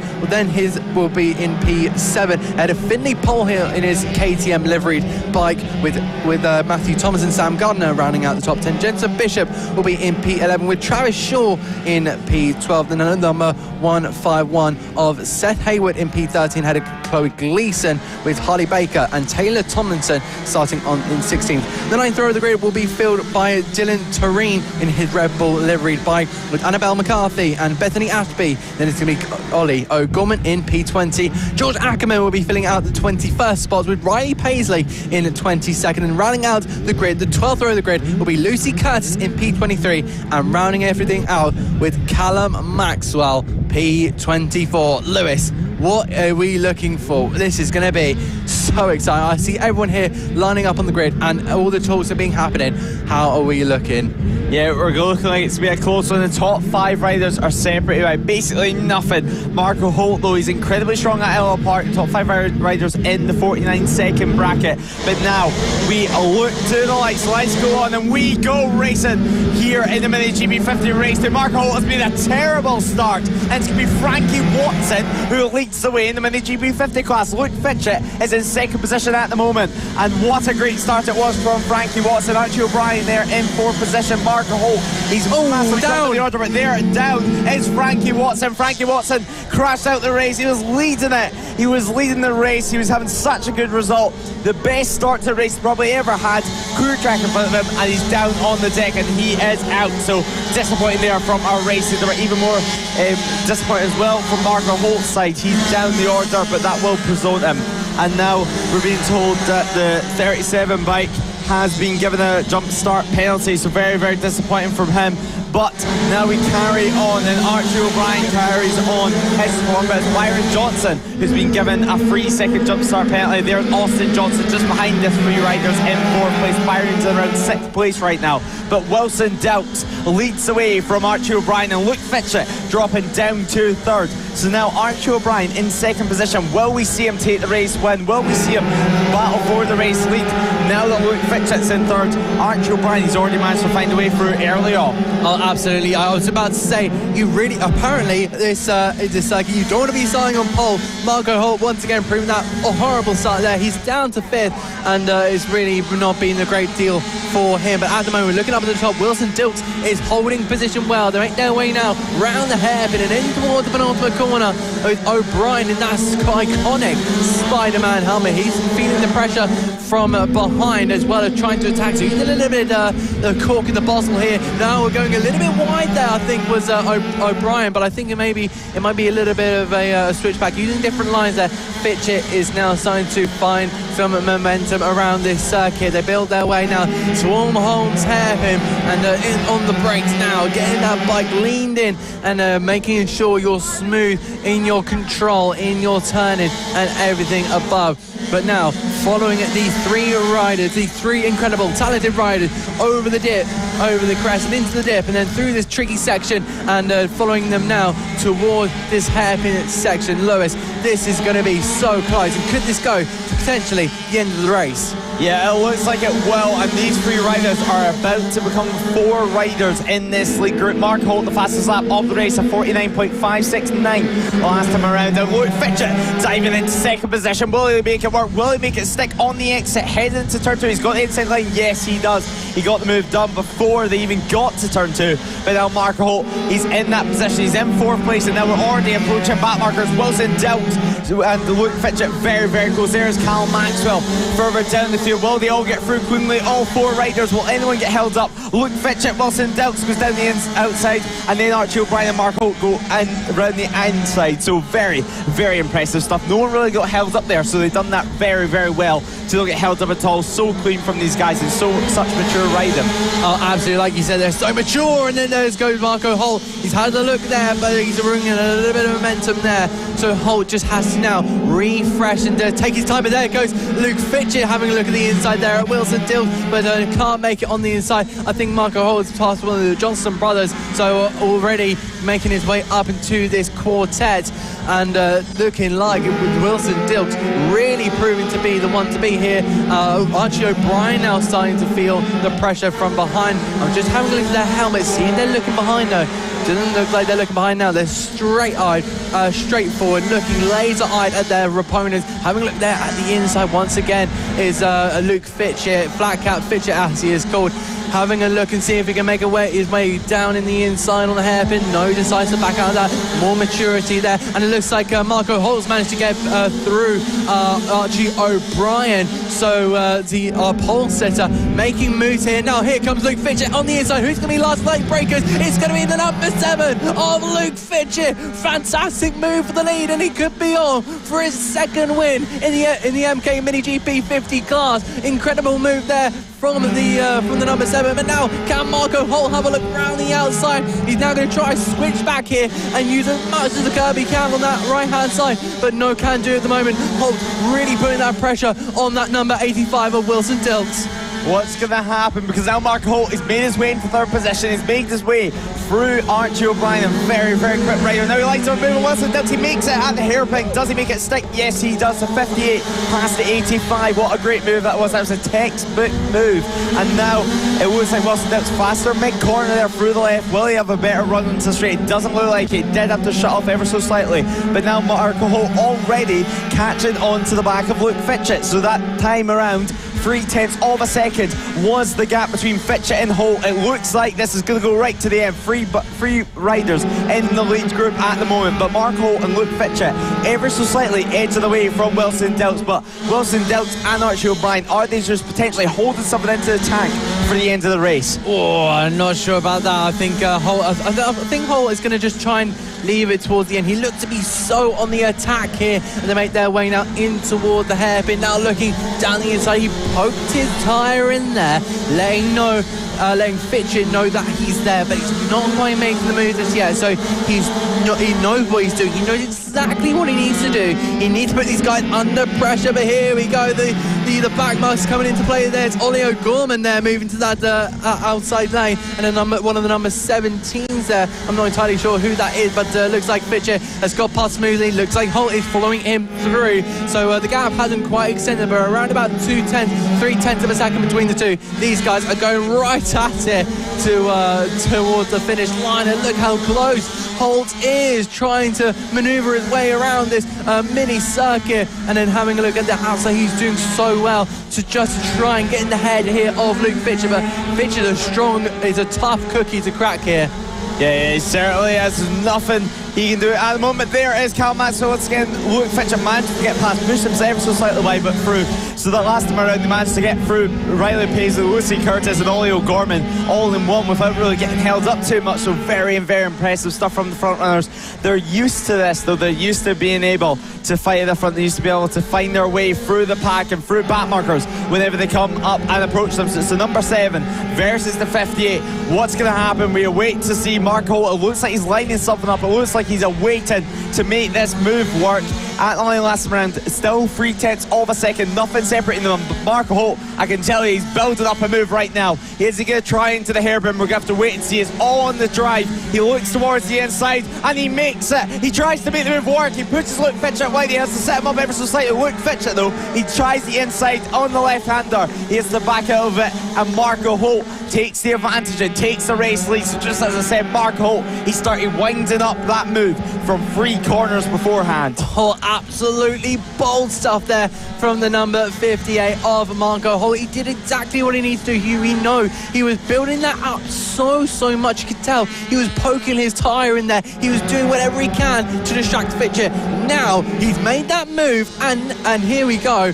will be in P7 ahead of Finley Polhill in his KTM liveried bike, with Matthew Thomas and Sam Gardner rounding out the top 10. Jensen Bishop will be in P11 with Travis Shaw in P12. Then number 151 of Seth Hayward in P13 ahead of Chloe Gleason, with Harley Baker and Taylor Tomlinson starting on in 16th. The 9th row of the grid will be filled by Dylan Turin in his Red Bull liveried bike, with Annabelle McCarthy and Bethany Ashby. Then it's going to be Ollie O'Gorman in P20. George Ackerman will be filling out the 21st spots, with Riley Paisley in 22nd. And rounding out the grid, the 12th row of the grid, will be Lucy Curtis in P23, and rounding everything out with Callum Maxwell, P24. Lewis, what are we looking for? This is going to be so exciting. I see everyone here lining up on the grid, and all the talks are being happening. How are we looking? Yeah, we're looking like it's going to be a close one. The top 5 riders are separated by basically nothing. Marco Holt, though, he's incredibly strong at Ellough Park. Top 5 riders in the 49-second bracket. But now we look to the lights. Let's go on, and we go racing here in the MiniGP50 race. To Marco Holt has been a terrible start, and it's going to be Frankie Watson who leads the way in the MiniGP50 class. Luke Fletcher is in 2nd position at the moment, and what a great start it was from Frankie Watson. Archie O'Brien there in 4th position. Marco Holt, he's massively down the order, but there down is Frankie Watson. Frankie Watson crashed out the race. He was leading it. He was leading the race. He was having such a good result. The best start to the race probably ever had. Crew track in front of him, and he's down on the deck, and he is out. So disappointing there from our races. There were even more disappointed as well from Marco Holt's side. He's down the order, but that will present him. And now we're being told that the 37 bike has been given a jump start penalty, so very, very disappointing from him. But now we carry on, and Archie O'Brien carries on his form, but it's Byron Johnson who's been given a 3-second jump start penalty. There's Austin Johnson just behind the 3 riders in 4th place. Byron's in around 6th place right now, but Wilson Doubt leads the way from Archie O'Brien, and Luke Fletcher dropping down to 3rd. So now Archie O'Brien in 2nd position. Will we see him take the race win? Will we see him battle for the race lead? Now that Luke Fletcher's in 3rd, Archie O'Brien, he's already managed to find a way through early on. Oh, absolutely. I was about to say, you really, apparently, this circuit, you don't want to be starting on pole. Marco Holt once again proving that a horrible start there. He's down to 5th, and it's really not been a great deal for him. But at the moment, looking up at the top, Wilson Dilt is holding position well. There ain't no way now round the hairpin and in towards the penultimate corner with O'Brien in that iconic Spider-Man helmet. He's feeling the pressure from behind as well as trying to attack. So he's a little bit the cork in the bottle here. Now we're going a little bit wide there, I think, was O'Brien, but I think it might be a little bit of a switchback using different lines there. Fitcher is now starting to find some momentum around this circuit. They build their way now to Holmes hairpin, and on the brakes now, getting that bike leaned in and making sure you're smooth in your control, in your turning and everything above. But now, following these 3 riders, these 3 incredible, talented riders over the dip, over the crest and into the dip, and then through this tricky section, and following them now toward this hairpin section. Lewis, this is going to be so close, and could this go to potentially the end of the race? Yeah, it looks like it will, and these 3 riders are about to become 4 riders in this league group. Mark Holt, the fastest lap of the race, a 49.569 last time around, and Luke Fletcher diving into 2nd position. Will he make it work? Will he make it stick on the exit heading into turn 2? He's got the inside line. Yes, he does. He got the move done before they even got to turn 2. But now Mark Holt, he's in that position. He's in 4th place, and now we're already approaching back markers. Wilson Dilt and Luke Fletcher very, very close. There's Cal Maxwell further down the field. Will they all get through cleanly? All 4 riders. Will anyone get held up? Luke Fletcher, Wilson Dilt goes down the outside, and then Archie O'Brien and Mark Holt go in around the inside. So very, very impressive stuff. No one really got held up there, so they've done that very, very well to not get held up at all. So clean from these guys, and such mature riding. Oh, absolutely, like you said, they're so mature, and then there goes Marco Holt. He's had a look there, but he's bringing a little bit of momentum there. So Holt just has to now refresh and take his time. But there goes Luke Fletcher having a look at the inside there at Wilson Dills, but can't make it on the inside. I think Marco Holt's past one of the Johnson brothers, so already making his way up into this quartet, and looking like with Wilson Dilks really proving to be the one to be here. Archie O'Brien now starting to feel the pressure from behind. I'm just having a look at their helmets, seeing they're looking behind though. Doesn't look like they're looking behind now. They're straight-eyed, straight forward, looking laser-eyed at their opponents. Having a look there at the inside once again is Luke Fletcher, Flat Cap Fletcher as he is called. Having a look and see if he can make his way down in the inside on the hairpin. No, decides to back out of that. More maturity there. And it looks like Marco Holt's managed to get through Archie O'Brien. So the pole setter making moves here. Now here comes Luke Fletcher on the inside. Who's going to be last late breakers? It's going to be the number 7 of Luke Fletcher. Fantastic move for the lead, and he could be on for his second win in the MK Mini GP 50 class. Incredible move there from the number 7, but now can Marco Holt have a look around the outside? He's now going to try to switch back here and use as much as the curb he can on that right hand side, but no can do at the moment. Holt really putting that pressure on that number 85 of Wilson Dilks. What's going to happen? Because now Marco Holt has made his way into third position. He's made his way through Archie O'Brien, a very, very quick rider. Now he likes to move Wilson Dilks. He makes it at the hairpin. Does he make it stick? Yes, he does. The 58 past the 85. What a great move that was. That was a textbook move. And now it looks like Wilson Dilks faster. Mid-corner there through the left. Will he have a better run into the straight? It doesn't look like it. Did have to shut off ever so slightly. But now Marco Holt already catching on to the back of Luke Fletcher. So that time around, 0.3 of a second was the gap between Fletcher and Holt. It looks like this is going to go right to the end. Three riders in the lead group at the moment, but Mark Holt and Luke Fletcher ever so slightly edge of the way from Wilson Dilks. But Wilson Dilks and Archie O'Brien, are they just potentially holding something into the tank for the end of the race? Oh, I'm not sure about that. I think Holt is going to just try and leave it towards the end. He looked to be so on the attack here, and they make their way now in toward the hairpin. Now looking down the inside, he poked his tyre in there, letting Fitcher know that he's there, but he's not quite making the move just yet. So he knows what he's doing. He knows exactly what he needs to do. He needs to put these guys under pressure. But here we go. The back marks coming into play there. It's Ollie O'Gorman there moving to that outside lane, and one of the number 17s there. I'm not entirely sure who that is, but looks like Fitcher has got past smoothly. Looks like Holt is following him through. So the gap hasn't quite extended, but around about 0.3 of a second between the two. These guys are going right at it towards the finish line, and look how close Holt is trying to maneuver his way around this mini circuit, and then having a look at the outside. He's doing so well to just try and get in the head here of Luke Fletcher, but Fletcher is a tough cookie to crack here. Yeah, he certainly has nothing he can do at the moment. There is Cal Maxwell once again. Luke Fletcher managed to get past, pushed himself so slightly wide, but through. So that last time around, they managed to get through Riley Paisley, Lucy Curtis, and Ollie O'Gorman all in one without really getting held up too much. So very, very impressive stuff from the front runners. They're used to this, though. They're used to being able to fight at the front. They used to be able to find their way through the pack and through back markers whenever they come up and approach them. So it's the number 7 versus the 58. What's going to happen? We are waiting to see Mark Holt. It looks like he's lining something up. It looks like he's awaiting to make this move work. At the line last round, still 0.3 of a second, nothing separating them. But Mark Holt, I can tell you, he's building up a move right now. Is he going to try into the hairpin? We're going to have to wait and see. It's all on the drive. He looks towards the inside and he makes it. He tries to make the move work. He pushes Luke Fletcher wide. He has to set him up ever so slightly. Luke Fletcher, though, he tries the inside on the left-hander. He has to back out of it, and Marco Holt takes the advantage and takes the race lead. So just as I said, Mark Holt, he started winding up that move from 3 corners beforehand. Oh, absolutely bold stuff there from the number 58 of Marco Holt. He did exactly what he needs to do. We know he was building that up so much. You could tell he was poking his tyre in there. He was doing whatever he can to distract Fletcher. Now he's made that move, and here we go.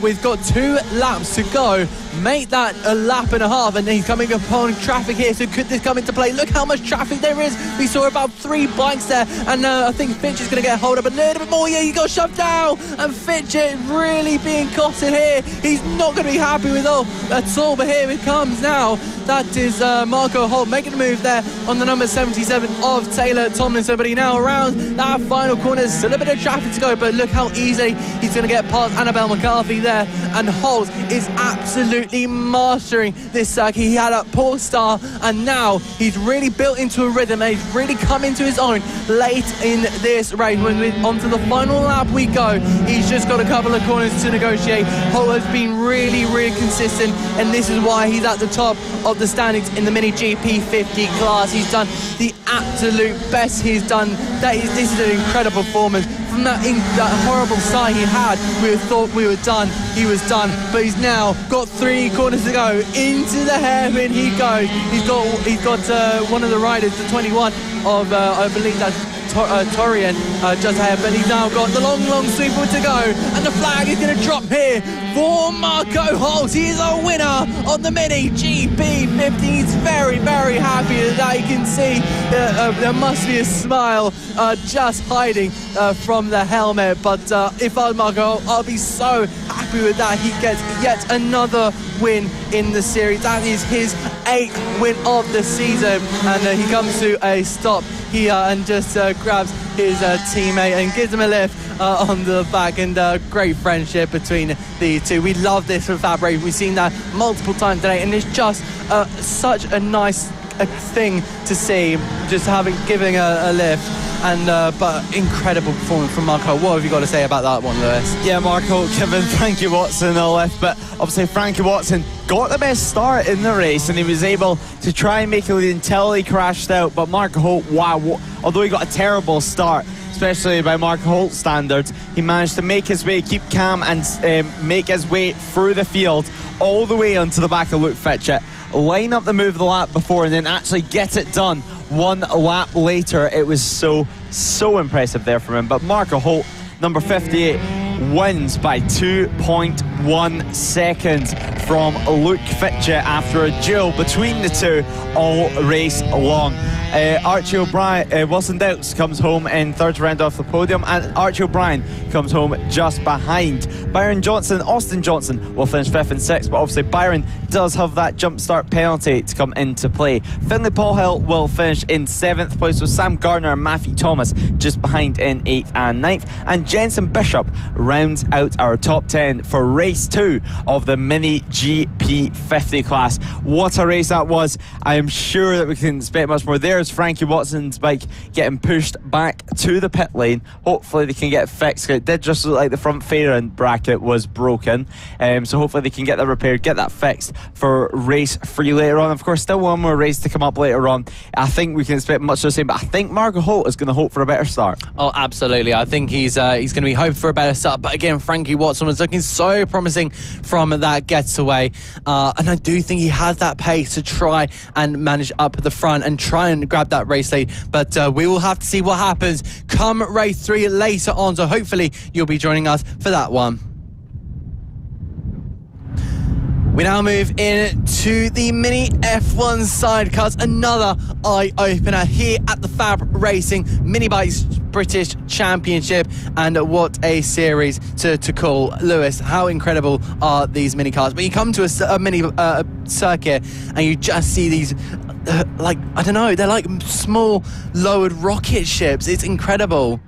We've got 2 laps to go. make that a lap and a half, and he's coming upon traffic here. So could this come into play? Look how much traffic there is. We saw about 3 bikes there, and I think Fitch is going to get hold up a little bit more. Yeah, he got shoved down, and Fitch really being costed here. He's not going to be happy with at all, but here it comes now. That is Marco Holt making a move there on the number 77 of Taylor Tomlinson, but he now around that final corner. There's still a bit of traffic to go, but look how easily he's going to get past Annabelle McCarthy there, and Holt is absolutely mastering this circuit. He had a poor start, and now he's really built into a rhythm, and he's really come into his own late in this race. When we're onto the final lap we go, he's just got a couple of corners to negotiate. Holt has been really consistent, and this is why he's at the top of the standings in the Mini GP 50 class. He's done the absolute best he's done. This is an incredible performance. From that horrible start he had, we thought we were done. He was done, but he's now got 3 corners to go. Into the hairpin he goes. He's got one of the riders, the 21 of I believe that's Turin, just ahead, but he's now got the long sweeper to go, and the flag is going to drop here for Marco Holt. He's a winner on the Mini GP50. He's very happy with that. You can see there must be a smile just hiding from the helmet, but if I was Marco Holt, I'll be so happy with that. He gets yet another win in the series. That is his 8th win of the season, and he comes to a stop here and just grabs his teammate and gives him a lift on the back, and great friendship between the two. We love this with FAB-Racing. We've seen that multiple times today, and it's just such a nice thing to see, just giving a lift. And but incredible performance from Marco. What have you got to say about that one, Lewis? Yeah, Marco giving Frankie Watson a lift, but obviously Frankie Watson got the best start in the race, and he was able to try and make a lead until he crashed out. But Marco Holt, wow, although he got a terrible start, especially by Marco Holt standards, he managed to make his way, keep calm, and make his way through the field all the way onto the back of Luke Fletcher, line up the move of the lap before, and then actually get it done 1 lap later. It was so impressive there from him. But Marco Holt, number 58, wins by 2.1 seconds from Luke Fletcher after a duel between the two all race long. Archie O'Brien, Wilson Doubts comes home in 3rd round off the podium, and Archie O'Brien comes home just behind. Byron Johnson, Austin Johnson will finish 5th and 6th, but obviously Byron does have that jump start penalty to come into play. Finley Paul Hill will finish in 7th place, with Sam Gardner and Matthew Thomas just behind in 8th and 9th, and Jensen Bishop rounds out our top 10 for race 2 of the Mini GP 50 class. What a race that was. I am sure that we can expect much more. There's Frankie Watson's bike getting pushed back to the pit lane. Hopefully they can get it fixed. It did just look like the front fairing bracket was broken, so hopefully they can get that repaired, get that fixed for race 3 later on. Of course, still one more race to come up later on. I think we can expect much the same, but I think Marco Holt is going to hope for a better start. Oh, absolutely. I think he's going to be hoping for a better start, but again, Frankie Watson was looking so promising from that getaway, and I do think he has that pace to try and manage up the front and try and grab that race lead, but we will have to see what happens come race 3 later on, so hopefully you'll be joining us for that one. We now move in to the Mini F1 Sidecars, another eye-opener here at the FAB-Racing Mini Bikes British Championship, and what a series to call. Lewis, how incredible are these mini cars? But you come to a mini circuit and you just see these like, I don't know, they're like small lowered rocket ships. It's incredible.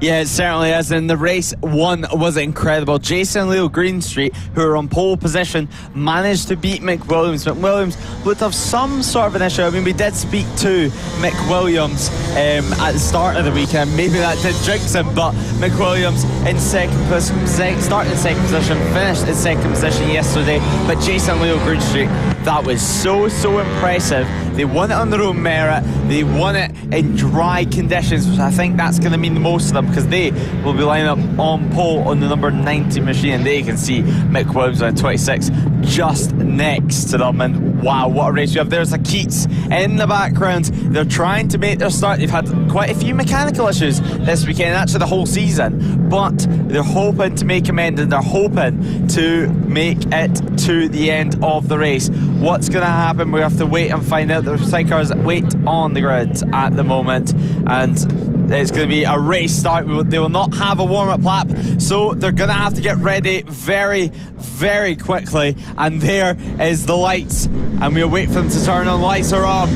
Yeah, it certainly is, and the race 1 was incredible. Jason and Leo Greenstreet, who are on pole position, managed to beat Mick Williams. Mick Williams would have some sort of an issue. I mean, we did speak to Mick Williams at the start of the weekend. Maybe that did jinx him, but Mick Williams in started in 2nd position, finished in 2nd position yesterday. But Jason and Leo Greenstreet, that was so impressive. They won it on their own merit. They won it in dry conditions, which I think that's going to mean the most to them, because they will be lining up on pole on the number 90 machine, and they can see Mick Williams on 26 just next to them. And wow, what a race we have. There's a Keats in the background. They're trying to make their start. They've had quite a few mechanical issues this weekend, actually the whole season, but they're hoping to make amends, and they're hoping to make it to the end of the race. What's going to happen? We have to wait and find out. The Sidecars wait on the grid at the moment, and it's going to be a race start. They will not have a warm-up lap, so they're going to have to get ready very, very quickly. And there is the lights, and we'll wait for them to turn on. Lights are on.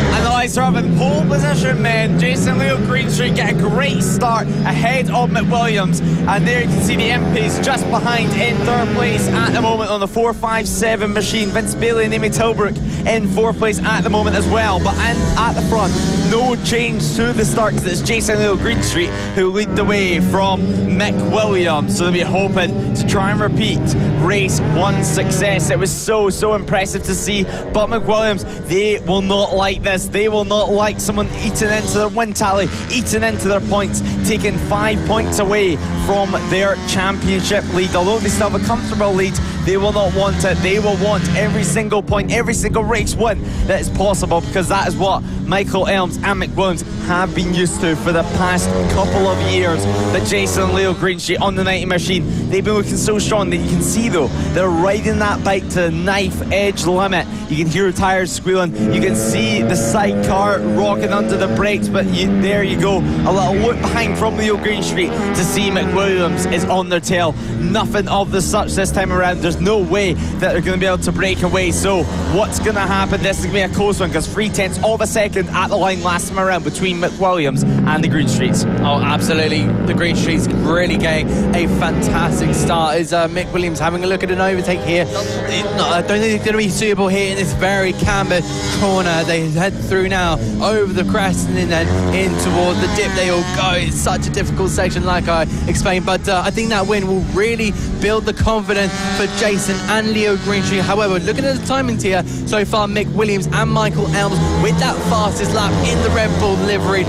And the lights are up in pole position, men. Jason Leo Greenstreet get a great start ahead of McWilliams. And there you can see the MPs just behind in third place at the moment on the 457 machine. Vince Bailey and Amy Tilbrook in fourth place at the moment as well. But at the front, no change to the start, because it's Jason Leo Greenstreet who lead the way from McWilliams. So they'll be hoping to try and repeat race one success. It was so impressive to see. But McWilliams, they will not like this. They will not like someone eating into their win tally, eating into their points, taking 5 points away from their championship lead. Although they still have a comfortable lead, they will not want it. They will want every single point, every single race win that is possible, because that is what Michael Elms and McWilliams have been used to for the past couple of years. But Jason and Leo Greenstreet on the 90 machine, they've been looking so strong that you can see, though, they're riding that bike to the knife edge limit. You can hear tires squealing, you can see the sidecar rocking under the brakes, but there you go, a little look behind from Leo Greenstreet to see McWilliams is on their tail. Nothing of the such this time around. There's no way that they're going to be able to break away. So what's going to happen? This is going to be a close one, because 0.3 of a second at the line last time around between McWilliams and the Greenstreets. Oh, absolutely. The Greenstreets really getting a fantastic start. Is Mick Williams having a look at an overtake here? I don't think it's going to be suitable here in this very cambered corner. They head through now over the crest and then in toward the dip. They all go. It's such a difficult section, like I explained, but I think that win will really build the confidence for Jason and Leo Greenstreet. However, looking at the timings here so far, Mick Williams and Michael Elms with that fastest lap in the Red Bull livery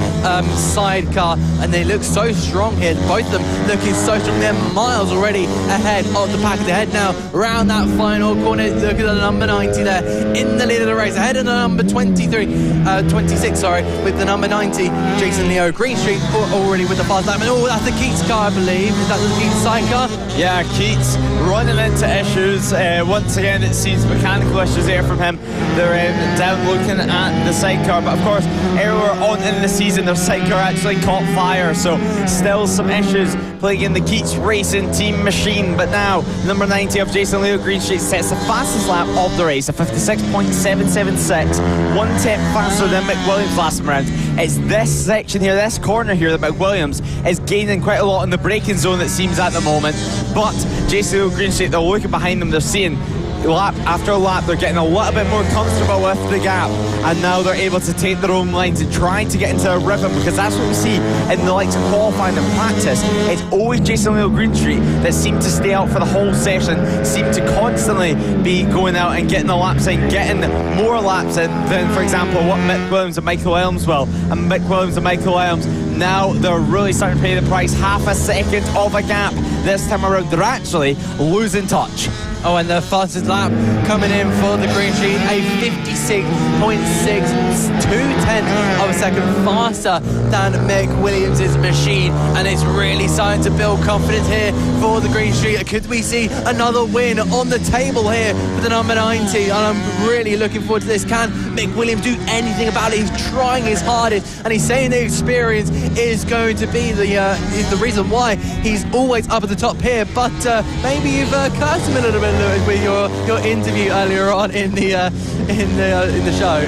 sidecar, and they look so strong here. Both of them looking so strong. They're miles already ahead of the pack. They head now around that final corner. Look at the number 90 there in the lead of the race, ahead of the number 26, with the number 90, Jason Leo Greenstreet already with the fast lap. And that's the Keats car, I believe. Is that the Keats sidecar? Yeah, Keats running into issues. Once again, it seems mechanical issues there from him. They're down looking at the sidecar, but of course, earlier on in the season, their sidecar actually caught fire, so still some issues plaguing the Keats Racing team machine. But now, number 90 of Jason Leo Greenstreet sets the fastest lap of the race, a 56.776, 1/10 faster than McWilliams last time around. It's this section here, this corner here, that McWilliams is gaining quite a lot in the braking zone, it seems, at the moment. But Jason Leo Greenstreet, they're looking behind them, they're seeing lap after lap, they're getting a little bit more comfortable with the gap, and now they're able to take their own lines and trying to get into a rhythm, because that's what we see in the likes of qualifying and practice. It's always Jason Leo Greenstreet that seem to stay out for the whole session, seem to constantly be going out and getting the laps in, getting more laps in than, for example, what Mick Williams and Michael Elms will. And Mick Williams and Michael Elms, now they're really starting to pay the price. Half a second of a gap this time around. They're actually losing touch. Oh, and the fastest lap coming in for the Greenstreet, a 56.6, 2/10 of a second faster than Mick Williams' machine, and it's really starting to build confidence here for the Greenstreet. Could we see another win on the table here for the number 90? And I'm really looking forward to this. Can Mick Williams do anything about it? He's trying his hardest, and he's saying the experience is going to be the reason why he's always up at the top here. But maybe you've cursed him a little bit, Lewis, with your interview earlier on in the show.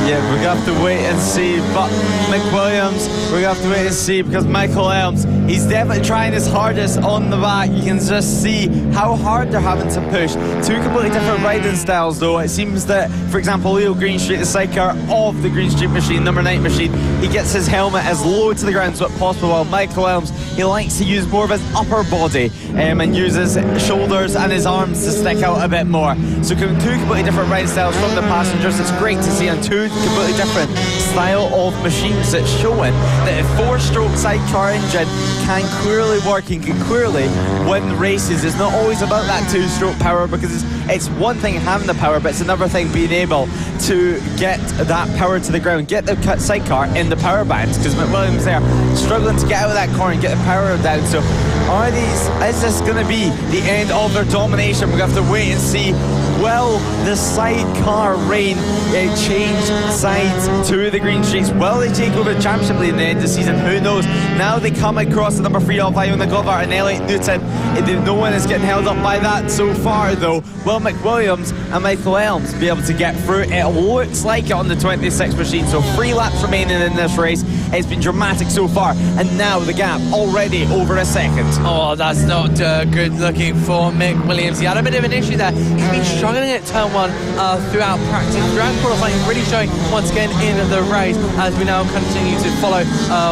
Yeah, we're going to have to wait and see. But McWilliams, we're going to have to wait and see, because Michael Elms, he's definitely trying his hardest on the back. You can just see how hard they're having to push. Two completely different riding styles, though. It seems that, for example, Leo Greenstreet, the sidecar of the Greenstreet machine, number 9 machine, he gets his helmet as low to the ground as possible, while Michael Elms, he likes to use more of his upper body and uses his shoulders and his arms to stick out a bit more. So two completely different riding styles from the passengers. It's great to see on two completely different style of machines. It's showing that a 4-stroke sidecar engine can clearly work and can clearly win races. It's not always about that 2-stroke power, because it's one thing having the power, but it's another thing being able to get that power to the ground, get the sidecar in the power bands, because McWilliams there struggling to get out of that corner and get the power down. So is this going to be the end of their domination? We're going to have to wait and see. Will the sidecar reign change sides to the green streaks? Will they take over the championship lead in the end of the season? Who knows? Now they come across the number 3 of Iona Glover and Elliot Newton. No one is getting held up by that so far, though. Will McWilliams and Michael Elms be able to get through? It looks like it on the 26 machine, so 3 laps remaining in this race. It's been dramatic so far, and now the gap already over a second. Oh, that's not good looking for Mick Williams. He had a bit of an issue there. He's been struggling at turn 1 throughout practice, throughout qualifying, really showing once again in the race, as we now continue to follow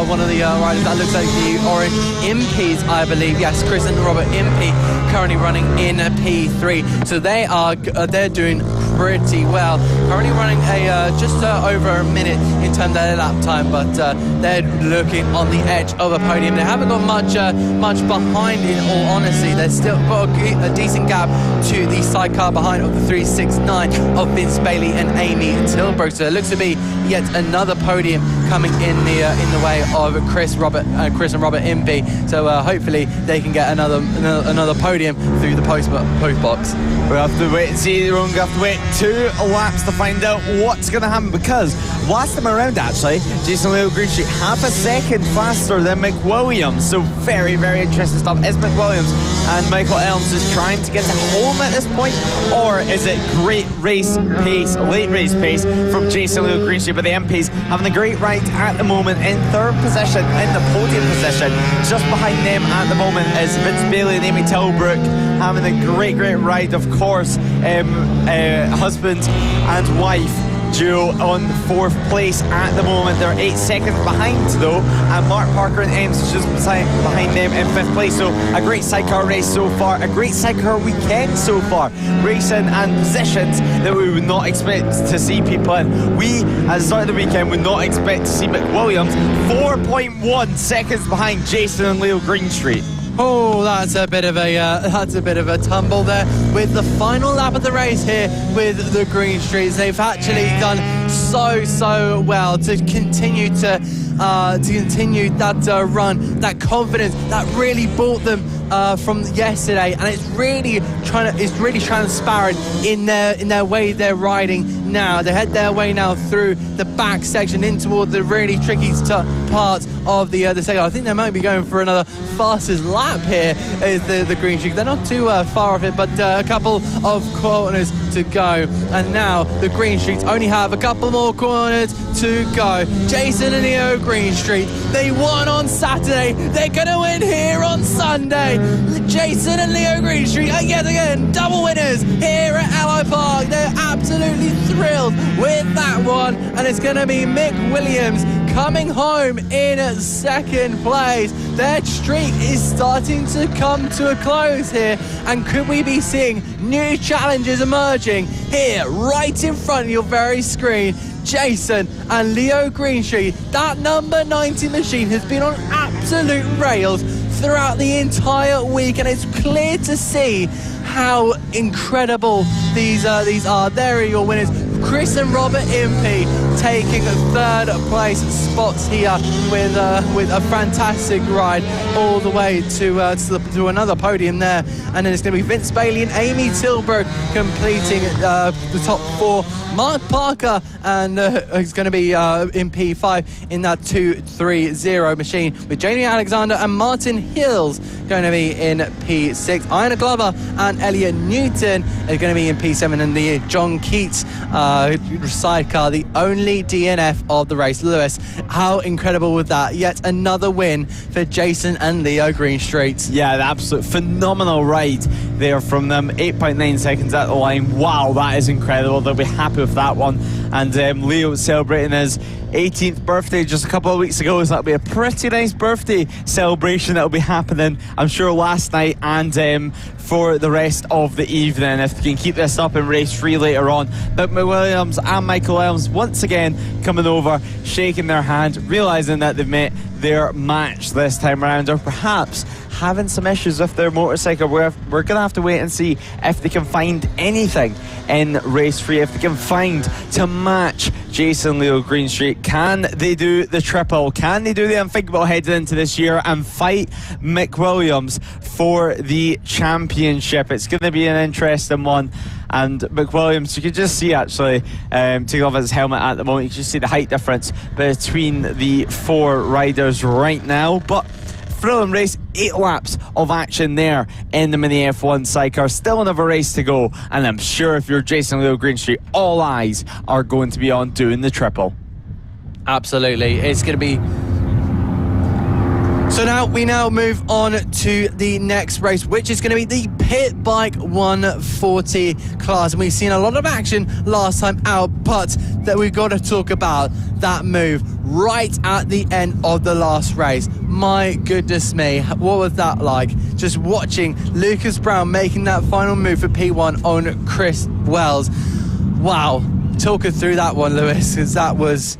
one of the riders. That looks like the orange Impies, I believe. Yes, Chris and Robert Impey currently running in P3. So they're doing pretty well. Currently running just over a minute in terms of their lap time, but they're looking on the edge of a podium. They haven't got much behind, in all honesty. They've still got a decent gap to the sidecar behind of the 369 of Vince Bailey and Amy Tilbrook. So it looks to be yet another podium coming in the way of Chris and Robert Impey. So hopefully they can get another podium through the post box. We'll have to wait and see. We're going to have to wait 2 laps to find out what's going to happen, because last time around, actually, Jason Leo Greenstreet half a second faster than McWilliams. So very, very interesting stuff. Is McWilliams and Michael Elms just trying to get to home at this point, or is it great race pace, late race pace from Jason Leo Greenstreet? But the MPs having a great ride at the moment, in 3rd position, in the podium position. Just behind them at the moment is Vince Bailey and Amy Tilbrook, having a great ride, of course. Husband and wife duo on 4th place at the moment. They're 8 seconds behind, though, and Mark Parker and Ems just behind them in 5th place. So a great sidecar race so far, a great sidecar weekend so far, racing and positions that we would not expect to see people in. We, at the start of the weekend, would not expect to see McWilliams 4.1 seconds behind Jason and Leo Greenstreet. Oh, that's a bit of a tumble there with the final lap of the race here with the Green Streets. They've actually done so well to continue that run, that confidence that really brought them from yesterday, and it's really transparent in their way they're riding now. They head their way now through the back section in toward the really tricky parts of the second. I think they might be going for another fastest lap here is the Green Streak. They're not too far off it, but a couple of corners to go, and now the Green Streaks only have a couple more corners to go. Jason and Leo Green Street, they won on Saturday, they're gonna win here on Sunday. Jason and Leo Green Street are yet again double winners here at Ellough Park. They're absolutely thrilled with that one, and it's gonna be Mick Williams coming home in 2nd place. Their streak is starting to come to a close here, and could we be seeing new challenges emerging here right in front of your very screen? Jason and Leo Greenstreet, that number 90 machine has been on absolute rails throughout the entire week, and it's clear to see how incredible these are. There are your winners. Chris and Robert Impey taking 3rd place spots here with a fantastic ride all the way to another podium there, and then it's going to be Vince Bailey and Amy Tilbrook completing the top 4. Mark Parker and is going to be in P5 in that 230 machine, with Jamie Alexander and Martin Hills going to be in P6. Iona Glover and Elliot Newton are going to be in P7, and the John Keats sidecar, the only DNF of the race. Lewis, how incredible was that? Yet another win for Jason and Leo Greenstreet. Yeah, the absolute phenomenal ride there from them. 8.9 seconds at the line. Wow, that is incredible. They'll be happy with that one. and Leo celebrating his 18th birthday just a couple of weeks ago, so that'll be a pretty nice birthday celebration that'll be happening, I'm sure, last night and for the rest of the evening, if they can keep this up in race 3 later on. But Williams and Michael Elms once again coming over, shaking their hand, realising that they've met their match this time around, or perhaps having some issues with their motorcycle. We're going to have to wait and see if they can find anything in race 3, if they can find to match Jason Leo Greenstreet. Can they do the triple? Can they do the unthinkable heading into this year and fight Mick Williams for the championship? It's going to be an interesting one. And McWilliams, you can just see actually, taking off his helmet at the moment, you can just see the height difference between the 4 riders right now. But thrilling race, 8 laps of action there in the Mini F1 Sidecar. Still another race to go, and I'm sure if you're Jason Leo Greenstreet, all eyes are going to be on doing the triple. Absolutely, it's going to be. So now we move on to the next race, which is going to be the Pit Bike 140 class. And we've seen a lot of action last time out, but that we've got to talk about that move right at the end of the last race. My goodness me, what was that like? Just watching Lucas Brown making that final move for P1 on Chris Wells. Wow, talk us through that one, Lewis, because that was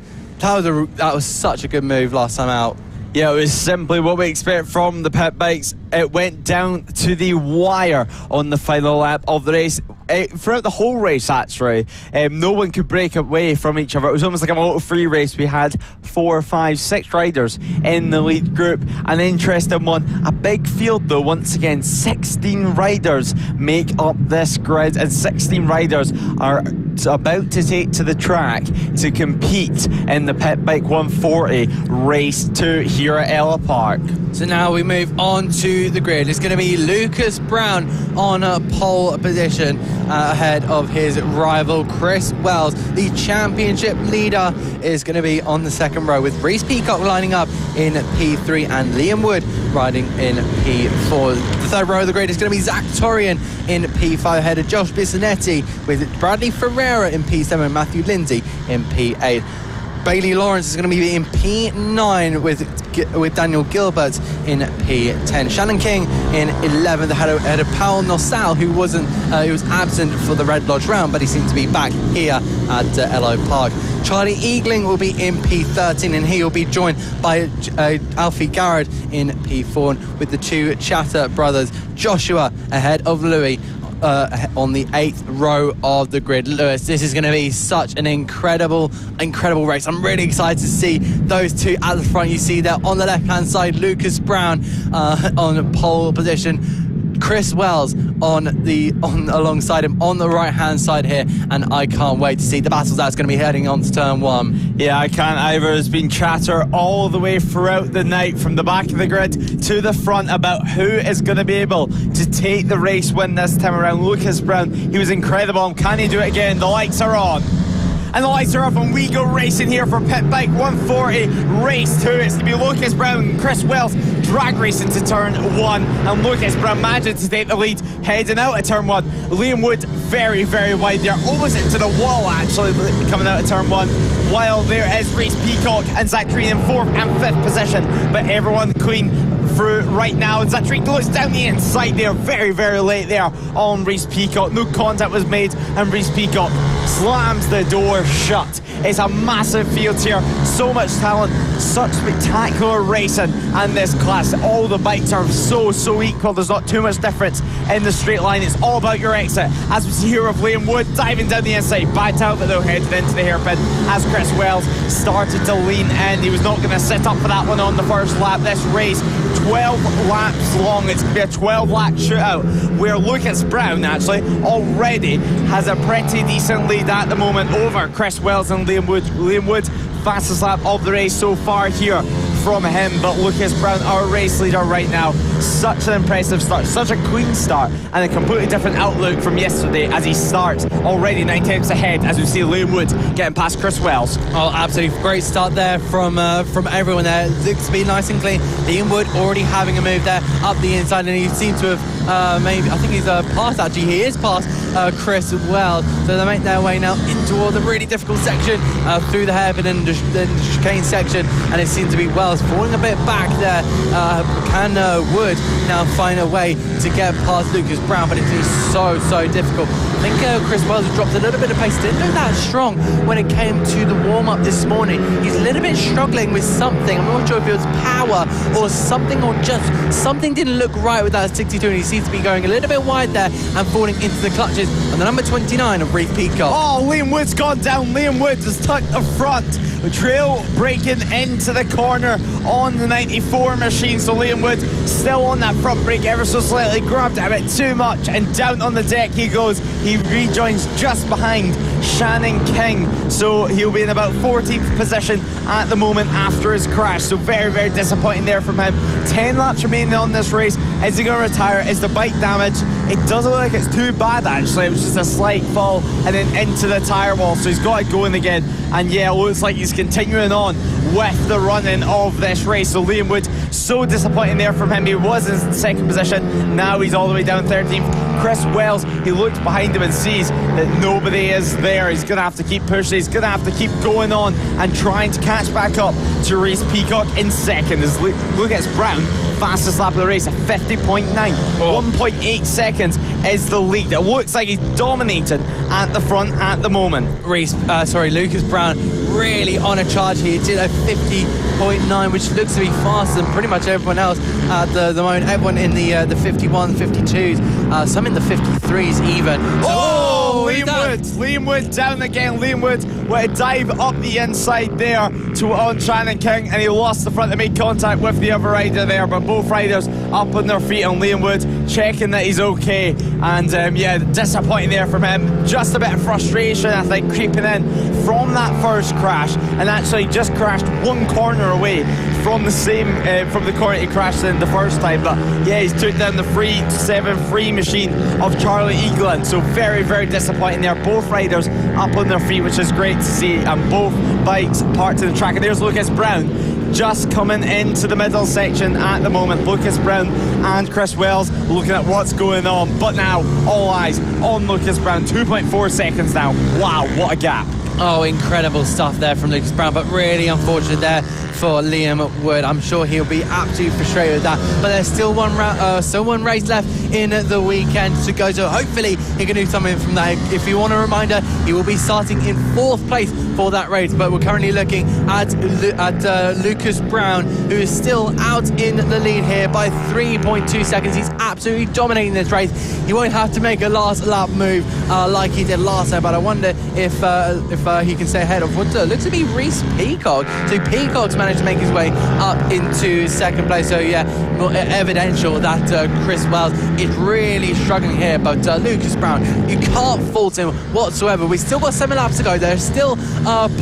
such a good move last time out. Yeah, it was simply what we expect from the pit bikes. It went down to the wire on the final lap of the race. Throughout the whole race, actually, no one could break away from each other. It was almost like a Moto3 race. We had 4, 5, 6 riders in the lead group. An interesting one. A big field, though. Once again, 16 riders make up this grid, and 16 riders are about to take to the track to compete in the Pit Bike 140 race 2 here at Ellough Park. So now we move on to the grid. It's going to be Lucas Brown on a pole position ahead of his rival Chris Wells. The championship leader is going to be on the second row, with Reece Peacock lining up in P3 and Liam Wood riding in P4. The third row of the grid is going to be Zach Torian in P5 ahead of Josh Bissonnetti, with Bradley Ferreira in P7 and Matthew Lindsay in P8. Bailey Lawrence is going to be in P9 with Daniel Gilbert in P10. Shannon King in 11th ahead of Paul Nossal, who was absent for the Red Lodge round, but he seemed to be back here at Ellough Park. Charlie Eagling will be in P13, and he will be joined by Alfie Garrett in P4, with the 2 Chatter brothers, Joshua ahead of Louis on the 8th row of the grid. Lewis, this is going to be such an incredible race. I'm really excited to see those 2 at the front. You see there on the left-hand side, Lucas Brown on pole position, Chris Wells alongside him on the right-hand side here, and I can't wait to see the battles that's going to be heading on to turn 1. Yeah, I can't either. There's been chatter all the way throughout the night, from the back of the grid to the front, about who is going to be able to take the race win this time around. Lucas Brown, he was incredible. Can he do it again? The lights are on. And the lights are up, and we go racing here for Pit Bike 140 race 2. It's going to be Lucas Brown and Chris Wells drag racing to turn 1, and Lucas Brown managed to take the lead heading out of turn 1. Liam Wood very, very wide there, almost into the wall actually, coming out of turn 1, while there is Reece Peacock and Zach Green in 4th and 5th position, but everyone clean through right now. Zatri goes down the inside there, very, very late there on Reece Peacock. No contact was made, and Reece Peacock slams the door shut. It's a massive field here, so much talent, such spectacular racing in this class. All the bikes are so equal. There's not too much difference in the straight line. It's all about your exit, as we see here with Liam Wood diving down the inside. Bad talent though, headed into the hairpin as Chris Wells started to lean in. He was not going to sit up for that one on the first lap. This race 12 laps long. It's going to be a 12 lap shootout, where Lucas Brown actually already has a pretty decent lead at the moment over Chris Wells and Liam Wood. Liam Wood, fastest lap of the race so far here from him, but Lucas Brown, our race leader right now, such an impressive start, such a clean start, and a completely different outlook from yesterday, as he starts already 9 tenths ahead, as we see Liam Wood getting past Chris Wells. Oh, absolutely great start there from everyone there. It looks to be nice and clean. Liam Wood already having a move there up the inside, and he seems to have I think he's passed, actually. He is past Chris Wells. So they make their way now into all the really difficult section through the hairpin and the chicane section, and it seems to be Wells falling a bit back there. Can Wood now find a way to get past Lucas Brown, but it is so difficult. I think Chris Wells has dropped a little bit of pace. Didn't look that strong when it came to the warm-up this morning. He's a little bit struggling with something. I'm not sure if it was power or something, or just something didn't look right with that 62, and he seems to be going a little bit wide there and falling into the clutches on the number 29 of Reef Peacock. Oh, Liam Wood's gone down. Liam Wood has tucked the front. The trail breaking into the corner on the 94 machine. So Liam Wood still on that front brake ever so slightly, grabbed it a bit too much, and down on the deck he goes. He rejoins just behind Shannon King. So he'll be in about 14th position at the moment after his crash. So very disappointing there from him. 10 laps remaining on this race. Is he going to retire? Is the bike damaged? It doesn't look like it's too bad actually. It was just a slight fall and then into the tyre wall. So he's got it going again. And yeah, it looks like he's continuing on with the running of this race. So Liam Wood, so disappointing there from him. He was in second position. Now he's all the way down 13th. Chris Wells, he looks behind him and sees that nobody is there. He's going to have to keep pushing. He's going to have to keep going on and trying to catch back up to Reese Peacock in second. As Lucas Brown, fastest lap of the race at 50.9. 1.8 seconds is the lead. It looks like he's dominating at the front at the moment. Lucas Brown really on a charge here. He did a 50.9, which looks to be faster than pretty much everyone else at the moment. Everyone in the 51, 52s, some in the 53s even. Liam Wood down again. Liam Wood with a dive up the inside there on Shannon King, and he lost the front to make contact with the other rider there, but both riders up on their feet, and Liam Wood checking that he's okay. And disappointing there from him. Just a bit of frustration, I think, creeping in from that first crash, and actually just crashed one corner away from the corner he crashed in the first time. But yeah, he's took down the 7-3 machine of Charlie Eaglin. So very disappointing there. Both riders up on their feet, which is great to see, and both bikes parked in the track. And there's Lucas Brown just coming into the middle section at the moment. Lucas Brown and Chris Wells looking at what's going on, but now all eyes on Lucas Brown. 2.4 seconds now. Wow, what a gap. Oh, incredible stuff there from Lucas Brown, but really unfortunate there for Liam Wood. I'm sure he'll be absolutely frustrated with that, but there's still one race left in the weekend to go, so hopefully he can do something from that. If you want a reminder, he will be starting in 4th place for that race, but we're currently looking at Lucas Brown, who is still out in the lead here by 3.2 seconds. He's absolutely dominating this race. He won't have to make a last lap move like he did last time, but I wonder if he can stay ahead of what looks to be Reese Peacock. So Peacock's managed to make his way up into 2nd place, so yeah, evidential that Chris Wells is really struggling here, but Lucas Brown, you can't fault him whatsoever. We've still got 7 laps to go. There's still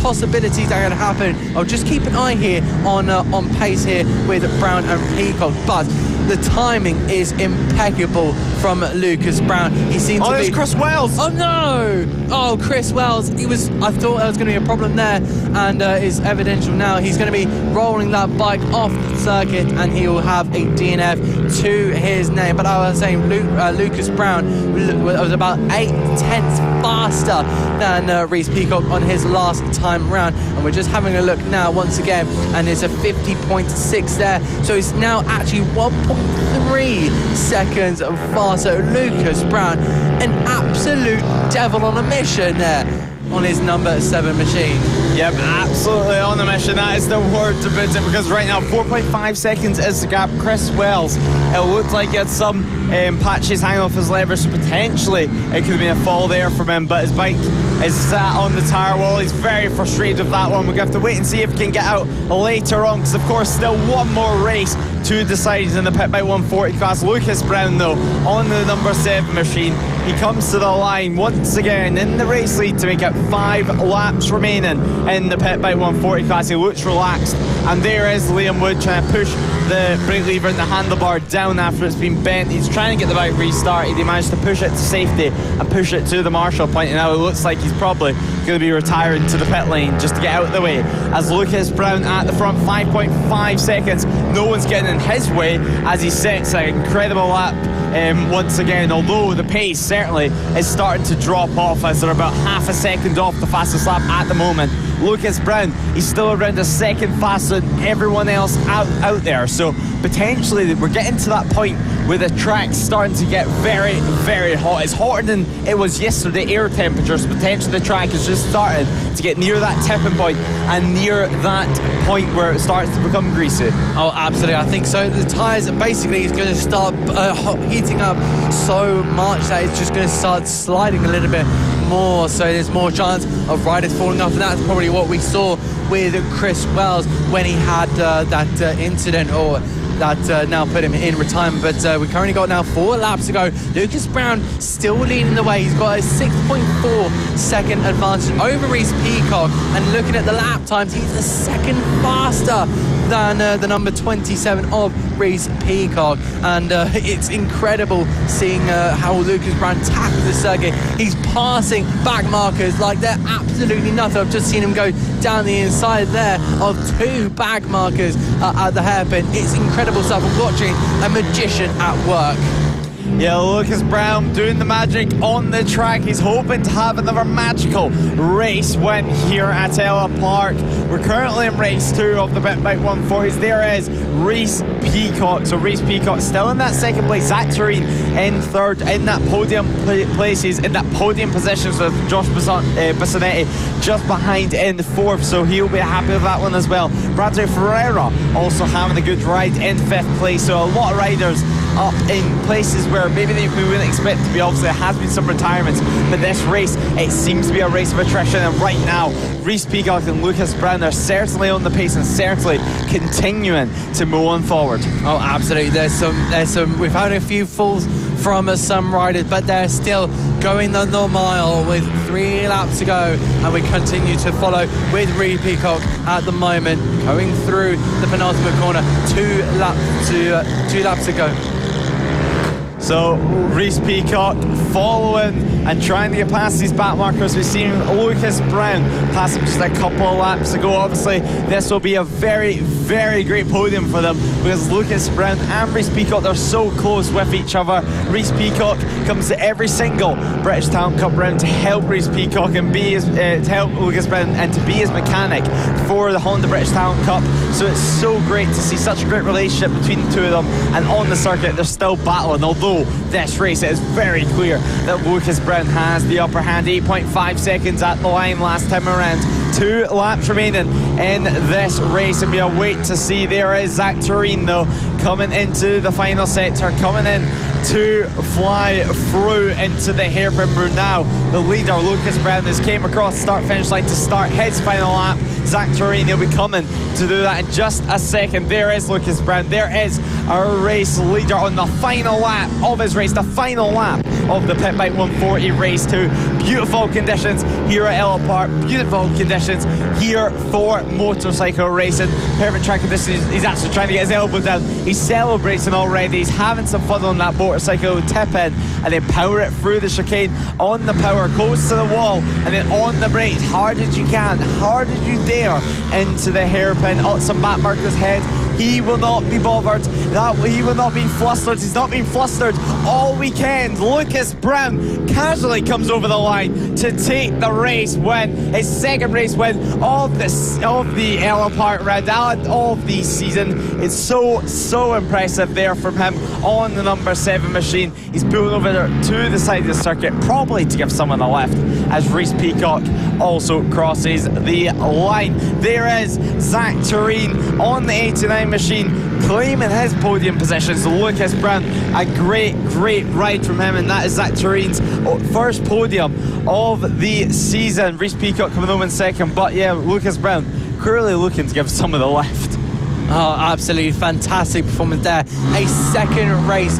possibilities that are going to happen. I'll just keep an eye here on pace here with Brown and Peacock, but the timing is impeccable from Lucas Brown. He seems to be... it's Chris Wells! Oh no! Oh, Chris Wells. I thought there was going to be a problem there, and is evidential now. He's going to be rolling that bike off the circuit, and he will have a DNF to his name. But I was saying Lucas Brown was about 8/10 faster than Reese Peacock on his last time round, and we're just having a look now once again, and it's a 50.6 there, so he's now actually 1.3 seconds faster. Lucas Brown, an absolute devil on a mission there on his number 7 machine. Yep, absolutely on a mission. That is the word to put it, because right now 4.5 seconds is the gap. Chris Wells, it looked like he had some patches hanging off his lever, so potentially it could have been a fall there from him, but his bike is sat on the tyre wall. He's very frustrated with that one. We're going to have to wait and see if he can get out later on, because of course still one more race to decide in the Pit by 140 class. Lucas Brown though on the number 7 machine, he comes to the line once again in the race lead to make it 5 laps remaining in the Pit by 140 class. He looks relaxed, and there is Liam Wood trying to push the brake lever and the handlebar down after it's been bent. He's trying to get the bike restarted. He managed to push it to safety and push it to the marshal point, and now it looks like he's probably going to be retiring to the pit lane just to get out of the way. As Lucas Brown at the front, 5.5 seconds. No one's getting in his way as he sets an incredible lap once again, although the pace certainly is starting to drop off as they're about half a second off the fastest lap at the moment. Lucas Brown, he's still around a second faster than everyone else out there, so potentially we're getting to that point where the track's starting to get very, very hot. It's hotter than it was yesterday, air temperatures. Potentially the track is just starting to get near that tipping point and near that point where it starts to become greasy. Oh, absolutely, I think so. The tyres basically is going to start heating up so much that it's just going to start sliding a little bit more, so there's more chance of riders falling off, and that's probably what we saw with Chris Wells when he had that incident, or that now put him in retirement. But we've currently got now 4 laps to go. Lucas Brown still leading the way. He's got a 6.4 second advantage over Reese Peacock, and looking at the lap times, he's a second faster than the number 27 of Reese Peacock, and it's incredible seeing how Lucas Brown tackles the circuit. He's passing back markers like they're absolutely nothing. I've just seen him go down the inside there of 2 back markers at the hairpin. It's incredible stuff. I'm watching a magician at work. Yeah, Lucas Brown doing the magic on the track. He's hoping to have another magical race win here at Ellough Park. We're currently in race 2 of the Pit Bike 140s. There is Reese Peacock. So Reese Peacock still in that second place. Zach Turin in third in that podium places, in that podium positions with Josh Bissonnetti just behind in fourth. So he'll be happy with that one as well. Bradley Ferreira also having a good ride in 5th place. So a lot of riders up in places where maybe we wouldn't expect to be. Obviously, there has been some retirements, but this race, it seems to be a race of attrition, and right now, Reese Peacock and Lucas Brown are certainly on the pace and certainly continuing to move on forward. Oh, absolutely. There's some. We've had a few falls from some riders, but they're still going the mile with 3 laps to go, and we continue to follow with Reese Peacock at the moment, going through the penultimate corner. 2 laps to go. So Reese Peacock following and trying to get past these back markers. We've seen Lucas Brown pass him just a couple of laps ago. Obviously, this will be a very, very great podium for them because Lucas Brown and Reese Peacock, they're so close with each other. Reese Peacock comes to every single British Talent Cup round to help Reese Peacock and to help Lucas Brown and to be his mechanic for the Honda British Talent Cup. So it's so great to see such a great relationship between the two of them, and on the circuit they're still battling, although this race it is very clear that Lucas Brown has the upper hand. 8.5 seconds at the line last time around. 2 laps remaining in this race, and we await to see. There is Zach Turin though coming into the final sector, coming in to fly through into the hairpin. Now the leader Lucas Brown has came across the start finish line to start his final lap. Zach Turin, he'll be coming to do that in just a second. There is Lucas Brown. There is our race leader on the final lap of his race, the final lap of the Pit Bike 140 race 2. Beautiful conditions here at Ellough Park, beautiful conditions here for motorcycle racing. Perfect track conditions. He's actually trying to get his elbow down. He's celebrating already. He's having some fun on that motorcycle. Tip in and then power it through the chicane on the power, close to the wall, and then on the brakes, hard as you can, hard as you dare, into the hairpin. Some back markers head. He will not be bothered. He will not be flustered. He's not been flustered all weekend. Lucas Brown casually comes over the line to take the race win, his second race win of the Ellough Park round of the season. It's so impressive there from him on the number 7 machine. He's pulling over to the side of the circuit, probably to give someone a lift, as Reese Peacock also crosses the line. There is Zach Turin on the 89 machine, claiming his podium position. So Lucas Brown, a great ride from him, and that is Zach Turin's first podium of the season. Reese Peacock coming home in second, but yeah, Lucas Brown clearly looking to give some of the lift. Oh, absolutely fantastic performance there. A second race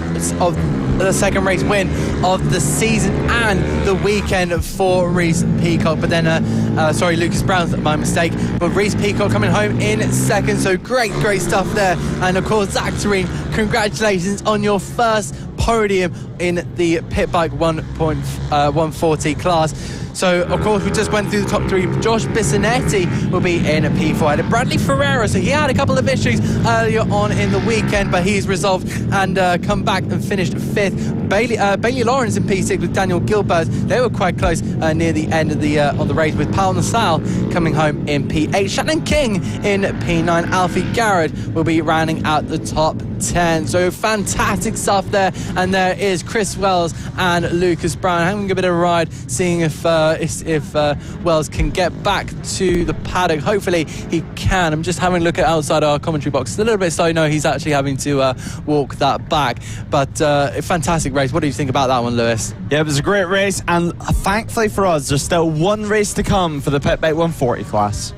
win of the season and the weekend for Reese Peacock. But then, Lucas Brown, my mistake. But Reese Peacock coming home in second. So great stuff there. And of course, Zach Turin, congratulations on your first podium in the Pit Bike 140 class. So, of course, we just went through the top 3. Josh Bissonnetti will be in P4. And Bradley Ferreira, so he had a couple of issues earlier on in the weekend, but he's resolved and come back and finished 5th. Bailey Lawrence in P6 with Daniel Gilbert. They were quite close near the end of the race, with Paul Nassau coming home in P8. Shannon King in P9. Alfie Garrett will be rounding out the top 10. So fantastic stuff there. And there is Chris Wells and Lucas Brown having a bit of a ride, seeing if Wells can get back to the paddock. Hopefully he can. I'm just having a look at outside our commentary box. It's a little bit slow. No, he's actually having to walk that back. But a fantastic race. What do you think about that one, Lewis? Yeah, it was a great race, and thankfully for us, there's still one race to come for the Pit Bike 140 class.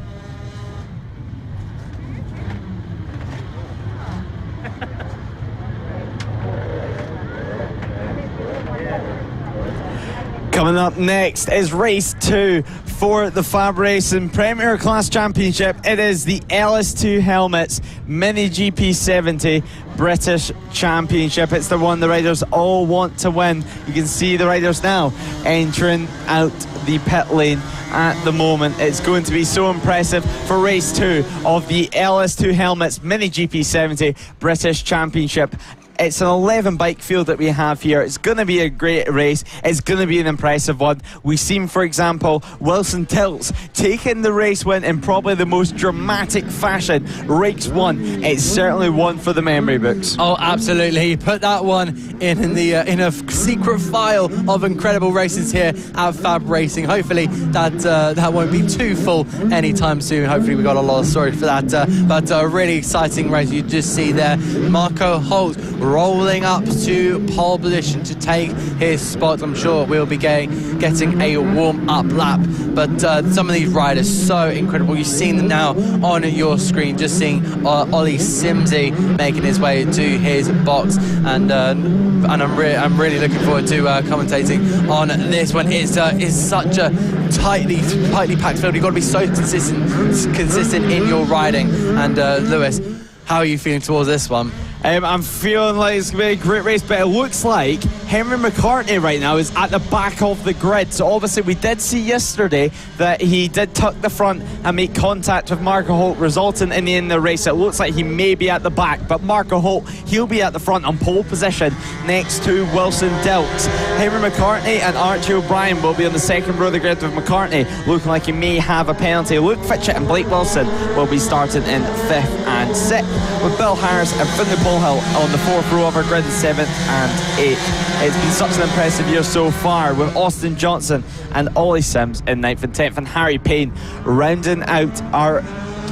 Coming up next is race 2 for the FAB-Racing Premier Class Championship. It is the LS2 Helmets Mini GP70 British Championship. It's the one the riders all want to win. You can see the riders now entering out the pit lane at the moment. It's going to be so impressive for race 2 of the LS2 Helmets Mini GP70 British Championship. It's an 11 bike field that we have here. It's going to be a great race. It's going to be an impressive one. We've seen, for example, Wilson Tilts taking the race win in probably the most dramatic fashion. Race 1, it's certainly one for the memory books. Oh, absolutely. He put that one in a secret file of incredible races here at FAB-Racing. Hopefully that won't be too full anytime soon. Hopefully we got a lot of stories for that. But a really exciting race. You just see there Marco Holt rolling up to pole position to take his spot. I'm sure we'll be getting a warm-up lap. But some of these riders, so incredible. You've seen them now on your screen. Just seeing Ollie Sims making his way to his box. And I'm really looking forward to commentating on this one. It's such a tightly packed field. You've got to be so consistent in your riding. And Lewis, how are you feeling towards this one? I'm feeling like it's going to be a great race, but it looks like Henry McCartney right now is at the back of the grid. So obviously we did see yesterday that he did tuck the front and make contact with Marco Holt, resulting in the end of the race. It looks like he may be at the back, but Marco Holt, he'll be at the front on pole position next to Wilson Dilks. Henry McCartney and Archie O'Brien will be on the second row of the grid, with McCartney looking like he may have a penalty. Luke Fletcher and Blake Wilson will be starting in 5th and 6th, with Bill Harris and Finley Hill on the 4th row of our grid, 7th and 8th. It's been such an impressive year so far, with Austin Johnson and Ollie Sims in 9th and 10th, and Harry Payne rounding out our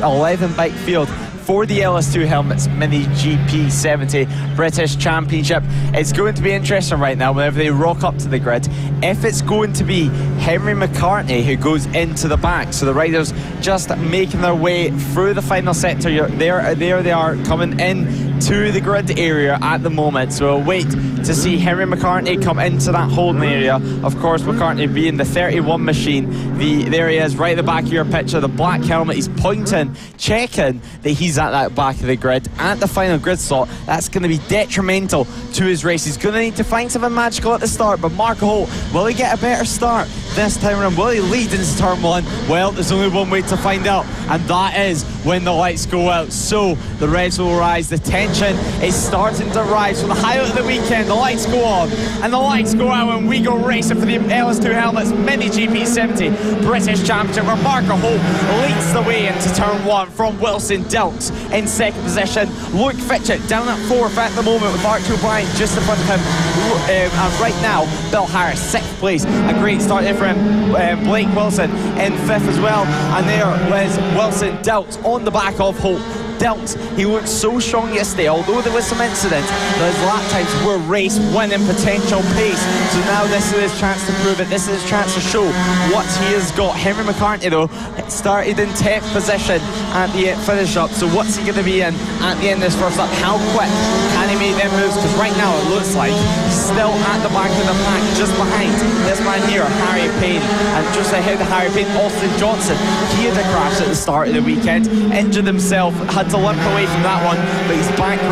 11 bike field for the LS2 Helmets Mini GP70 British Championship. It's going to be interesting right now whenever they rock up to the grid, if it's going to be Henry McCartney who goes into the back. So the riders just making their way through the final sector. There they are coming in to the grid area at the moment. So we'll wait to see Henry McCartney come into that holding area. Of course, McCartney being the 31 machine. There he is, right at the back of your picture, the black helmet. He's pointing, checking that he's at that back of the grid at the final grid slot. That's going to be detrimental to his race. He's going to need to find something magical at the start, but Marco Holt, will he get a better start this time around? Will he lead into turn 1? Well, there's only one way to find out, and that is when the lights go out. So the reds will rise. The tension is starting to rise. So the highlight of the weekend, the lights go on and the lights go out, and we go racing for the LS2 Helmets Mini GP70 British Championship, where Marco Holt leads the way into turn 1 from Wilson Dilks in 2nd position. Luke Fletcher down at 4th at the moment, with Archie O'Brien just in front of him. And right now, Bill Harris 6th place. A great start there for him. Blake Wilson in 5th as well. And there was Wilson Dilks on the back of Holt. Dilks, he looked so strong yesterday, although there was some incidents. Those lap times were race winning potential pace. So now this is his chance to prove it. This is his chance to show what he has got. Henry McCartney though started in 10th position at the finish up. So what's he going to be in at the end of this first lap? How quick can he make them moves? Because right now it looks like he's He's still at the back of the pack, just behind this man here, Harry Payne. And just ahead of Harry Payne, Austin Johnson. He had a crash at the start of the weekend, injured himself, had to limp away from that one, but he's back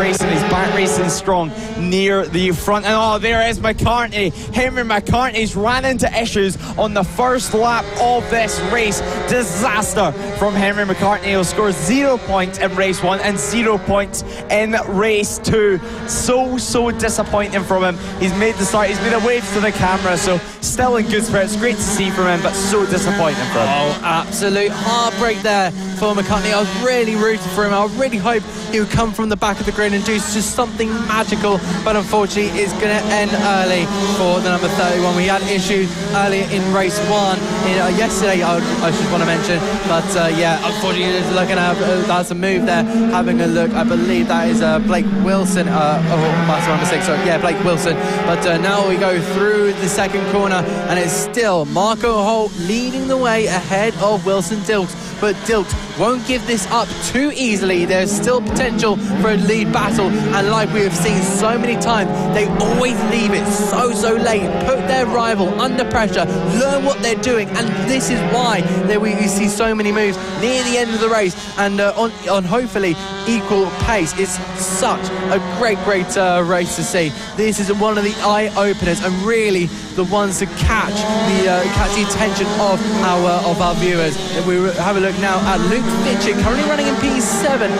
racing strong near the front. And oh, there is McCartney. Henry McCartney's ran into issues on the first lap of this race. Disaster from Henry McCartney. He'll score 0 points in race 1 and 0 points in race 2. So disappointing from him. He's made the start, he's made a wave to the camera, so still in good spirits. Great to see from him, but so disappointing for him. Oh, absolute heartbreak there for McCartney. I was really rooting for him. I really hope he would come from the back of the grid and do just something magical, but unfortunately it's going to end early for the number 31. We had issues earlier in race 1 yesterday, I should want to mention, but yeah, unfortunately looking at that's a move there. Having a look, I believe that is Blake Wilson. That's number 6. So yeah, Blake Wilson. But now we go through the second corner, and it's still Marco Holt leading the way ahead of Wilson Dilks. But Dilks won't give this up too easily. There's still potential for a lead battle, and like we have seen so many times, they always leave it so late, put their rival under pressure, learn what they're doing, and this is why we see so many moves near the end of the race and on hopefully equal pace. It's such a great race to see. This is one of the eye-openers and really the ones to catch the attention of our viewers. We have a look now at Luke Fletcher, currently running in P7,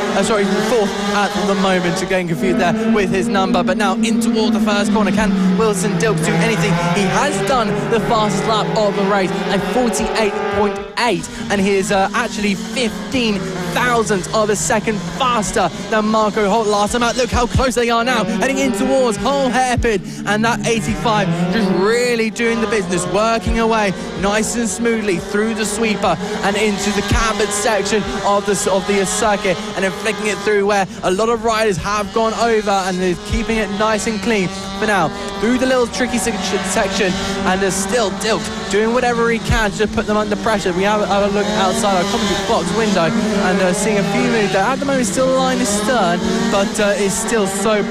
fourth at the moment, getting confused there with his number, but now in toward the first corner. Can Wilson Dilks do anything? He has done the fastest lap of the race, a 48.8, and he is actually 15 thousandths of a second faster than Marco Holt last time out. Look how close they are now, heading in towards whole hairpin, and that 85 just really doing the business, working away nice and smoothly through the sweeper and into the cambered section of the circuit, and then flicking it through where a lot of riders have gone over, and they're keeping it nice and clean for now through the little tricky section, and there's still Dilks doing whatever he can to put them under pressure. We have a look outside our commentary box window and seeing a few moves there. At the moment, still line astern, but it's still so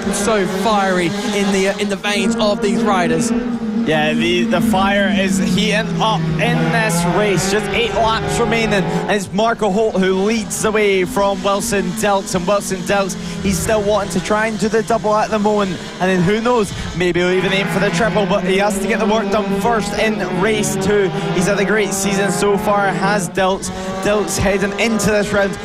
fiery in the veins of these riders. Yeah, the fire is heating up in this race. Just 8 laps remaining, and it's Marco Holt who leads the way from Wilson Dilks. And Wilson Dilks, he's still wanting to try and do the double at the moment, and then who knows, maybe he'll even aim for the triple, but he has to get the work done first in race 2. He's had a great season so far, has Dilks. Dilks heading into this round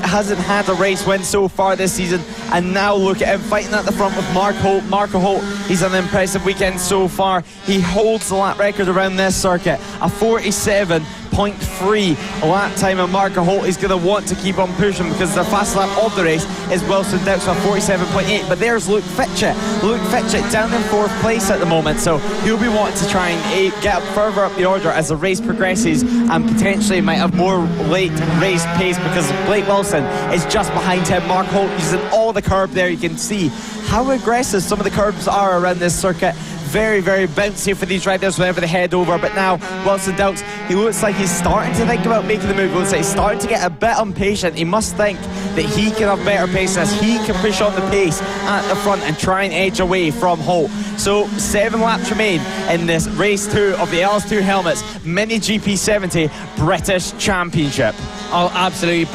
hasn't had a race win so far this season, and now look at him fighting at the front with Marco Holt. Marco Holt, he's had an impressive weekend so far. He holds the lap record around this circuit, a 47.3 lap time, and Marco Holt is going to want to keep on pushing because the fast lap of the race is Wilson Dilks with 47.8. But there's Luke Fletcher. Luke Fletcher down in 4th place at the moment, so he'll be wanting to try and get up further up the order as the race progresses, and potentially might have more late race pace because Blake Wilson is just behind him. Marco Holt using all the curb there. You can see how aggressive some of the curbs are around this circuit. Very bouncy for these riders whenever they head over, but now Wilson Dilks, he looks like he's starting to think about making the move. He looks like he's starting to get a bit impatient. He must think that he can have better pace as he can push on the pace at the front and try and edge away from Holt. So 7 laps remain in this race 2 of the LS2 helmets Mini GP70 British Championship. Oh, absolutely.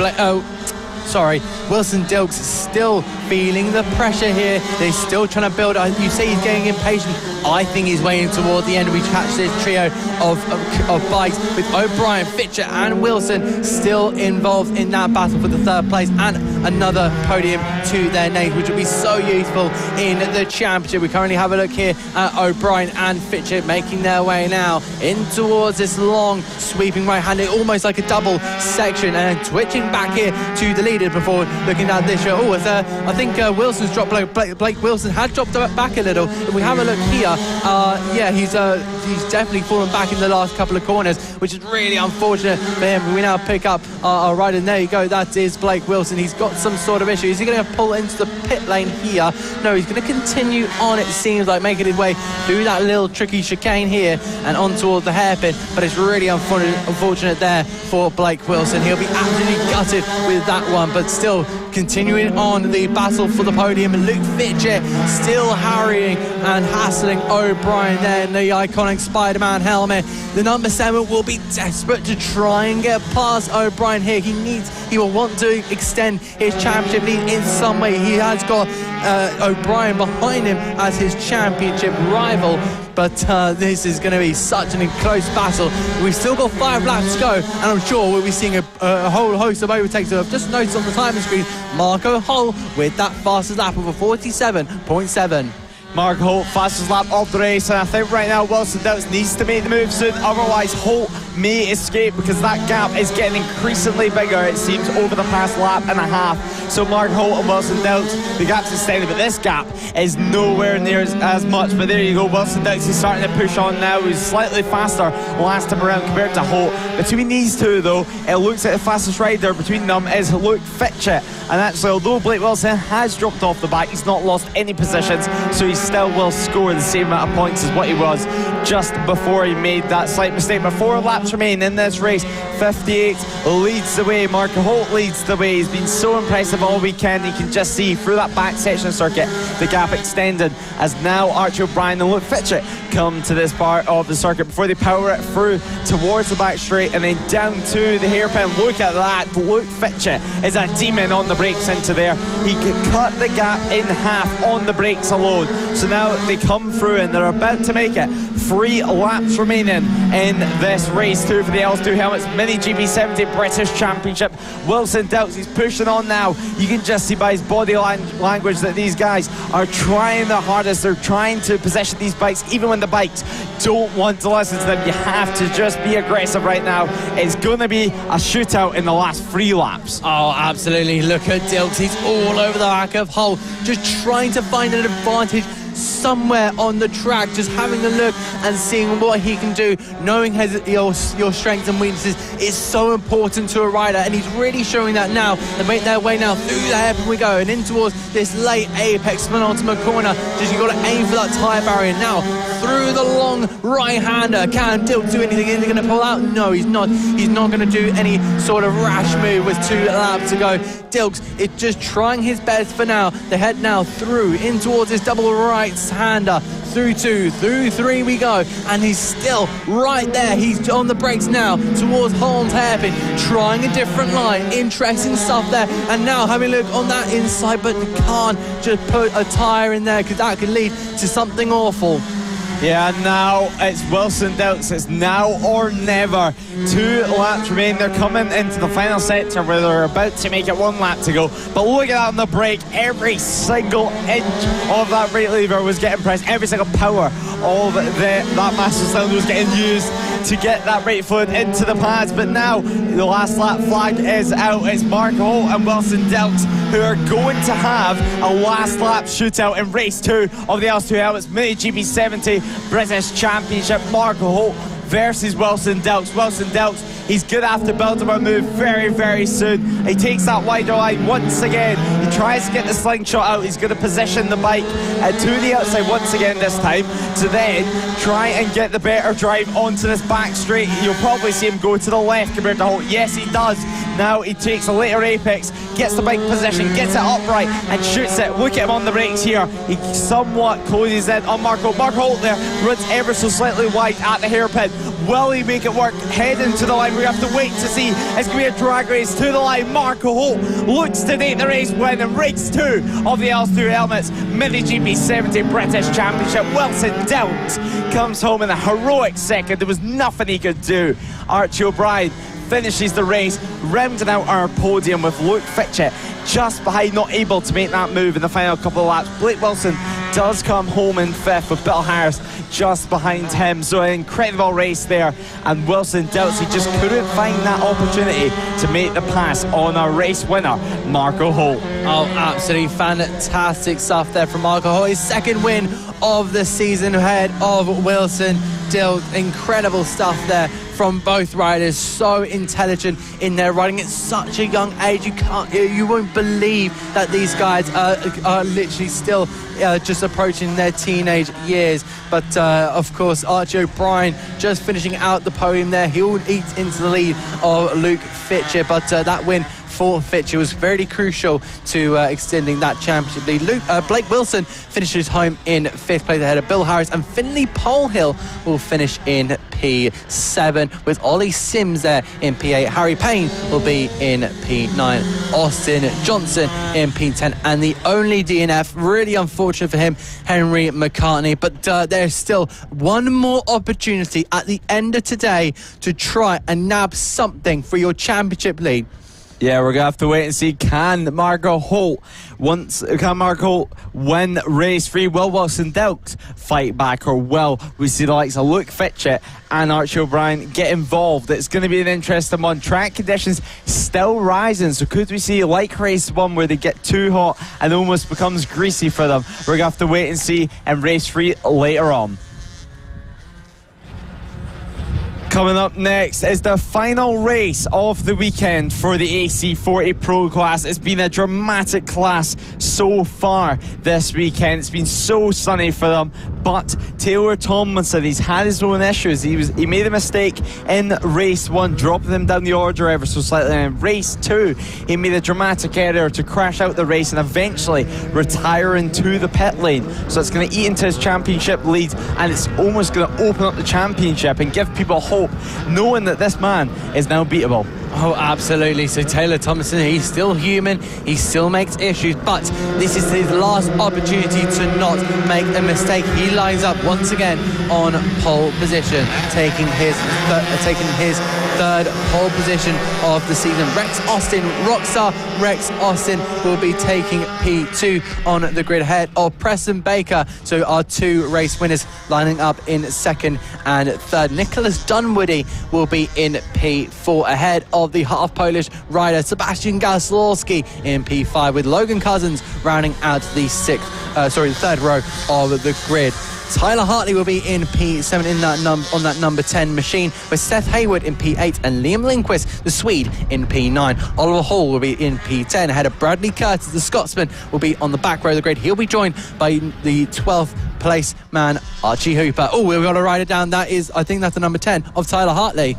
Wilson Dilks still feeling the pressure here. They're still trying to build. You say he's getting impatient. I think he's waiting toward the end. We catch this trio of bikes with O'Brien, Fletcher and Wilson still involved in that battle for the 3rd place and another podium to their names, which will be so useful in the championship. We currently have a look here at O'Brien and Fletcher making their way now in towards this long sweeping right-handed, almost like a double section, and twitching back here to the leader before looking at this show. I think Wilson's dropped. Blake Wilson had dropped back a little. If we have a look here, yeah, he's he's definitely fallen back in the last couple of corners, which is really unfortunate for him. We now pick up our rider, and there you go, that is Blake Wilson. He's got some sort of issue. Is he going to pull into the pit lane here? No, he's going to continue on, it seems like, making his way through that little tricky chicane here and on towards the hairpin, but it's really unfortunate there for Blake Wilson. He'll be absolutely gutted with that one, but still continuing on the battle for the podium. Luke Fletcher still harrying and hassling O'Brien there in the iconic Spider-Man helmet. The number 7 will be desperate to try and get past O'Brien here. He will want to extend his championship lead in some way. He has got O'Brien behind him as his championship rival, but this is going to be such an close battle. We've still got 5 laps to go, and I'm sure we'll be seeing a whole host of overtakes. So I've just noticed on the timing screen, Marco Hull with that fastest lap of a 47.7. Mark Holt, fastest lap of the race, and I think right now Wilson Doubts needs to make the move soon, otherwise Holt may escape, because that gap is getting increasingly bigger, it seems, over the past lap and a half. So Mark Holt and Wilson Doubts, the gap's extended, but this gap is nowhere near as much. But there you go, Wilson Doubts is starting to push on now. He's slightly faster last time around compared to Holt. Between these two though, it looks like the fastest rider between them is Luke Fletcher, and actually, although Blake Wilson has dropped off the back, he's not lost any positions, so he still will score the same amount of points as what he was just before he made that slight mistake. But 4 laps remain in this race. 58 leads the way. Marco Holt leads the way. He's been so impressive all weekend. You can just see through that back section circuit the gap extended as now Archie O'Brien and Luke Fletcher come to this part of the circuit before they power it through towards the back straight and then down to the hairpin. Look at that. Luke Fletcher is a demon on the brakes into there. He could cut the gap in half on the brakes alone. So now they come through and they're about to make it. 3 laps remaining in this race 2 for the L2 helmets. Mini GB70 British Championship. Wilson Doubts, he's pushing on now. You can just see by his body language that these guys are trying their hardest. They're trying to position these bikes even when the bikes don't want to listen to them. You have to just be aggressive right now. It's going to be a shootout in the last 3 laps. Oh, absolutely. Look at Dilks. He's all over the back of Hull, just trying to find an advantage somewhere on the track, just having a look and seeing what he can do. Knowing your strengths and weaknesses is so important to a rider, and he's really showing that now. They make their way now through the hairpin we go and in towards this late apex penultimate corner. Just you've got to aim for that tyre barrier now. Through the long right-hander. Can Dilks do anything? Is he going to pull out? No, he's not. He's not going to do any sort of rash move with 2 laps to go. Dilks is just trying his best for now. They head now through in towards this double right-hander. Through 2, through 3 we go, and he's still right there. He's on the brakes now towards Holmes hairpin, trying a different line. Interesting stuff there, and now having a look on that inside, but you can't just put a tyre in there because that could lead to something awful. Yeah, now it's Wilson Doubts. It's now or never. 2 laps remain. They're coming into the final sector where they're about to make it 1 lap to go. But look at that on the brake. Every single inch of that brake lever was getting pressed. Every single power of that master cylinder was getting used to get that brake fluid into the pads. But now the last lap flag is out. It's Mark Holt and Wilson Doubts who are going to have a last lap shootout in race 2 of the L2 helmets Mini GB70 British Championship. Mark Holt versus Wilson Doubts. Wilson Doubts, he's going to have to build up a move very, very soon. He takes that wider line once again. He tries to get the slingshot out. He's going to position the bike to the outside once again this time to then try and get the better drive onto this back straight. You'll probably see him go to the left compared to Holt. Yes, he does. Now he takes a later apex, gets the bike position, gets it upright and shoots it. Look at him on the brakes here. He somewhat closes in on Mark Holt. Mark Holt there runs ever so slightly wide at the hairpin. Will he make it work? Heading to the line. We have to wait to see. It's going to be a drag race to the line. Marco Holt looks to take the race win in race 2 of the L2 helmets Mini GB70 British Championship. Wilson Doubts comes home in a heroic second. There was nothing he could do. Archie O'Brien finishes the race, rounding out our podium with Luke Fletcher just behind, not able to make that move in the final couple of laps. Blake Wilson does come home in 5th with Bill Harris just behind him. So an incredible race there, and Wilson Deltsy just couldn't find that opportunity to make the pass on our race winner, Marco Holt. Oh, absolutely fantastic stuff there from Marco Holt. His second win of the season ahead of Wilson Dilt. Incredible stuff there from both riders. So intelligent in their riding at such a young age. You won't believe that these guys are literally still just approaching their teenage years. But of course, Archie O'Brien just finishing out the podium there. He'll eat into the lead of Luke Fletcher, but that win for Fletcher was very crucial to extending that championship lead. Blake Wilson finishes home in 5th place ahead of Bill Harris, and Finley Polehill will finish in P7 with Ollie Sims there in P8. Harry Payne will be in P9. Austin Johnson in P10, and the only DNF, really unfortunate for him, Henry McCartney. But there's still one more opportunity at the end of today to try and nab something for your championship lead. Yeah, we're going to have to wait and see. Can Marco Holt win race 3? Will Wilson Dilt fight back, or will we see the likes of Luke Fletcher and Archie O'Brien get involved? It's going to be an interesting one. Track conditions still rising, so could we see like race 1 where they get too hot and almost becomes greasy for them? We're going to have to wait and see in race 3 later on. Coming up next is the final race of the weekend for the AC40 Pro class. It's been a dramatic class so far this weekend. It's been so sunny for them, but Taylor Tomlinson, he's had his own issues. He made a mistake in race 1, dropping them down the order ever so slightly. And in race 2, he made a dramatic error to crash out the race and eventually retiring to the pit lane. So it's going to eat into his championship lead, and it's almost going to open up the championship and give people hope, knowing that this man is now beatable. Oh, absolutely. So Taylor Thompson, he's still human, he still makes issues, but this is his last opportunity to not make a mistake. He lines up once again on pole position, taking his third pole position of the season. Rex Austin, Rockstar Rex Austin, will be taking P2 on the grid ahead of Preston Baker. So our 2 race winners lining up in 2nd and 3rd. Nicholas Dunwoody will be in P4 ahead of the half Polish rider Sebastian Gaslowski in P5, with Logan Cousins rounding out the 3rd row of the grid. Tyler Hartley will be in P7 on that number 10 machine, with Seth Hayward in P8 and Liam Lindquist, the Swede, in P9. Oliver Hall will be in P10 ahead of Bradley Curtis, the Scotsman, will be on the back row of the grid. He'll be joined by the 12th place man Archie Hooper. Oh, we've got a rider down. I think that's the number 10 of Tyler Hartley.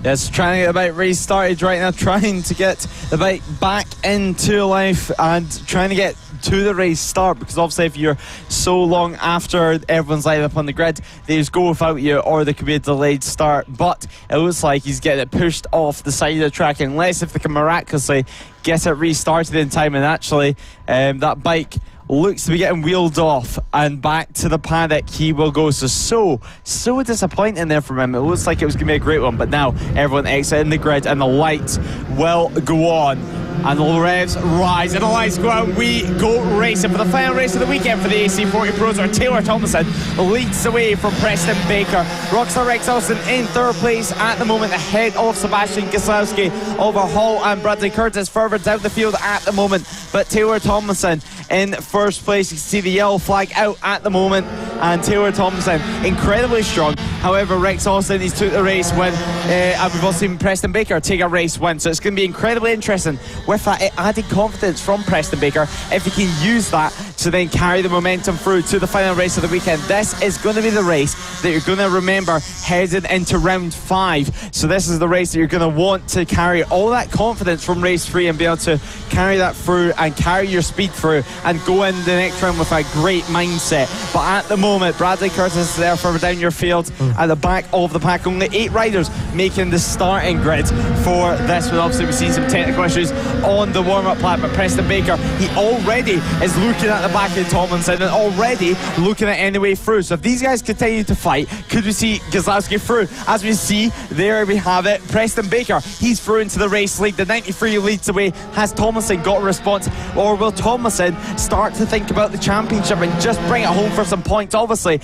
Yes, trying to get the bike restarted right now, trying to get the bike back into life and trying to get to the race start, because obviously if you're so long after everyone's lined up on the grid, they just go without you, or there could be a delayed start. But it looks like he's getting it pushed off the side of the track, unless if they can miraculously get it restarted in time. And actually that bike looks to be getting wheeled off, and back to the paddock he will go. So disappointing there from him. It looks like it was going to be a great one, but now everyone exiting the grid and the lights will go on. And the revs rise and the lights go out. We go racing for the final race of the weekend for the AC40 Pros, where Taylor Tomlinson leads away from Preston Baker. Rockstar Rex Austin in 3rd place at the moment, ahead of Sebastian Gaslowski. Over Hall and Bradley Curtis further down the field at the moment, but Taylor Tomlinson in 1st place. You can see the yellow flag out at the moment, and Taylor Tomlinson incredibly strong. However, Rex Austin, he's took the race win, and we've also seen Preston Baker take a race win. So it's going to be incredibly interesting with that added confidence from Preston Baker, if he can use that to then carry the momentum through to the final race of the weekend. This is going to be the race that you're going to remember heading into round 5. So this is the race that you're going to want to carry all that confidence from race 3 and be able to carry that through and carry your speed through and go in the next round with a great mindset. But at the moment, Bradley Curtis is there further down your field at the back of the pack. Only 8 riders making the starting grid for this one. Obviously, we've seen some technical issues on the warm-up lap, but Preston Baker, he already is looking at the back of Tomlinson and already looking at any way through. So if these guys continue to fight, could we see Gaslowski through? As we see, there we have it. Preston Baker, he's through into the race lead. The 93 leads away, has Tomlinson Tomlinson got a response, or will Tomlinson start to think about the championship and just bring it home for some points? Obviously,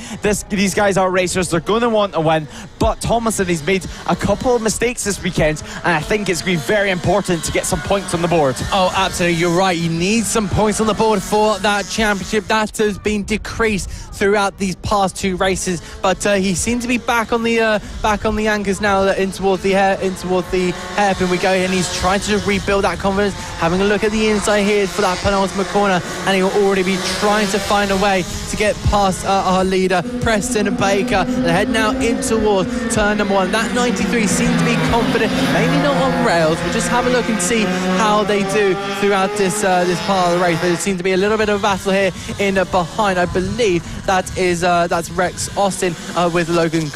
these guys are racers, they're going to want to win, but Tomlinson has made a couple of mistakes this weekend, and I think it's going to be very important to get some points on the board. Oh, absolutely, you're right. You need some points on the board for that championship. That has been decreased throughout these past 2 races, but he seemed to be back on the anchors now, in towards the hairpin we go, and he's trying to rebuild that confidence. Having a look at the inside here for that penultimate corner, and he will already be trying to find a way to get past our leader Preston Baker, and head now in towards turn number 1. That 93 seems to be confident, maybe not on rails. We'll just have a look and see how they do throughout this part of the race. But it seems to be a little bit of a battle here in behind. I believe that's Rex Austin with Logan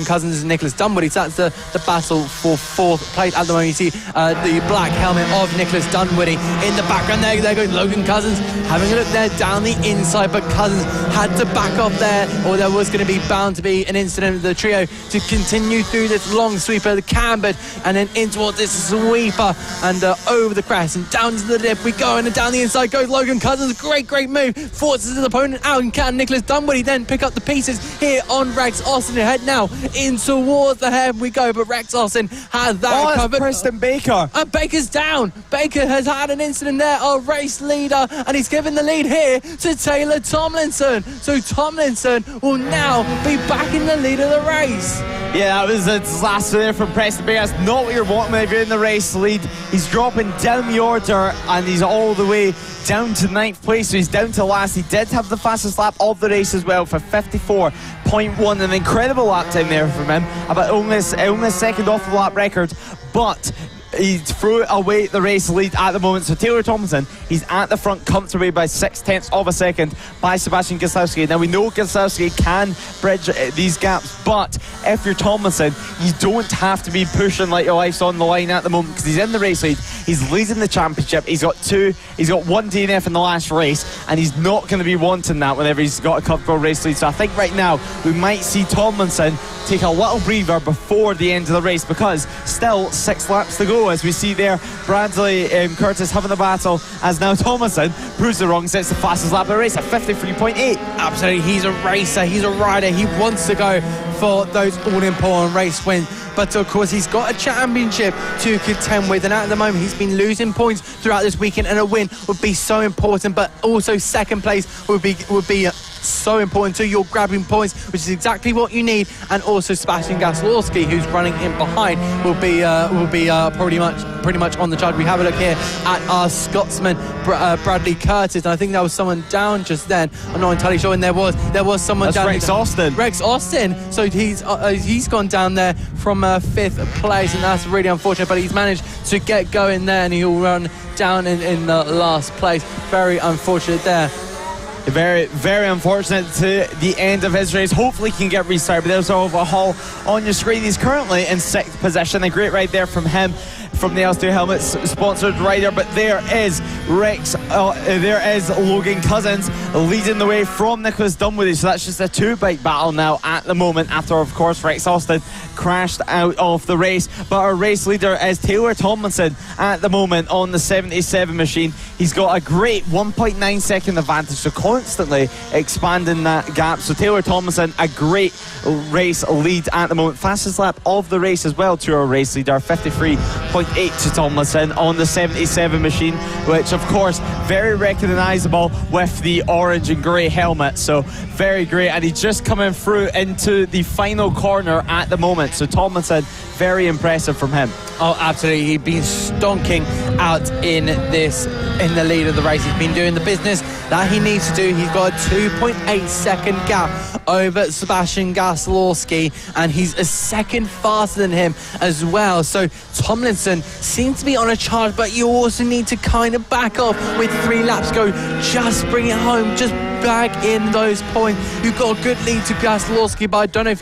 Cousins and Nicholas Dunwoody. So that's the battle for 4th place at the moment. You see the black helmet of Nicholas Dunwoody in the background there. There goes Logan Cousins, having a look there down the inside, but Cousins had to back off there, or there was going to be bound to be an incident of the trio to continue through this long sweeper, the cambered, and then in towards this sweeper, and over the crest and down to the dip we go, and down the inside goes Logan Cousins. Great move, forces his opponent out, and can Nicholas Dunwoody then pick up the pieces here on Rex Austin. Head now in towards the head we go, but Rex Austin has that covered. Preston Baker. And Baker's down. Baker has had an incident there, our race leader, and he's given the lead here to Taylor Tomlinson. So Tomlinson will now be back in the lead of the race. Yeah, that was a disaster there from Preston Baker. That's not what you're wanting if you're in the race lead. He's dropping down the order, and he's all the way down to 9th place, so he's down to last. He did have the fastest lap of the race as well for 54.1, an incredible lap time there from him, about only a second off the lap record, but he threw away the race lead at the moment. So Taylor Tomlinson, he's at the front comfortably by 0.6 of a second by Sebastian Gieslowski. Now we know Gieslowski can bridge these gaps, but if you're Tomlinson, you don't have to be pushing like your life's on the line at the moment, because he's in the race lead, he's leading the championship, he's got 1 DNF in the last race, and he's not going to be wanting that whenever he's got a comfortable race lead. So I think right now we might see Tomlinson take a little breather before the end of the race, because still 6 laps to go, as we see there Bradley Curtis having the battle, as now Tomlinson proves the wrong, sets the fastest lap of the race at 53.8. Absolutely, he's a racer, he's a rider, he wants to go for those all-important race wins, but of course he's got a championship to contend with, and at the moment he's been losing points throughout this weekend, and a win would be so important, but also second place would be so important too. You're grabbing points, which is exactly what you need, and also Sebastian Gieslowski, who's running in behind, will be pretty much on the charge. We have a look here at our Scotsman Bradley Curtis, and I think there was someone down just then. I'm not entirely sure, and there was someone down. Rex Austin. Rex Austin. So he's gone down there from 5th place, and that's really unfortunate. But he's managed to get going there, and he'll run down in the last place. Very unfortunate there. Very, very unfortunate to the end of his race. Hopefully he can get restarted, but there's overhaul on your screen. He's currently in 6th position. A great ride there from him, from the L2 Helmets sponsored rider. But there is Logan Cousins leading the way from Nicholas Dunwoody. So that's just a 2-bike battle now at the moment, after of course Rex Austin crashed out of the race. But our race leader is Taylor Tomlinson at the moment on the 77 machine. He's got a great 1.9 second advantage, so constantly expanding that gap. So Taylor Tomlinson, a great race lead at the moment. Fastest lap of the race as well to our race leader, 53.8 to Tomlinson on the 77 machine, which of course very recognisable with the orange and grey helmet. So very great, and he's just coming through into the final corner at the moment. So Tomlinson, very impressive from him. Oh, absolutely. He's been stonking out in the lead of the race. He's been doing the business that he needs to do. He's got a 2.8 second gap over Sebastian Gieslowski, and he's a second faster than him as well. So Tomlinson seems to be on a charge, but you also need to kind of back off with 3 laps to go. Just bring it home, just bag in those points. You've got a good lead to Gieslowski, but I don't know if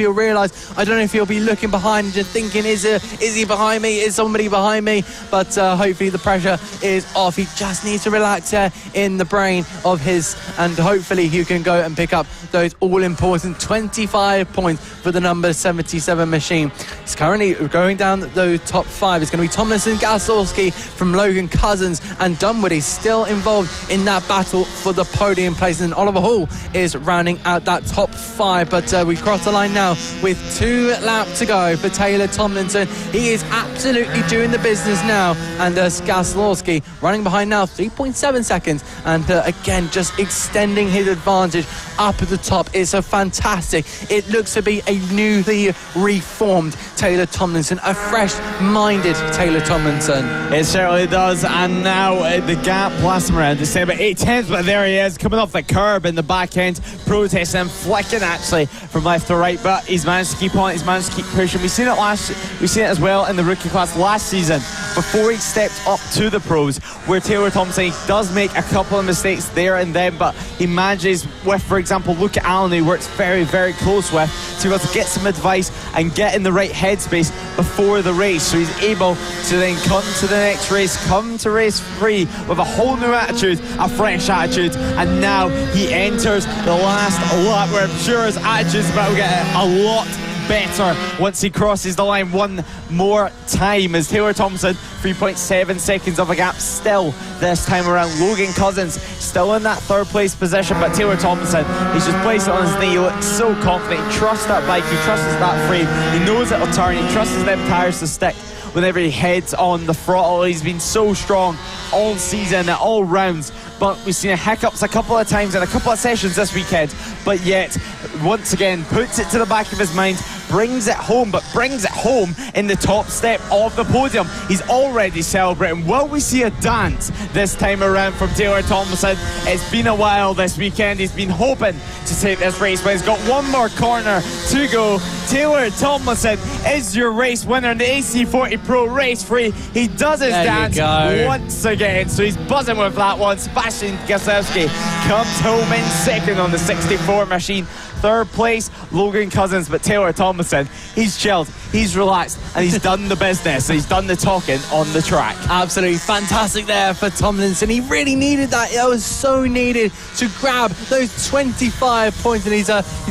he'll be looking behind and just thinking, is he behind me? Is somebody behind me? But hopefully the pressure is off. He just needs to relax in the brain of his, and hopefully he can go and pick up those all-important points and 25 points for the number 77 machine. It's currently going down the top 5. It's going to be Tomlinson, Gasolski from Logan Cousins, and Dunwoody still involved in that battle for the podium place. And Oliver Hall is rounding out that top 5. But we cross the line now with 2 laps to go for Taylor Tomlinson. He is absolutely doing the business now. And Gasolski running behind now, 3.7 seconds. And again, just extending his advantage up at the top. It's a fantastic. It looks to be a newly reformed Taylor Tomlinson, a fresh-minded Taylor Tomlinson. It certainly does. And now the gap lasts him around, it's about 8/10, but there he is, coming off the curb in the back end, protesting and flicking actually from left to right, but he's managed to keep on, he's managed to keep pushing. We've seen it as well in the rookie class last season, before he stepped up to the pros, where Taylor Tomlinson does make a couple of mistakes there and then, but he manages with, for example, Luca Allen, who works very, very close with, to be able to get some advice and get in the right headspace before the race. So he's able to then come to the next race, come to race 3 with a whole new attitude, a fresh attitude, and now he enters the last lap, where I'm sure his attitude's about to get a lot better once he crosses the line one more time, as Taylor Tomlinson 3.7 seconds of a gap still this time around. Logan Cousins still in that 3rd place position, but Taylor Tomlinson, he's just placed it on his knee. He looks so confident. He trusts that bike, he trusts that frame, he knows it'll turn, he trusts them tyres to stick whenever he heads on the throttle. He's been so strong all season at all rounds, but we've seen hiccups a couple of times in a couple of sessions this weekend, but yet once again puts it to the back of his mind, brings it home, but brings it home in the top step of the podium. He's already celebrating. Will we see a dance this time around from Taylor Tomlinson? It's been a while this weekend. He's been hoping to take this race, but he's got one more corner to go. Taylor Tomlinson is your race winner in the AC40 Pro Race 3. He does his dance once again, so he's buzzing with that one. Sebastian Gaselski comes home in 2nd on the 64 machine. 3rd place, Logan Cousins, but Taylor Tomlinson, he's chilled, he's relaxed, and he's done the business. He's done the talking on the track. Absolutely fantastic there for Tomlinson. He really needed that. It was so needed to grab those 25 points, and he's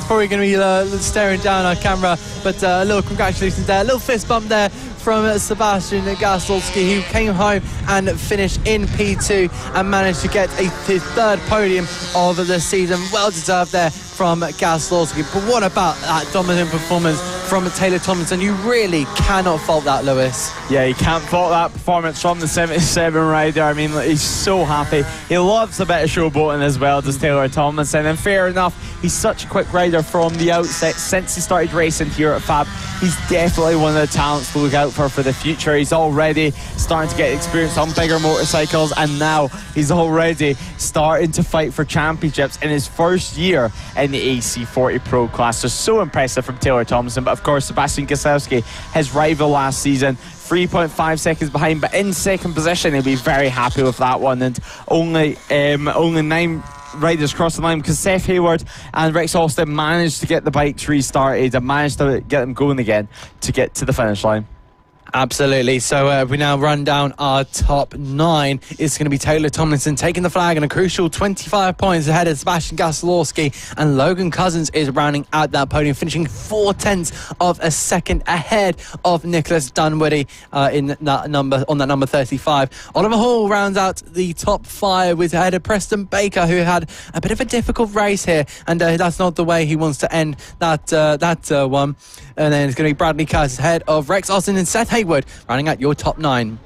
probably going to be staring down our camera, but a little congratulations there, a little fist bump there from Sebastian Gasolski, who came home and finished in P2 and managed to get his 3rd podium of the season. Well deserved there from Gasolski. But what about that dominant performance from Taylor Tomlinson? You really cannot fault that, Lewis. Yeah, you can't fault that performance from the 77 rider. I mean, he's so happy. He loves a bit of showboating as well, does Taylor Tomlinson. And fair enough, he's such a quick rider from the outset. Since he started racing here at FAB, he's definitely one of the talents to look out for the future. He's already starting to get experience on bigger motorcycles, and now he's already starting to fight for championships in his 1st year in the AC40 Pro class. So impressive from Taylor Tomlinson. But of course, Sebastian Gaselski, his rival last season, 3.5 seconds behind, but in 2nd position. He'll be very happy with that one. And only 9 riders crossed the line, because Seth Hayward and Rex Austin managed to get the bikes restarted and managed to get them going again to get to the finish line. Absolutely. So we now run down our top 9. It's going to be Taylor Tomlinson taking the flag and a crucial 25 points ahead of Sebastian Gasolski, and Logan Cousins is rounding out that podium, finishing 0.4 of a second ahead of Nicholas Dunwoody in that number 35. Oliver Hall rounds out the top 5 with ahead of Preston Baker, who had a bit of a difficult race here, and that's not the way he wants to end that one. And then it's going to be Bradley Curtis ahead of Rex Austin and Seth Hayward, running out your top 9.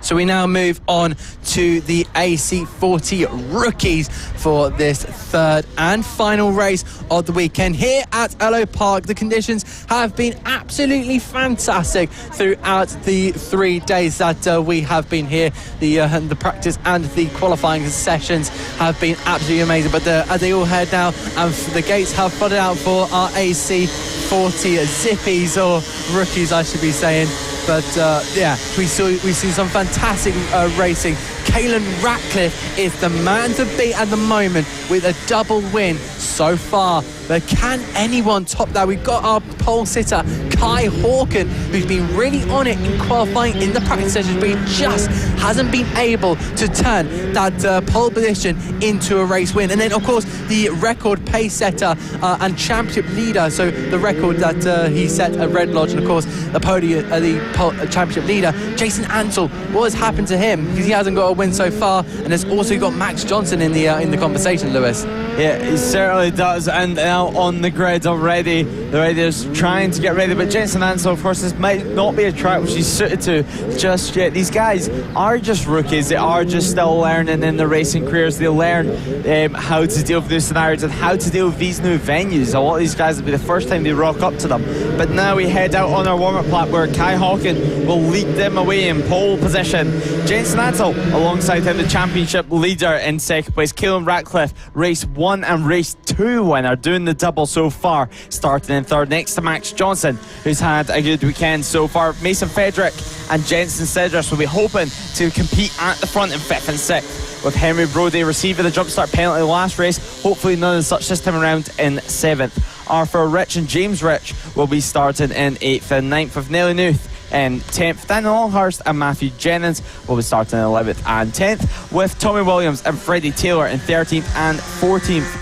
So we now move on to the AC40 Rookies for this 3rd and final race of the weekend here at Ellough Park. The conditions have been absolutely fantastic throughout the 3 days that we have been here. The practice and the qualifying sessions have been absolutely amazing, but as they all head now, and the gates have flooded out for our AC40 Zippies, or Rookies I should be saying. But yeah, we've seen some fantastic racing. Caelan Ratcliffe is the man to beat at the moment with a double win so far. But can anyone top that? We've got our pole sitter, Kai Hawken, who's been really on it in qualifying in the practice sessions, but he just hasn't been able to turn that pole position into a race win. And then, of course, the record pace setter and championship leader, so the record that he set at Red Lodge, and of course the podium, championship leader, Jason Ansell. What has happened to him? Because he hasn't got a win so far, and has also got Max Johnson in the conversation, Lewis. Yeah, he certainly does, and now on the grid already. The riders trying to get ready, but Jason Ansell, of course, this might not be a track which he's suited to just yet. These guys are just rookies. They are just still learning in their racing careers. They learn how to deal with new scenarios and how to deal with these new venues. A lot of these guys will be the first time they rock up to them. But now we head out on our warm-up lap where Kai Hawken will lead them away in pole position. Jason Ansell, alongside him, the championship leader in second place. Caelan Ratcliffe, race 1 and race 2 winner, doing the double so far, starting in third next to Max Johnson, who's had a good weekend so far. Mason Frederick and Jensen Cedrus will be hoping to compete at the front in 5th and 6th, with Henry Brodie receiving the jump start penalty last race. Hopefully none of such this time around in 7th. Arthur Rich and James Rich will be starting in 8th and 9th, with Nelly Nuth in 10th. Daniel Longhurst and Matthew Jennings will be starting in 11th and 10th, with Tommy Williams and Freddie Taylor in 13th and 14th.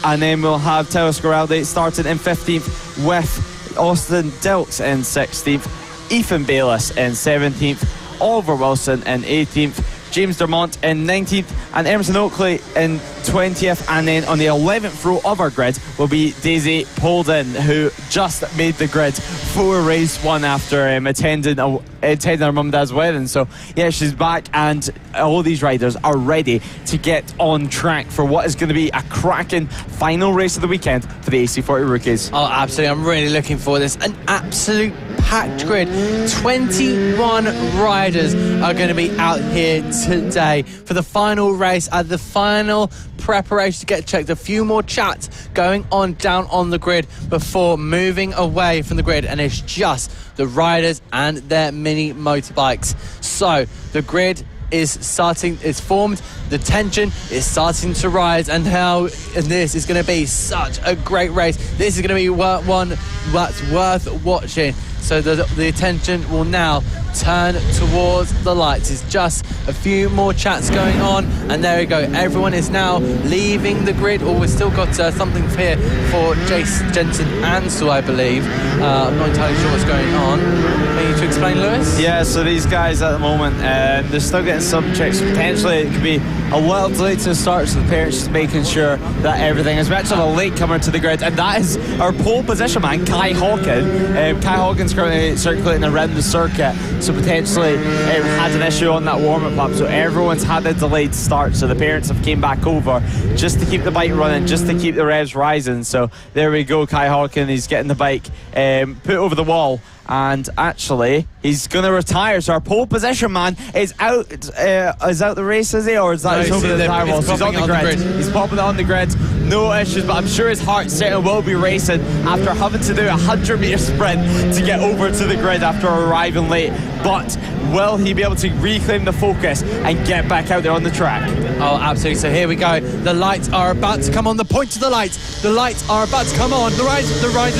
And then we'll have Taylor Scoraldi starting in 15th, with Austin Dilks in 16th, Ethan Bayliss in 17th, Oliver Wilson in 18th, James Dermont in 19th, and Emerson Oakley in 20th. And then on the 11th row of our grid will be Daisy Polden, who just made the grid for race 1 after attending her mum and dad's wedding. So yeah, she's back, and all these riders are ready to get on track for what is going to be a cracking final race of the weekend for the AC40 Rookies. Oh, absolutely. I'm really looking for this. An absolute packed grid. 21 riders are going to be out here today for the final race, at the final preparation to get checked. A few more chats going on down on the grid before moving away from the grid, and it's just the riders and their mini motorbikes. So the grid is starting, it's formed, the tension is starting to rise, and this is going to be such a great race. This is going to be one that's worth watching. So the attention will now turn towards the lights. It's just a few more chats going on, and there we go. Everyone is now leaving the grid. Oh, we've still got something here for Jensen Ansell, I believe. I'm not entirely sure what's going on. Can you explain, Lewis? Yeah, so these guys at the moment, they're still getting some checks. Potentially it could be a little delayed to the start, so the parents just making sure that everything is. We actually have a latecomer to the grid, and that is our pole position man, Kai Hawken. Kai Hawken's currently circulating around the circuit, so potentially had an issue on that warm-up lap, so everyone's had a delayed start, so the parents have came back over just to keep the bike running, just to keep the revs rising. So there we go, Kai Hawken, he's getting the bike put over the wall, and actually he's going to retire. So our pole position man is out the race, is he? Or is that over the tire wall? So he's on the grid. He's popping it on the grid. No issues, but I'm sure his heart certainly will be racing after having to do a 100-metre sprint to get over to the grid after arriving late. But will he be able to reclaim the focus and get back out there on the track? Oh, absolutely. So here we go. The lights are about to come on. The point to the lights. The lights are about to come on. The riders, the red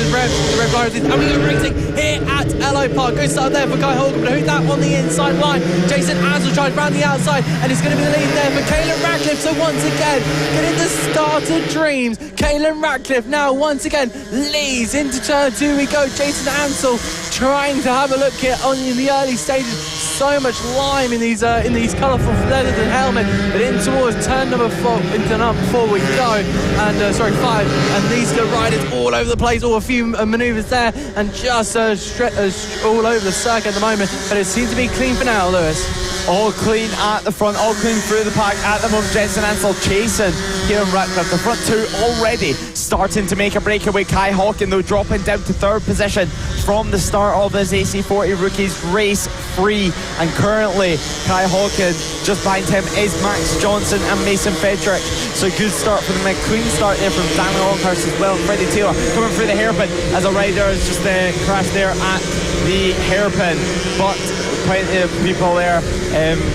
riders, and we are racing here at Ellough Park. Good start there for Kai Hawken, but who's that on the inside line? Jason Ansell tries round the outside, and it's going to be the lead there for Caelan Ratcliffe. So once again, getting the start of dreams. Caelan Ratcliffe now once again leads into turn 2. We go. Jason Ansell trying to have a look here on in the early stages. So much lime in these colourful leathers and helmet, but in towards turn number 4, into number 4 we go, and 5, and these riders all over the place. A few manoeuvres there, and just all over the circuit at the moment, but it seems to be clean for now, Lewis. All clean at the front, all clean through the pack at the moment. Jensen Ansell chasing Caelan Ratcliffe. The front two already starting to make a breakaway. Kai Hawken, though, dropping down to 3rd position from the start of this AC40 Rookies race 3. And currently, Kai Hawken, just behind him is Max Johnson and Mason Frederick. So good start for them. A clean start there from Daniel Longhurst as well. Freddie Taylor coming through the hairpin as a rider has just crashed there at the hairpin. But plenty of people there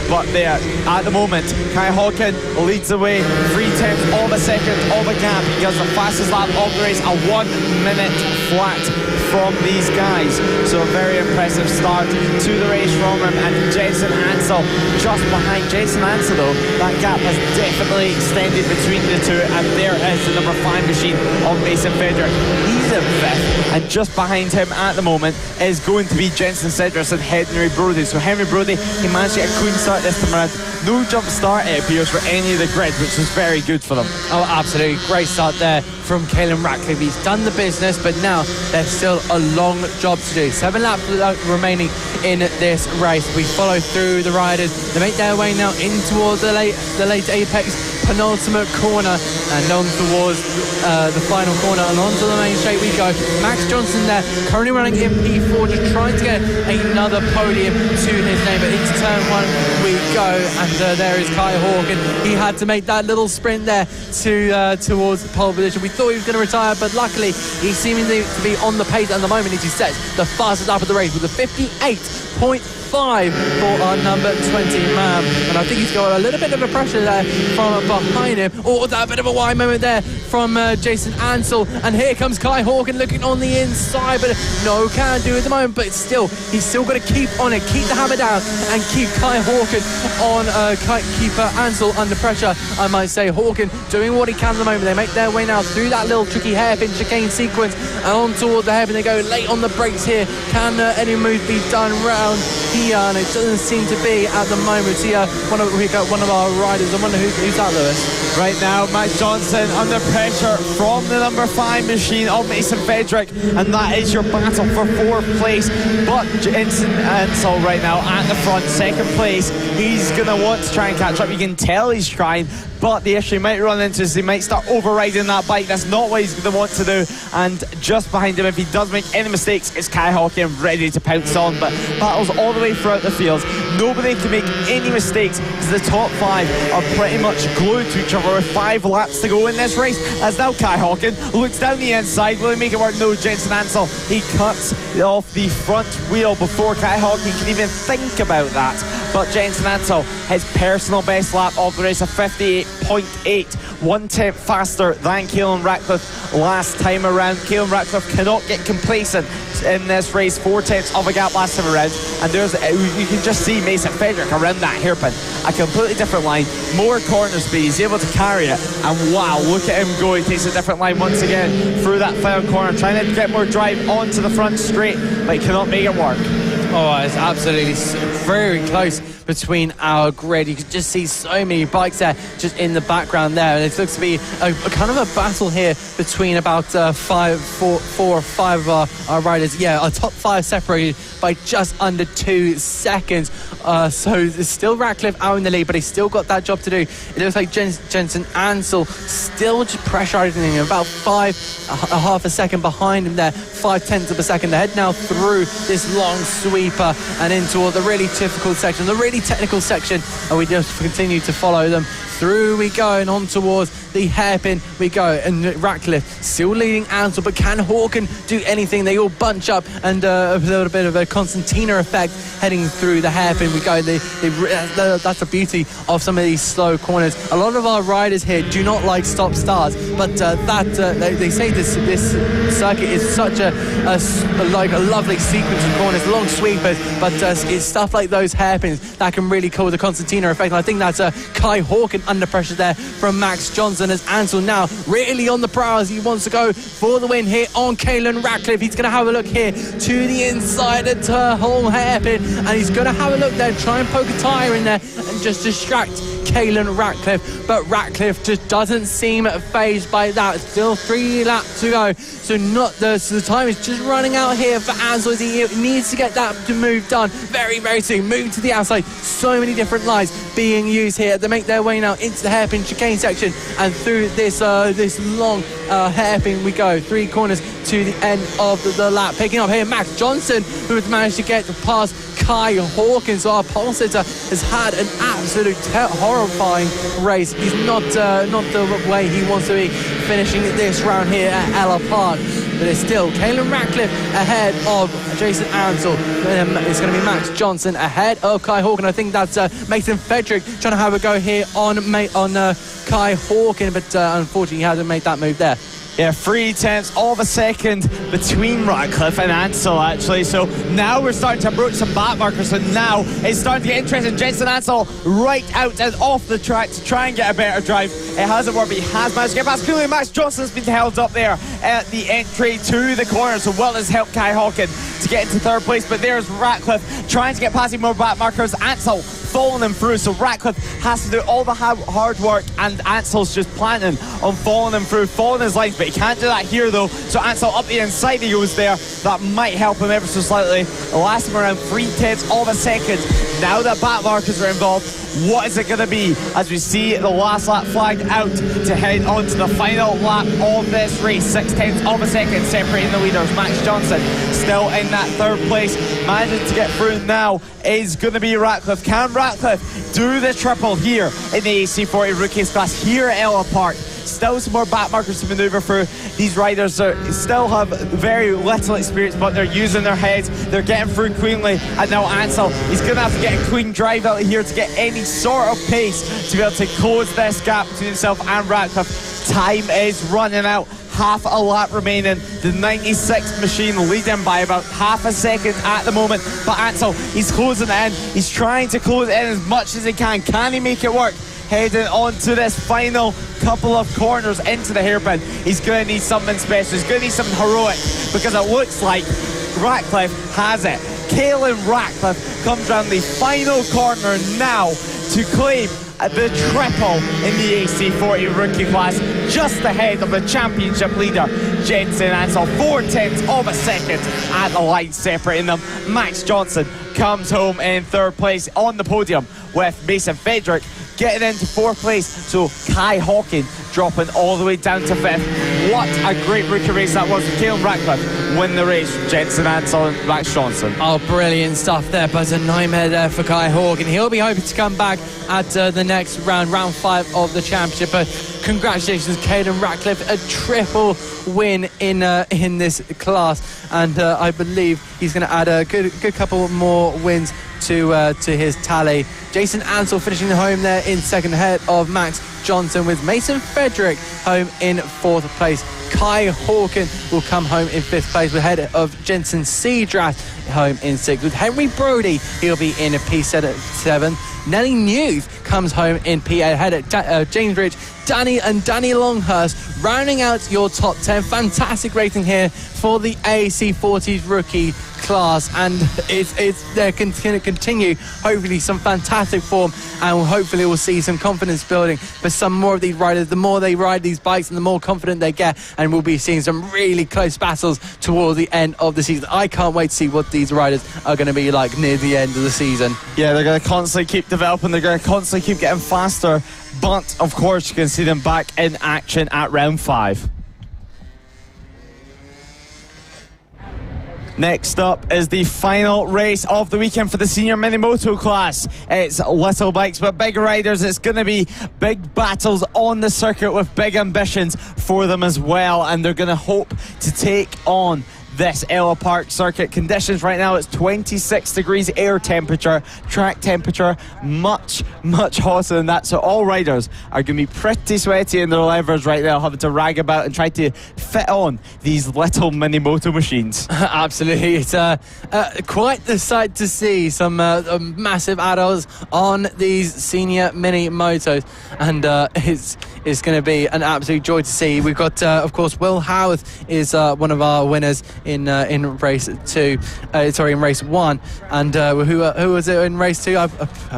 But there, at the moment, Kai Hawkin leads the way, 0.3 of a second of a gap. He has the fastest lap of the race, a 1 minute flat from these guys. So a very impressive start to the race from him. And Jensen Ansel just behind. Jensen Ansel though, that gap has definitely extended between the two, and there is the number 5 machine of Mason Frederick. He's in 5th, and just behind him at the moment is going to be Jensen Cedrus and Henry Brody. So Henry Brody, he managed to get a clean start this time around. No jump start, it appears, for any of the grid, which is very good for them. Oh, absolutely. Great start there from Caelan Ratcliffe. He's done the business, but now there's still a long job to do. 7 laps remaining in this race. We follow through the riders. They make their way now in towards the late apex penultimate corner and on towards the final corner and onto the main straight we go. Max Johnson there, currently running in P4, just trying to get another podium to his name, but into turn 1 we go, and there is Kai Hawkin. He had to make that little sprint there to towards pole position. We thought he was going to retire, but luckily he's seeming to be on the pace at the moment as he sets the fastest lap of the race with a 58.5 for our number 20 man. And I think he's got a little bit of a pressure there from behind him. Oh, that bit of a wide moment there from Jason Ansel. And here comes Kai Hawkin looking on the inside, but no can do at the moment. But still, he's still got to keep on it, keep the hammer down, and keep Kai Hawkin on, keep Ansel under pressure. I might say Hawkin doing what he can at the moment. They make their way now through that little tricky hairpin chicane sequence and on toward the hairpin. They go late on the brakes here. Can any move be done round here? And it doesn't seem to be at the moment. Here, we got one of our riders. I wonder who's that, Lewis? Right now, Max Johnson under pressure from the number 5 machine of Mason Frederick, and that is your battle for 4th place. But Jensen Ansel right now at the front, 2nd place. He's going to want to try and catch up. You can tell he's trying, but the issue he might run into is he might start overriding that bike. That's not what he's going to want to do. And just behind him, if he does make any mistakes, it's Kai Hawkin ready to pounce on. But battles all the way throughout the fields. Nobody can make any mistakes because the top 5 are pretty much glued to each other with 5 laps to go in this race. As now Kai Hawkin looks down the inside. Will he make it work? No, Jensen Ansel, he cuts off the front wheel before Kai Hawkin can even think about that. But Jensen Ansel, his personal best lap of the race, a 58.8, 1/10 faster than Caelan Ratcliffe last time around. Caelan Ratcliffe cannot get complacent in this race, 4/10 of a gap last time around, and you can just see Mason Frederick around that hairpin, a completely different line, more corner speed, he's able to carry it, and wow, look at him go. He takes a different line once again through that final corner, trying to get more drive onto the front straight, but he cannot make it work. Oh, it's absolutely very close between our grid. You can just see so many bikes there just in the background there, and it looks to be a kind of a battle here between about 4 or 5 of our riders. Yeah, our top 5 separated by just under 2 seconds. So it's still Ratcliffe out in the lead, but he's still got that job to do. It looks like Jensen Ansel still just pressurizing him, about 5.5 a second behind him there, 0.5 of a second. They're heading now through this long sweeper and into the really difficult section, the really technical section, and we just continue to follow them. Through we go and on towards the hairpin we go, and Ratcliffe still leading Ansel, but can Hawkin do anything? They all bunch up, and a little bit of a concertina effect heading through the hairpin we go. That's the beauty of some of these slow corners. A lot of our riders here do not like stop starts, but they say this circuit is such a lovely sequence of corners, long sweepers, but it's stuff like those hairpins that can really cause a concertina effect. And I think that's Kai Hawkin under pressure there from Max Johnson, as Ansel now really on the prowl as he wants to go for the win here on Caelan Ratcliffe. He's going to have a look here to the inside of the whole hairpin, and he's going to have a look there, try and poke a tyre in there and just distract Caelan Ratcliffe, but Ratcliffe just doesn't seem fazed by that. Still 3 laps to go, so the time is just running out here for Ansel as he needs to get that move done very, very soon. Moving to the outside, so many different lines being used here. They make their way now into the hairpin chicane section, and through this long hairpin we go, 3 corners to the end of the lap. Picking up here Max Johnson, who has managed to get past Kai Hawkin. So our pole sitter has had an absolute horrible horrifying race. He's not the way he wants to be finishing this round here at Ellough Park. But it's still Caelan Ratcliffe ahead of Jason Ansell. It's going to be Max Johnson ahead of Kai Hawken. I think that's Mason Frederick trying to have a go here on Kai Hawken, but unfortunately he hasn't made that move there. Yeah, 0.3 of a second between Ratcliffe and Ansell, actually. So now we're starting to approach some back markers. So now it's starting to get interesting. Jensen Ansell right out and off the track to try and get a better drive. It hasn't worked, but he has managed to get past Cooley. Max Johnson's been held up there at the entry to the corner. So well has helped Kai Hawken to get into third place. But there's Ratcliffe trying to get past more back markers. Ansell following them through. So Ratcliffe has to do all the hard work, and Ansell's just planning on following them through, following his lines. But he can't do that here though, so Ansell up the inside he goes there. That might help him ever so slightly. Last him around 0.3 of a second. Now that back markers are involved, what is it going to be as we see the last lap flagged out to head on to the final lap of this race? 0.6 of a second separating the leaders. Max Johnson still in that third place, managing to get through now is going to be Ratcliffe. Can Ratcliffe do the triple here in the AC40 Rookies class here at Ellough Park? Still some more back markers to manoeuvre through. These riders still have very little experience, but they're using their heads. They're getting through cleanly. And now Ansell, he's going to have to get a clean drive out of here to get any sort of pace to be able to close this gap between himself and Ratcliffe. Time is running out. Half a lap remaining. The 96 machine leading by about half a second at the moment. But Ansell, he's closing it in. He's trying to close it in as much as he can. Can he make it work? Heading on to this final couple of corners into the hairpin. He's going to need something special. He's going to need something heroic, because it looks like Ratcliffe has it. Caelan Ratcliffe comes round the final corner now to claim the triple in the AC40 Rookie class, just ahead of the championship leader Jensen Ansell. 0.4 of a second at the line separating them. Max Johnson comes home in third place on the podium, with Mason Frederick getting into fourth place. So Kai Hawken dropping all the way down to fifth. What a great rookie race that was. Caelan Ratcliffe win the race. Jensen Ansell and Max Johnson. Oh, brilliant stuff there, but a nightmare there for Kai Hawken. He'll be hoping to come back at the next round 5 of the championship. But congratulations, Caelan Ratcliffe, a triple win in this class, and I believe he's going to add a good couple more wins to his tally. Jason Ansell finishing home there in second, ahead of Max Johnson, with Mason Frederick home in fourth place. Kai Hawken will come home in fifth place, ahead of Jensen Seadrath home in sixth. With Henry Brody, he'll be in a P7. Nelly News comes home in P8, ahead of James Rich, Danny Longhurst, rounding out your top 10. Fantastic rating here for the AC40 Rookie class, and they're going to continue hopefully some fantastic form, and hopefully we'll see some confidence building for some more of these riders. The more they ride these bikes and the more confident they get, and we'll be seeing some really close battles towards the end of the season. I can't wait to see what these riders are going to be like near the end of the season. Yeah, they're going to constantly keep developing. They're going to constantly keep getting faster, but of course you can see them back in action at round 5. Next up is the final race of the weekend for the senior MiniMoto class. It's little bikes but big riders. It's going to be big battles on the circuit with big ambitions for them as well, and they're going to hope to take on this Ellough Park circuit. Conditions right now, it's 26 degrees air temperature, track temperature much hotter than that, so all riders are going to be pretty sweaty in their levers right now, having to rag about and try to fit on these little MiniMoto machines. Absolutely, it's quite the sight to see some massive adults on these senior MiniMotos, and it's going to be an absolute joy to see. We've got of course Will Howarth is one of our winners in race 2, in race 1, and who was it in race 2?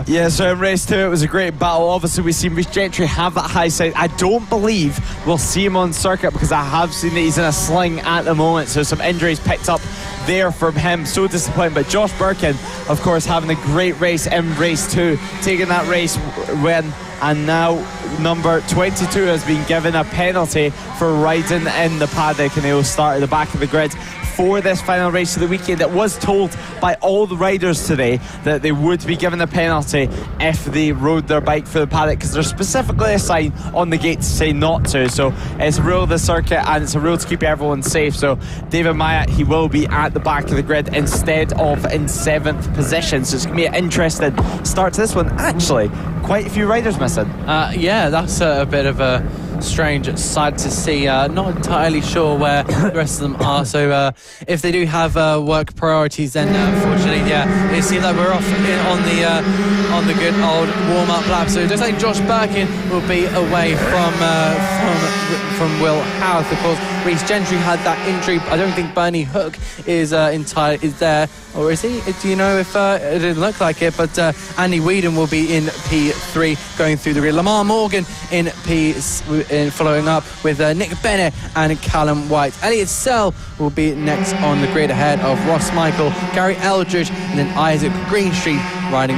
Yeah, so in race 2 it was a great battle. Obviously we've seen Reece Gentry have that high side. I don't believe we'll see him on circuit, because I have seen that he's in a sling at the moment, so some injuries picked up there from him. So disappointing. But Josh Birkin, of course, having a great race in race 2, taking that race when and now number 22 has been given a penalty for riding in the paddock, and they will start at the back of the grid for this final race of the weekend. It was told by all the riders today that they would be given a penalty if they rode their bike for the paddock, because there's specifically a sign on the gate to say not to. So it's a rule of the circuit, and it's a rule to keep everyone safe. So David Myatt, he will be at the back of the grid instead of in 7th position. So it's going to be an interesting start to this one. Actually, quite a few riders missing. Yeah, that's a bit of a strange sight to see. Not entirely sure where the rest of them are, so if they do have work priorities, then unfortunately, yeah, it seems like we're off on the good old warm-up lap. So just like Josh Birkin will be away from Will Howarth. Of course, Reece Gentry had that injury. I don't think Bernie Hook is there, or is he? Do you know if it didn't look like it? But Andy Whedon will be in P3 going through the grid. Lamar Morgan in following up with Nick Bennett and Callum White. Elliot Sell will be next on the grid ahead of Ross Michael, Gary Eldridge, and then Isaac Greenstreet riding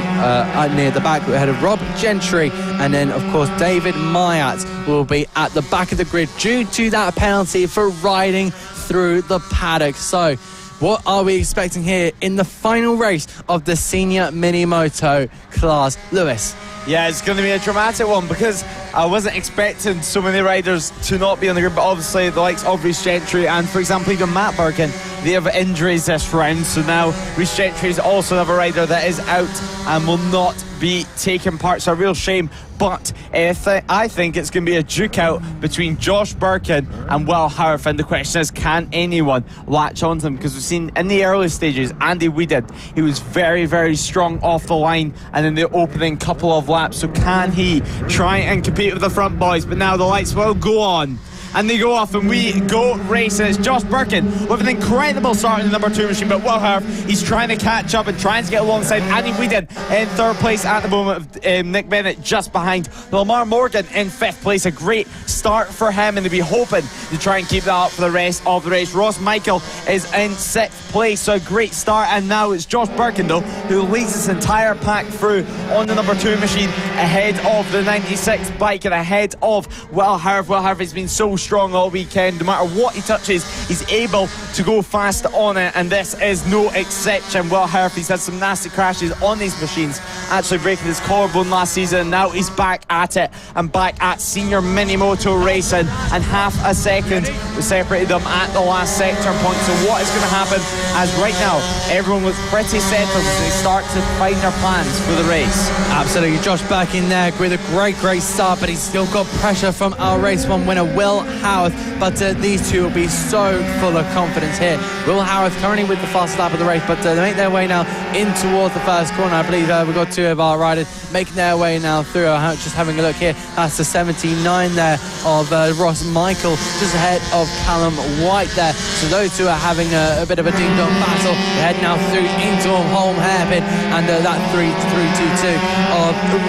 near the back ahead of Rob Gentry, and then of course David Myatt will be at the back of the grid due to that penalty for riding through the paddock. So what are we expecting here in the final race of the senior MiniMoto class? Lewis? Yeah, it's going to be a dramatic one, because I wasn't expecting so many riders to not be on the grid, but obviously the likes of Reece Gentry and, for example, even Matt Birkin, they have injuries this round. So now Reece Gentry is also another rider that is out and will not be taking part. So a real shame. But I think it's going to be a duke out between Josh Birkin and Will Howarth, and the question is, can anyone latch on to him? Because we've seen in the early stages, Andy Whedon, he was very, very strong off the line and in the opening couple of laps. So can he try and compete with the front boys? But now the lights will go on, and they go off, and we go racing. It's Josh Birkin with an incredible start in the number 2 machine, but Will Howarth, he's trying to catch up and trying to get alongside Andy Whedon in 3rd place at the moment, Nick Bennett just behind. Lamar Morgan in 5th place. A great start for him, and they'll be hoping to try and keep that up for the rest of the race. Ross Michael is in 6th place, so a great start, and now it's Josh Birkin though who leads this entire pack through on the number 2 machine ahead of the 96 bike and ahead of Will Howarth. Will Howarth has been so strong all weekend. No matter what he touches, he's able to go fast on it, and this is no exception. Will Howarth, he's had some nasty crashes on these machines, actually breaking his collarbone last season, and now he's back at it and back at senior MiniMoto racing, and half a second we separated them at the last sector point. So what is going to happen, as right now everyone was pretty settled as they start to find their plans for the race? Absolutely, Josh back in there with a great start, but he's still got pressure from our race 1 winner Will Howarth. But these two will be so full of confidence here. Will Howarth currently with the fastest lap of the race, but they make their way now in towards the first corner. I believe we've got 2 of our riders making their way now through. Just having a look here, that's the 79 there of Ross Michael, just ahead of Callum White there. So those two are having a bit of a ding-dong battle. They head now through into home hairpin, and that 3-2-2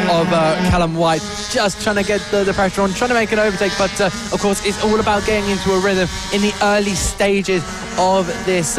of Callum White just trying to get the pressure on, trying to make an overtake, but of course it's all about getting into a rhythm in the early stages of this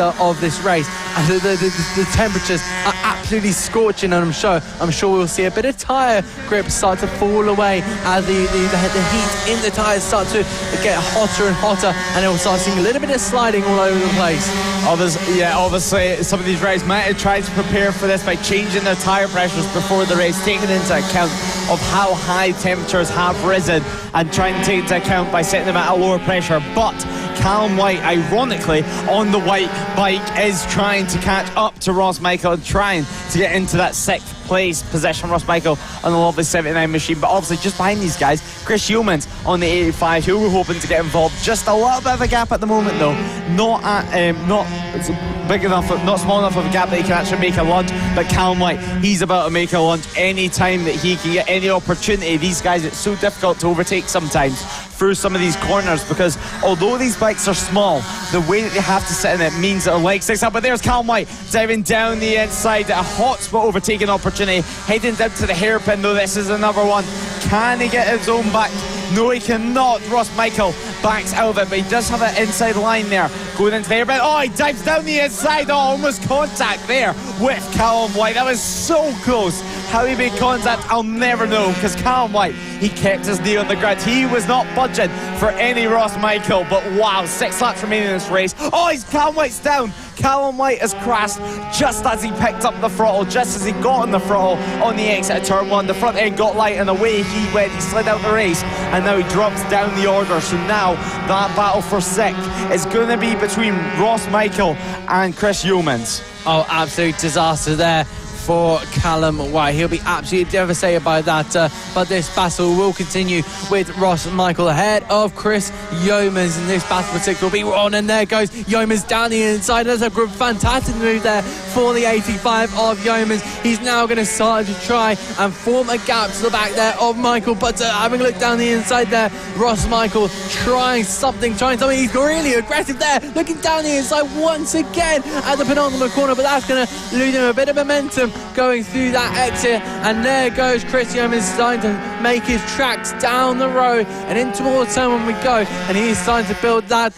race. And the temperatures are absolutely scorching, and I'm sure we'll see a bit of tyre grip start to fall away as the heat in the tyres start to get hotter and hotter, and we'll start seeing a little bit of sliding all over the place. Obviously some of these riders might have tried to prepare for this by changing their tyre pressures before the race, taking into account of how high temperatures have risen, and trying to take into account by setting them at a lower pressure. But Callum White, ironically, on the white bike, is trying to catch up to Ross Michael and trying to get into that 6th place position. Ross Michael on the lovely 79 machine, but obviously just behind these guys, Chris Yeomans on the 85, who we're hoping to get involved. Just a little bit of a gap at the moment though, not big enough, not small enough of a gap that he can actually make a lunge. But Callum White, he's about to make a lunge any time that he can get any opportunity. These guys, it's so difficult to overtake sometimes through some of these corners, because although these bikes are small, the way that they have to sit in it means that their leg sticks out. But there's Callum White diving down the inside at a hot spot overtaking opportunity, heading down to the hairpin though. This is another one. Can he get his own back? No, he cannot. Ross Michael backs out of it, but he does have an inside line there going into there, but he dives down the inside. Almost contact there with Callum White. That was so close. How he made contact, I'll never know, because Callum White, he kept his knee on the ground. He was not budging for any Ross Michael, but wow, 6 laps remaining in this race. Callum White's down. Callum White has crashed just as he picked up the throttle, just as he got on the throttle on the exit of turn 1. The front end got light and away he went. He slid out the race and now he drops down the order. So now that battle for 6th is going to be between Ross Michael and Chris Yeomans. Oh, absolute disaster there for Callum White. He'll be absolutely devastated by that, but this battle will continue with Ross Michael ahead of Chris Yeomans, and this battle for 6 will be on, and there goes Yeomans down the inside. There's a fantastic move there for the 85 of Yeomans. He's now going to start to try and form a gap to the back there of Michael, but having a look down the inside there, Ross Michael trying something. He's really aggressive there, looking down the inside once again at the penultimate corner, but that's going to lose him a bit of momentum going through that exit, and there goes Chris Yeomans starting to make his tracks down the road and in towards turn 1 we go, and he's starting to build that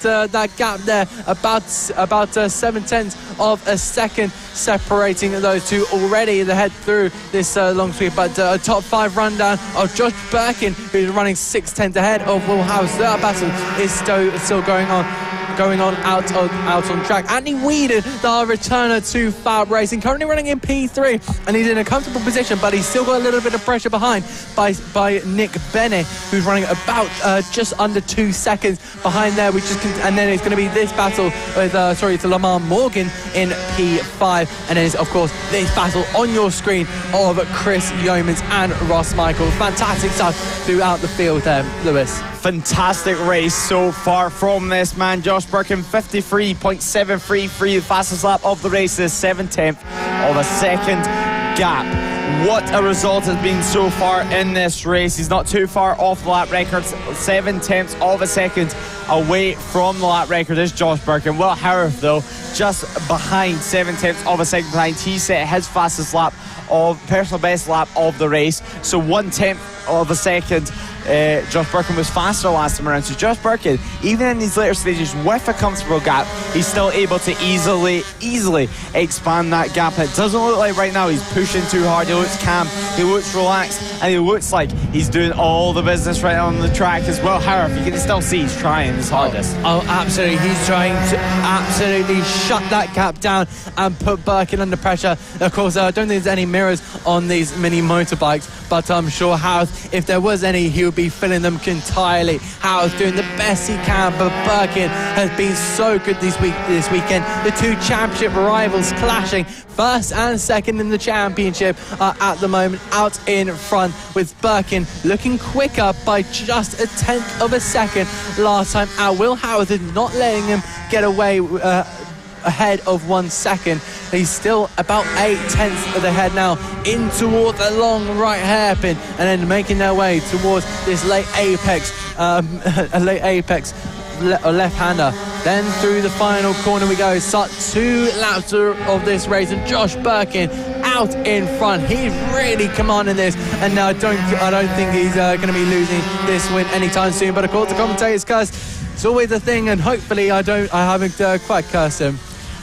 gap there, about 7/10 of a second separating those two already. They head through this long sweep, but a top 5 rundown of Josh Birkin, who's running 6/10 ahead of Will House. That battle is still going on out on track. Andy Weedon, the returner to FAB-Racing, currently running in P3, and he's in a comfortable position, but he's still got a little bit of pressure behind by Nick Bennett, who's running about just under 2 seconds behind there. And then it's going to be this battle with Lamar Morgan in P5, and then it's of course this battle on your screen of Chris Yeomans and Ross Michael. Fantastic stuff throughout the field there, Lewis. Fantastic race so far from this man. Josh Birkin, 53.733, the fastest lap of the race, is 7/10 of a second gap. What a result has been so far in this race. He's not too far off the lap record. 7/10 of a second away from the lap record is Josh Birkin. Will Howarth, though, just behind, 7/10 of a second behind. He set his fastest lap of personal best lap of the race. So 1/10 of a second. Josh Birkin was faster last time around. So Josh Birkin, even in these later stages with a comfortable gap, he's still able to easily expand that gap. It doesn't look like right now he's pushing too hard. He looks calm, he looks relaxed, and he looks like he's doing all the business right on the track as well. However, you can still see he's trying his hardest. Oh, absolutely. He's trying to absolutely shut that gap down and put Birkin under pressure. Of course, I don't think there's any mirrors on these mini motorbikes, but I'm sure Howarth, if there was any, he would be filling them entirely. Howarth doing the best he can, but Birkin has been so good this weekend. The two championship rivals clashing. First and second in the championship are at the moment out in front, with Birkin looking quicker by just 1/10 of a second last time out. Will Howarth is not letting him get away ahead of 1 second. He's still about 8/10 of the head now in towards a long right hairpin, and then making their way towards this late apex left-hander. Then through the final corner we go. Start 2 laps of this race, and Josh Birkin out in front. He's really commanding this, and I don't think he's going to be losing this win anytime soon. But of course, the commentators curse. It's always a thing, and hopefully I haven't quite cursed him.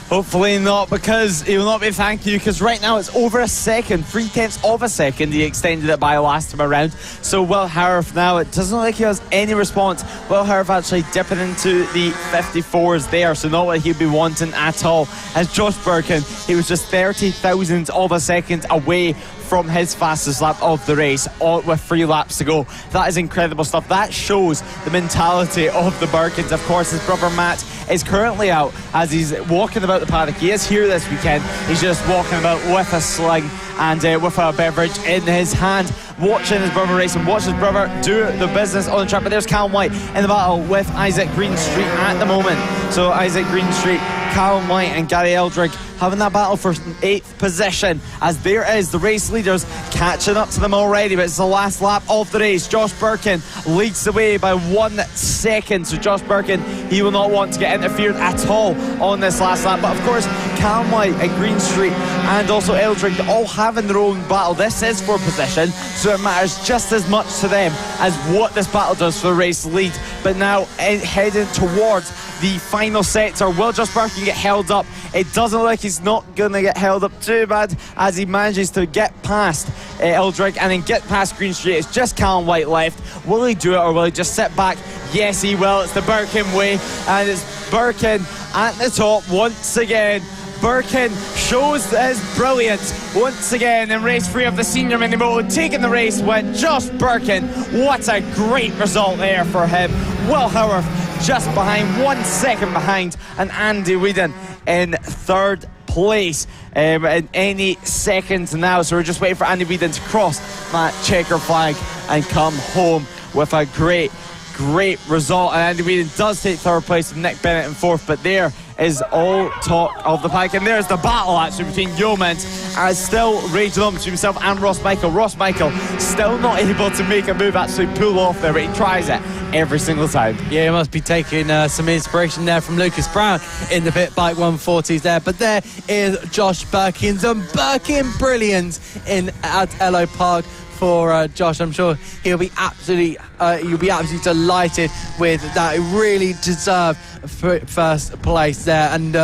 Hopefully not, because he will not be thank you, because right now it's over a second, 3/10 of a second. He extended it by last time around. So Will Howarth now, it doesn't look like he has any response. Will Howarth actually dipping into the 54s there, so not what he'd be wanting at all. As Josh Birkin, he was just 30,000 of a second away from his fastest lap of the race, with 3 laps to go. That is incredible stuff. That shows the mentality of the Birkins. Of course, his brother Matt is currently out as he's walking about the paddock. He is here this weekend. He's just walking about with a sling and with a beverage in his hand, watching his brother race and watch his brother do the business on the track. But there's Callum White in the battle with Isaac Greenstreet at the moment. So Isaac Greenstreet, Callum White and Gary Eldridge having that battle for 8th position, as there is the race leaders catching up to them already, but it's the last lap of the race. Josh Birkin leads the way by 1 second, so Josh Birkin, he will not want to get interfered at all on this last lap. But of course, Callum White and Greenstreet and also Eldridge all having their own battle. This is for position, so it matters just as much to them as what this battle does for the race lead but now heading towards the final sector. Will Josh Birkin get held up? It doesn't look like he's not going to get held up too bad, as he manages to get past Eldrick and then get past Green Street. It's just Callum White left. Will he do it, or will he just sit back? Yes, he will. It's the Birkin way, and it's Birkin at the top once again. Birkin shows his brilliance once again in race 3 of the senior MiniMoto, taking the race with Josh Birkin. What a great result there for him. Will Howarth just behind, 1 second behind, and Andy Whedon in 3rd place in any seconds now. So we're just waiting for Andy Whedon to cross that checker flag and come home with a great result. And Andy Whedon does take 3rd place with Nick Bennett in 4th, but there is all talk of the pack, and there's the battle actually between Yeomans, as still raging on between himself and Ross Michael. Ross Michael still not able to make a move, actually pull off there, but he tries it every single time. Yeah, he must be taking some inspiration there from Lucas Brown in the pit bike 140s there. But there is Josh Birkin, some Birkin brilliance at Ellough Park for Josh. I'm sure he'll be absolutely delighted with that. He really deserved 1st place there, and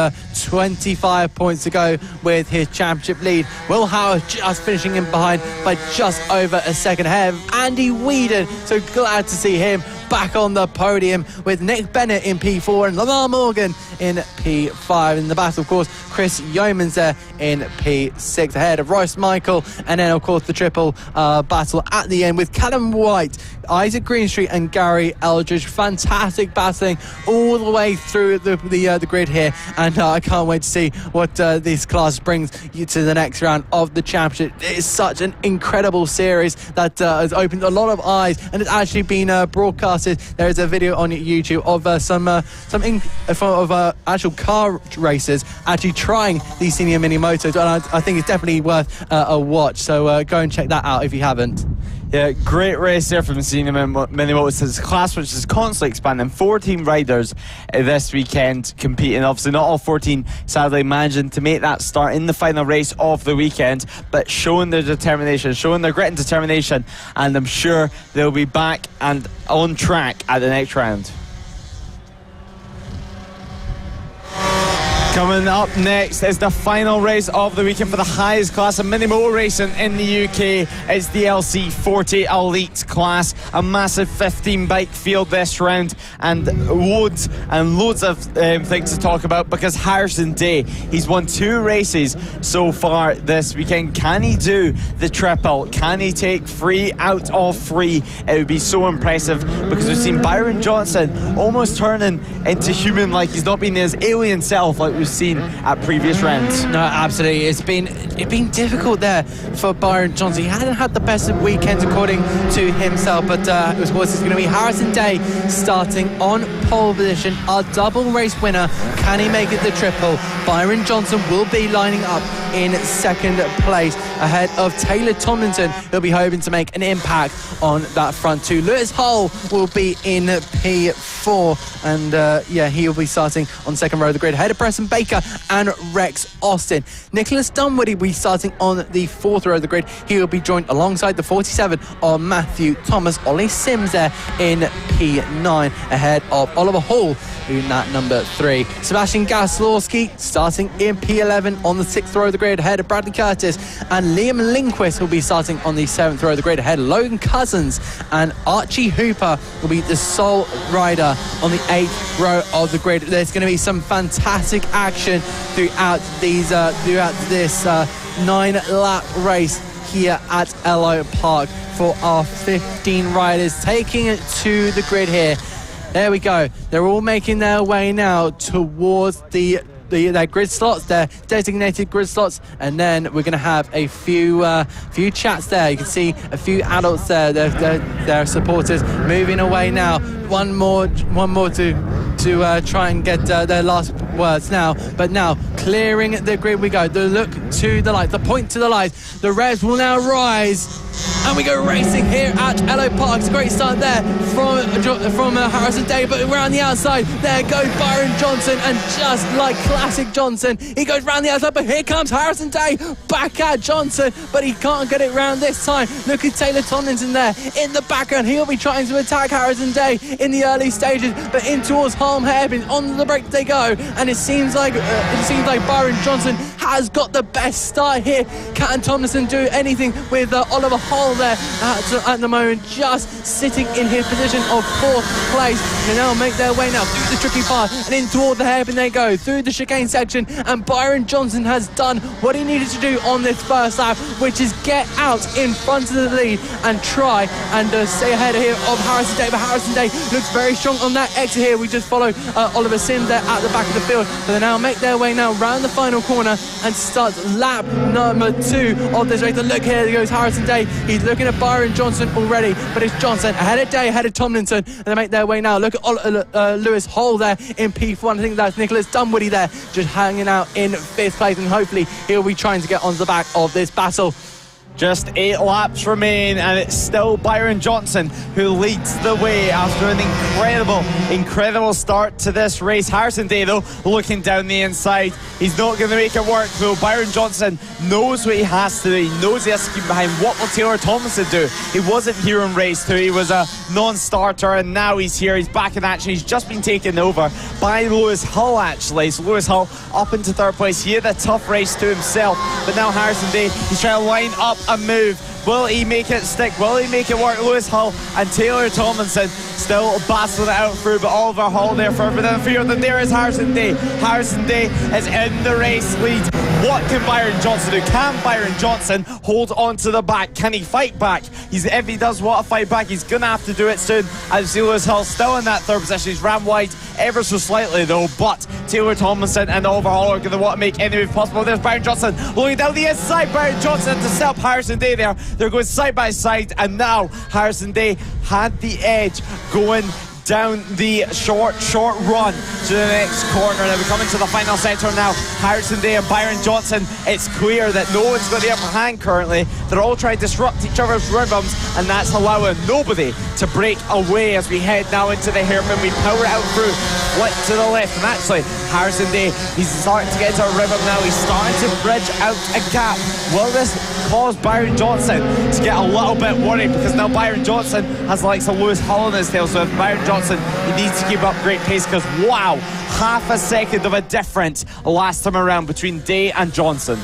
25 points to go with his championship lead. Will Howard just finishing in behind by just over a second ahead of Andy Whedon. So glad to see him back on the podium with Nick Bennett in P4 and Lamar Morgan in P5. In the battle, of course, Chris Yeomans there in P6 ahead of Royce Michael, and then of course the triple battle at the end with Callum White, Isaac Greenstreet and Gary Eldridge. Fantastic battling all the way through the grid here, and I can't wait to see what this class brings you to the next round of the championship. It is such an incredible series that has opened a lot of eyes, and it's actually been broadcasted. There is a video on YouTube of some actual car racers actually trying these senior MiniMotos, and I think it's definitely worth a watch, so go and check that out if you haven't. Yeah, great race there from the senior MiniMoto. It's a class which is constantly expanding. 14 riders this weekend competing. Obviously not all 14 sadly managing to make that start in the final race of the weekend, but showing their determination, showing their grit and determination, and I'm sure they'll be back and on track at the next round. Coming up next is the final race of the weekend for the highest class of MiniMoto racing in the UK. It's the LC40 Elite class. A massive 15 bike field this round, and loads of things to talk about, because Harrison Day, he's won 2 races so far this weekend. Can he do the triple? Can he take 3 out of 3? It would be so impressive, because we've seen Byron Johnson almost turning into human, like he's not been his alien self like we've seen at previous rounds. No, absolutely. It's been difficult there for Byron Johnson. He hadn't had the best of weekends according to himself, but of course it's going to be Harrison Day starting on pole position, our double race winner. Can he make it the triple? Byron Johnson will be lining up in 2nd place ahead of Taylor Tomlinson. He'll be hoping to make an impact on that front two. Lewis Hull will be in P4, and he'll be starting on 2nd row of the grid ahead of Preston Baker and Rex Austin. Nicholas Dunwoody will be starting on the 4th row of the grid. He will be joined alongside the 47 of Matthew Thomas. Ollie Sims there in P9 ahead of Oliver Hall in that number 3. Sebastian Gaslowski starting in P11 on the 6th row of the grid ahead of Bradley Curtis, and Liam Lindquist will be starting on the 7th row of the grid ahead of Logan Cousins, and Archie Hooper will be the sole rider on the 8th row of the grid. There's going to be some fantastic action throughout this 9-lap race here at Ellough Park for our 15 riders taking it to the grid here. There we go. They're all making their way now towards their grid slots, their designated grid slots, and then we're going to have a few chats there. You can see a few adults there. Their supporters moving away now. One more to try and get their last words now. But now clearing the grid we go. The look to the light, the point to the light. The revs will now rise, and we go racing here at Ellough Park. It's a great start there from Harrison Day, but around the outside, there goes Byron Johnson, and just like classic Johnson, he goes round the outside, but here comes Harrison Day back at Johnson, but he can't get it round this time. Look at Taylor Tomlinson there in the background. He'll be trying to attack Harrison Day in the early stages, but in towards Holm Hairpin, on the break they go, and it seems like Byron Johnson has got the best start here. Can Tomlinson do anything with Oliver Hull there at the moment, just sitting in his position of 4th place? They now make their way now through the tricky part and in toward the hairpin they go, through the chicane section, and Byron Johnson has done what he needed to do on this first lap, which is get out in front of the lead and try and stay ahead here of Harrison Day. But Harrison Day looks very strong on that exit here. We just follow Oliver Sims there at the back of the field, but they now make their way now round the final corner and start lap number 2 of this race. And look, here goes Harrison Day. He's looking at Byron Johnson already, but it's Johnson ahead of Day, ahead of Tomlinson, and they make their way now. Look at Lewis Hall there in P1. I think that's Nicholas Dunwoody there, just hanging out in 5th place, and hopefully he'll be trying to get onto the back of this battle. Just 8 laps remain, and it's still Byron Johnson who leads the way after an incredible start to this race. Harrison Day, though, looking down the inside. He's not going to make it work, though. Byron Johnson knows what he has to do. He knows he has to keep behind. What will Taylor Tomlinson do? He wasn't here in race 2. He was a non-starter, and now he's here. He's back in action. He's just been taken over by Lewis Hull, actually. So Lewis Hull up into 3rd place. He had a tough race to himself, but now Harrison Day, he's trying to line up a move. Will he make it stick? Will he make it work? Lewis Hull and Taylor Tomlinson still battling it out through, but Oliver Hull there further down the field, and there is Harrison Day. Harrison Day is in the race lead. What can Byron Johnson do? Can Byron Johnson hold on to the back? Can he fight back? If he does want to fight back, he's going to have to do it soon. As Lewis Hull still in that 3rd position. He's ran wide ever so slightly, though, but Taylor Tomlinson and Oliver Hull are going to want to make any move possible. There's Byron Johnson looking down the inside. Byron Johnson to stop Harrison Day there. They're going side by side, and now Harrison Day had the edge going down the short run to the next corner. Now we're coming to the final sector now. Harrison Day and Byron Johnson, it's clear that no one's got the upper hand currently. They're all trying to disrupt each other's rhythms, and that's allowing nobody to break away as we head now into the hairpin. We power out through, flip to the left, and actually Harrison Day, he's starting to get into a rhythm now. He's starting to bridge out a gap. Will this cause Byron Johnson to get a little bit worried, because now Byron Johnson has the likes of Lewis Hull on his tail, so if Byron Johnson, he needs to keep up great pace, because wow, half a second of a difference last time around between Day and Johnson.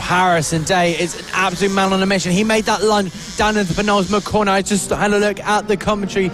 Harrison Day is an absolute man on a mission. He made that lunge down into the penultimate corner. I just had a look at the commentary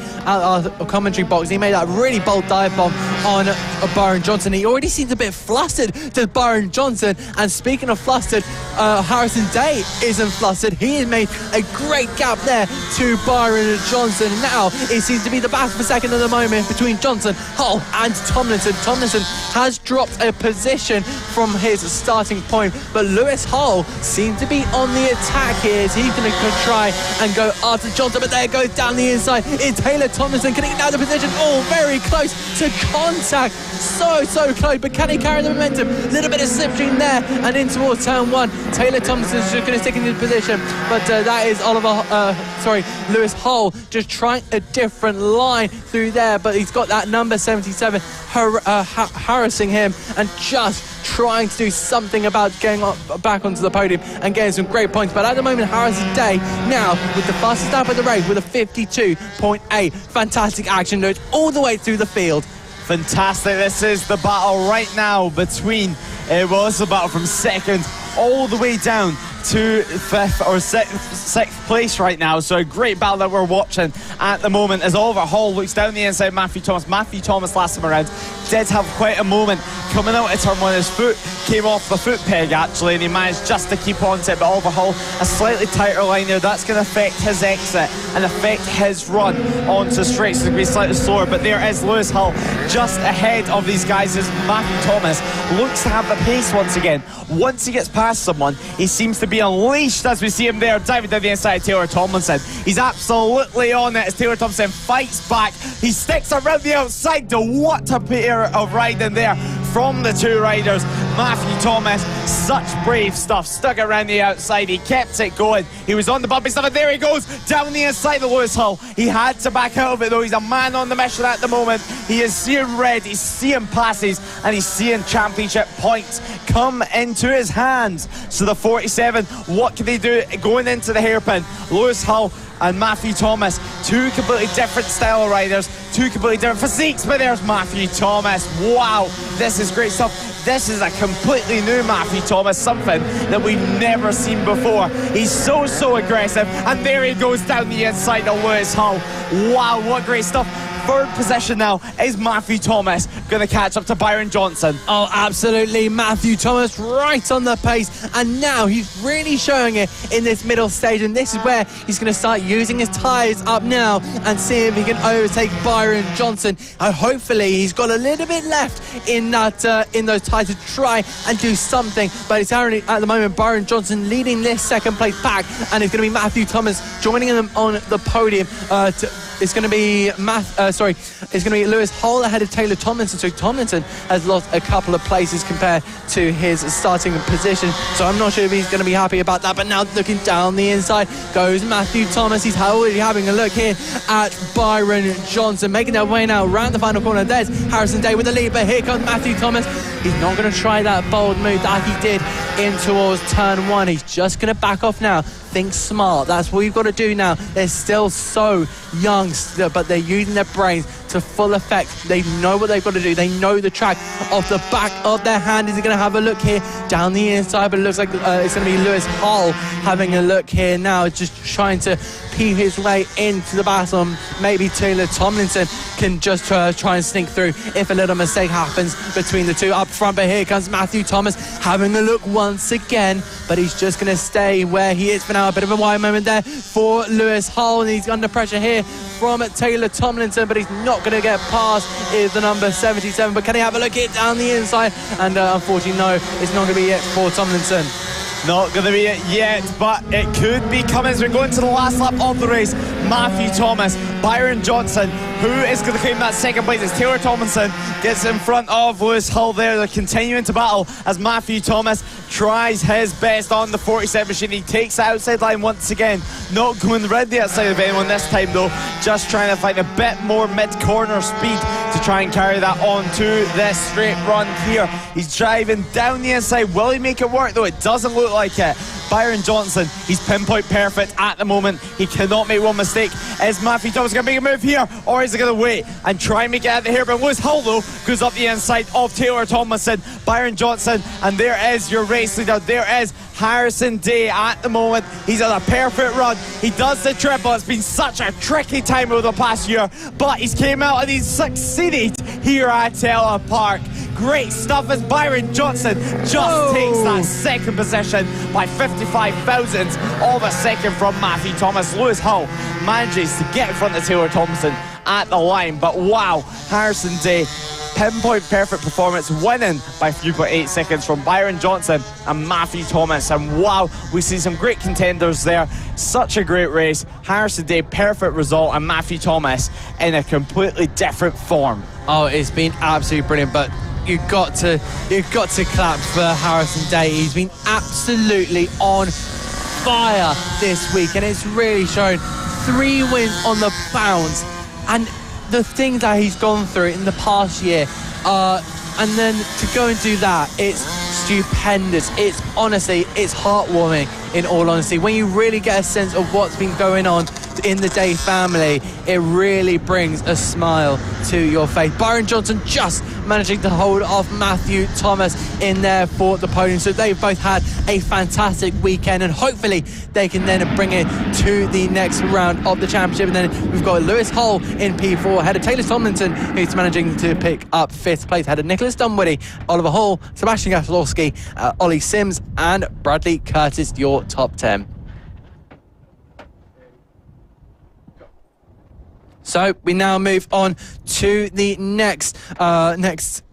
box. He made that really bold dive bomb on Byron Johnson. He already seems a bit flustered to Byron Johnson. And speaking of flustered, Harrison Day isn't flustered. He has made a great gap there to Byron Johnson. Now it seems to be the battle for second at the moment between Johnson, Hull and Tomlinson. Tomlinson has dropped a position from his starting point, but Lewis Hull seems to be on the attack here. He's going to try and go after Johnson, but there goes down the inside. It's Taylor Tomlinson. Can he get out of the position? Oh, very close to contact. So close, but can he carry the momentum? A little bit of slipstream there and in towards turn 1. Taylor Tomlinson's just going to stick in his position, but that is Lewis Hull just trying a different line through there, but he's got that number 77 harassing him and just trying to do something about getting back onto the podium and getting some great points. But at the moment, Harrison Day now with the fastest lap of the race with a 52.8. Fantastic action notes all the way through the field. Fantastic. This is the battle right now between, this is a battle from second all the way down to 5th or 6th place right now. So a great battle that we're watching at the moment as Oliver Hull looks down the inside Matthew Thomas. Matthew Thomas last time around did have quite a moment coming out of turn 1. His foot came off the foot peg actually, and he managed just to keep on to it, but Oliver Hull a slightly tighter line there. That's going to affect his exit and affect his run onto straights. It's going to be slightly slower, but there is Lewis Hull just ahead of these guys as Matthew Thomas looks to have the pace once again. Once he gets past someone, he seems to be unleashed as we see him there diving down the inside. Taylor Tomlinson, he's absolutely on it as Taylor Tomlinson fights back. He sticks around the outside. What a pair of riding there from the two riders. Matthew Thomas, such brave stuff, stuck around the outside, he kept it going, he was on the bumpy stuff, and there he goes, down the inside of Lewis Hull. He had to back out of it though, he's a man on the mission at the moment. He is seeing red, he's seeing passes, and he's seeing championship points come into his hands. So the 47, what can they do going into the hairpin? Lewis Hull and Matthew Thomas, two completely different style riders, two completely different physiques, but there's Matthew Thomas. Wow, this is great stuff. This is a completely new Matthew Thomas, something that we've never seen before. He's so aggressive, and there he goes down the inside of Lewis Hull. Wow, what great stuff. Third position now is Matthew Thomas, going to catch up to Byron Johnson. Oh, absolutely. Matthew Thomas right on the pace, and now he's really showing it in this middle stage, and this is where he's going to start using his tyres up now and see if he can overtake Byron Johnson. Hopefully he's got a little bit left in that in those tyres to try and do something, but it's only at the moment Byron Johnson leading this second place back, and it's going to be Matthew Thomas joining them on the podium. It's going to be it's going to be Lewis Hull ahead of Taylor Tomlinson. So Tomlinson has lost a couple of places compared to his starting position. So I'm not sure if he's going to be happy about that. But now looking down the inside goes Matthew Thomas. He's already having a look here at Byron Johnson, making their way now around the final corner. There's Harrison Day with the lead, but here comes Matthew Thomas. He's not going to try that bold move that he did in towards turn one. He's just going to back off now. Think smart. That's what you've got to do now. They're still so young, but they're using their brains to full effect. They know what they've got to do. They know the track off the back of their hand. Is he going to have a look here down the inside? But it looks like it's going to be Lewis Hull having a look here now, just trying to pee his way into the battle. Maybe Taylor Tomlinson can just try and sneak through if a little mistake happens between the two up front. But here comes Matthew Thomas having a look once again, but he's just going to stay where he is for now. A bit of a wide moment there for Lewis Hull, and he's under pressure here from Taylor Tomlinson, but he's not going to get past is the number 77. But can he have a look here down the inside? And unfortunately, no, it's not going to be it for Tomlinson. Not going to be it yet, but it could be coming as we go into the last lap of the race. Matthew Thomas, Byron Johnson, who is going to claim that second place as Taylor Tomlinson gets in front of Lewis Hull there. They're continuing to battle as Matthew Thomas tries his best on the 47 machine. He takes the outside line once again, not going red the outside of anyone this time though, just trying to find a bit more mid-corner speed to try and carry that on to this straight run here. He's driving down the inside. Will he make it work though? It doesn't look like it. Byron Johnson, he's pinpoint perfect at the moment. He cannot make one mistake. Is Matthew Thomas going to make a move here, or is he going to wait and try and make it out of here? But Lewis Hull though goes up the inside of Taylor Tomlinson, Byron Johnson, and there is your race leader. There is Harrison Day at the moment. He's on a perfect run. He does the triple. It's been such a tricky time over the past year, but he's came out and he's succeeded here at Ellough Park. Great stuff as Byron Johnson just takes that second position by 55 thousandths of a second from Matthew Thomas. Lewis Hull manages to get in front of Taylor Thompson at the line, but wow, Harrison Day, pinpoint perfect performance, winning by 3.8 seconds from Byron Johnson and Matthew Thomas. And wow, we see some great contenders there. Such a great race. Harrison Day, perfect result, and Matthew Thomas in a completely different form. Oh, it's been absolutely brilliant, but you've got to clap for Harrison Day. He's been absolutely on fire this week, and it's really shown. 3 wins on the bounce, and the things that he's gone through in the past year, and then to go and do that, it's stupendous. It's honestly, it's heartwarming in all honesty. When you really get a sense of what's been going on in the Day family, it really brings a smile to your face. Byron Johnson just managing to hold off Matthew Thomas in there for the podium. So they've both had a fantastic weekend, and hopefully they can then bring it to the next round of the championship. And then we've got Lewis Hull in P4 ahead of Taylor Tomlinson, who's managing to pick up 5th place ahead of Nicholas Dunwoody, Oliver Hall, Sebastian Gasolowski, Ollie Sims and Bradley Curtis, your top 10. So we now move on to the next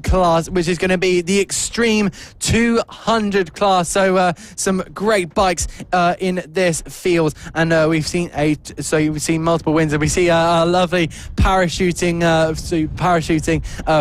class, which is going to be the Extreme 200 class. So some great bikes in this field, and we've seen multiple wins, and we see a lovely parachuting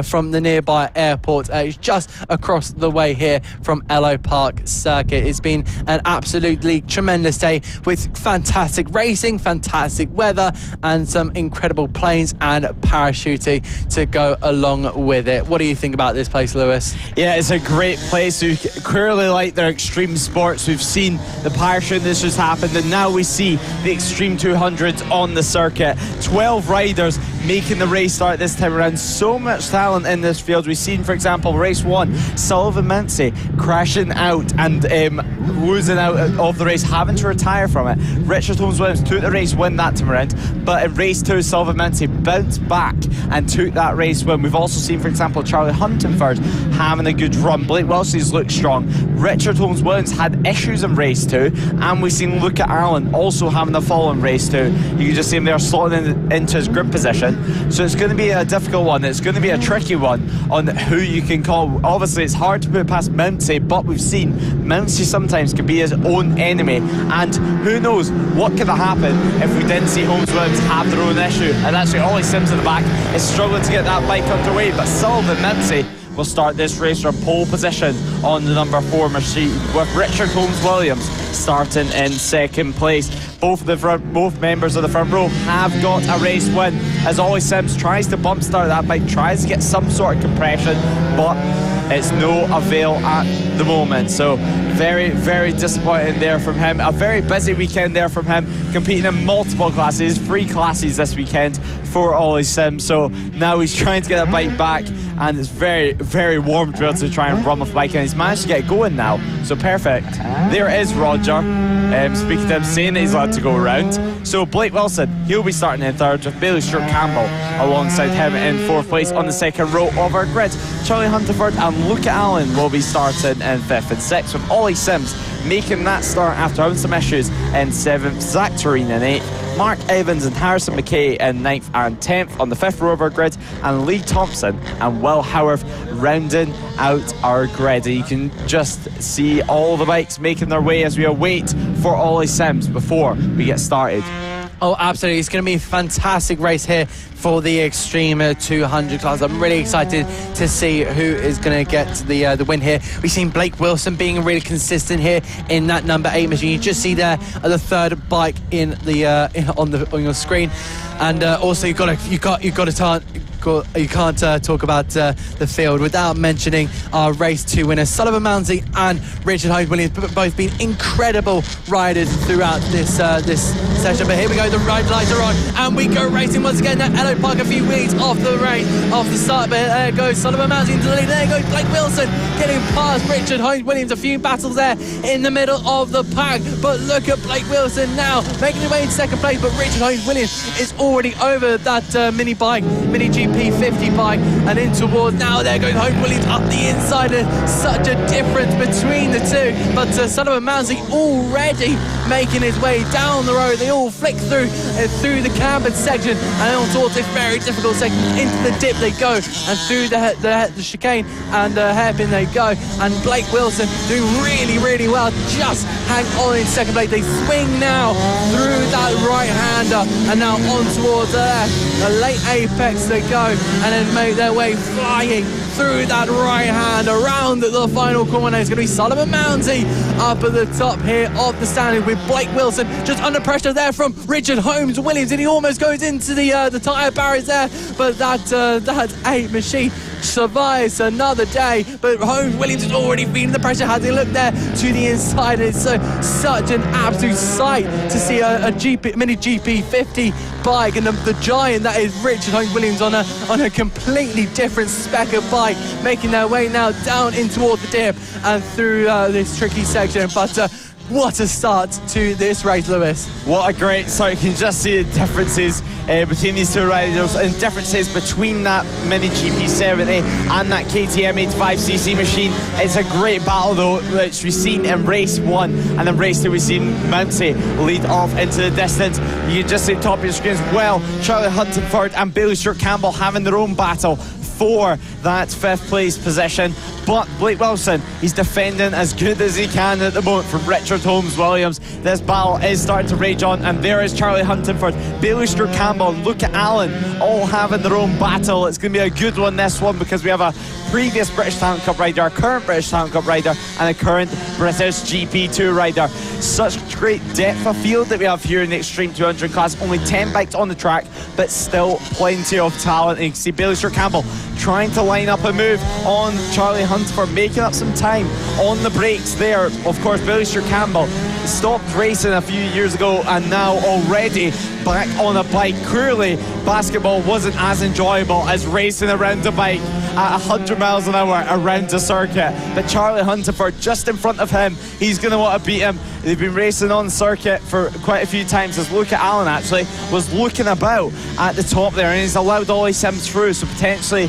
from the nearby airport. It's just across the way here from Ellough Park Circuit. It's been an absolutely tremendous day with fantastic racing, fantastic weather, and some incredible planes and parachuting to go along with it. What do you think about this place, Lewis? Yeah, it's a great place. We clearly like their extreme sports. We've seen the parachute that's just happened, and now we see the Extreme 200s on the circuit. 12 riders making the race start this time around. So much talent in this field. We've seen, for example, race 1, Sullivan Mincy crashing out and losing out of the race, having to retire from it. Richard Holmes-Williams took the race win that time around, but in race 2, Sullivan Mincy bounced back and took that race win. We've also seen, for example, Charlie Huntingford having a good run. Blake Wilson's looked strong. Richard Holmes-Williams had issues in race 2, and we've seen Luca Allen also having a fall in race 2. You can just see him there slotting into his grip position. So it's going to be a difficult one. It's going to be a tricky one on who you can call. Obviously, it's hard to put past Mincy, but we've seen Mincy sometimes can be his own enemy, and who knows what could have happened if we didn't see Holmes-Williams have their own issue. And actually, Ollie Sims in the back is struggling to get that bike underway, but Sullivan Mincy will start this race from pole position on the number 4 machine, with Richard Holmes-Williams starting in second place. Both members of the front row have got a race win, as Ollie Sims tries to bump start that bike, tries to get some sort of compression, but it's no avail at the moment. So very, very disappointing there from him. A very busy weekend there from him, competing in multiple classes, 3 classes this weekend for Ollie Sims. So now he's trying to get that bike back, and it's very, very warm to be able to try and run with the bike, and he's managed to get it going now. So perfect. There is Roger, speaking to him, saying that he's allowed to go around. So Blake Wilson, he'll be starting in 3rd, with Bailey Stewart Campbell alongside him in 4th place on the 2nd row of our grid. Charlie Huntingford and Luca Allen will be starting in 5th and 6th, with Ollie Sims making that start after having some issues in 7th, Zach Turin in 8th, Mark Evans and Harrison McKay in 9th and 10th on the 5th row of our grid, and Lee Thompson and Will Howarth rounding out our grid. And you can just see all the bikes making their way as we await for Ollie Sims before we get started. Oh, absolutely. It's going to be a fantastic race here for the Extreme 200 class. I'm really excited to see who is going to get the win here. We've seen Blake Wilson being really consistent here in that number 8 machine. You just see there the 3rd bike in the on your screen, and also you can't talk about the field without mentioning our race 2 winners, Sullivan Mounsey and Richard Holmes-Williams, both been incredible riders throughout this session. But here we go, the ride lights are on, and we go racing once again at Ellough Park, a few weeks off the race, off the start. But there goes Sullivan Mounsey into the lead. There goes Blake Wilson getting past Richard Holmes-Williams. A few battles there in the middle of the pack, but look at Blake Wilson now making his way in 2nd place. But Richard Holmes-Williams is already over that mini GP 50 bike and in towards now. There goes Holmes-Williams up the inside, and such a difference between the two. But Sullivan Mounsey already making his way down the road. They all flick through the cambered section and on towards this very difficult section. Into the dip they go, and through the chicane and hairpin they go. And Blake Wilson doing really, really well. Just hang on in 2nd place. They swing now through that right-hander and now on towards the late apex they go, and then make their way flying through that right hand around the final corner. It's going to be Sullivan Mounsey up at the top here of the standing, with Blake Wilson just under pressure there from Richard Holmes-Williams, and he almost goes into the tyre barriers there, but that 8 machine survives another day. But Holmes-Williams is already feeling the pressure. Has he looked there to the inside? It's such an absolute sight to see a mini GP 50 bike, and the giant that is Richard Holmes-Williams on a completely different spec of bike, making their way now down in toward the dip and through this tricky section. But What a start to this race, Lewis. What a great start. You can just see the differences between these two riders, and differences between that Mini GP70 and that KTM 85cc machine. It's a great battle though, which we've seen in race 1, and then race 2 we've seen Mounty lead off into the distance. You can just see top of your screen as well, Charlie Huntingford and Bailey Stewart Campbell having their own battle for that 5th place position. But Blake Wilson, he's defending as good as he can at the moment from Richard Holmes Williams. This battle is starting to rage on, and there is Charlie Huntingford, Bailey Stewart Campbell, Luca Allen, all having their own battle. It's going to be a good one, this one, because we have a previous British Talent Cup rider, a current British Talent Cup rider, and a current British GP2 rider. Such great depth of field that we have here in the Extreme 200 class. Only 10 bikes on the track, but still plenty of talent. And you can see Bailey Stewart Campbell trying to line up a move on Charlie Huntingford, making up some time on the brakes there. Of course, Bailey Stewart Campbell stopped racing a few years ago and now already back on a bike. Clearly, basketball wasn't as enjoyable as racing around a bike at 100 miles an hour around the circuit. But Charlie Huntingford just in front of him, he's going to want to beat him. They've been racing on circuit for quite a few times, as Luca Allen actually was looking about at the top there, and he's allowed Ollie Sims through, so potentially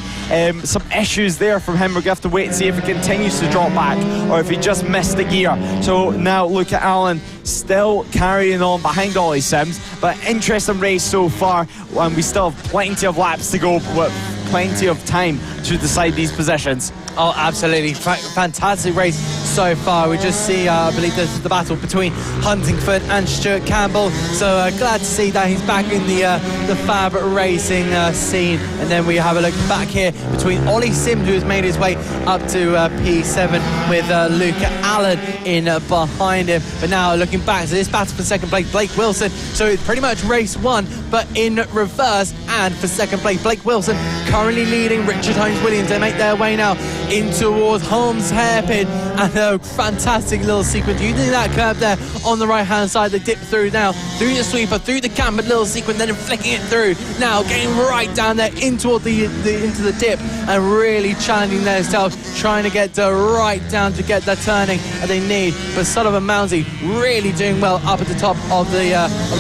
some issues there from him. We're going to have to wait and see if he continues to drop back or if he just missed the gear. So now Luca Allen still carrying on behind Ollie Sims, but interesting race so far, and we still have plenty of laps to go with plenty of time to decide these positions. Oh, absolutely. Fantastic race so far. We just see, I believe this is the battle between Huntingford and Stuart Campbell. So glad to see that he's back in the FAB-Racing scene. And then we have a look back here between Ollie Sims, who has made his way up to P7 with Luca Allen in behind him. But now looking back, so this battle for second place, Blake Wilson. So it's pretty much race 1, but in reverse. And for second place, Blake Wilson currently leading Richard Holmes Williams. They make their way now in towards Holmes Hairpin, and a fantastic little sequence using that curve there on the right hand side. They dip through now, through the sweeper, through the cambered little sequence, then flicking it through, now getting right down there into the dip and really challenging themselves, trying to get right down to get the turning that they need. But Sullivan Mounsey really doing well up at the top of the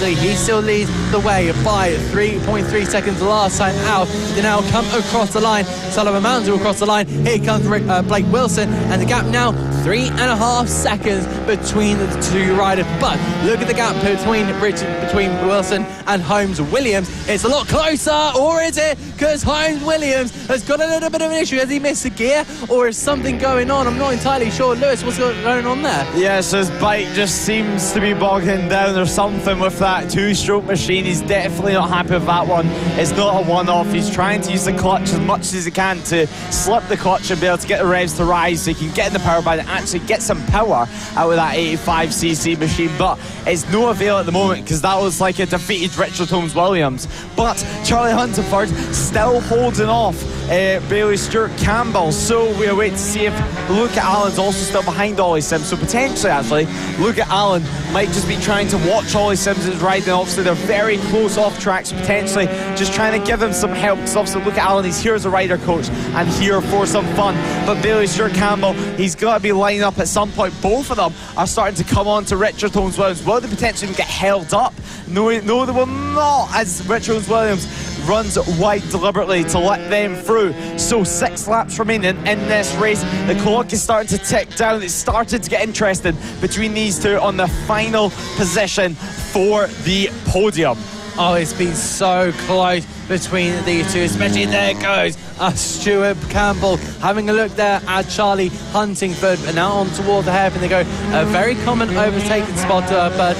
he still leads the way by 3.3 seconds last time out. They now come across the line. Sullivan Mounsey will cross the line. Here comes Blake Wilson, and the gap now 3.5 seconds between the two riders. But look at the gap between Wilson and Holmes Williams. It's a lot closer, or is it? Because Holmes Williams has got a little bit of an issue. Has he missed a gear, or is something going on? I'm not entirely sure. Lewis, what's going on there? Yeah, so his bike just seems to be bogging down or something with that two-stroke machine. He's definitely not happy with that one. It's not a one-off. He's trying to use the clutch as much as he can to slip the clutch and be able to get the revs to rise so he can get in the power band and actually get some power out of that 85cc machine. But it's no avail at the moment, because that was like a defeated Richard Holmes Williams. But Charlie Huntingford still holding off Bailey Stewart Campbell, so we await to see if Luca Allen's also still behind Ollie Sims. So potentially, actually, Luca Allen might just be trying to watch Ollie Sims' riding. Obviously, they're very close off tracks, potentially just trying to give him some help, because obviously Luca Allen is here as a rider coach and here for some fun. But Bailey Stewart Campbell, he's got to be lining up at some point. Both of them are starting to come on to Richard Holmes Williams. Will they potentially get held up? No, they will not, as Richard Holmes Williams runs wide deliberately to let them through. So 6 laps remaining in this race. The clock is starting to tick down. It's started to get interesting between these two on the final position for the podium. Oh, it's been so close between these two, especially there goes Stuart Campbell having a look there at Charlie Huntingford, and now on toward the hairpin they go. A very common overtaking spot, but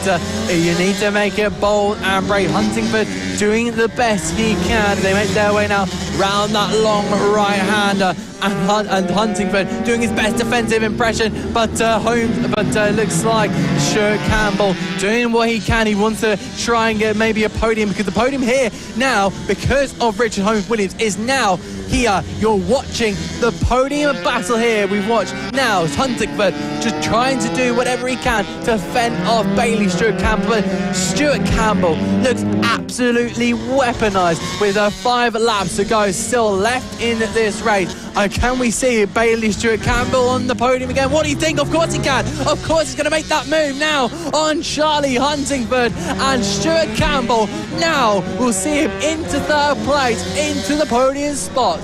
you need to make it bold and brave. Huntingford doing the best he can. They make their way now round that long right-hander, and Huntingford doing his best defensive impression, but looks like Stuart Campbell doing what he can. He wants to try and get maybe a podium, because the podium here now, because of Richard Holmes Williams, is now here. You're watching the podium battle here. We've watched now Huntingford just trying to do whatever he can to fend off Bailey Stewart Campbell. Stuart Campbell looks absolutely weaponized with 5 laps to go still left in this race. Can we see Bailey Stewart Campbell on the podium again? What do you think? Of course he can. Of course he's going to make that move now on Charlie Huntingford, and Stewart Campbell now we'll see him into third place, into the podium spot.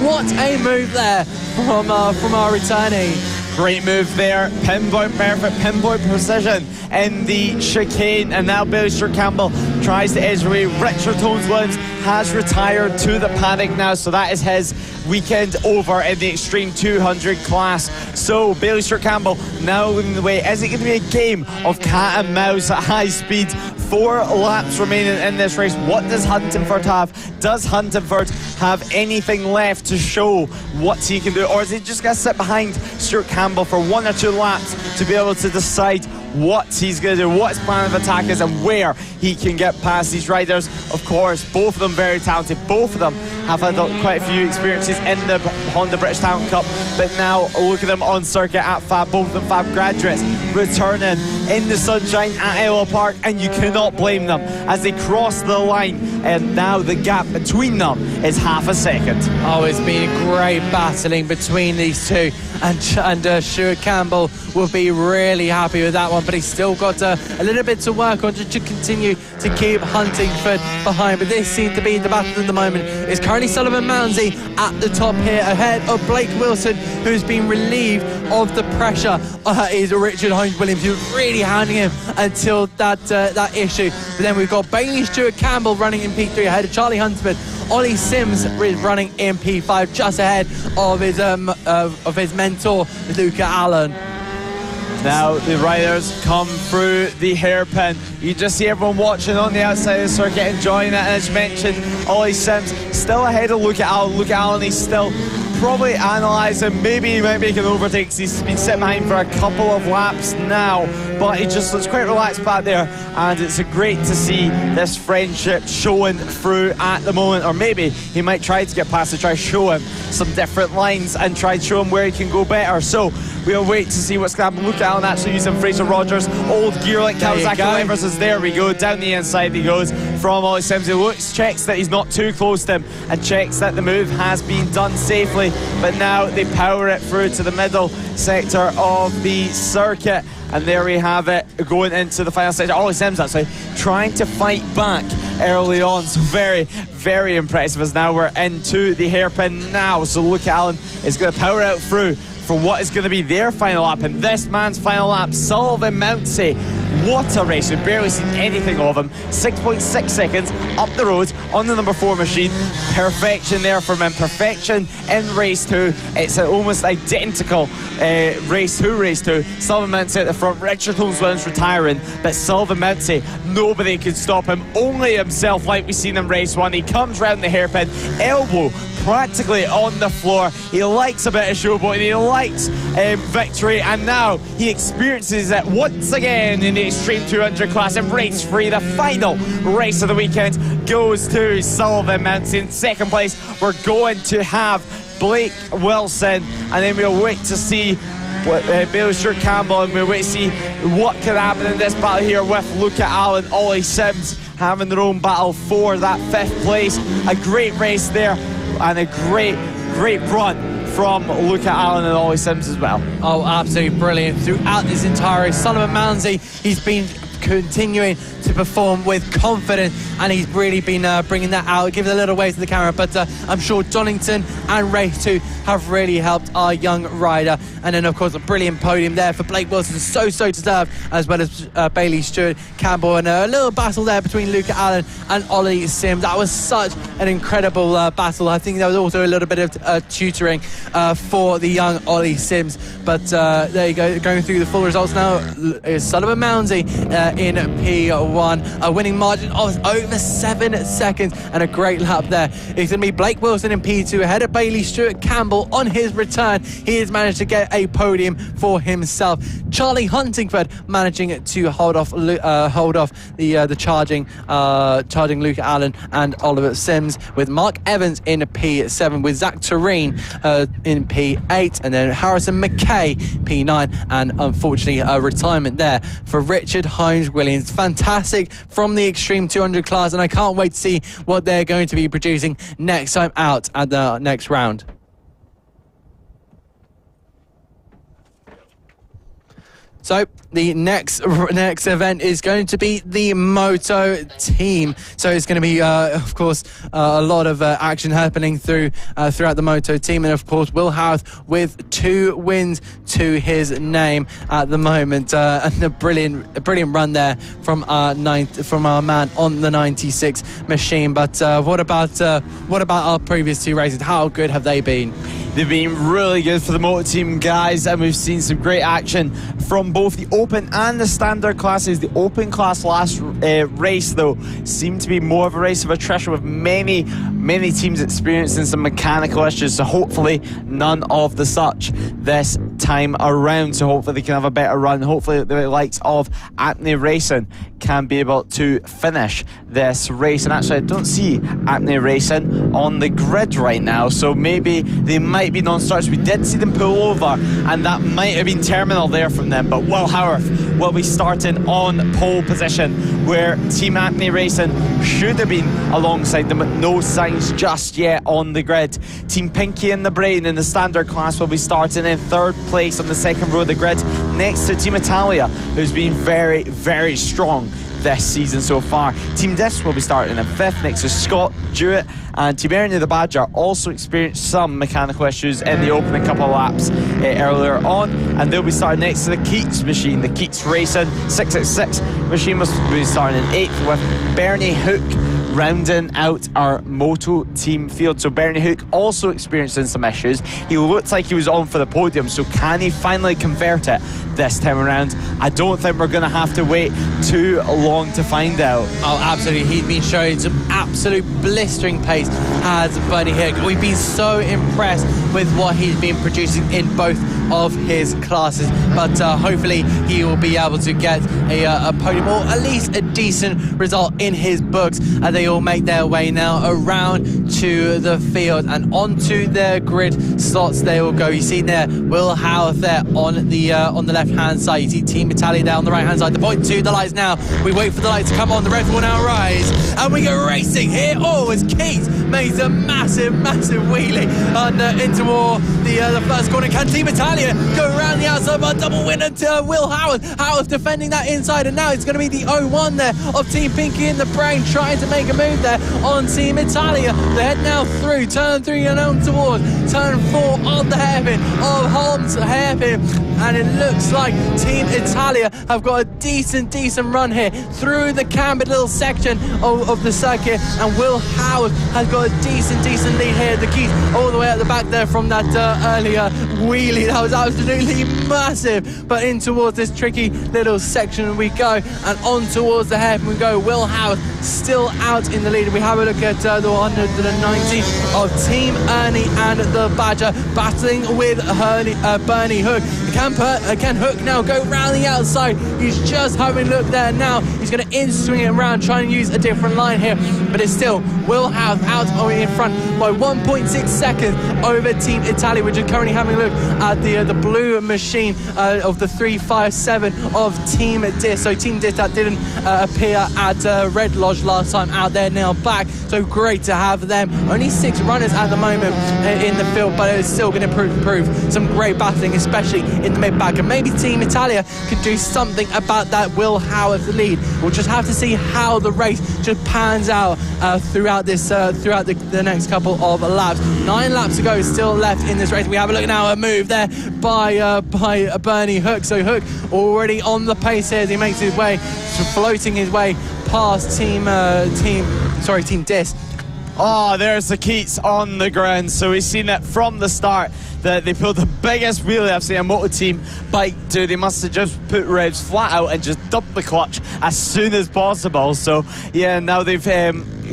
What a move there from our returnee. Great move there, pinpoint perfect, pinpoint precision in the chicane, and now Bailey Stewart Campbell tries to edge away. Richard Holmes-Williams has retired to the paddock now, so that is his weekend over in the Extreme 200 class. So Bailey Stewart Campbell now leading the way. Is it going to be a game of cat and mouse at high speed? 4 laps remaining in this race. What does Huntingford have? Does Huntingford have anything left to show what he can do, or is he just going to sit behind Stewart Campbell for 1 or 2 laps to be able to decide what he's going to do, what his plan of attack is, and where he can get past these riders? Of course, both of them very talented. Both of them have had quite a few experiences in the Honda British Talent Cup, but now look at them on circuit at FAB. Both of them FAB graduates returning in the sunshine at Ellough Park, and you cannot blame them as they cross the line, and now the gap between them is half a second. Oh, it's been great battling between these two, and Stewart Campbell will be really happy with that one, but he's still got a little bit to work on to continue to keep Huntingford behind. But this seems to be the battle at the moment. It's currently Sullivan Mounsey at the top here, ahead of Blake Wilson, who's been relieved of the pressure. Is Richard Holmes-Williams, who's really hounding him until that issue. But then we've got Bailey Stewart Campbell running in P3 ahead of Charlie Huntingford. Ollie Sims is running in P5 just ahead of his mentor Luca Allen. Now the riders come through the hairpin. You just see everyone watching on the outside of the circuit, enjoying it. And as mentioned, Ollie Sims still ahead of Luca Allen. Luca Allen, he's still probably analysing, maybe he might make an overtake. He's been sitting behind for a couple of laps now, but he just looks quite relaxed back there, and it's great to see this friendship showing through at the moment. Or maybe he might try to get past to try to show him some different lines and try to show him where he can go better. So we'll wait to see what's going to happen. Luke Allen actually using Fraser Rogers' old gear like Kawasaki levers. As there we go, down the inside he goes from Ollie Sims. He looks, checks that he's not too close to him, and checks that the move has been done safely. But now they power it through to the middle sector of the circuit, and there we have it going into the final stage. Ollie Sims actually trying to fight back early on, so very, very impressive, as now we're into the hairpin now. So Luke Allen is going to power out through for what is going to be their final lap, and this man's final lap, Sullivan Mounsey. What a race, we've barely seen anything of him. 6.6 seconds up the road on the number 4 machine. Perfection there from him, perfection in race 2. It's an almost identical race 2. Sullivan Mounsey at the front, Richard Holmes-Williams retiring, but Sullivan Mounsey, nobody can stop him, only himself, like we've seen in race 1. He comes round the hairpin, elbow practically on the floor. He likes a bit of showboating, he likes victory, and now he experiences it once again in the Extreme 200 class in race 3. The final race of the weekend goes to Sullivan Mounsey. In second place, we're going to have Blake Wilson, and then we'll wait to see Bailey Stewart Campbell, and we'll wait to see what can happen in this battle here with Luca Allen, Ollie Sims having their own battle for that 5th place. A great race there, and a great run from Luca Allen and Ollie Sims as well. Oh, absolutely brilliant throughout this entire race. Sullivan Mounsey, he's been continuing to perform with confidence, and he's really been bringing that out, giving a little wave to the camera, but I'm sure Donington and race 2 have really helped our young rider. And then of course a brilliant podium there for Blake Wilson, so deserved, as well as Bailey Stewart Campbell, and a little battle there between Luca Allen and Ollie Sims. That was such an incredible battle. I think there was also a little bit of tutoring for the young Ollie Sims, but there you go, going through the full results now is Sullivan Mounsey in P1, a winning margin of over 7 seconds, and a great lap there. It's going to be Blake Wilson in P2 ahead of Bailey Stewart Campbell. On his return, he has managed to get a podium for himself. Charlie Huntingford managing to hold off the charging Luca Allen and Oliver Sims, with Mark Evans in P7, with Zach Turin in P8, and then Harrison McKay P9, and unfortunately a retirement there for Richard Holmes-Williams. Fantastic from the Extreme 200 class, and I can't wait to see what they're going to be producing next time out at the next round. So the next event is going to be the Moto team. So it's going to be, of course, a lot of action happening throughout the Moto team, and of course Will Howarth with 2 wins to his name at the moment, and a brilliant run there from our man on the 96 machine. But what about our previous 2 races? How good have they been? They've been really good for the Moto team, guys, and we've seen some great action from both the Open and the Standard classes. The Open class last race, though, seemed to be more of a race of attrition, with many teams experiencing some mechanical issues, so hopefully none of the such this time around. So hopefully they can have a better run. Hopefully the likes of FAB-Racing can be able to finish this race. And actually, I don't see FAB-Racing on the grid right now, so maybe they might be non-starters. We did see them pull over, and that might have been terminal there from them. But Will Howarth will be starting on pole position, where Team FAB-Racing should have been alongside them, but no signs just yet on the grid. Team Pinky and the Brain in the Standard class will be starting in 3rd place on the 2nd row of the grid, next to Team Italia, who's been very, very strong this season so far. Team Dis will be starting in 5th, next to Scott Jewett, and Team Ernie the Badger also experienced some mechanical issues in the opening couple of laps earlier on, and they'll be starting next to the Keats machine. The Keats Racing 666 machine will be starting in 8th, with Bernie Hook rounding out our Moto team field. So Bernie Hook also experiencing some issues. He looked like he was on for the podium, so can he finally convert it this time around? I don't think we're going to have to wait too long to find out. Oh, absolutely. He's been showing some absolute blistering pace, has Bernie Hook. We've been so impressed with what he's been producing in both of his classes, but hopefully he will be able to get a podium, or at least a decent result in his books. They all make their way now around to the field and onto their grid slots they will go. You see there Will Howarth there on the left hand side. You see Team Italia there on the right hand side. The point to the lights now. We wait for the lights to come on. The red will now rise, and we go racing here. Oh, as Keith makes a massive wheelie into the first corner. Can Team Italia go around the outside, but double winner to Will Howarth. Howarth defending that inside, and now it's going to be the 0-1 there of Team Pinky in the Brain, trying to make a move there on Team Italia. They head now through turn 3 and on towards turn 4 on the hairpin of Holmes hairpin, and it looks like Team Italia have got a decent run here through the cambered little section of the circuit, and Will Howarth has got a decent lead here. The keys all the way at the back there from that earlier wheelie. That was absolutely massive, but in towards this tricky little section we go, and on towards the hairpin we go. Will Howarth still out in the lead. We have a look at the 190 of Team Ernie and the Badger battling with Bernie Hook. Can Hook now go round the outside? He's just having a look there now. He's going to swing it around, trying to use a different line here, but it's still Will Howarth out in front by 1.6 seconds over Team Italia, which is currently having a look at the blue machine of the 357 of Team Dis. So Team Dis that didn't appear at Red Lodge last time, out there now back. So great to have them. Only 6 runners at the moment in the field, but it's still going to prove some great battling, especially in the mid-back. And maybe Team Italia can do something about that Will Howarth lead. We'll just have to see how the race just pans out throughout the next couple of laps. 9 laps to go still left in this race. We have a look now, a move there by Bernie Hook. So Hook already on the pace here as he makes his way, floating his way past Team Dis. Oh, there's the Keats on the ground. So we've seen it from the start that they pulled the biggest wheelie I've seen a Moto team bike do. They must have just put revs flat out and just dumped the clutch as soon as possible. So yeah, now they've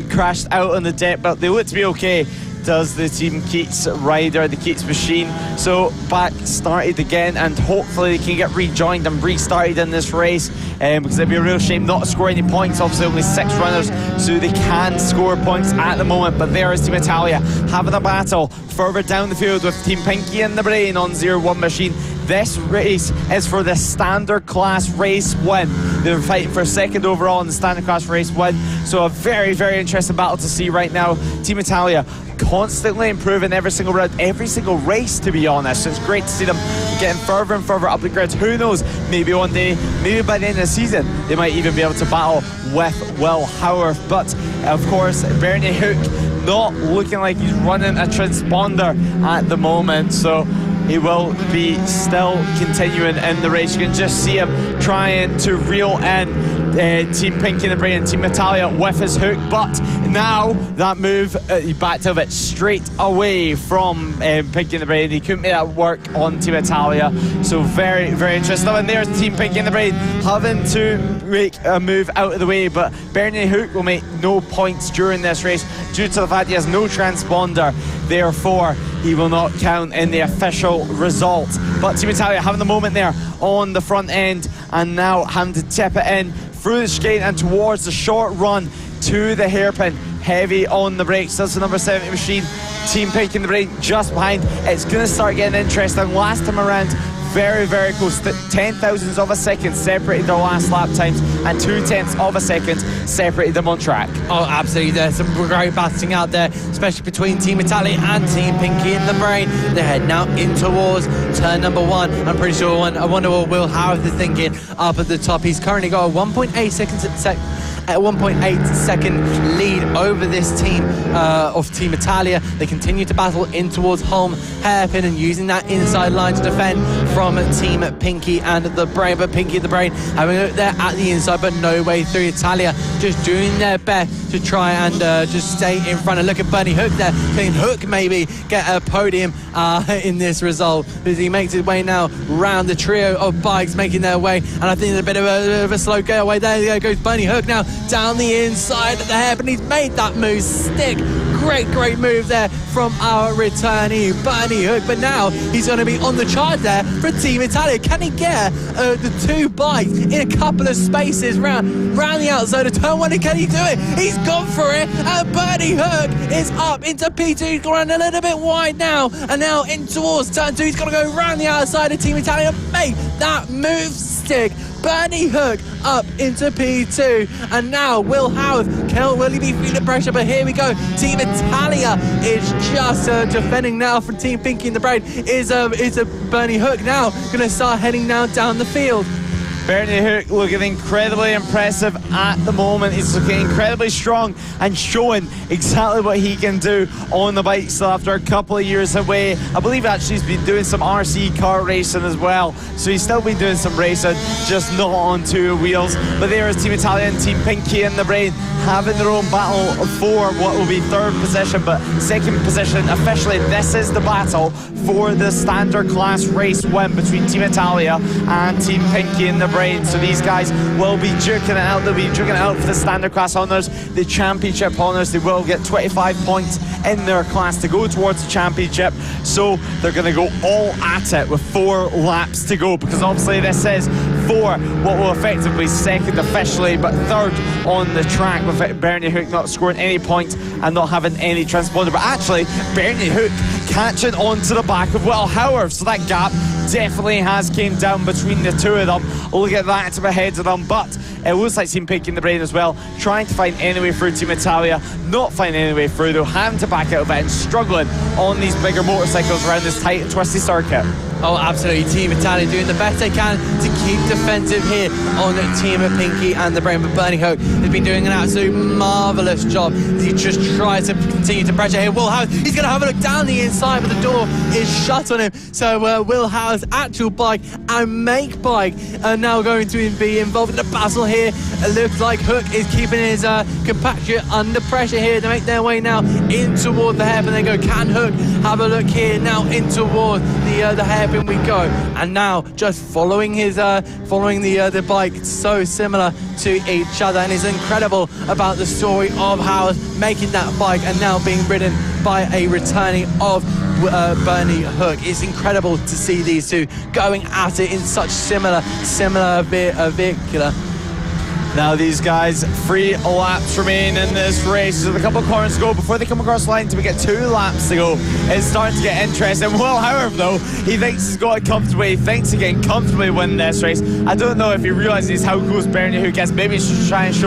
crashed out on the deck, but they look to be okay. Does the Team Keats rider, the Keats machine. So back started again, and hopefully they can get rejoined and restarted in this race, because it'd be a real shame not to score any points. Obviously only 6 runners, so they can score points at the moment. But there is Team Italia having a battle further down the field with Team Pinky and the Brain on 0-1 machine. This race is for the Standard Class race win. They're fighting for 2nd overall in the Standard Class race win. So a very interesting battle to see right now. Team Italia constantly improving every single round, every single race, to be honest. So it's great to see them getting further and further up the grid. Who knows, maybe one day, maybe by the end of the season, they might even be able to battle with Will Howarth. But of course, Bernie Hook not looking like he's running a transponder at the moment, so he will be still continuing in the race. You can just see him trying to reel in Team Pinky in the Brain and Team Italia with his hook, but now that move, he backed out of it straight away from Pinky in the Brain. He couldn't make that work on Team Italia, so very, very interesting. And there's Team Pinky in the Brain having to make a move out of the way, but Bernie Hook will make no points during this race due to the fact he has no transponder, therefore he will not count in the official result. But Team Italia having the moment there on the front end, and now having to tip it in through the chicane and towards the short run to the hairpin. Heavy on the brakes. That's the number 70 machine. Team Pink in the Brain just behind. It's going to start getting interesting. Last time around, very, very close. 10,000ths of a second separated their last lap times, and 2/10ths of a second separated them on track. Oh, absolutely. There's some great battling out there, especially between Team Italia and Team Pinky in the Brain. They're heading now in towards turn number 1. I'm pretty sure I wonder what Will Howarth is thinking up at the top. He's currently got a 1.8 second lead over this team of Team Italia. They continue to battle in towards home hairpin and using that inside line to defend from Team Pinky and the Brain. But Pinky and the Brain having it there at the inside, but no way through. Italia just doing their best to try and just stay in front. And look at Bernie Hook there. Can Hook maybe get a podium in this result, as he makes his way now round the trio of bikes making their way. And I think there's a bit of a slow getaway. There goes Bernie Hook now down the inside of the hairpin. He's made that move stick. Great move there from our returnee Bernie Hook, but now he's going to be on the charge there for Team Italia. Can he get the two bikes in a couple of spaces round the outside of turn 1? Can he do it? He's gone for it, and Bernie Hook is up into P2. He's gone a little bit wide now, and now in towards turn 2. He's got to go round the outside of Team Italia and make that move stick. Bernie Hook up into P2, and now Will Howarth, will he be feeling pressure? But here we go. Team Italia is just defending now from Team Pinky in the Brain. Is a Bernie Hook now going to start heading down the field? Bernie Hook looking incredibly impressive at the moment. He's looking incredibly strong and showing exactly what he can do on the bike still after a couple of years away. I believe actually he's been doing some RC car racing as well, so he's still been doing some racing, just not on 2 wheels. But there is Team Italia and Team Pinky in the Brain having their own battle for what will be 3rd position, but 2nd position officially. This is the battle for the standard class race win between Team Italia and Team Pinky in the Brain. So these guys will be duking it out. They'll be duking it out for the standard class honours, the championship honours. They will get 25 points in their class to go towards the championship. So they're going to go all at it with 4 laps to go, because obviously this is for what will effectively 2nd officially, but 3rd on the track, with Bernie Hook not scoring any points and not having any transponder. But actually, Bernie Hook catching onto the back of Will Howarth, so that gap definitely has came down between the two of them. Look at that to ahead of them, but it looks like Team Pinky in the Brain as well, trying to find any way through Team Italia, not finding any way through though, having to back out of it and struggling on these bigger motorcycles around this tight and twisty circuit. Oh, absolutely. Team Italia doing the best they can to keep defensive here on Team Pinky and the Brain. But Bernie Hook has been doing an absolute marvellous job as he just tries to continue to pressure here. Will Howarth, he's going to have a look down the inside, but the door is shut on him. So Will Howarth's actual bike and make bike are now going to be involved in the battle here. It looks like Hook is keeping his compatriot under pressure here to make their way now in toward the hairpin. They go, can Hook have a look here now in toward the hairpin we go, and now just following his the bike, so similar to each other. And it's incredible about the story of Howard making that bike and now being ridden by a returning of Bernie Hook. It's incredible to see these two going at it in such similar vehicular. Now these guys, 3 laps remain in this race. There's a couple of corners to go before they come across the line to get 2 laps to go. It's starting to get interesting. Will Howard, though, he thinks he's got it comfortably. He thinks he can comfortably win this race. I don't know if he realises how close Bernie Hook is. Maybe he's trying to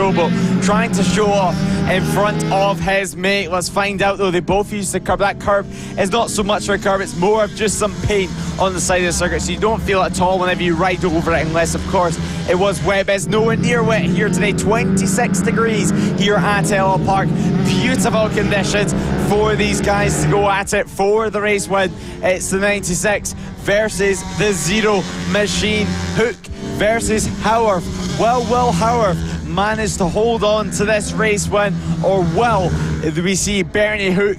show off in front of his mate. Let's find out, though. They both use the curb. That curb is not so much of a curb, it's more of just some paint on the side of the circuit, so you don't feel it at all whenever you ride over it, unless, of course, it was Webb. It's nowhere near wet here today. 26 degrees here at Ellough Park. Beautiful conditions for these guys to go at it for the race win. It's the 96 versus the 0 machine. Hook versus Howard. Will Howard manage to hold on to this race win, or will we see Bernie Hook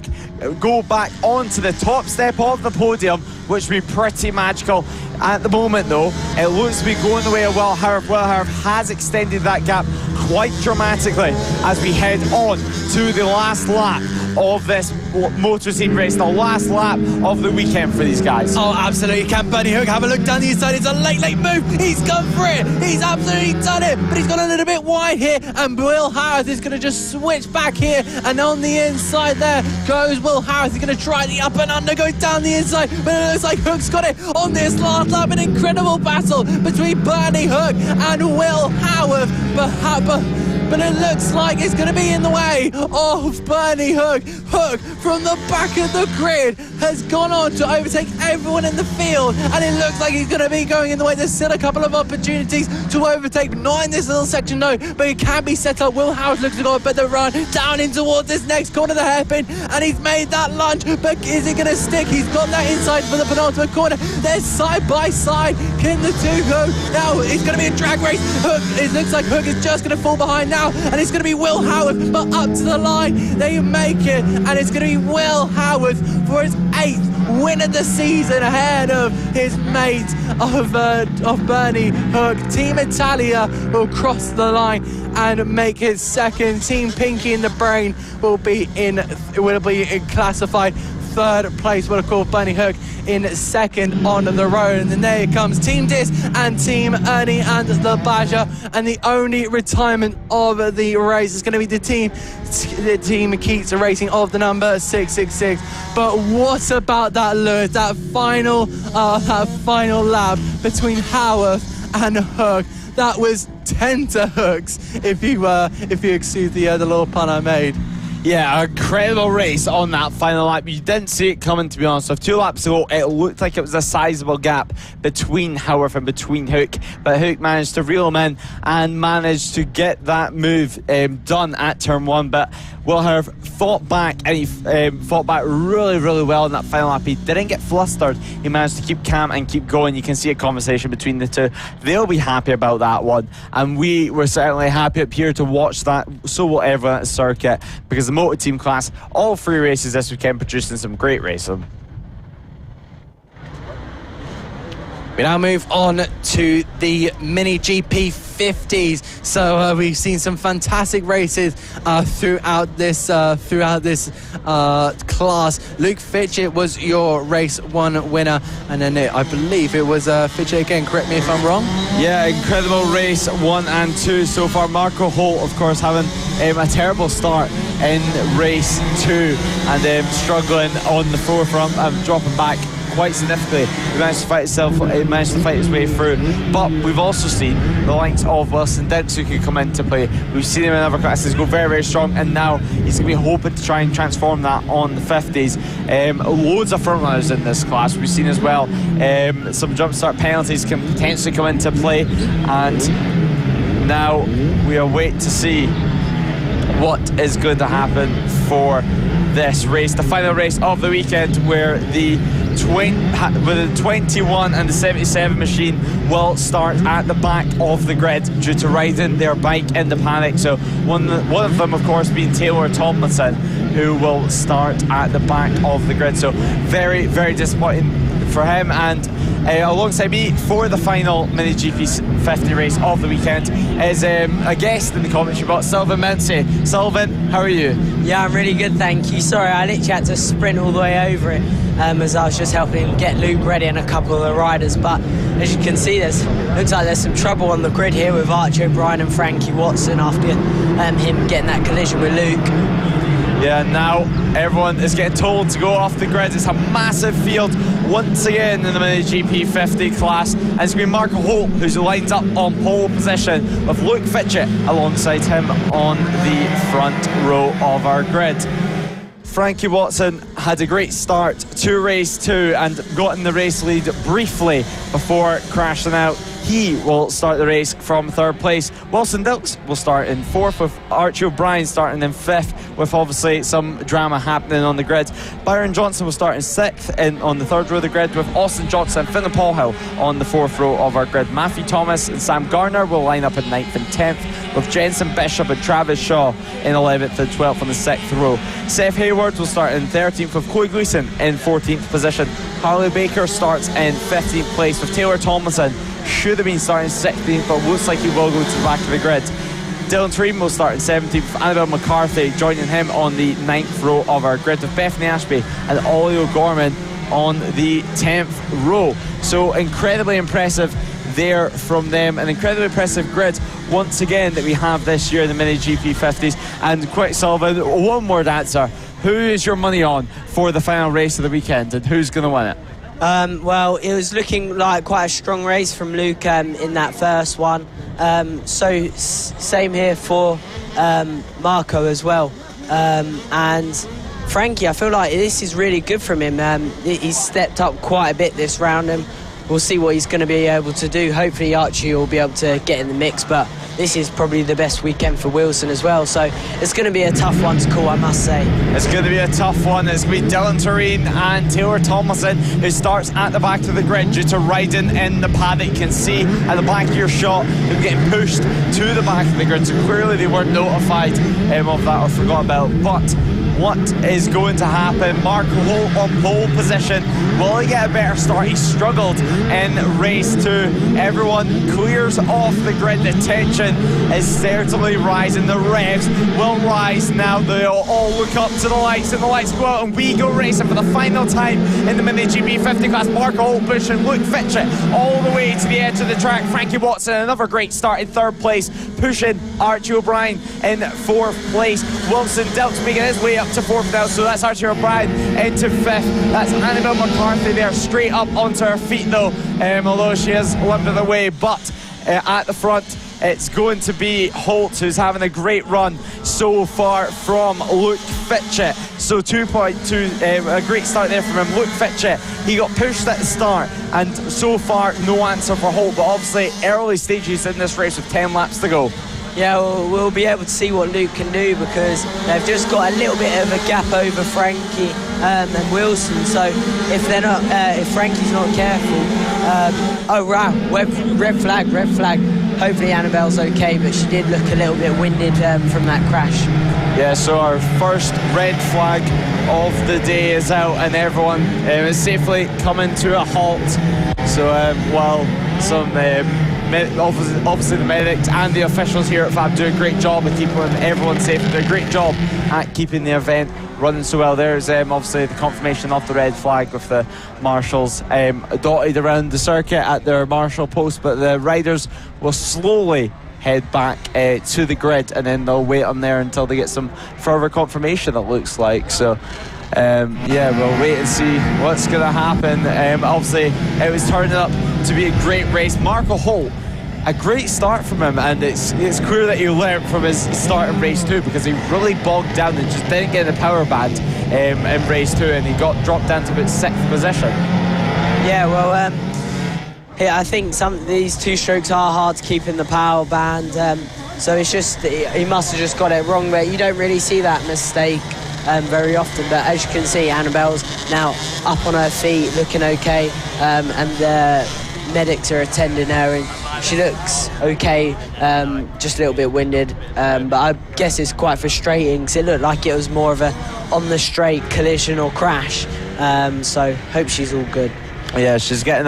go back onto the top step of the podium, which would be pretty magical? At the moment, though, it looks to be going the way of Will Howard. Will Howard has extended that gap quite dramatically as we head on to the last lap of this motor team race, the last lap of the weekend for these guys. Oh, absolutely. Can Bernie Hook have a look down the inside? It's a late move. He's gone for it. He's absolutely done it, but he's gone a little bit wide here, and Will Howard is going to just switch back here, and on the inside there goes Will Howard. He's going to try the up and under, go down the inside, but it looks like Hook's got it on this last lap. An incredible battle between Bernie Hook and Will Howard, but it looks like it's going to be in the way of Bernie Hook. Hook, from the back of the grid, has gone on to overtake everyone in the field, and it looks like he's going to be going in the way. There's still a couple of opportunities to overtake, not in this little section, no, but it can be set up. Will Howard looks to go up at the run, down in towards this next corner, the hairpin, and he's made that lunge, but is it going to stick? He's got that inside for the penultimate corner. They're side by side. Can the two go? Now it's going to be a drag race. Hook, it looks like Hook is just going to fall behind now, and it's going to be Will Howard, but up to the line they make it, and it's going to be Will Howard for his 8th win of the season, ahead of his mate of Bernie Hook. Team Italia will cross the line and make his 2nd. Team Pinky in the Brain will be classified 3rd place. Will, of course, Bernie Hook in 2nd on the road. And then there comes Team Dis and Team Ernie and the Badger, and the only retirement of the race is going to be the team Keats Racing of the number 666. But what about that, Lewis? That final lap between Howard and Hook, that was tenterhooks, if you excuse the little pun I made. Yeah, an incredible race on that final lap. You didn't see it coming, to be honest. With 2 laps to go, it looked like it was a sizable gap between Howard and between Hook, but Hook managed to reel him in and managed to get that move done at turn 1. But Will Howard fought back, and he fought back really, really well in that final lap. He didn't get flustered. He managed to keep calm and keep going. You can see a conversation between the two. They'll be happy about that one, and we were certainly happy up here to watch that. So will everyone at the circuit, because the motor team class, all 3 races this weekend, producing some great racing. We now move on to the Mini GP 50s. So we've seen some fantastic races throughout this class. Luke Fletcher was your race 1 winner, and then I believe it was Fletcher again. Correct me if I'm wrong. Yeah, incredible race 1 and 2 so far. Marco Holt, of course, having a terrible start in race 2 and struggling on the forefront and dropping back quite significantly. He managed to fight his way through. But we've also seen the likes of Wilson Dix who could come into play. We've seen him in other classes go very, very strong, and now he's going to be hoping to try and transform that on the 50s. Loads of front runners in this class. We've seen as well some jump start penalties can potentially come into play, and now we await to see what is going to happen for this race, the final race of the weekend, where the 21 and the 77 machine will start at the back of the grid due to riding their bike in the Paddock. So one of them, of course, being Taylor Tomlinson, who will start at the back of the grid. So very, very disappointing for him. And alongside me for the final Mini GP 50 race of the weekend is a guest in the commentary box, Sylvain Mincy. Sylvain, how are you? Yeah, I'm really good, thank you. Sorry, I literally had to sprint all the way over it as I was just helping get Luke ready and a couple of the riders. But as you can see, looks like there's some trouble on the grid here with Archie O'Brien and Frankie Watson after him getting that collision with Luke. Yeah, now everyone is getting told to go off the grid. It's a massive field once again in the Mini GP 50 class, and it's going to be Marco Holt who's lined up on pole position with Luke Fletcher alongside him on the front row of our grid. Frankie Watson had a great start to race 2 and got in the race lead briefly before crashing out. He will start the race from 3rd place. Wilson Dilks will start in 4th, with Archie O'Brien starting in 5th, with obviously some drama happening on the grid. Byron Johnson will start in 6th on the 3rd row of the grid, with Austin Johnson and Finley Paulhill on the 4th row of our grid. Matthew Thomas and Sam Garner will line up in 9th and 10th, with Jensen Bishop and Travis Shaw in 11th and 12th on the 6th row. Seth Hayward will start in 13th, with Chloe Gleeson in 14th position. Harley Baker starts in 15th place, with Taylor Tomlinson should have been starting 16th, but looks like he will go to the back of the grid. Dylan Turin will start in 17th, with Annabelle McCarthy joining him on the 9th row of our grid, with Bethany Ashby and Ollie O'Gorman on the 10th row. So incredibly impressive there from them, an incredibly impressive grid once again that we have this year in the Mini GP 50s. And quick, Sullivan, one more answer. Who is your money on for the final race of the weekend, and who's going to win it? Well, it was looking like quite a strong race from Luke in that first one. So same here for Marco as well. And Frankie, I feel like this is really good from him. He's stepped up quite a bit this round, and we'll see what he's going to be able to do. Hopefully Archie will be able to get in the mix, but this is probably the best weekend for Wilson as well, so it's going to be a tough one to call, I must say. It's going to be a tough one. It's going to be Dylan Turin and Taylor Tomlinson, who starts at the back of the grid due to riding in the paddock. You can see at the back of your shot they're getting pushed to the back of the grid, so clearly they weren't notified of that or forgot about. But what is going to happen? Marco Holt on pole position. Will he get a better start? He struggled in race 2. Everyone clears off the grid. The tension is certainly rising. The revs will rise now. They'll all look up to the lights, and the lights go out, and we go racing for the final time in the Mini GP 50 class. Marco Holt pushing Luke Fletcher all the way to the edge of the track. Frankie Watson, another great start in 3rd place, pushing Archie O'Brien in 4th place. Wilson Dilks making his way up to 4th now, so that's Archie O'Brien into 5th. That's Annabelle McCarthy there, straight up onto her feet though, although she is limping away. But at the front, it's going to be Holt, who's having a great run so far from Luke Fletcher. So 2.2, a great start there from him. Luke Fletcher, he got pushed at the start, and so far no answer for Holt, but obviously early stages in this race with 10 laps to go. Yeah, we'll be able to see what Luke can do, because they've just got a little bit of a gap over Frankie and Wilson. So if they're not, if Frankie's not careful, oh wow, red flag. Hopefully Annabelle's okay, but she did look a little bit winded from that crash. Yeah, so our first red flag of the day is out, and everyone is safely coming to a halt. So while some obviously the medics and the officials here at FAB do a great job of keeping everyone safe, do a great job at keeping the event running so well. There's obviously the confirmation of the red flag with the marshals dotted around the circuit at their marshal post, but the riders will slowly head back to the grid, and then they'll wait on there until they get some further confirmation, it looks like. So yeah, we'll wait and see what's going to happen. Obviously it was turning up to be a great race. Marco Holt, a great start from him, and it's clear that he learned from his start in race 2, because he really bogged down and just didn't get in the power band in race 2, and he got dropped down to about 6th position. Yeah, well, yeah, I think some of these 2 strokes are hard to keep in the power band, so it's just he must have just got it wrong, but you don't really see that mistake very often. But as you can see, Annabelle's now up on her feet, looking okay, and the medics are attending her, and she looks okay, just a little bit winded, but I guess it's quite frustrating because it looked like it was more of a on the straight collision or crash, so hope she's all good. Yeah, she's getting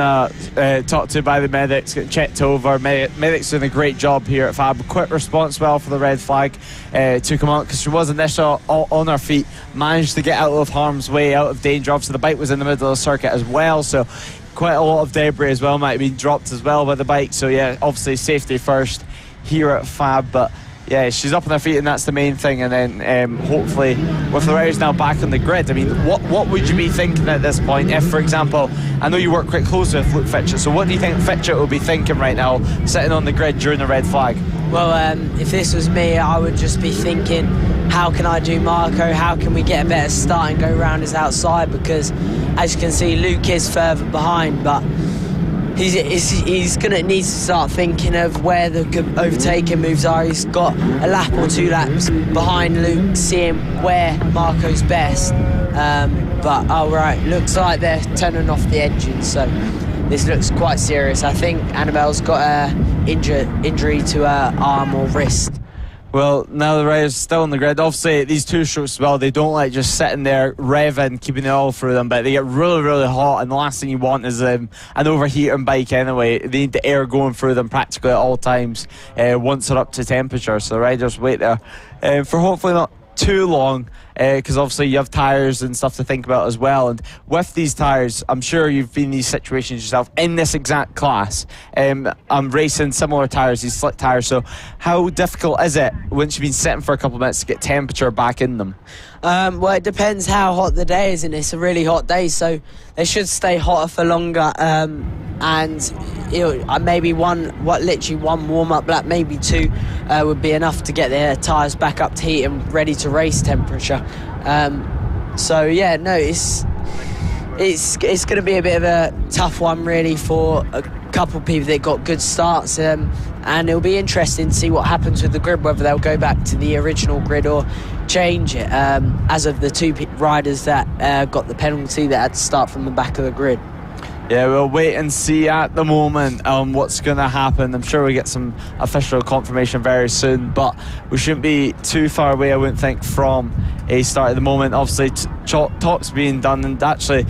talked to by the medics, getting checked over. Medics doing a great job here at FAB. Quick response well for the red flag to come out, because she was initially on her feet, managed to get out of harm's way, out of danger. Obviously the bike was in the middle of the circuit as well, so quite a lot of debris as well might have been dropped as well by the bike. So yeah, obviously safety first here at FAB, but yeah, she's up on her feet, and that's the main thing. And then hopefully, with the riders now back on the grid, I mean, what would you be thinking at this point if, for example, I know you work quite closely with Luke Fletcher, so what do you think Fletcher will be thinking right now, sitting on the grid during the red flag? Well, if this was me, I would just be thinking, how can I do Marco? How can we get a better start and go round his outside? Because, as you can see, Luke is further behind, but he's going to need to start thinking of where the overtaking moves are. He's got a lap or 2 laps behind Luke, seeing where Marco's best. But, right, looks like they're turning off the engine, so this looks quite serious. I think Annabelle's got an injury to her arm or wrist. Well, now the riders still on the grid. Obviously, these 2 strokes as well, they don't like just sitting there revving, keeping it all through them, but they get really, really hot, and the last thing you want is an overheating bike anyway. They need the air going through them practically at all times once they're up to temperature. So the riders wait there for hopefully not too long, because obviously you have tyres and stuff to think about as well. And with these tyres, I'm sure you've been in these situations yourself in this exact class. I'm racing similar tyres, these slick tyres, so how difficult is it once you've been sitting for a couple of minutes to get temperature back in them? Well, it depends how hot the day is, and it's a really hot day, so they should stay hotter for longer. And maybe literally one warm-up lap, maybe 2 would be enough to get their tyres back up to heat and ready to race temperature. So yeah, no, it's going to be a bit of a tough one really for a couple of people that got good starts, and it'll be interesting to see what happens with the grid, whether they'll go back to the original grid or change it, as of the 2 riders that got the penalty that had to start from the back of the grid. Yeah, we'll wait and see at the moment what's going to happen. I'm sure we get some official confirmation very soon, but we shouldn't be too far away, I wouldn't think, from a start at the moment. Obviously, talks being done, and actually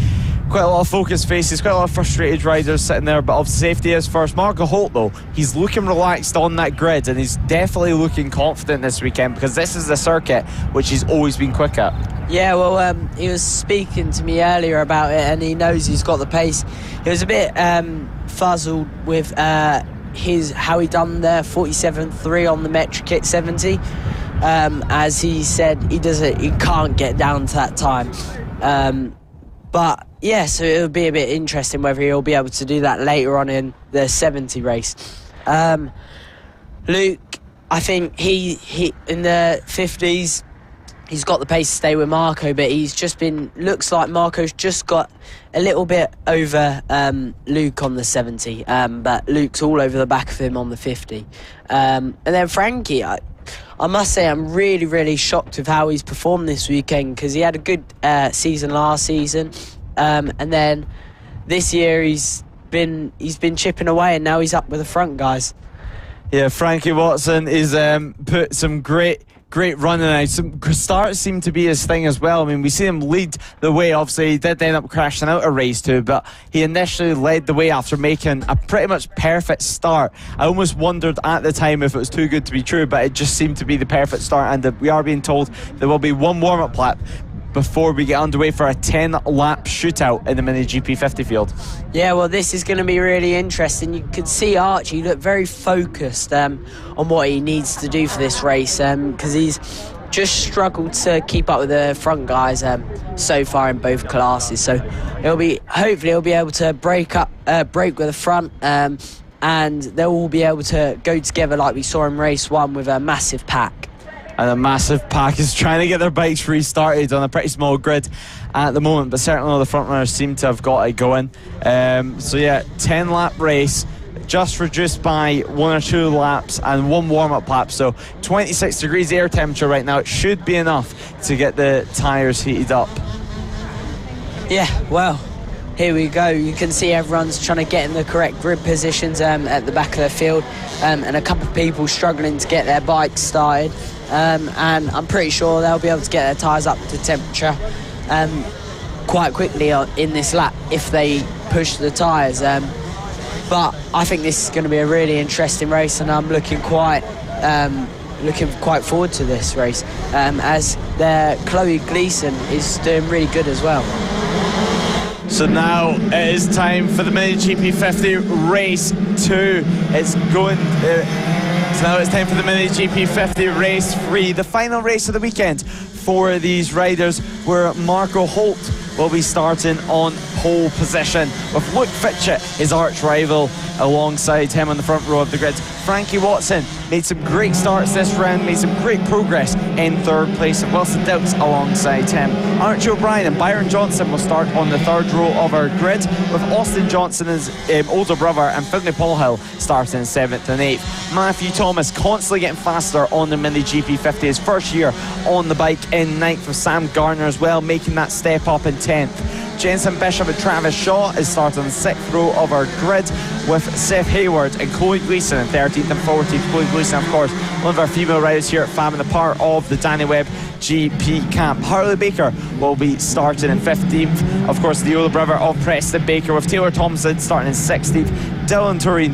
quite a lot of focused faces, quite a lot of frustrated riders sitting there, but safety is first. Marco Holt, though, he's looking relaxed on that grid, and he's definitely looking confident this weekend, because this is the circuit which he's always been quick at. Yeah, well, he was speaking to me earlier about it, and he knows he's got the pace. He was a bit fuzzled with how he done the 47.3 on the metric kit 70, as he said he can't get down to that time. But yeah, so it'll be a bit interesting whether he'll be able to do that later on in the 70 race. Luke, I think he in the 50s, he's got the pace to stay with Marco, but looks like Marco's just got a little bit over Luke on the 70, but Luke's all over the back of him on the 50. And then Frankie, I must say I'm really, really shocked with how he's performed this weekend, because he had a good season last season, and then this year he's been chipping away, and now he's up with the front guys. Yeah, Frankie Watson is put some great running out. Some starts seem to be his thing as well. I mean, we see him lead the way. Obviously, he did end up crashing out a race too, but he initially led the way after making a pretty much perfect start. I almost wondered at the time if it was too good to be true, but it just seemed to be the perfect start, and we are being told there will be one warm-up lap before we get underway for a 10-lap shootout in the Mini GP50 field. Yeah, well, this is going to be really interesting. You can see Archie look very focused on what he needs to do for this race, because he's just struggled to keep up with the front guys so far in both classes. So hopefully he'll be able to break with the front, and they'll all be able to go together like we saw in race 1 with a massive pack. And a massive pack is trying to get their bikes restarted on a pretty small grid at the moment, but certainly all the front runners seem to have got it going. So yeah, 10-lap race, just reduced by 1 or 2 laps and 1 warm-up lap. So 26 degrees air temperature right now. It should be enough to get the tyres heated up. Yeah, well, here we go. You can see everyone's trying to get in the correct grid positions at the back of the field, and a couple of people struggling to get their bikes started. And I'm pretty sure they'll be able to get their tyres up to temperature quite quickly in this lap if they push the tyres. But I think this is going to be a really interesting race, and I'm looking quite forward to this race, as Chloe Gleason is doing really good as well. So now it is time for the Mini GP50 Race 2. It's going... So now it's time for the Mini GP50 Race 3, the final race of the weekend for these riders, where Marco Holt will be starting on pole position, with Luke Fletcher, his arch rival, alongside him on the front row of the grid. Frankie Watson made some great starts this round, made some great progress in third place, and Wilson Dilks alongside him. Archie O'Brien and Byron Johnson will start on the third row of our grid, with Austin Johnson, his older brother, and Finley Paulhill starting 7th and 8th. Matthew Thomas constantly getting faster on the Mini GP50, his first year on the bike in 9th, with Sam Garner as well making that step up in 10th. Jensen Bishop and Travis Shaw is starting on the 6th row of our grid, with Seth Hayward and Chloe Gleason in 13th and 14th. Chloe Gleason, of course, one of our female riders here at FAB and a part of the Danny Webb GP camp. Harley Baker will be starting in 15th. Of course, the older brother of Preston Baker, with Taylor Thompson starting in 16th. Dylan Turin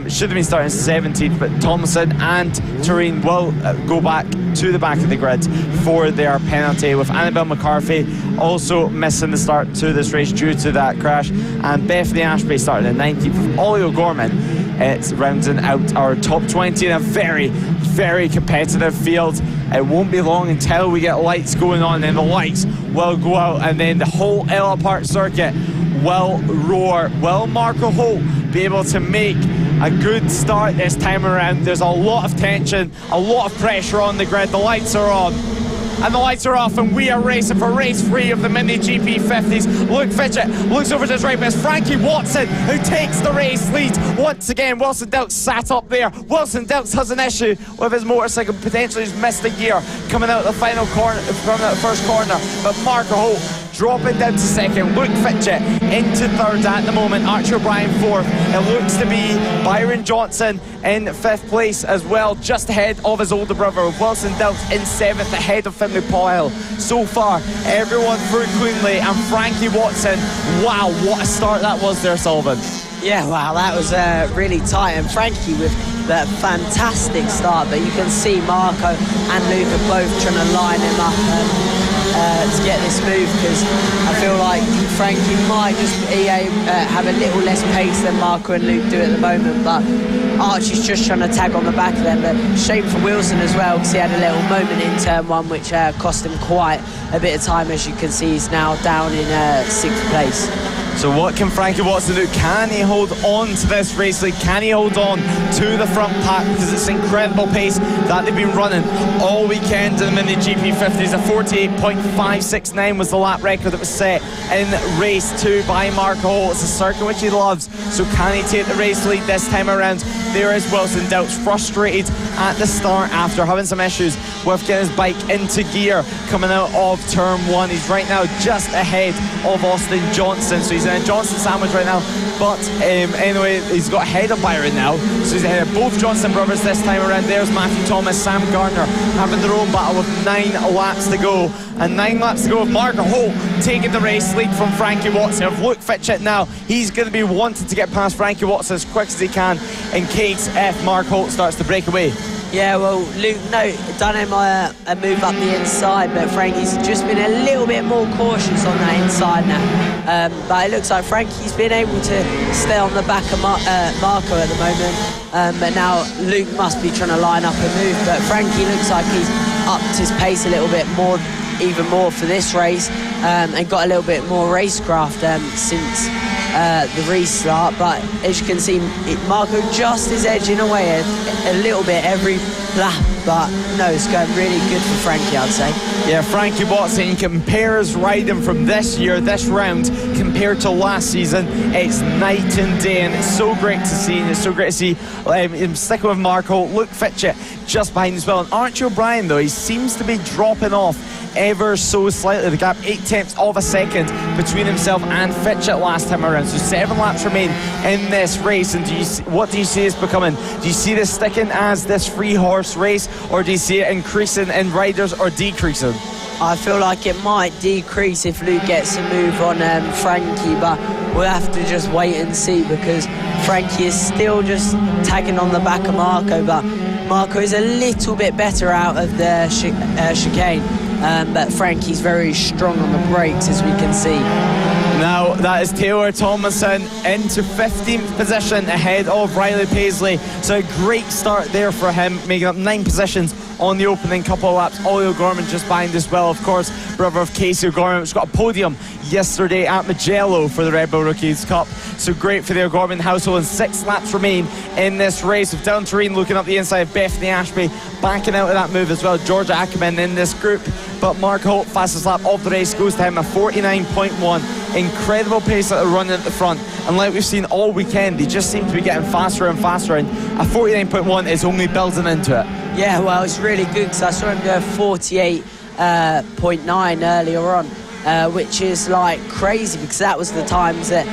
should have been starting 17th, but Thompson and Turin will go back to the back of the grid for their penalty, with Annabelle McCarthy also missing the start to this race due to that crash, and Bethany Ashby starting in 19th, with Ollie O'Gorman it's rounding out our top 20 in a very, very competitive field. It won't be long until we get lights going on, and the lights will go out, and then the whole Ellough Park circuit will roar. Will Marco Holt be able to make a good start this time around? There's a lot of tension, a lot of pressure on the grid. The lights are on and the lights are off, and we are racing for race 3 of the Mini GP50s. Luke Fletcher looks over to his right, but it's Frankie Watson who takes the race lead. Once again, Wilson Dilks sat up there. Wilson Dilks has an issue with his motorcycle, potentially he's missed a gear coming out the final corner, from the first corner, but Marco Holt dropping down to second. Luke Fletcher into third at the moment. Archie O'Brien fourth. It looks to be Byron Johnson in fifth place as well, just ahead of his older brother, with Wilson Dilks in seventh, ahead of Finley Paulhill. So far, everyone through cleanly, and Frankie Watson, wow, what a start that was there, Sullivan. Yeah, wow, that was really tight, and Frankie with that fantastic start, but you can see Marco and Luca both trying to line him up to get this move, because I feel like Frankie might just have a little less pace than Marco and Luke do at the moment, but Archie's just trying to tag on the back of them. But shame for Wilson as well, because he had a little moment in turn 1 which cost him quite a bit of time. As you can see, he's now down in 6th place. So what can Frankie Watson do? Can he hold on to this race lead? Can he hold on to the front pack? Because it's incredible pace that they've been running all weekend in the Mini GP50s. A 48.569 was the lap record that was set in race 2 by Marco Holt. It's a circuit which he loves. So can he take the race lead this time around? There is Wilson Dilks, frustrated at the start after having some issues with getting his bike into gear coming out of turn 1. He's right now just ahead of Austin Johnson, so he's in a Johnson sandwich right now, but anyway, he's got ahead of Byron now, so he's ahead of both Johnson brothers this time around. There's Matthew Thomas, Sam Garner having their own battle with 9 laps to go, and 9 laps to go with Marco Holt taking the race lead from Frankie Watson. If Luke Fitchett now, he's going to be wanting to get past Frankie Watson as quick as he can in case if Marco Holt starts to break away. Yeah, well, Luke done him a move up the inside, but Frankie's just been a little bit more cautious on that inside now. But it looks like Frankie's been able to stay on the back of Marco at the moment. But now Luke must be trying to line up a move. But Frankie looks like he's upped his pace a little bit more, even more for this race, and got a little bit more racecraft since the restart. But as you can see, Marco just is edging away a little bit every lap, but no, it's going really good for Frankie, I'd say. Yeah, Frankie Watson, he compares riding from this year, this round, compared to last season. It's night and day, and it's so great to see, and it's so great to see him sticking with Marco. Luke Fitchett just behind as well, and Archie O'Brien, though, he seems to be dropping off ever so slightly. The gap 0.8 of a second between himself and Fitchett last time around. So 7 laps remain in this race, and what do you see this becoming? Do you see this sticking as this 3-horse race, or do you see it increasing in riders or decreasing? I feel like it might decrease if Luke gets a move on Frankie, but we'll have to just wait and see, because Frankie is still just tagging on the back of Marco, but Marco is a little bit better out of the chicane, but Frankie's very strong on the brakes, as we can see. Now that is Taylor Tomlinson into 15th position ahead of Riley Paisley. So a great start there for him, making up 9 positions on the opening couple of laps. Ollie O'Gorman just behind as well, of course, brother of Casey O'Gorman, which got a podium yesterday at Mugello for the Red Bull Rookies Cup. So great for the O'Gorman household, and 6 laps remain in this race, with Dylan Turin looking up the inside of Bethany Ashby, backing out of that move as well. Georgia Ackerman in this group, but Mark Holt, fastest lap of the race, goes to him a 49.1. Incredible pace that they're running at the front, and like we've seen all weekend, they just seem to be getting faster and faster, and a 49.1 is only building into it. Yeah, well, it's really good, because I saw him go 48.9 earlier on, which is like crazy, because that was the times that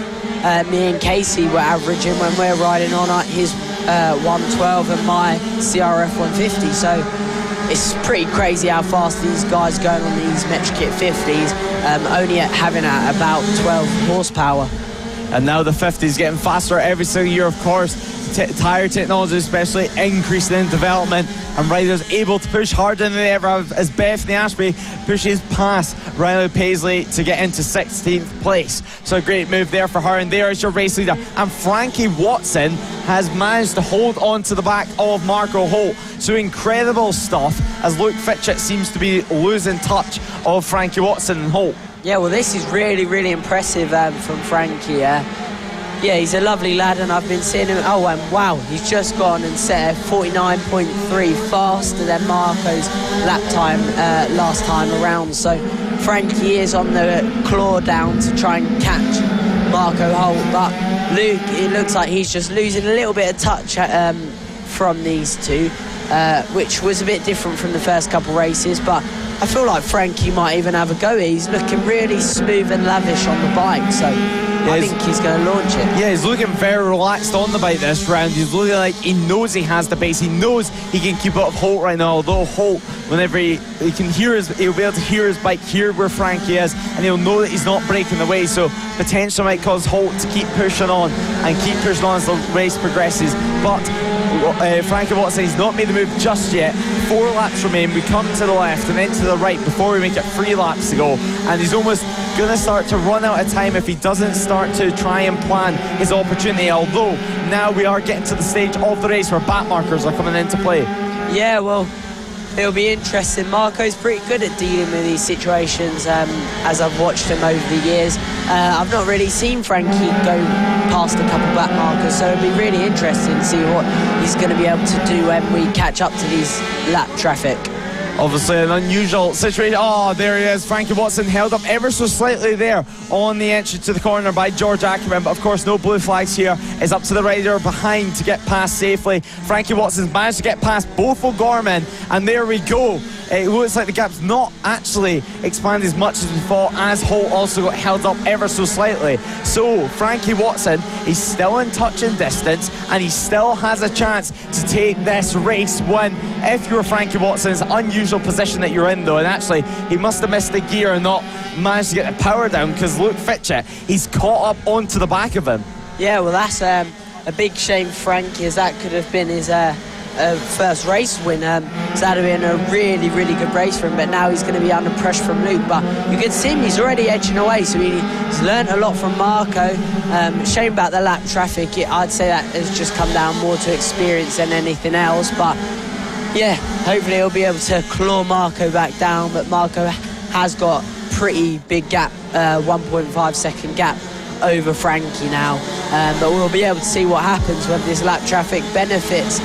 me and Casey were averaging when we were riding on his 112 and my CRF 150. So it's pretty crazy how fast these guys are going on these Metrokit 50s, only at having about 12 horsepower. And now the 50s getting faster every single year, of course. Tyre technology especially increasing in development, and riders able to push harder than they ever have, as Bethany Ashby pushes past Riley Paisley to get into 16th place. So a great move there for her, and there is your race leader. And Frankie Watson has managed to hold on to the back of Marco Holt. So incredible stuff, as Luke Fletcher seems to be losing touch of Frankie Watson and Holt. Yeah, well, this is really, really impressive from Frankie. Yeah, he's a lovely lad, and I've been seeing him. Oh, and wow, he's just gone and set a 49.3 faster than Marco's lap time last time around. So Frankie is on the claw down to try and catch Marco Holt, but Luke, it looks like he's just losing a little bit of touch from these two, which was a bit different from the first couple races, but I feel like Frankie might even have a go. He's looking really smooth and lavish on the bike, so I think he's going to launch it. Yeah, he's looking very relaxed on the bike this round. He's looking like he knows he has the pace. He knows he can keep up with Holt right now, although Holt, whenever he can hear he'll be able to hear his bike, hear where Frankie is, and he'll know that he's not breaking away, so potentially might cause Holt to keep pushing on and keep pushing on as the race progresses. But Frankie Watson, he's not made the move just yet. 4 laps remain. We come to the left and then to the right before we make it 3 laps to go, and he's almost going to start to run out of time if he doesn't start to try and plan his opportunity, although now we are getting to the stage of the race where back markers are coming into play. Yeah, well, it'll be interesting. Marco's pretty good at dealing with these situations, as I've watched him over the years. I've not really seen Frankie go past a couple back markers, so it'll be really interesting to see what he's going to be able to do when we catch up to these lap traffic. Obviously an unusual situation. Oh, there he is. Frankie Watson held up ever so slightly there on the entry to the corner by George Ackerman, but of course no blue flags here. It's up to the rider behind to get past safely. Frankie Watson's managed to get past both O'Gorman, and there we go. It looks like the gap's not actually expanded as much as we thought, as Holt also got held up ever so slightly. So Frankie Watson is still in touch in distance, and he still has a chance to take this race win. If you're Frankie Watson, it's an unusual position that you're in though, and actually he must have missed the gear and not managed to get the power down, because Luke Fletcher, he's caught up onto the back of him. Yeah, well, that's a big shame for Frankie, as that could have been his first race win. So that would have been a really, really good race for him, but now he's going to be under pressure from Luke. But you can see him, he's already edging away, so he's learnt a lot from Marco. Shame about the lap traffic. I'd say that has just come down more to experience than anything else, but yeah, hopefully he'll be able to claw Marco back down, but Marco has got pretty big gap, 1.5 second gap over Frankie now, but we'll be able to see what happens when this lap traffic benefits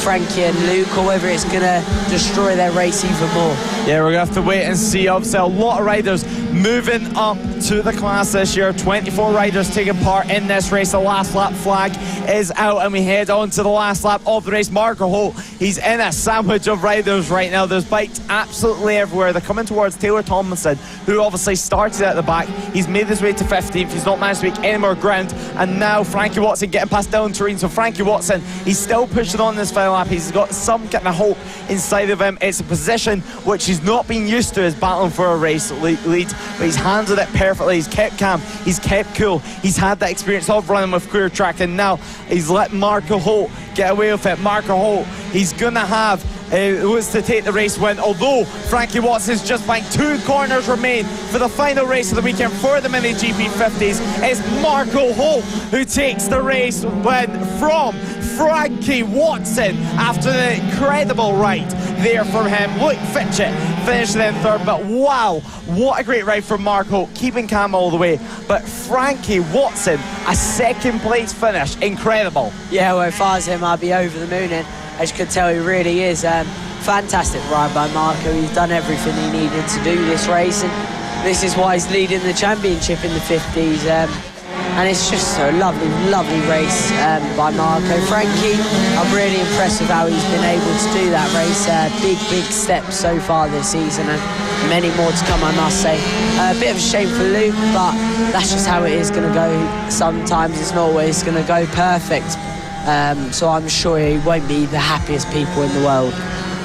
Frankie and Luke, or whether it's going to destroy their race even more. Yeah, we're going to have to wait and see. Obviously a lot of riders moving up to the class this year. 24 riders taking part in this race. The last lap flag is out, and we head on to the last lap of the race. Marco Holt, he's in a sandwich of riders right now. There's bikes absolutely everywhere. They're coming towards Taylor Tomlinson, who obviously started at the back. He's made his way to 15th. He's not managed to make any more ground, and now Frankie Watson getting past Dylan Turin. So Frankie Watson, he's still pushing on this final lap. He's got some kind of hope inside of him. It's a position which he's not been used to, is battling for a race lead, but he's handled it perfectly perfectly. He's kept calm, he's kept cool, he's had that experience of running with clear track, and now he's let Marco Holt get away with it. Marco Holt, he's gonna have wants to take the race win, although Frankie Watson's just like 2 corners remain for the final race of the weekend for the Mini GP 50s. It's Marco Holt who takes the race win from Frankie Watson after the incredible ride there from him. Luke Fletcher finishing in third, but wow, what a great ride from Marco, keeping calm all the way. But Frankie Watson, a second place finish, incredible. Yeah, well, if I was him, I'd be over the moon, and as you can tell, he really is. Fantastic ride by Marco. He's done everything he needed to do this race, and this is why he's leading the championship in the 50s. And it's just a lovely, lovely race by Marco. Frankie, I'm really impressed with how he's been able to do that race. Big steps so far this season, and many more to come, I must say. A bit of a shame for Luke, but that's just how it is going to go. Sometimes it's not always going to go perfect. So I'm sure he won't be the happiest people in the world.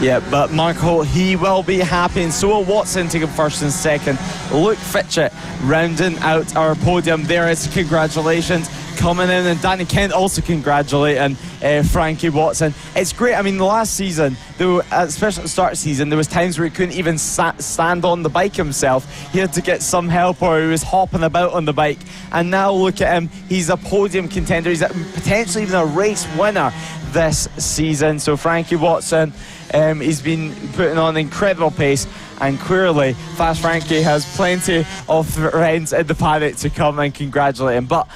Yeah, but Marco, he will be happy, and so will Watson taking first and second. Luke Fletcher rounding out our podium there. Is congratulations coming in, and Danny Kent also congratulating Frankie Watson. It's great. I mean, the last season, especially at the start of the season, there was times where he couldn't even stand on the bike himself. He had to get some help, or he was hopping about on the bike. And now look at him. He's a podium contender. He's potentially even a race winner this season. So Frankie Watson, he's been putting on incredible pace, and clearly Fast Frankie has plenty of friends in the paddock to come and congratulate him. But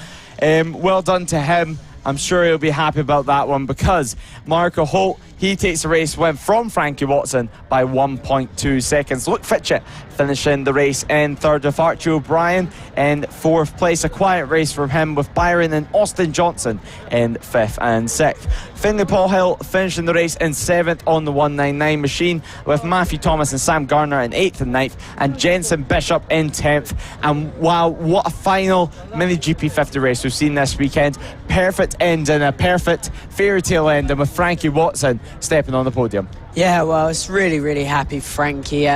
well done to him. I'm sure he'll be happy about that one, because Marco Holt, he takes the race win from Frankie Watson by 1.2 seconds. Luke Fletcher finishing the race in third, with Archie O'Brien in fourth place. A quiet race from him, with Byron and Austin Johnson in fifth and sixth. Finley Paul Hill finishing the race in seventh on the 199 machine, with Matthew Thomas and Sam Garner in eighth and ninth, and Jensen Bishop in 10th. And wow, what a final Mini GP 50 race we've seen this weekend. Perfect end and a perfect fairy tale ending, with Frankie Watson stepping on the podium. Yeah, well, it's really happy for Frankie.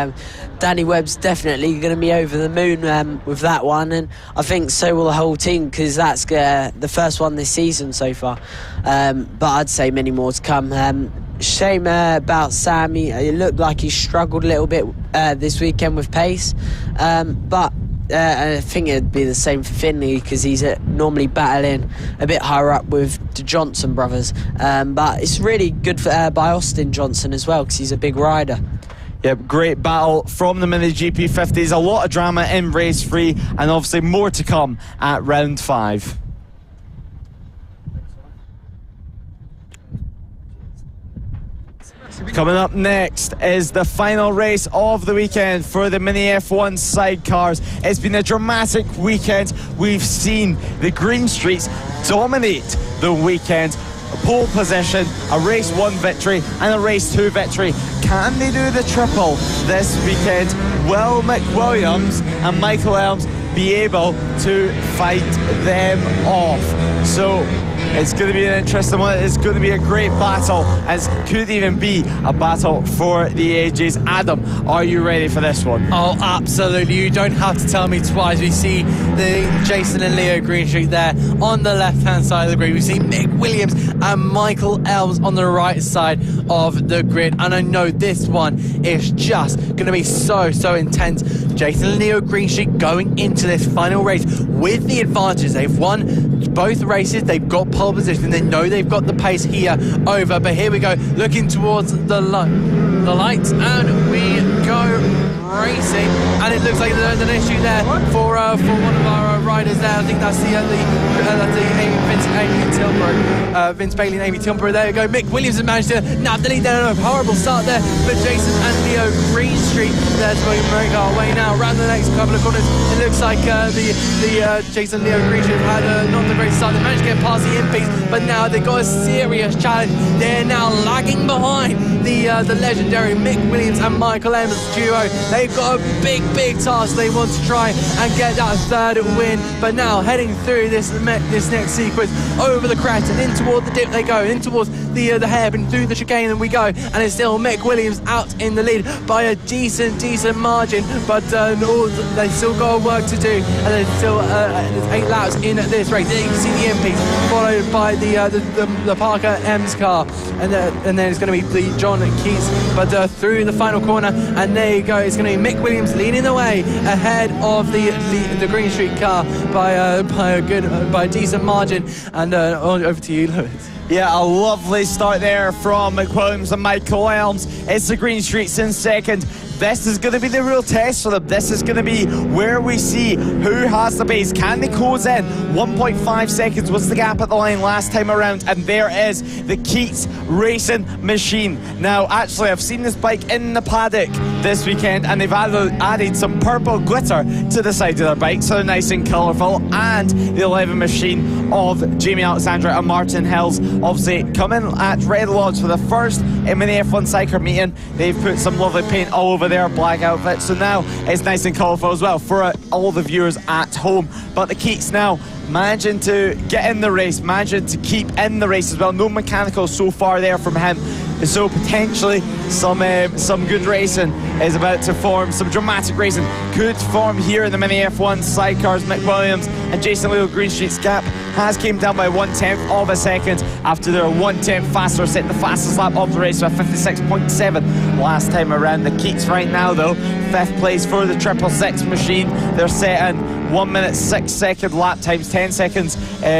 Danny Webb's definitely going to be over the moon with that one, and I think so will the whole team, because that's the first one this season so far. But I'd say many more to come. Shame about Sam. It looked like he struggled a little bit this weekend with pace, but I think it'd be the same for Finley, because he's normally battling a bit higher up with the Johnson brothers. But it's really good by Austin Johnson as well, because he's a big rider. Yep, great battle from the Mini GP 50s. A lot of drama in race 3, and obviously more to come at round 5. Coming up next is the final race of the weekend for the Mini F1 Sidecars. It's been a dramatic weekend. We've seen the Green Streets dominate the weekend. A pole position, a race 1 victory, and a race 2 victory. Can they do the triple this weekend? Will McWilliams and Michael Elms be able to fight them off? So it's going to be an interesting one. It's going to be a great battle. It could even be a battle for the ages. Adam, are you ready for this one? Oh, absolutely. You don't have to tell me twice. We see the Jason and Leo Greenstreet there on the left-hand side of the grid. We see Mick Williams and Michael Elms on the right side of the grid. And I know this one is just going to be so intense. Jason and Leo Greenstreet going into this final race with the advantage. They've won both races. They've got pole position. They know they've got the pace here over. But here we go, looking towards the lights, and we go racing. And it looks like there's an issue there for one of our riders there. I think that's the Vince Bailey and Amy Tilborough. There we go. Mick Williams has managed to nab the lead there. A horrible start there for Jason and Leo Greenstreet. There's where we make our way now around the next couple of corners. It looks like the Jason Leo Greenstreet have had not the great start. They managed to get past the in-piece, but now they've got a serious challenge. They're now lagging behind the legendary Mick Williams and Michael Evans duo. They've got a big task. They want to try and get that third win, but now heading through this next sequence, over the crest and in toward the dip they go, in towards the hairpin, through the chicane, and we go, and it's still Mick Williams out in the lead by a decent margin, but they still got work to do, and there's still there's 8 laps in this race. There you can see the MPs followed by the Parker M's car, and then it's going to be the John Keats, but through the final corner, and there you go, it's going to be Mick Williams leading the way ahead of the Green Street car by a decent margin. And over to you, Lewis. Yeah, a lovely start there from McWilliams and Michael Elms. It's the Green Streets in second. This is going to be the real test for them. This is going to be where we see who has the pace. Can they close in? 1.5 seconds was the gap at the line last time around, and there is the Keats Racing machine. Now, actually, I've seen this bike in the paddock this weekend, and they've added some purple glitter to the side of their bike, so they're nice and colourful. And the 11 machine of Jamie Alexandra and Martin Hills, obviously coming at Red Lodge for the first Mini F1 Sidecar meeting. They've put some lovely paint all over their black outfit, so now it's nice and colourful as well for all the viewers at home. But the Keats now managing to get in the race, managing to keep in the race as well. No mechanical so far there from him, so potentially some good racing is about to form. Some dramatic racing could form here in the Mini F1 Sidecars. Mick Williams and Jason Leo Green Street's gap has came down by 1/10 of a second after their 1/10 faster, setting the fastest lap of the race with 56.7 last time around. The Keats right now though, 5th place for the 666 machine. They're setting 1 minute 6 second lap times, 10 seconds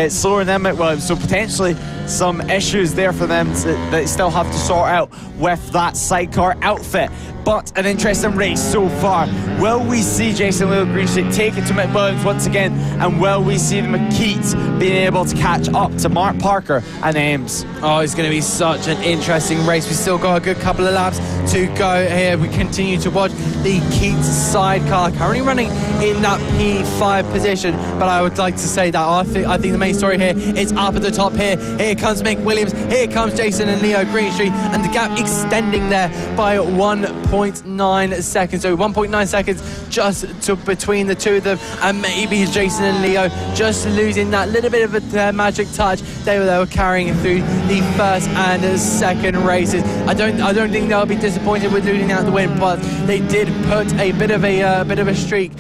slower than Mick Williams, so potentially some issues there for them that they still have to sort out with that sidecar outfit. But an interesting race so far. Will we see Jason Leo Green Street take it to Mick Williams once again, and will we see the McKeats being able to catch up to Mark Parker and Ames? Oh, it's going to be such an interesting race. We've still got a good couple of laps to go here. We continue to watch the Keats sidecar currently running in that P5 position, but I would like to say that I think the main story here is up at the top here. Here comes Mick Williams, here comes Jason and Leo Green Street, and the gap extending there by 1.9 seconds. So 1.9 seconds just between the two of them, and maybe Jason and Leo just losing that little bit of a magic touch they were carrying through the first and second races. I don't think they'll be disappointed with losing out the win, but they did put a bit of a streak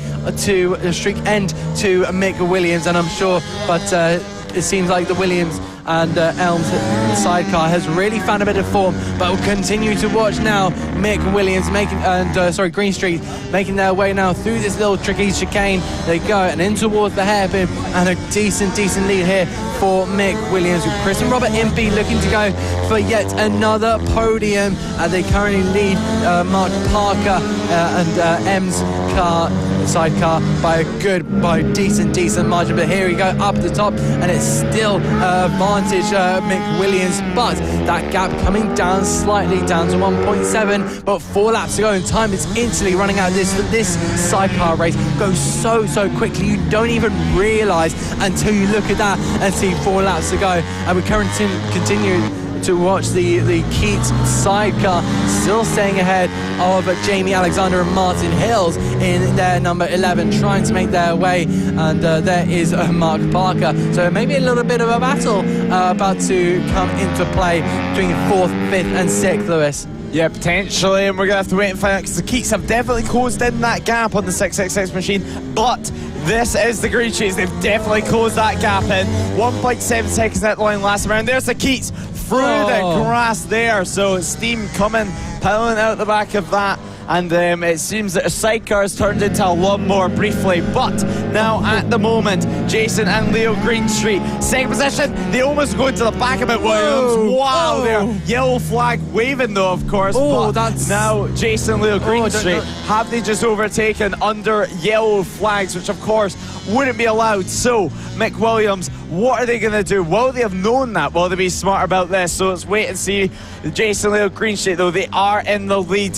end to Mick Williams, and I'm sure, but it seems like the Williams and Elms sidecar has really found a bit of form, but we'll continue to watch now Mick Williams Green Street making their way now through this little tricky chicane. They go and in towards the hairpin, and a decent lead here for Mick Williams, with Chris and Robert Impey looking to go for yet another podium. They currently lead Mark Parker and M's sidecar by a decent margin, but here we go up the top, and it's still advantage Mick Williams, but that gap coming down slightly, down to 1.7, but 4 laps to go, and time is instantly running out. This sidecar race goes so quickly, you don't even realise until you look at that and see 4 laps to go. And we currently continue to watch the Keats sidecar still staying ahead of Jamie Alexander and Martin Hills in their number 11, trying to make their way, and there is Mark Parker. So maybe a little bit of a battle about to come into play between 4th, 5th and 6th, Lewis. Yeah, potentially, and we're going to have to wait and find out, because the Keats have definitely closed in that gap on the 666 machine, but this is the Green Streets. They've definitely closed that gap in. 1.7 seconds at the line last round. There's the Keats through the grass there, so steam coming, piling out the back of that. And it seems that a sidecar has turned into a lawnmower briefly, but now at the moment, Jason and Leo Green Street, second position. They almost go into the back of it, Williams. Wow, there. Yellow flag waving though, of course. But that's now Jason and Leo Green Street. Have they just overtaken under yellow flags, which of course wouldn't be allowed? So Mick Williams, what are they going to do? Will they have known that? Will they be smart about this? So let's wait and see. Jason Leo Green Street, though, they are in the lead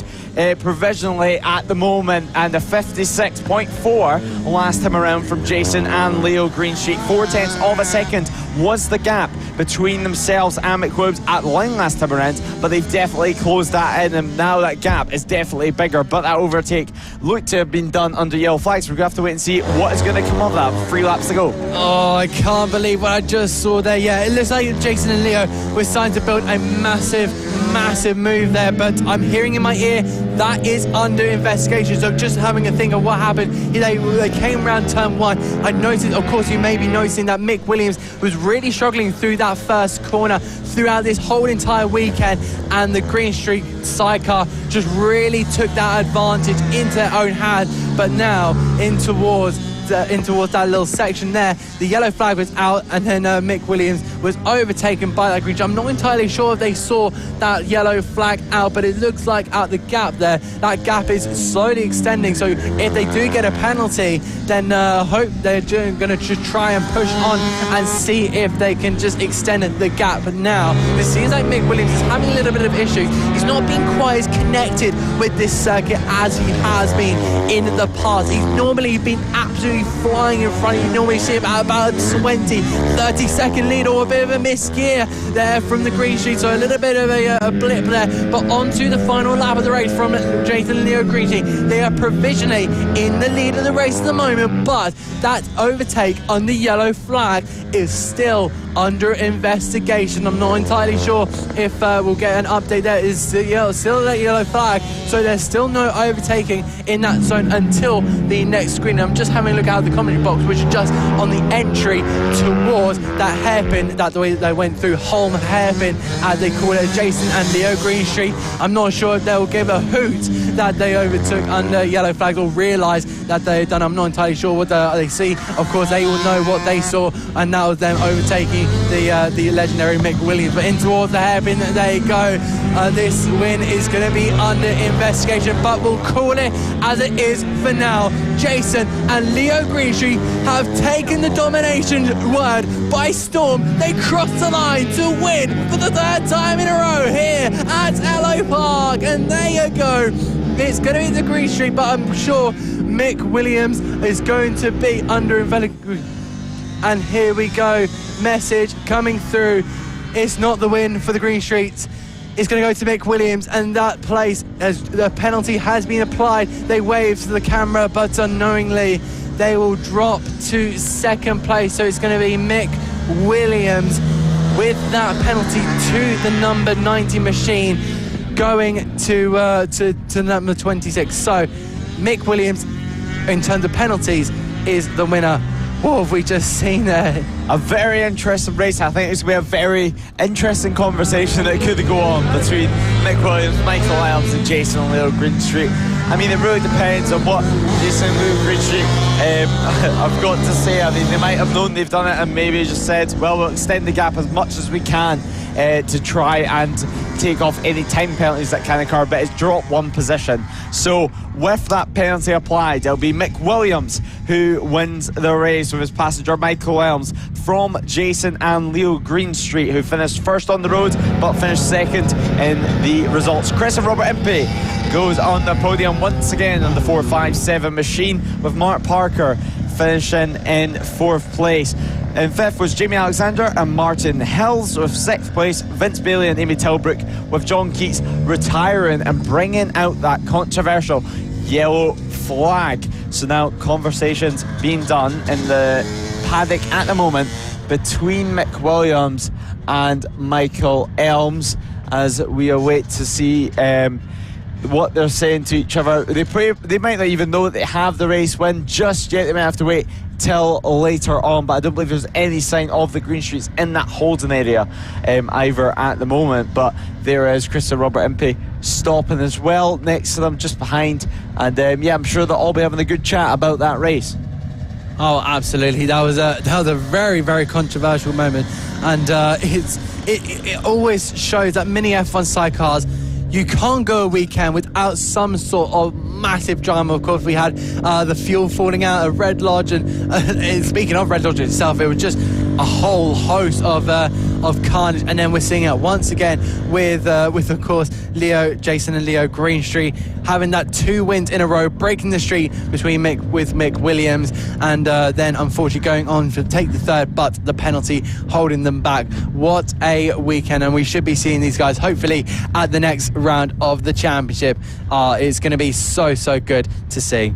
provisionally at the moment, and a 56.4 last time around from Jason and Leo Green Street. 0.4 of a second was the gap between themselves and Mick Williams at the line last time around, but they've definitely closed that in, and now that gap is definitely bigger. But that overtake looked to have been done under yellow flags. We're going to have to wait and see what is going to come of that. 3 laps to go. Oh, I can't believe what I just saw there. Yeah, it looks like Jason and Leo were starting to build a massive move there, but I'm hearing in my ear that is under investigation. So just having a think of what happened, they came around turn 1. I noticed, of course, you may be noticing that Mick Williams was really struggling through that first corner throughout this whole entire weekend, and the Green Street Sidecar just really took that advantage into their own hand. But now in towards that little section there, the yellow flag was out, and then Mick Williams was overtaken by that green. I'm not entirely sure if they saw that yellow flag out, but it looks like out the gap there, that gap is slowly extending. So if they do get a penalty, then hope they're going to try and push on and see if they can just extend the gap. But now it seems like Mick Williams is having a little bit of issues. He's not been quite as connected with this circuit as he has been in the past. He's normally been absolutely flying in front. You normally see him at about a 20-30 second lead, or a bit of a misgear there from the Green Street, so a little bit of a blip there. But on to the final lap of the race from Jason and Leo Green Street. They are provisionally in the lead of the race at the moment, but that overtake on the yellow flag is still under investigation. I'm not entirely sure if we'll get an update. There is still that yellow flag, so there's still no overtaking in that zone until the next screen. I'm just having a look out of the commentary box, which is just on the entry towards that hairpin, that the way they went through Holm hairpin, as they call it, Jason and Leo Green Street. I'm not sure if they'll give a hoot that they overtook under yellow flags, or realise that they've done. I'm not entirely sure what they see. Of course, they will know what they saw, and that was them overtaking the legendary Mick Williams. But in towards the hairpin, there you go. This win is going to be under investigation, but we'll call it as it is for now. Jason and Leo Green Street have taken the domination word by storm. They crossed the line to win for the 3rd time in a row here at Ellough Park, and there you go. It's going to be the Green Street, but I'm sure Mick Williams is going to be under investigation. And here we go, message coming through. It's not the win for the Green Streets. It's going to go to Mick Williams, and that place, as the penalty has been applied. They wave to the camera, but unknowingly they will drop to 2nd place. So it's going to be Mick Williams with that penalty to the number 90 machine, going to number 26. So Mick Williams, in terms of penalties, is the winner. What have we just seen there? A very interesting race. I think it's going to be a very interesting conversation that could go on between Mick Williams, Michael Elms and Jason and Leo Green Street. I mean, it really depends on what Jason and Leo Green Street I've got to say. I mean, they might have known they've done it and maybe just said, well, we'll extend the gap as much as we can to try and take off any time penalties that can occur, but it's dropped 1 position. So with that penalty applied, it'll be Mick Williams who wins the race with his passenger Michael Elms from Jason and Leo Green Street, who finished 1st on the road but finished 2nd in the results. Chris and Robert Impey goes on the podium once again on the 457 machine, with Mark Parker finishing in 4th place. In 5th was Jamie Alexander and Martin Hills, with 6th place Vince Bailey and Amy Tilbrook, with John Keats retiring and bringing out that controversial yellow flag. So now conversations being done in the paddock at the moment between Mick Williams and Michael Elms, as we await to see what they're saying to each other. They might not even know that they have the race win just yet. They might have to wait till later on, but I don't believe there's any sign of the Green Streets in that holding area either at the moment. But there is Chris and Robert Impey stopping as well next to them, just behind, and yeah, I'm sure they'll all be having a good chat about that race. Oh, absolutely. That was a very, very controversial moment, and it always shows that mini F1 sidecars, you can't go a weekend without some sort of massive drama. Of course, we had the fuel falling out at Red Lodge, and speaking of Red Lodge itself, it was just a whole host of of carnage. And then we're seeing it once again with of course Jason and Leo Greenstreet having that 2 wins in a row, breaking the streak between Mick Williams, and then unfortunately going on to take the third, but the penalty holding them back. What a weekend, and we should be seeing these guys hopefully at the next round of the championship. It's going to be so good to see.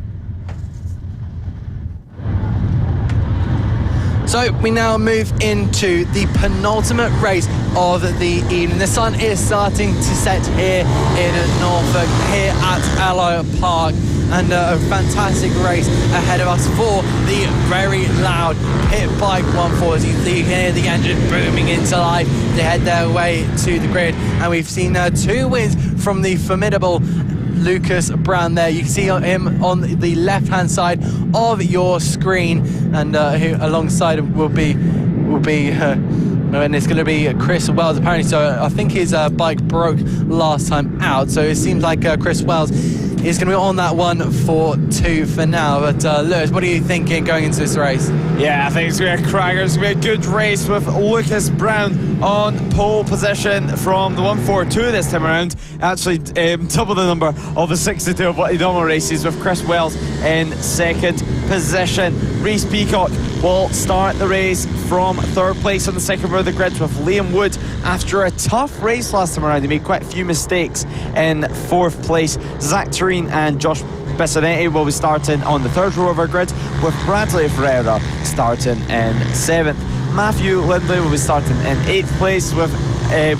So we now move into the penultimate race of the evening. The sun is starting to set here in Norfolk, here at Ellough Park, and a fantastic race ahead of us for the very loud pit bike 140. You hear the engine booming into life. They head their way to the grid, and we've seen 2 wins from the formidable Lucas Brown there. You can see him on the left-hand side of your screen, and who alongside him will be and it's going to be Chris Wells apparently. So I think his bike broke last time out, so it seems like Chris Wells is going to be on that one for 2 for now. But Lewis, what are you thinking going into this race? Yeah, I think it's going to be a cracker. It's going to be a good race with Lucas Brown on pole position from the 142 this time around. Actually, double the number of the 62 of what he normally races, with Chris Wells in second position. Reese Peacock will start the race from 3rd place on the second row of the grid, with Liam Wood, after a tough race last time around, he made quite a few mistakes, in 4th place. Zach Turin and Josh Bissonetti will be starting on the 3rd row of our grid, with Bradley Ferreira starting in 7th. Matthew Lindley will be starting in 8th place, with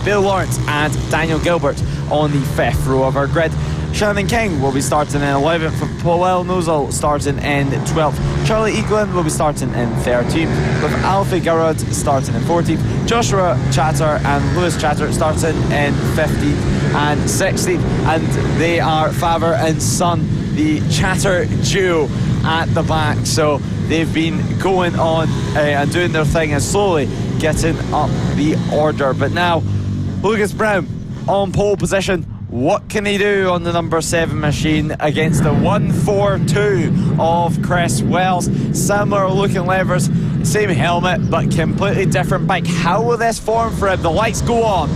Bill Lawrence and Daniel Gilbert on the 5th row of our grid. Shannon King will be starting in 11th, with Paul Nozel starting in 12th. Charlie Eaglin will be starting in 13th, with Alfie Garrod starting in 14th. Joshua Chatter and Lewis Chatter starting in 15th and 16th. And they are father and son, the Chatter duo at the back. So they've been going on and doing their thing and slowly getting up the order. But now, Lucas Brown on pole position. What can he do on the number 7 machine against the 142 of Chris Wells? Similar looking levers, same helmet, but completely different bike. How will this form for him? The lights go on.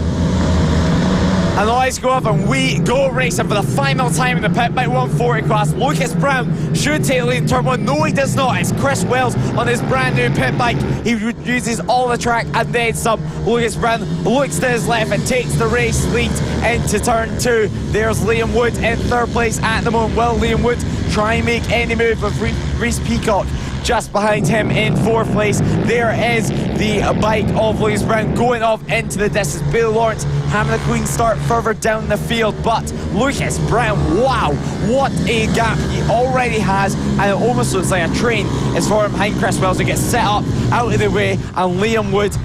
And the lights go up, and we go racing for the final time in the pit bike 140 class. Lucas Brown should take the lead in turn 1. No, he does not. It's Chris Wells on his brand new pit bike. He uses all the track and then some. Lucas Brown looks to his left and takes the race lead into turn 2. There's Liam Wood in 3rd place at the moment. Will Liam Wood try and make any move with Reese Peacock just behind him in 4th place? There is the bike of Lucas Brown going off into the distance. Bill Lawrence having a clean start further down the field, but Lucas Brown, wow, what a gap he already has, and it almost looks like a train is forming behind Chris Wells, who gets set up out of the way, and Liam Wood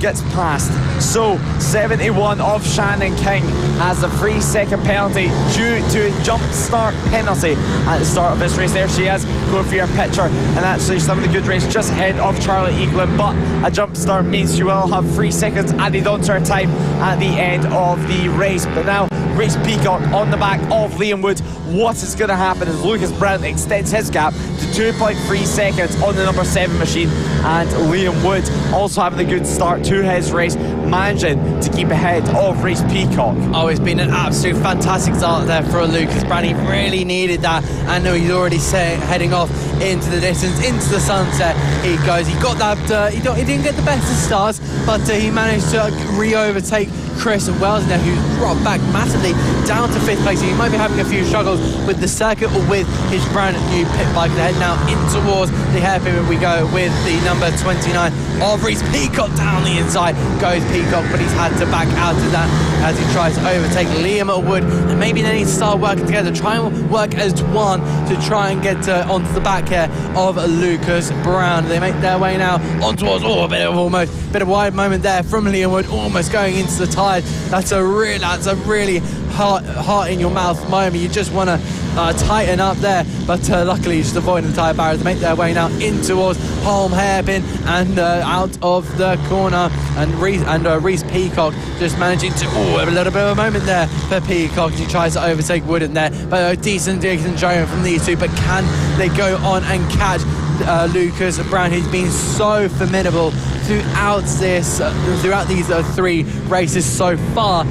gets past. So 71 of Shannon King has a 3-second penalty due to a jump start penalty at the start of this race. There she is, going for your picture, and actually some of the good race just ahead of Charlie Eaglin, but a jump start means she will have 3 seconds added onto her time at the end of the race. But now Reese Peacock on the back of Liam Wood. What is going to happen as Lucas Brown extends his gap to 2.3 seconds on the number 7 machine, and Liam Wood also having a good start to his race, managing to keep ahead of Reese Peacock. Oh, it's been an absolute fantastic start there for Lucas Brown. He really needed that. I know he's already heading off into the distance, into the sunset. He goes. He got that. He didn't get the best of starts, but he managed to re-overtake Chris Wells now, who's dropped back massively down to 5th place. He might be having a few struggles with the circuit or with his brand new pit bike. They head now in towards the hairpin. We go with the number 29 of Reese Peacock down the inside. Goes Peacock, but he's had to back out of that as he tries to overtake Liam Wood. And maybe they need to start working together, try and work as one to try and get onto the back here of Lucas Brown. They make their way now on towards a bit of wide moment there from Liam Wood, almost going into the tide. That's a really heart in your mouth moment. You just want to tighten up there, but luckily just avoiding the tyre barrier to make their way now in towards Holm hairpin and out of the corner, and Reese Peacock just managing to a little bit of a moment there for Peacock. He tries to overtake Wood in there, but a decent showing from these two. But can they go on and catch Lucas Brown, who's been so formidable throughout these 3 races so far.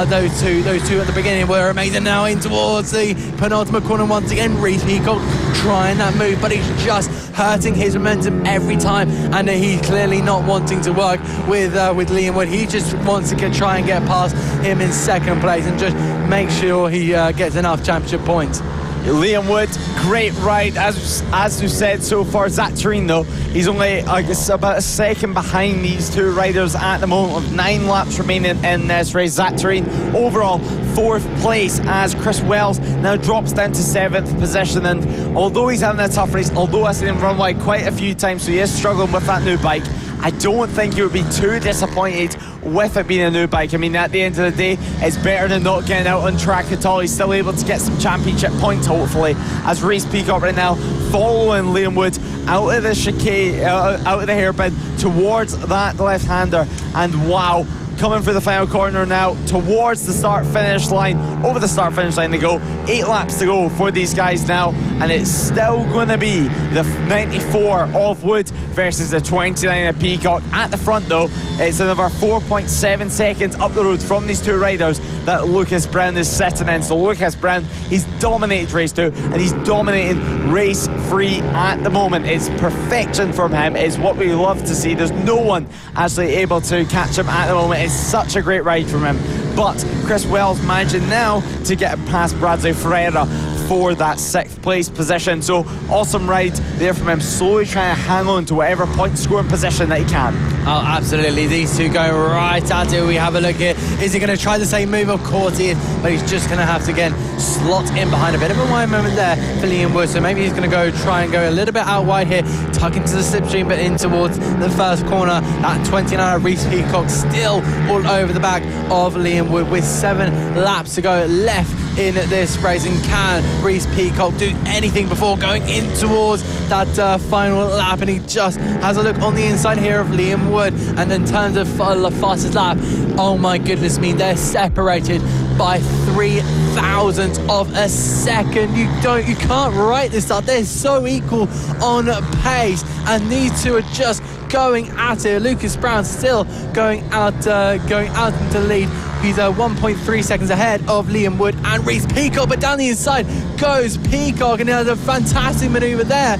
Those two at the beginning were amazing. Now in towards the penultimate corner once again. Reese Peacock trying that move, but he's just hurting his momentum every time, and he's clearly not wanting to work with Liam Wood. He just wants to try and get past him in second place and just make sure he gets enough championship points. Liam Wood, great ride, as you said so far. Zach Turin, though, he's only about a second behind these 2 riders at the moment, with 9 laps remaining in this race. Zach Turin overall 4th place, as Chris Wells now drops down to 7th position. And although he's having a tough race, although I've seen him run wide quite a few times, so he is struggling with that new bike, I don't think he would be too disappointed with it being a new bike. I mean, at the end of the day, it's better than not getting out on track at all. He's still able to get some championship points, hopefully, as Reese Peacock right now following Liam Wood out of the chicane, out of the hairpin towards that left-hander. And wow, coming for the final corner now towards the start-finish line. Over the start-finish line they go. 8 laps to go for these guys now, and it's still going to be the 94 of Wood versus the 29 of Peacock. At the front, though, it's another 4.7 seconds up the road from these 2 riders that Lucas Brown is sitting in. So Lucas Brown, he's dominated race 2, and he's dominating race 3 at the moment. It's perfection from him. It's what we love to see. There's no one actually able to catch him at the moment. It's such a great ride from him. But Chris Wells managing now to get past Bradley Ferreira for that 6th place position. So awesome ride there from him, slowly trying to hang on to whatever point scoring position that he can. Oh, absolutely. These 2 going right at it. We have a look here. Is he going to try the same move? Of course he is, but he's just going to have to again slot in behind. A bit of a wide moment there for Liam Wood, so maybe he's going to try and go a little bit out wide here, tuck into the slipstream, but in towards the first corner. That 29 Reese Peacock still all over the back of Liam Wood with 7 laps to go left in this race. And can Reese Peacock do anything before going in towards that final lap? And he just has a look on the inside here of Liam Wood and then turns the fastest lap. Oh my goodness me, they're separated by 3,000 of a second. You can't write this up. They're so equal on pace, and these 2 are just going at it. Lucas Brown still going out into lead. He's 1.3 seconds ahead of Liam Wood and Reese Peacock, but down the inside goes Peacock, and he has a fantastic manoeuvre there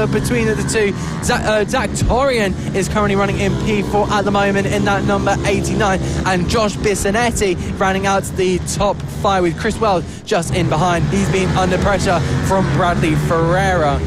between the 2. Zach Turin is currently running in P4 at the moment in that number 89, and Josh Bissonnetti rounding out the top 5 with Chris Wells just in behind. He's been under pressure from Bradley Ferreira.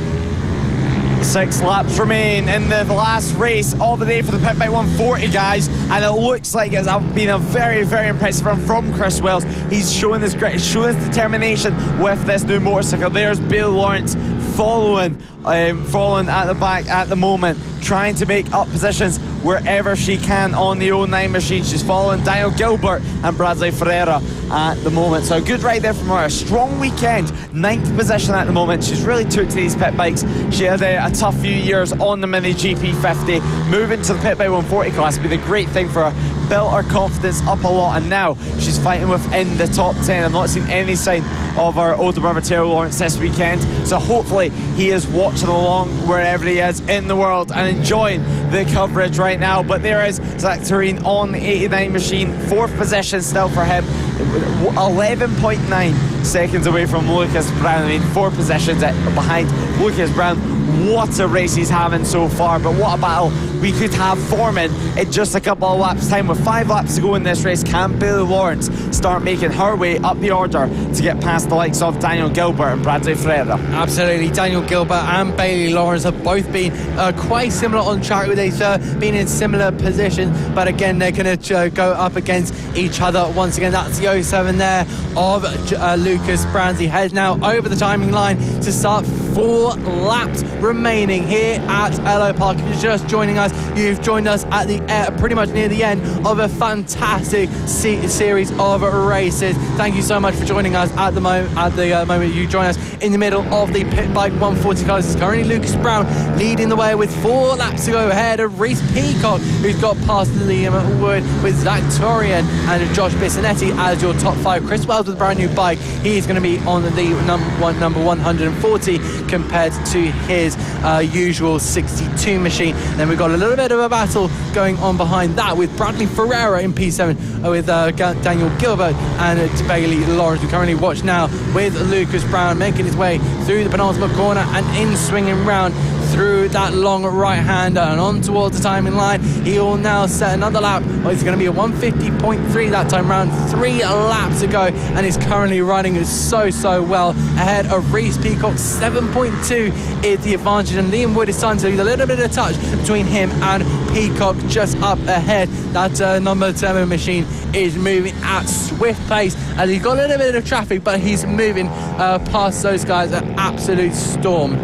6 laps remain in the last race of the day for the Pit Bike 140, guys, and it looks like it's been a very, very impressive run from Chris Wells. He's showing his grit, he's showing his determination with this new motorcycle. There's Bill Lawrence following at the back at the moment, trying to make up positions wherever she can on the 09 machine. She's following Daniel Gilbert and Bradley Ferreira at the moment. So a good ride there from her. A strong weekend, 9th position at the moment. She's really took to these pit bikes. She had a tough few years on the Mini GP50. Moving to the Pit Bike 140 class has been a great thing for her. Built her confidence up a lot, and now she's fighting within the top 10. I've not seen any sign of our older brother Taylor Lawrence this weekend, so hopefully he is watching along wherever he is in the world and enjoying the coverage right now. But there is Zach Turin on the 89 machine, 4th position still for him, 11.9 seconds away from Lucas Brown. I mean, 4 positions behind Lucas Brown. What a race he's having so far, but what a battle we could have forming in just a couple of laps time. With 5 laps to go in this race, can Billy Lawrence start making her way up the order to get past the likes of Daniel Gilbert and Bradley Ferreira? Absolutely. Daniel Gilbert and Bailey Lawrence have both been quite similar on track. They've been in similar positions, but again they're going to go up against each other once again. That's the 07 there of Lucas Brown. He heads now over the timing line to start. 4 laps remaining here at Ellough Park. If you're just joining us, you've joined us at the pretty much near the end of a fantastic series of races. Thank you so much for joining us at the moment. You join us in the middle of the Pit Bike 140 cars. It's currently Lucas Brown leading the way with 4 laps to go ahead of Reese Peacock, who's got past Liam Wood with Zach Turin and Josh Bissonnetti as your top 5. Chris Wells of the brand new bike, he's going to be on the number 140 compared to his usual 62 machine. Then we've got a little bit of a battle going on behind that with Bradley Ferreira in P7 with Daniel Gilbert and Bailey Lawrence. We currently watch now with Lucas Brown making his way through the penultimate corner and in swinging round through that long right hander and on towards the timing line. He will now set another lap. It's going to be a 150.3 that time round. 3 laps to go, and he's currently running so well ahead of Reese Peacock. 7.2 is the advantage, and Liam Wood is starting to lose a little bit of touch between him and Peacock just up ahead. That number 7 machine is moving at swift pace, and he's got a little bit of traffic, but he's moving past those guys at absolute storm.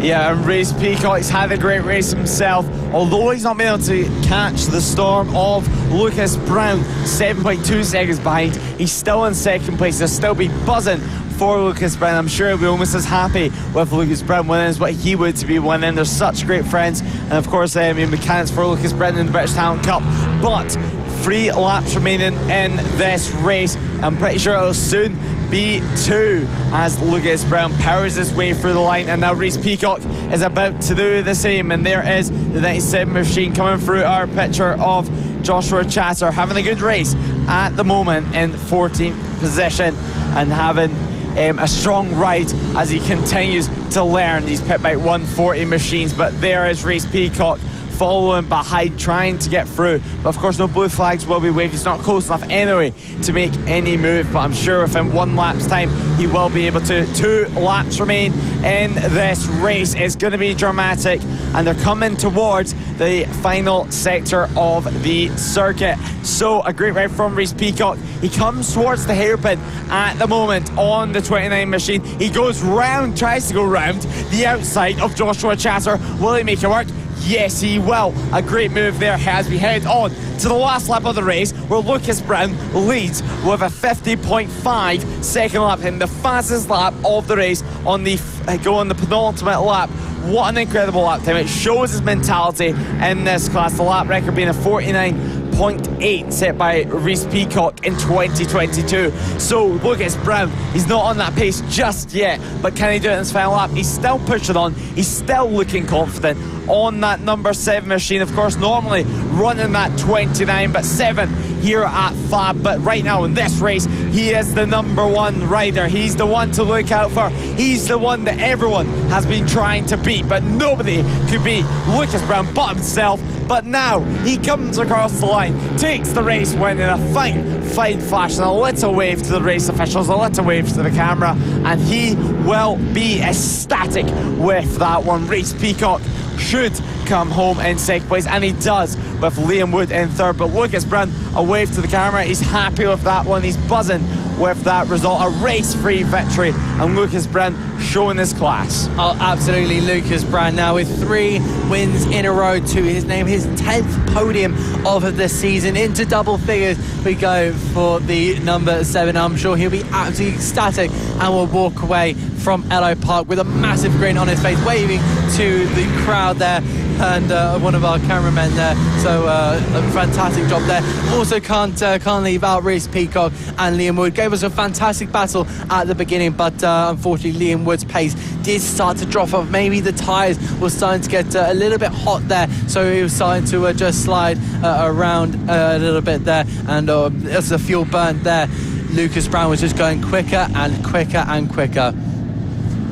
Yeah, and Reese Peacock's had a great race himself, although he's not been able to catch the storm of Lucas Brown, 7.2 seconds behind. He's still in second place. He'll still be buzzing for Lucas Brown. I'm sure he'll be almost as happy with Lucas Brown winning as what he would to be winning. They're such great friends, and of course mechanics for Lucas Brown in the British Talent Cup. But 3 laps remaining in this race. I'm pretty sure it'll soon be 2 as Lucas Brown powers his way through the line, and now Reese Peacock is about to do the same. And there is the 97 machine coming through. Our picture of Joshua Chatter having a good race at the moment in 14th position and having a strong ride as he continues to learn these pit bike 140 machines. But there is Reese Peacock following behind, trying to get through, but of course no blue flags will be waved. He's not close enough anyway to make any move, but I'm sure within 1 lap's time he will be able to. 2 laps remain in this race. It's going to be dramatic, and they're coming towards the final sector of the circuit. So a great ride from Reese Peacock. He comes towards the hairpin at the moment on the 29 machine. He goes round, tries to go round the outside of Joshua Chatter. Will he make it work? Yes, he will. A great move there as we head on to the last lap of the race, where Lucas Brown leads with a 50.5 second lap, in the fastest lap of the race on the penultimate lap. What an incredible lap time. It shows his mentality in this class. The lap record being a 49.8 set by Reese Peacock in 2022. So Lucas Brown, he's not on that pace just yet, but can he do it in his final lap? He's still pushing on. He's still looking confident on that number 7 machine. Of course, normally running that 29, but 7 here at FAB. But right now in this race, he is the number 1 rider. He's the one to look out for. He's the one that everyone has been trying to beat, but nobody could beat Lucas Brown but himself. But now he comes across the line, takes the race win in a fine fashion. A little wave to the race officials, a little wave to the camera, and he will be ecstatic with that one. Reese Peacock should come home in second place, and he does, with Liam Wood in third. But Lucas Brown, a wave to the camera, he's happy with that one. He's buzzing with that result. A race-free victory, and Lucas Brown showing his class. Oh, absolutely. Lucas Brown now with 3 wins in a row to his name, his 10th podium of the season. Into double figures we go for the number 7. I'm sure he'll be absolutely ecstatic and will walk away from Ellough Park with a massive grin on his face, waving to the crowd there, and one of our cameramen there. So a fantastic job there. Also can't leave out Reese Peacock and Liam Wood. Gave us a fantastic battle at the beginning, but unfortunately Liam Wood's pace did start to drop off. Maybe the tyres were starting to get a little bit hot there, so he was starting to just slide around a little bit there, and as the fuel burnt there, Lucas Brown was just going quicker and quicker and quicker.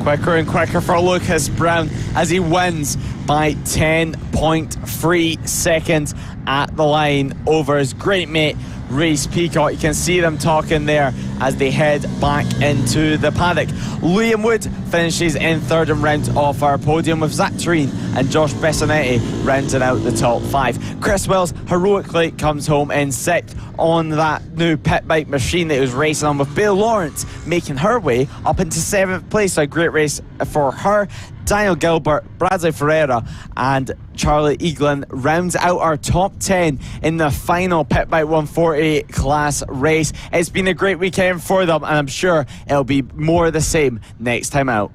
Quicker and quicker for Lucas Brown as he wins by 10.3 seconds at the line over his great mate Reese Peacock. You can see them talking there as they head back into the paddock. Liam Wood finishes in third and rounds off our podium, with Zach Turin and Josh Bessanetti rounding out the top 5. Chris Wells heroically comes home in sixth on that new pit bike machine that he was racing on, with Bill Lawrence making her way up into 7th place. So a great race for her. Daniel Gilbert, Bradley Ferreira and Charlie Eaglin rounds out our top 10 in the final Pit Bike 140 class race. It's been a great weekend for them, and I'm sure it'll be more of the same next time out.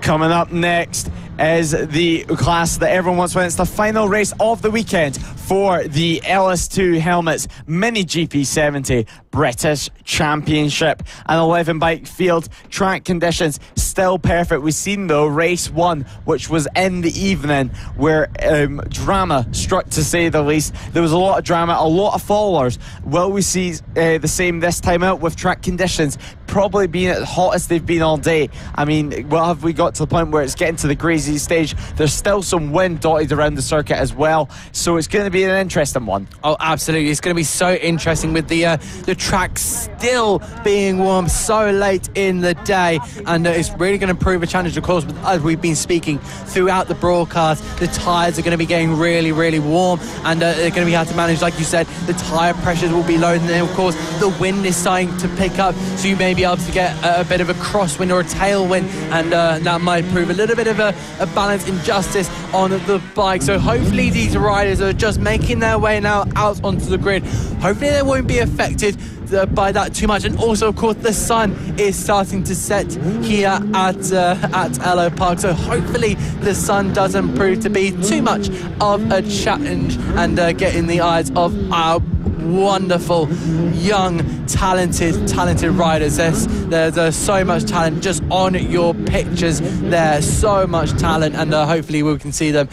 Coming up next is the class that everyone wants to win. It's the final race of the weekend for the LS2 Helmets Mini GP70 British Championship. An 11 bike field, track conditions still perfect. We've seen though race 1, which was in the evening, where drama struck, to say the least. There was a lot of drama, a lot of followers. Will we see the same this time out, with track conditions probably being at the hottest they've been all day? I mean, well, have we got to the point where it's getting to the crazy stage? There's still some wind dotted around the circuit as well, so it's going to be an interesting one. Oh, absolutely. It's going to be so interesting with the track still being warm so late in the day, and it's really going to prove a challenge, of course. As we've been speaking throughout the broadcast, the tyres are going to be getting really, really warm, and they're going to be able to manage, like you said, the tyre pressures will be low, and then of course the wind is starting to pick up, so you may be able to get a bit of a crosswind or a tailwind, and that might prove a little bit of a balance injustice on the bike. So hopefully these riders are just making their way now out onto the grid. Hopefully they won't be affected by that too much, and also of course the sun is starting to set here at Ellough Park, so hopefully the sun doesn't prove to be too much of a challenge and get in the eyes of our wonderful young talented riders. There's so much talent just on your pictures there, so much talent, and hopefully we can see them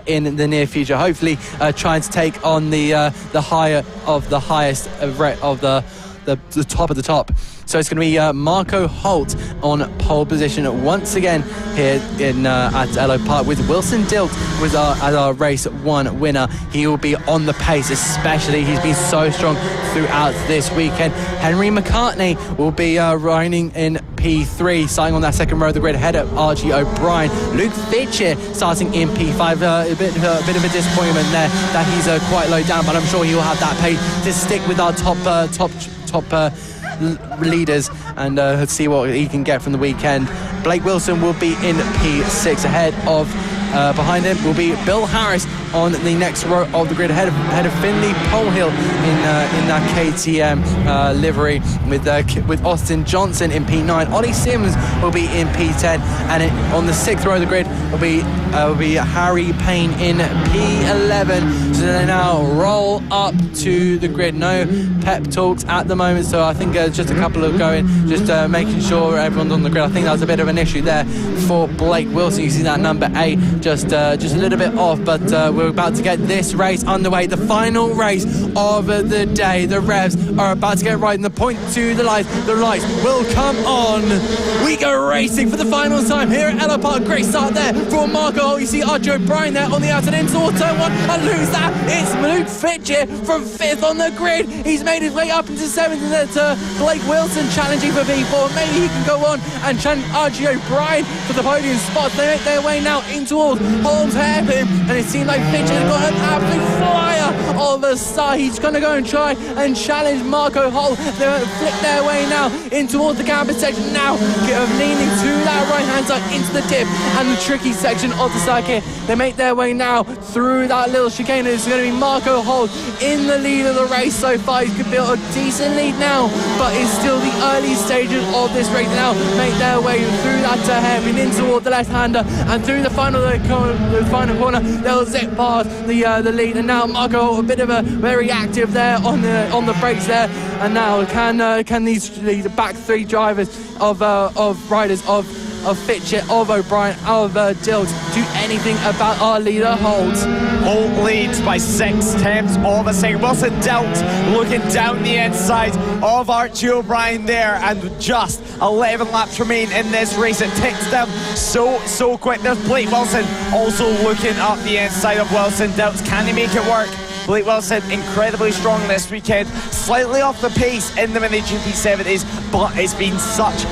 in the near future, hopefully trying to take on the higher of the highest of the top of the top. So it's going to be Marco Holt on pole position once again here in at Ellough Park, with Wilson Dilt as our race 1 winner. He will be on the pace, especially. He's been so strong throughout this weekend. Henry McCartney will be riding in P3, starting on that second row of the grid ahead of Archie O'Brien. Luke Fletcher starting in P5. A bit of a disappointment there that he's quite low down, but I'm sure he will have that pace to stick with our top leaders and see what he can get from the weekend. Blake Wilson will be in P6 ahead of behind him will be Bill Harris on the next row of the grid, ahead of Finley Polehill in that KTM livery, with Austin Johnson in P9. Ollie Sims will be in P10, and on the 6th row of the grid will be Harry Payne in P11. So they now roll up to the grid. No pep talks at the moment, so I think just a couple of going, just making sure everyone's on the grid. I think that was a bit of an issue there for Blake Wilson. You see that number 8 just a little bit off, but we're about to get this race underway, the final race of the day. The revs are about to get right in the point to the lights. The lights will come on. We go racing for the final time here at Ellough Park. Great start there for Marco. You see Archie O'Brien there on the outside in towards turn 1, and lose that. It's Luke Fletcher from 5th on the grid. He's made his way up into 7th, and that's Blake Wilson challenging for P4. Maybe he can go on and challenge Archie O'Brien for the podium spot. They make their way now in towards Holmes Hairpin, and it seems like Fletcher's got an absolute flyer of a start. He's going to go and try and challenge Marco Holt. They're going to flick their way now in towards the campus section, now leaning to that right hand side into the dip and the tricky section of the circuit. They make their way now through that little chicane. It's going to be Marco Holt in the lead of the race so far. He's built a decent lead now, but it's still the early stages of this race now. Make their way through that hairpin in toward the left-hander, and through the final corner they'll zip past the lead, and now Marco a bit of a very active there on the brakes there, and now can the back 3 drivers of riders of Fitchett, of O'Brien, of Dilt do anything about our leader Holt? Holt leads by 6/10 of a second. Wilson Dilt looking down the inside of Archie O'Brien there, and just 11 laps remain in this race. It ticks down so quick. There's Blake Wilson also looking up the inside of Wilson Dilt. Can he make it work? Blake Wilson incredibly strong this weekend, slightly off the pace in the Mini GP70s, but it's been such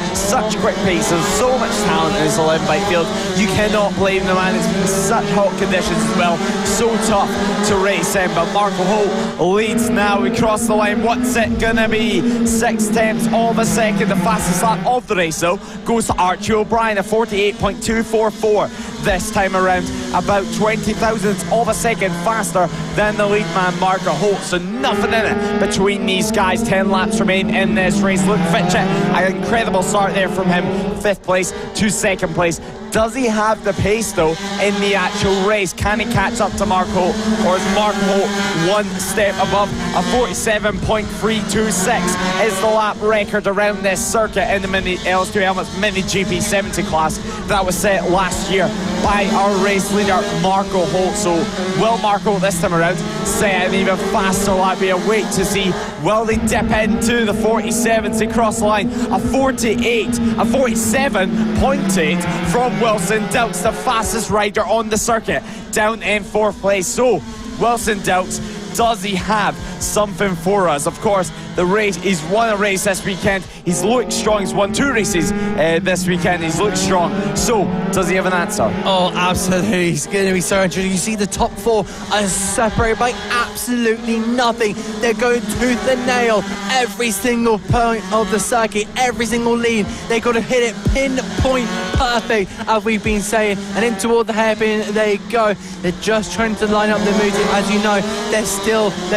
quick pace. There's so much talent in this 11 bike field. You cannot blame the man. It's been such hot conditions as well, so tough to race in. But Marco Holt leads now. We cross the line. What's it gonna be? 6/10 of a second. The fastest lap of the race though goes to Archie O'Brien, a 48.244 this time around, about 20 thousandths of a second faster than the lead man Marco Holt. So nothing in it between these guys. 10 laps remain in this race. Luke Fletcher, an incredible start there from him, 5th place to 2nd place. Does he have the pace though in the actual race? Can he catch up to Mark Holt, or is Mark Holt one step above? A 47.326 is the lap record around this circuit in the Mini LS2 Helmets Mini GP70 class that was set last year by our race leader Marco Holt. So will Marco this time around set an even faster lap? We await to see, will they dip into the 47s to cross the line? A 47.8 from Wilson Dilks, the fastest rider on the circuit, down in 4th place. So Wilson Dilks, does he have something for us? Of course, the race, he's won a race this weekend. He's looked strong. He's won 2 races this weekend. He's looked strong. So, does he have an answer? Oh, absolutely. He's going to be so interesting. You see the top 4 are separated by absolutely nothing. They're going tooth and nail every single point of the circuit, every single lead. They've got to hit it pinpoint perfect, as we've been saying. And in toward the hairpin they go. They're just trying to line up the moves. As you know, they're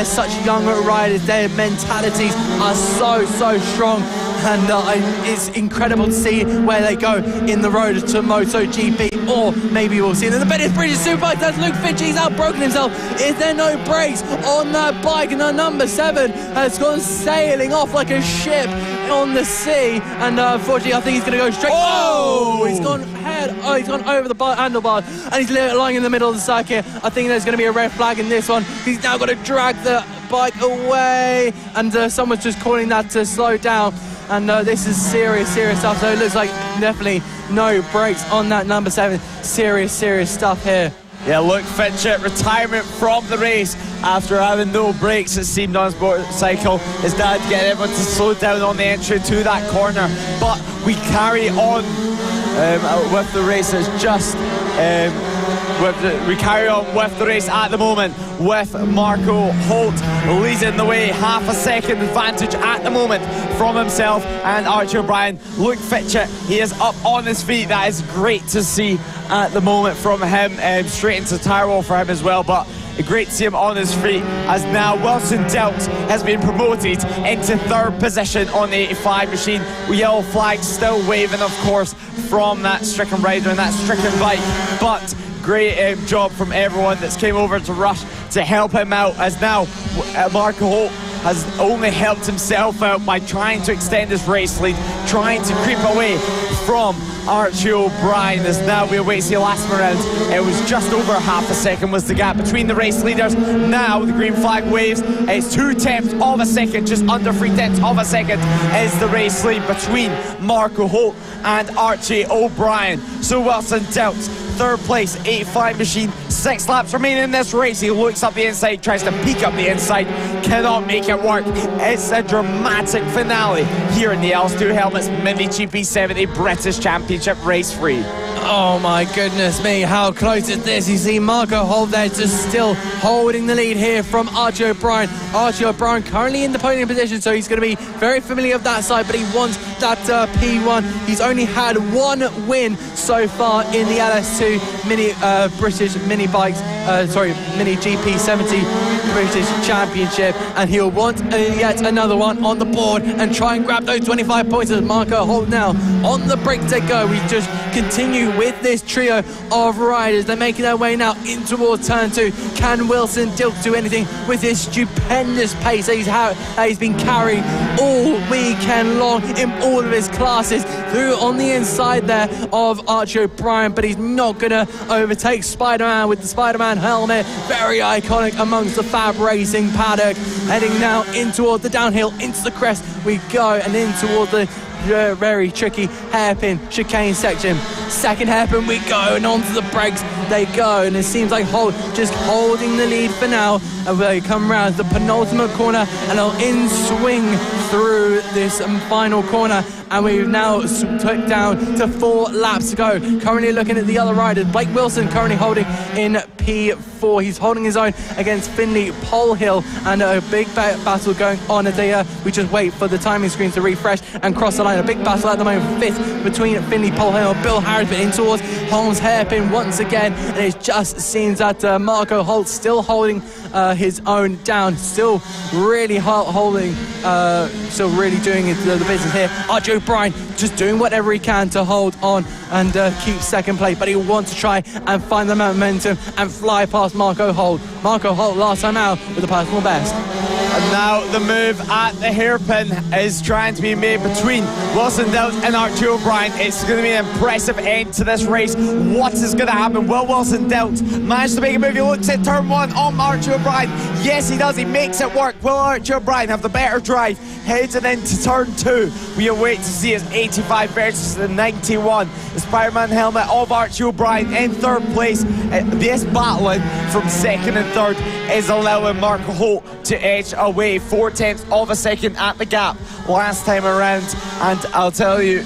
such young riders. Their mentalities are so strong. And it's incredible to see where they go in the road to MotoGP, or maybe we'll see them in the British Superbike. That's Luke Fletcher. He's outbroken himself. Is there no brakes on that bike? And the number 7 has gone sailing off like a ship on the sea. And unfortunately, I think he's going to go straight. Oh! He's gone ahead. Oh, he's gone over the handlebars, and he's lying in the middle of the circuit. I think there's going to be a red flag in this one. He's now got to drag the bike away, and someone's just calling that to slow down. And this is serious stuff. So it looks like definitely no brakes on that number 7. Serious stuff here. Yeah, Luke Fletcher, retirement from the race after having no brakes, it seemed, on his motorcycle. His dad getting everyone to slow down on the entry to that corner. But we carry on with the race. It's just we carry on with the race at the moment, with Marco Holt leading the way, half a second advantage at the moment from himself and Archie O'Brien. Luke Fletcher, he is up on his feet. That is great to see at the moment from him. Straight into tyre wall for him as well, but great to see him on his feet, as now Wilson Dilks has been promoted into 3rd position on the 85 machine. Yellow flag still waving, of course, from that stricken rider and that stricken bike. But great job from everyone that's came over to rush to help him out, as now Marco Holt has only helped himself out by trying to extend his race lead, trying to creep away from Archie O'Brien, as now we await the last round. It was just over half a second was the gap between the race leaders. Now the green flag waves. It's 2/10 of a second, just under 3/10 of a second is the race lead between Marco Holt and Archie O'Brien. So Wilson Dilks, 3rd place, 85 machine, 6 laps remaining in this race. He looks up the inside, tries to peek up the inside, cannot make it work. It's a dramatic finale here in the LS2 Helmets Mini GP70 British Championship Race 3. Oh my goodness me, how close is this? You see Marco Holt there just still holding the lead here from Archie O'Brien. Archie O'Brien currently in the podium position, so he's going to be very familiar with that side, but he wants that P1. He's only had 1 win so far in the LS2 Mini British Mini Bikes, Mini GP70 British Championship, and he'll want yet another one on the board and try and grab those 25 points. As Marco Holt now on the break to go. We just continue with this trio of riders. They're making their way now in towards turn 2. Can Wilson Dilks do anything with this stupendous pace that he's been carrying all weekend long in all of his classes? Through on the inside there of Archie O'Brien, but he's not going to overtake Spider-Man with the Spider-Man helmet. Very iconic amongst the FAB-Racing paddock. Heading now in toward the downhill, into the crest we go, and in toward the very tricky hairpin chicane section. Second hairpin we go, and onto the brakes they go, and it seems like Holt just holding the lead for now. And they come around the penultimate corner, and they'll in swing through this final corner, and we've now took down to 4 laps to go. Currently looking at the other riders, Blake Wilson currently holding in P4. He's holding his own against Finley Polhill, and a big battle going on as they we just wait for the timing screen to refresh and cross the line. A big battle at the moment, 5th between Finley Polhill and Bill Harris, but in towards Holmes hairpin once again, and it just seems that Marco Holt still holding his own down, still really holding, still really doing the business here. Archie O'Brien just doing whatever he can to hold on and keep second place, but he wants to try and find the momentum and fly past Marco Holt. Marco Holt last time out with a personal best. And now the move at the hairpin is trying to be made between Wilson Dilks and Archie O'Brien. It's going to be an impressive end to this race. What is going to happen? Will Wilson Dilks manage to make a move? He looks at turn one on Archie O'Brien. Yes, he does. He makes it work. Will Archie O'Brien have the better drive? Heading into turn two, we await to see his 85 versus the 91. The Spider-Man helmet of Archie O'Brien in third place. This battling from second and third is allowing Marco Holt to edge away 4/10 of a second at the gap last time around. And I'll tell you,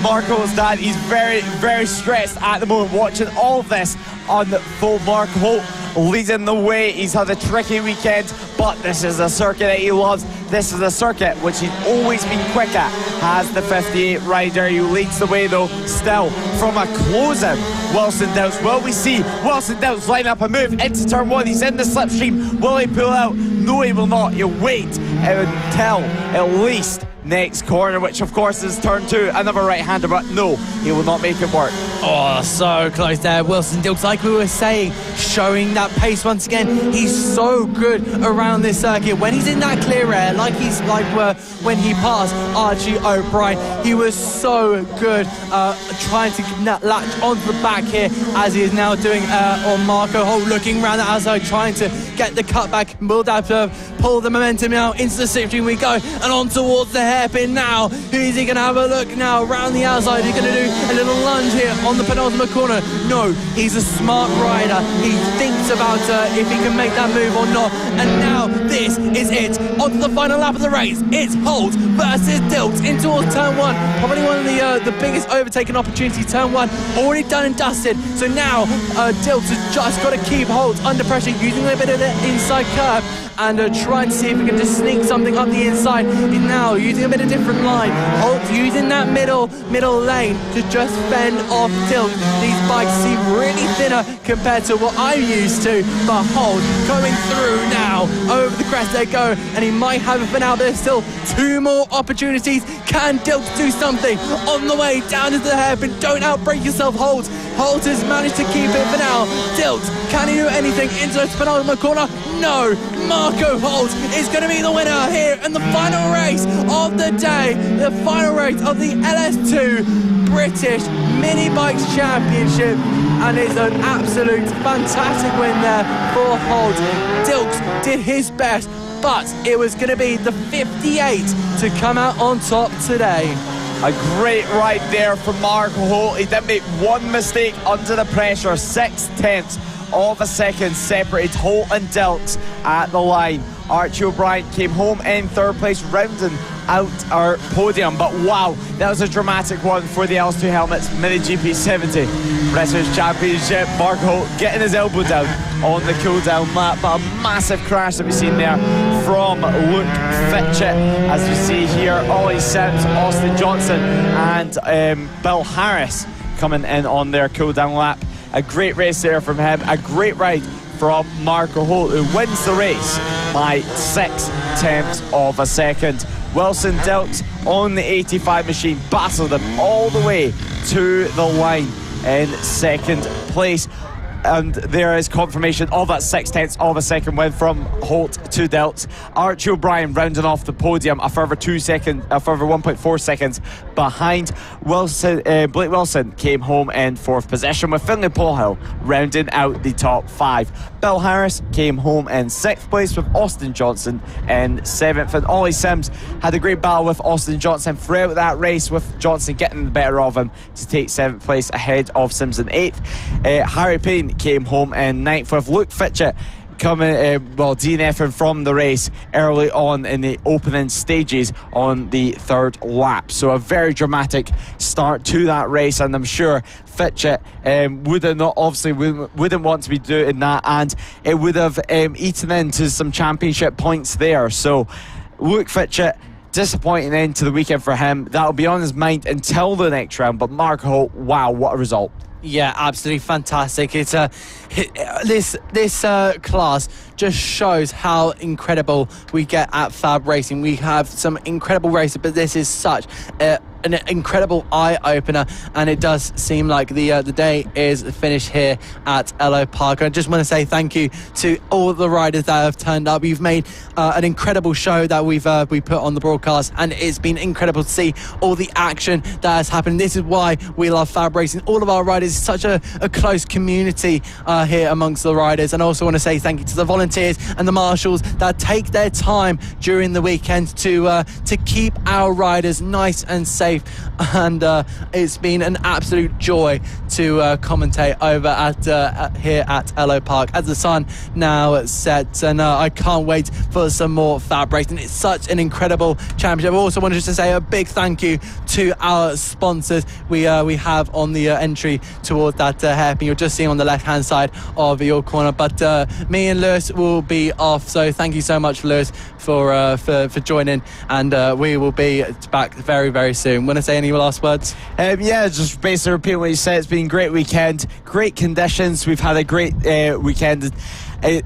Marco's dad, he's very, very stressed at the moment watching all of this on full. Marco Holt leading the way. He's had a tricky weekend, but this is a circuit that he loves. This is a circuit which he's always been quick at. Has the 58 rider who leads the way though, still from a close-in. Wilson Dilks, will we see Wilson Dilks line up a move into turn one? He's in the slipstream. Will he pull out? No, he will not. He'll wait until at least next corner, which of course is turn two. Another right-hander, but no, he will not make it work. Oh, so close there. Wilson Dilks, like we were saying, showing that pace once again. He's so good around this circuit. When he's in that clear air, when he passed Archie O'Brien, he was so good trying to latch onto the back here, as he is now doing on Marco Holt, looking around the outside, trying to get the cutback, build that pull the momentum now into the slipstream we go, and on towards the hairpin now. Who's he going to have a look now around the outside? He's going to do a little lunge here on the penultimate corner. No, he's a smart rider. He thinks about if he can make that move or not. And now this is it. Onto the final lap of the race. It's Holt versus Dilks in towards turn one. Probably one of the biggest overtaking opportunities. Turn one already done and dusted. So now Dilks has just got to keep Holt under pressure, using a bit of the inside curve and trying to see if he can just sneak something up the inside. He's now using a bit of different line. Holt using that middle lane to just fend off Dilks. These bikes seem really thinner compared to what I'm used to, but Holt going through now. Over the crest they go, and he might have it for now, but there's still two more opportunities. Can Dilks do something on the way down to the hairpin? Don't outbreak yourself, Holt. Holt has managed to keep it for now. Dilks, can he do anything into the penultimate corner? No. Marco Holt is going to be the winner here in the final race of the day, the final race of the LS2 British Mini Bikes Championship, and it's an absolute fantastic win there for Holt. Dilks did his best, but it was going to be the 58 to come out on top today. A great ride there from Marco Holt. He didn't make one mistake under the pressure. 6/10 of a second separated Holt and Dilks at the line. Archie O'Brien came home in third place, rounding out our podium. But wow, that was a dramatic one for the LS2 helmets. Mini GP70 British Championship. Marco Holt getting his elbow down on the cool down lap, but a massive crash that we've seen there from Luke Fletcher. As we see here, Ollie Sims, Austin Johnson and Bill Harris coming in on their cool down lap. A great race there from him, a great ride from Marco Holt, who wins the race by 6/10 of a second. Wilson Dilks on the 85 machine battled him all the way to the line in second place. And there is confirmation of that 6/10 of a second win from Holt to Dilks. Archie O'Brien rounding off the podium a further 1.4 seconds behind. Blake Wilson came home in fourth position, with Finley Polhill rounding out the top five. Bill Harris came home in sixth place, with Austin Johnson in seventh. And Ollie Sims had a great battle with Austin Johnson throughout that race, with Johnson getting the better of him to take seventh place ahead of Sims in eighth. Harry Payne came home in ninth, with Luke Fletcher coming, DNFing from the race early on in the opening stages on the third lap. So a very dramatic start to that race, and I'm sure Fitchett wouldn't want to be doing that, and it would have eaten into some championship points there. So Luke Fitchett, disappointing end to the weekend for him. That'll be on his mind until the next round. But Marco Holt, wow, what a result. Yeah, absolutely fantastic. It's this class just shows how incredible we get at FAB-Racing. We have some incredible races, but this is such an incredible eye-opener, and it does seem like the day is finished here at Ellough Park. I just want to say thank you to all the riders that have turned up. You've made an incredible show that we put on the broadcast, and it's been incredible to see all the action that has happened. This is why we love FAB-Racing. All of our riders, such a close community here amongst the riders. And I also want to say thank you to the volunteers and the marshals that take their time during the weekend to keep our riders nice and safe. And it's been an absolute joy to commentate over at here at Ellough Park as the sun now sets, and I can't wait for some more FAB-Racing. It's such an incredible championship. I also wanted to say a big thank you to our sponsors we have on the entry towards that hairpin. You're just seeing on the left hand side of your corner, but me and Lewis will be off, so thank you so much, Lewis, for joining, and we will be back very, very soon. Want to say any last words? Yeah, just basically repeat what you said. It's been a great weekend, great conditions. We've had a great weekend.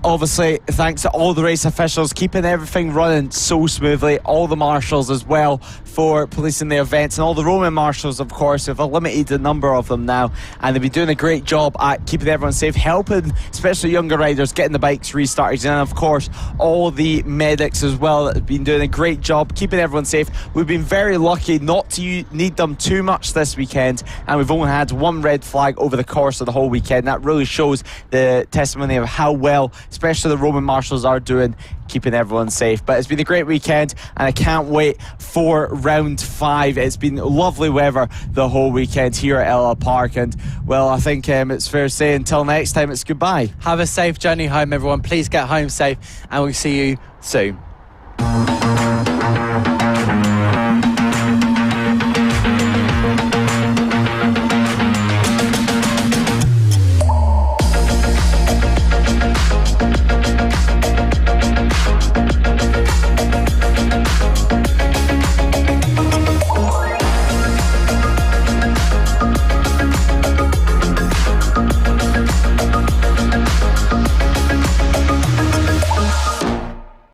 Obviously, thanks to all the race officials keeping everything running so smoothly, all the marshals as well for policing the events, and all the Roman marshals, of course. We've a limited number of them now, and they've been doing a great job at keeping everyone safe, helping especially younger riders getting the bikes restarted, and of course all the medics as well that have been doing a great job keeping everyone safe. We've been very lucky not to need them too much this weekend, and we've only had one red flag over the course of the whole weekend. That really shows the testimony of how well especially the Roman marshals are doing keeping everyone safe. But it's been a great weekend, and I can't wait for round 5. It's been lovely weather the whole weekend here at Ellough Park, and well, I think it's fair to say until next time, it's goodbye. Have a safe journey home, everyone. Please get home safe, and we'll see you soon.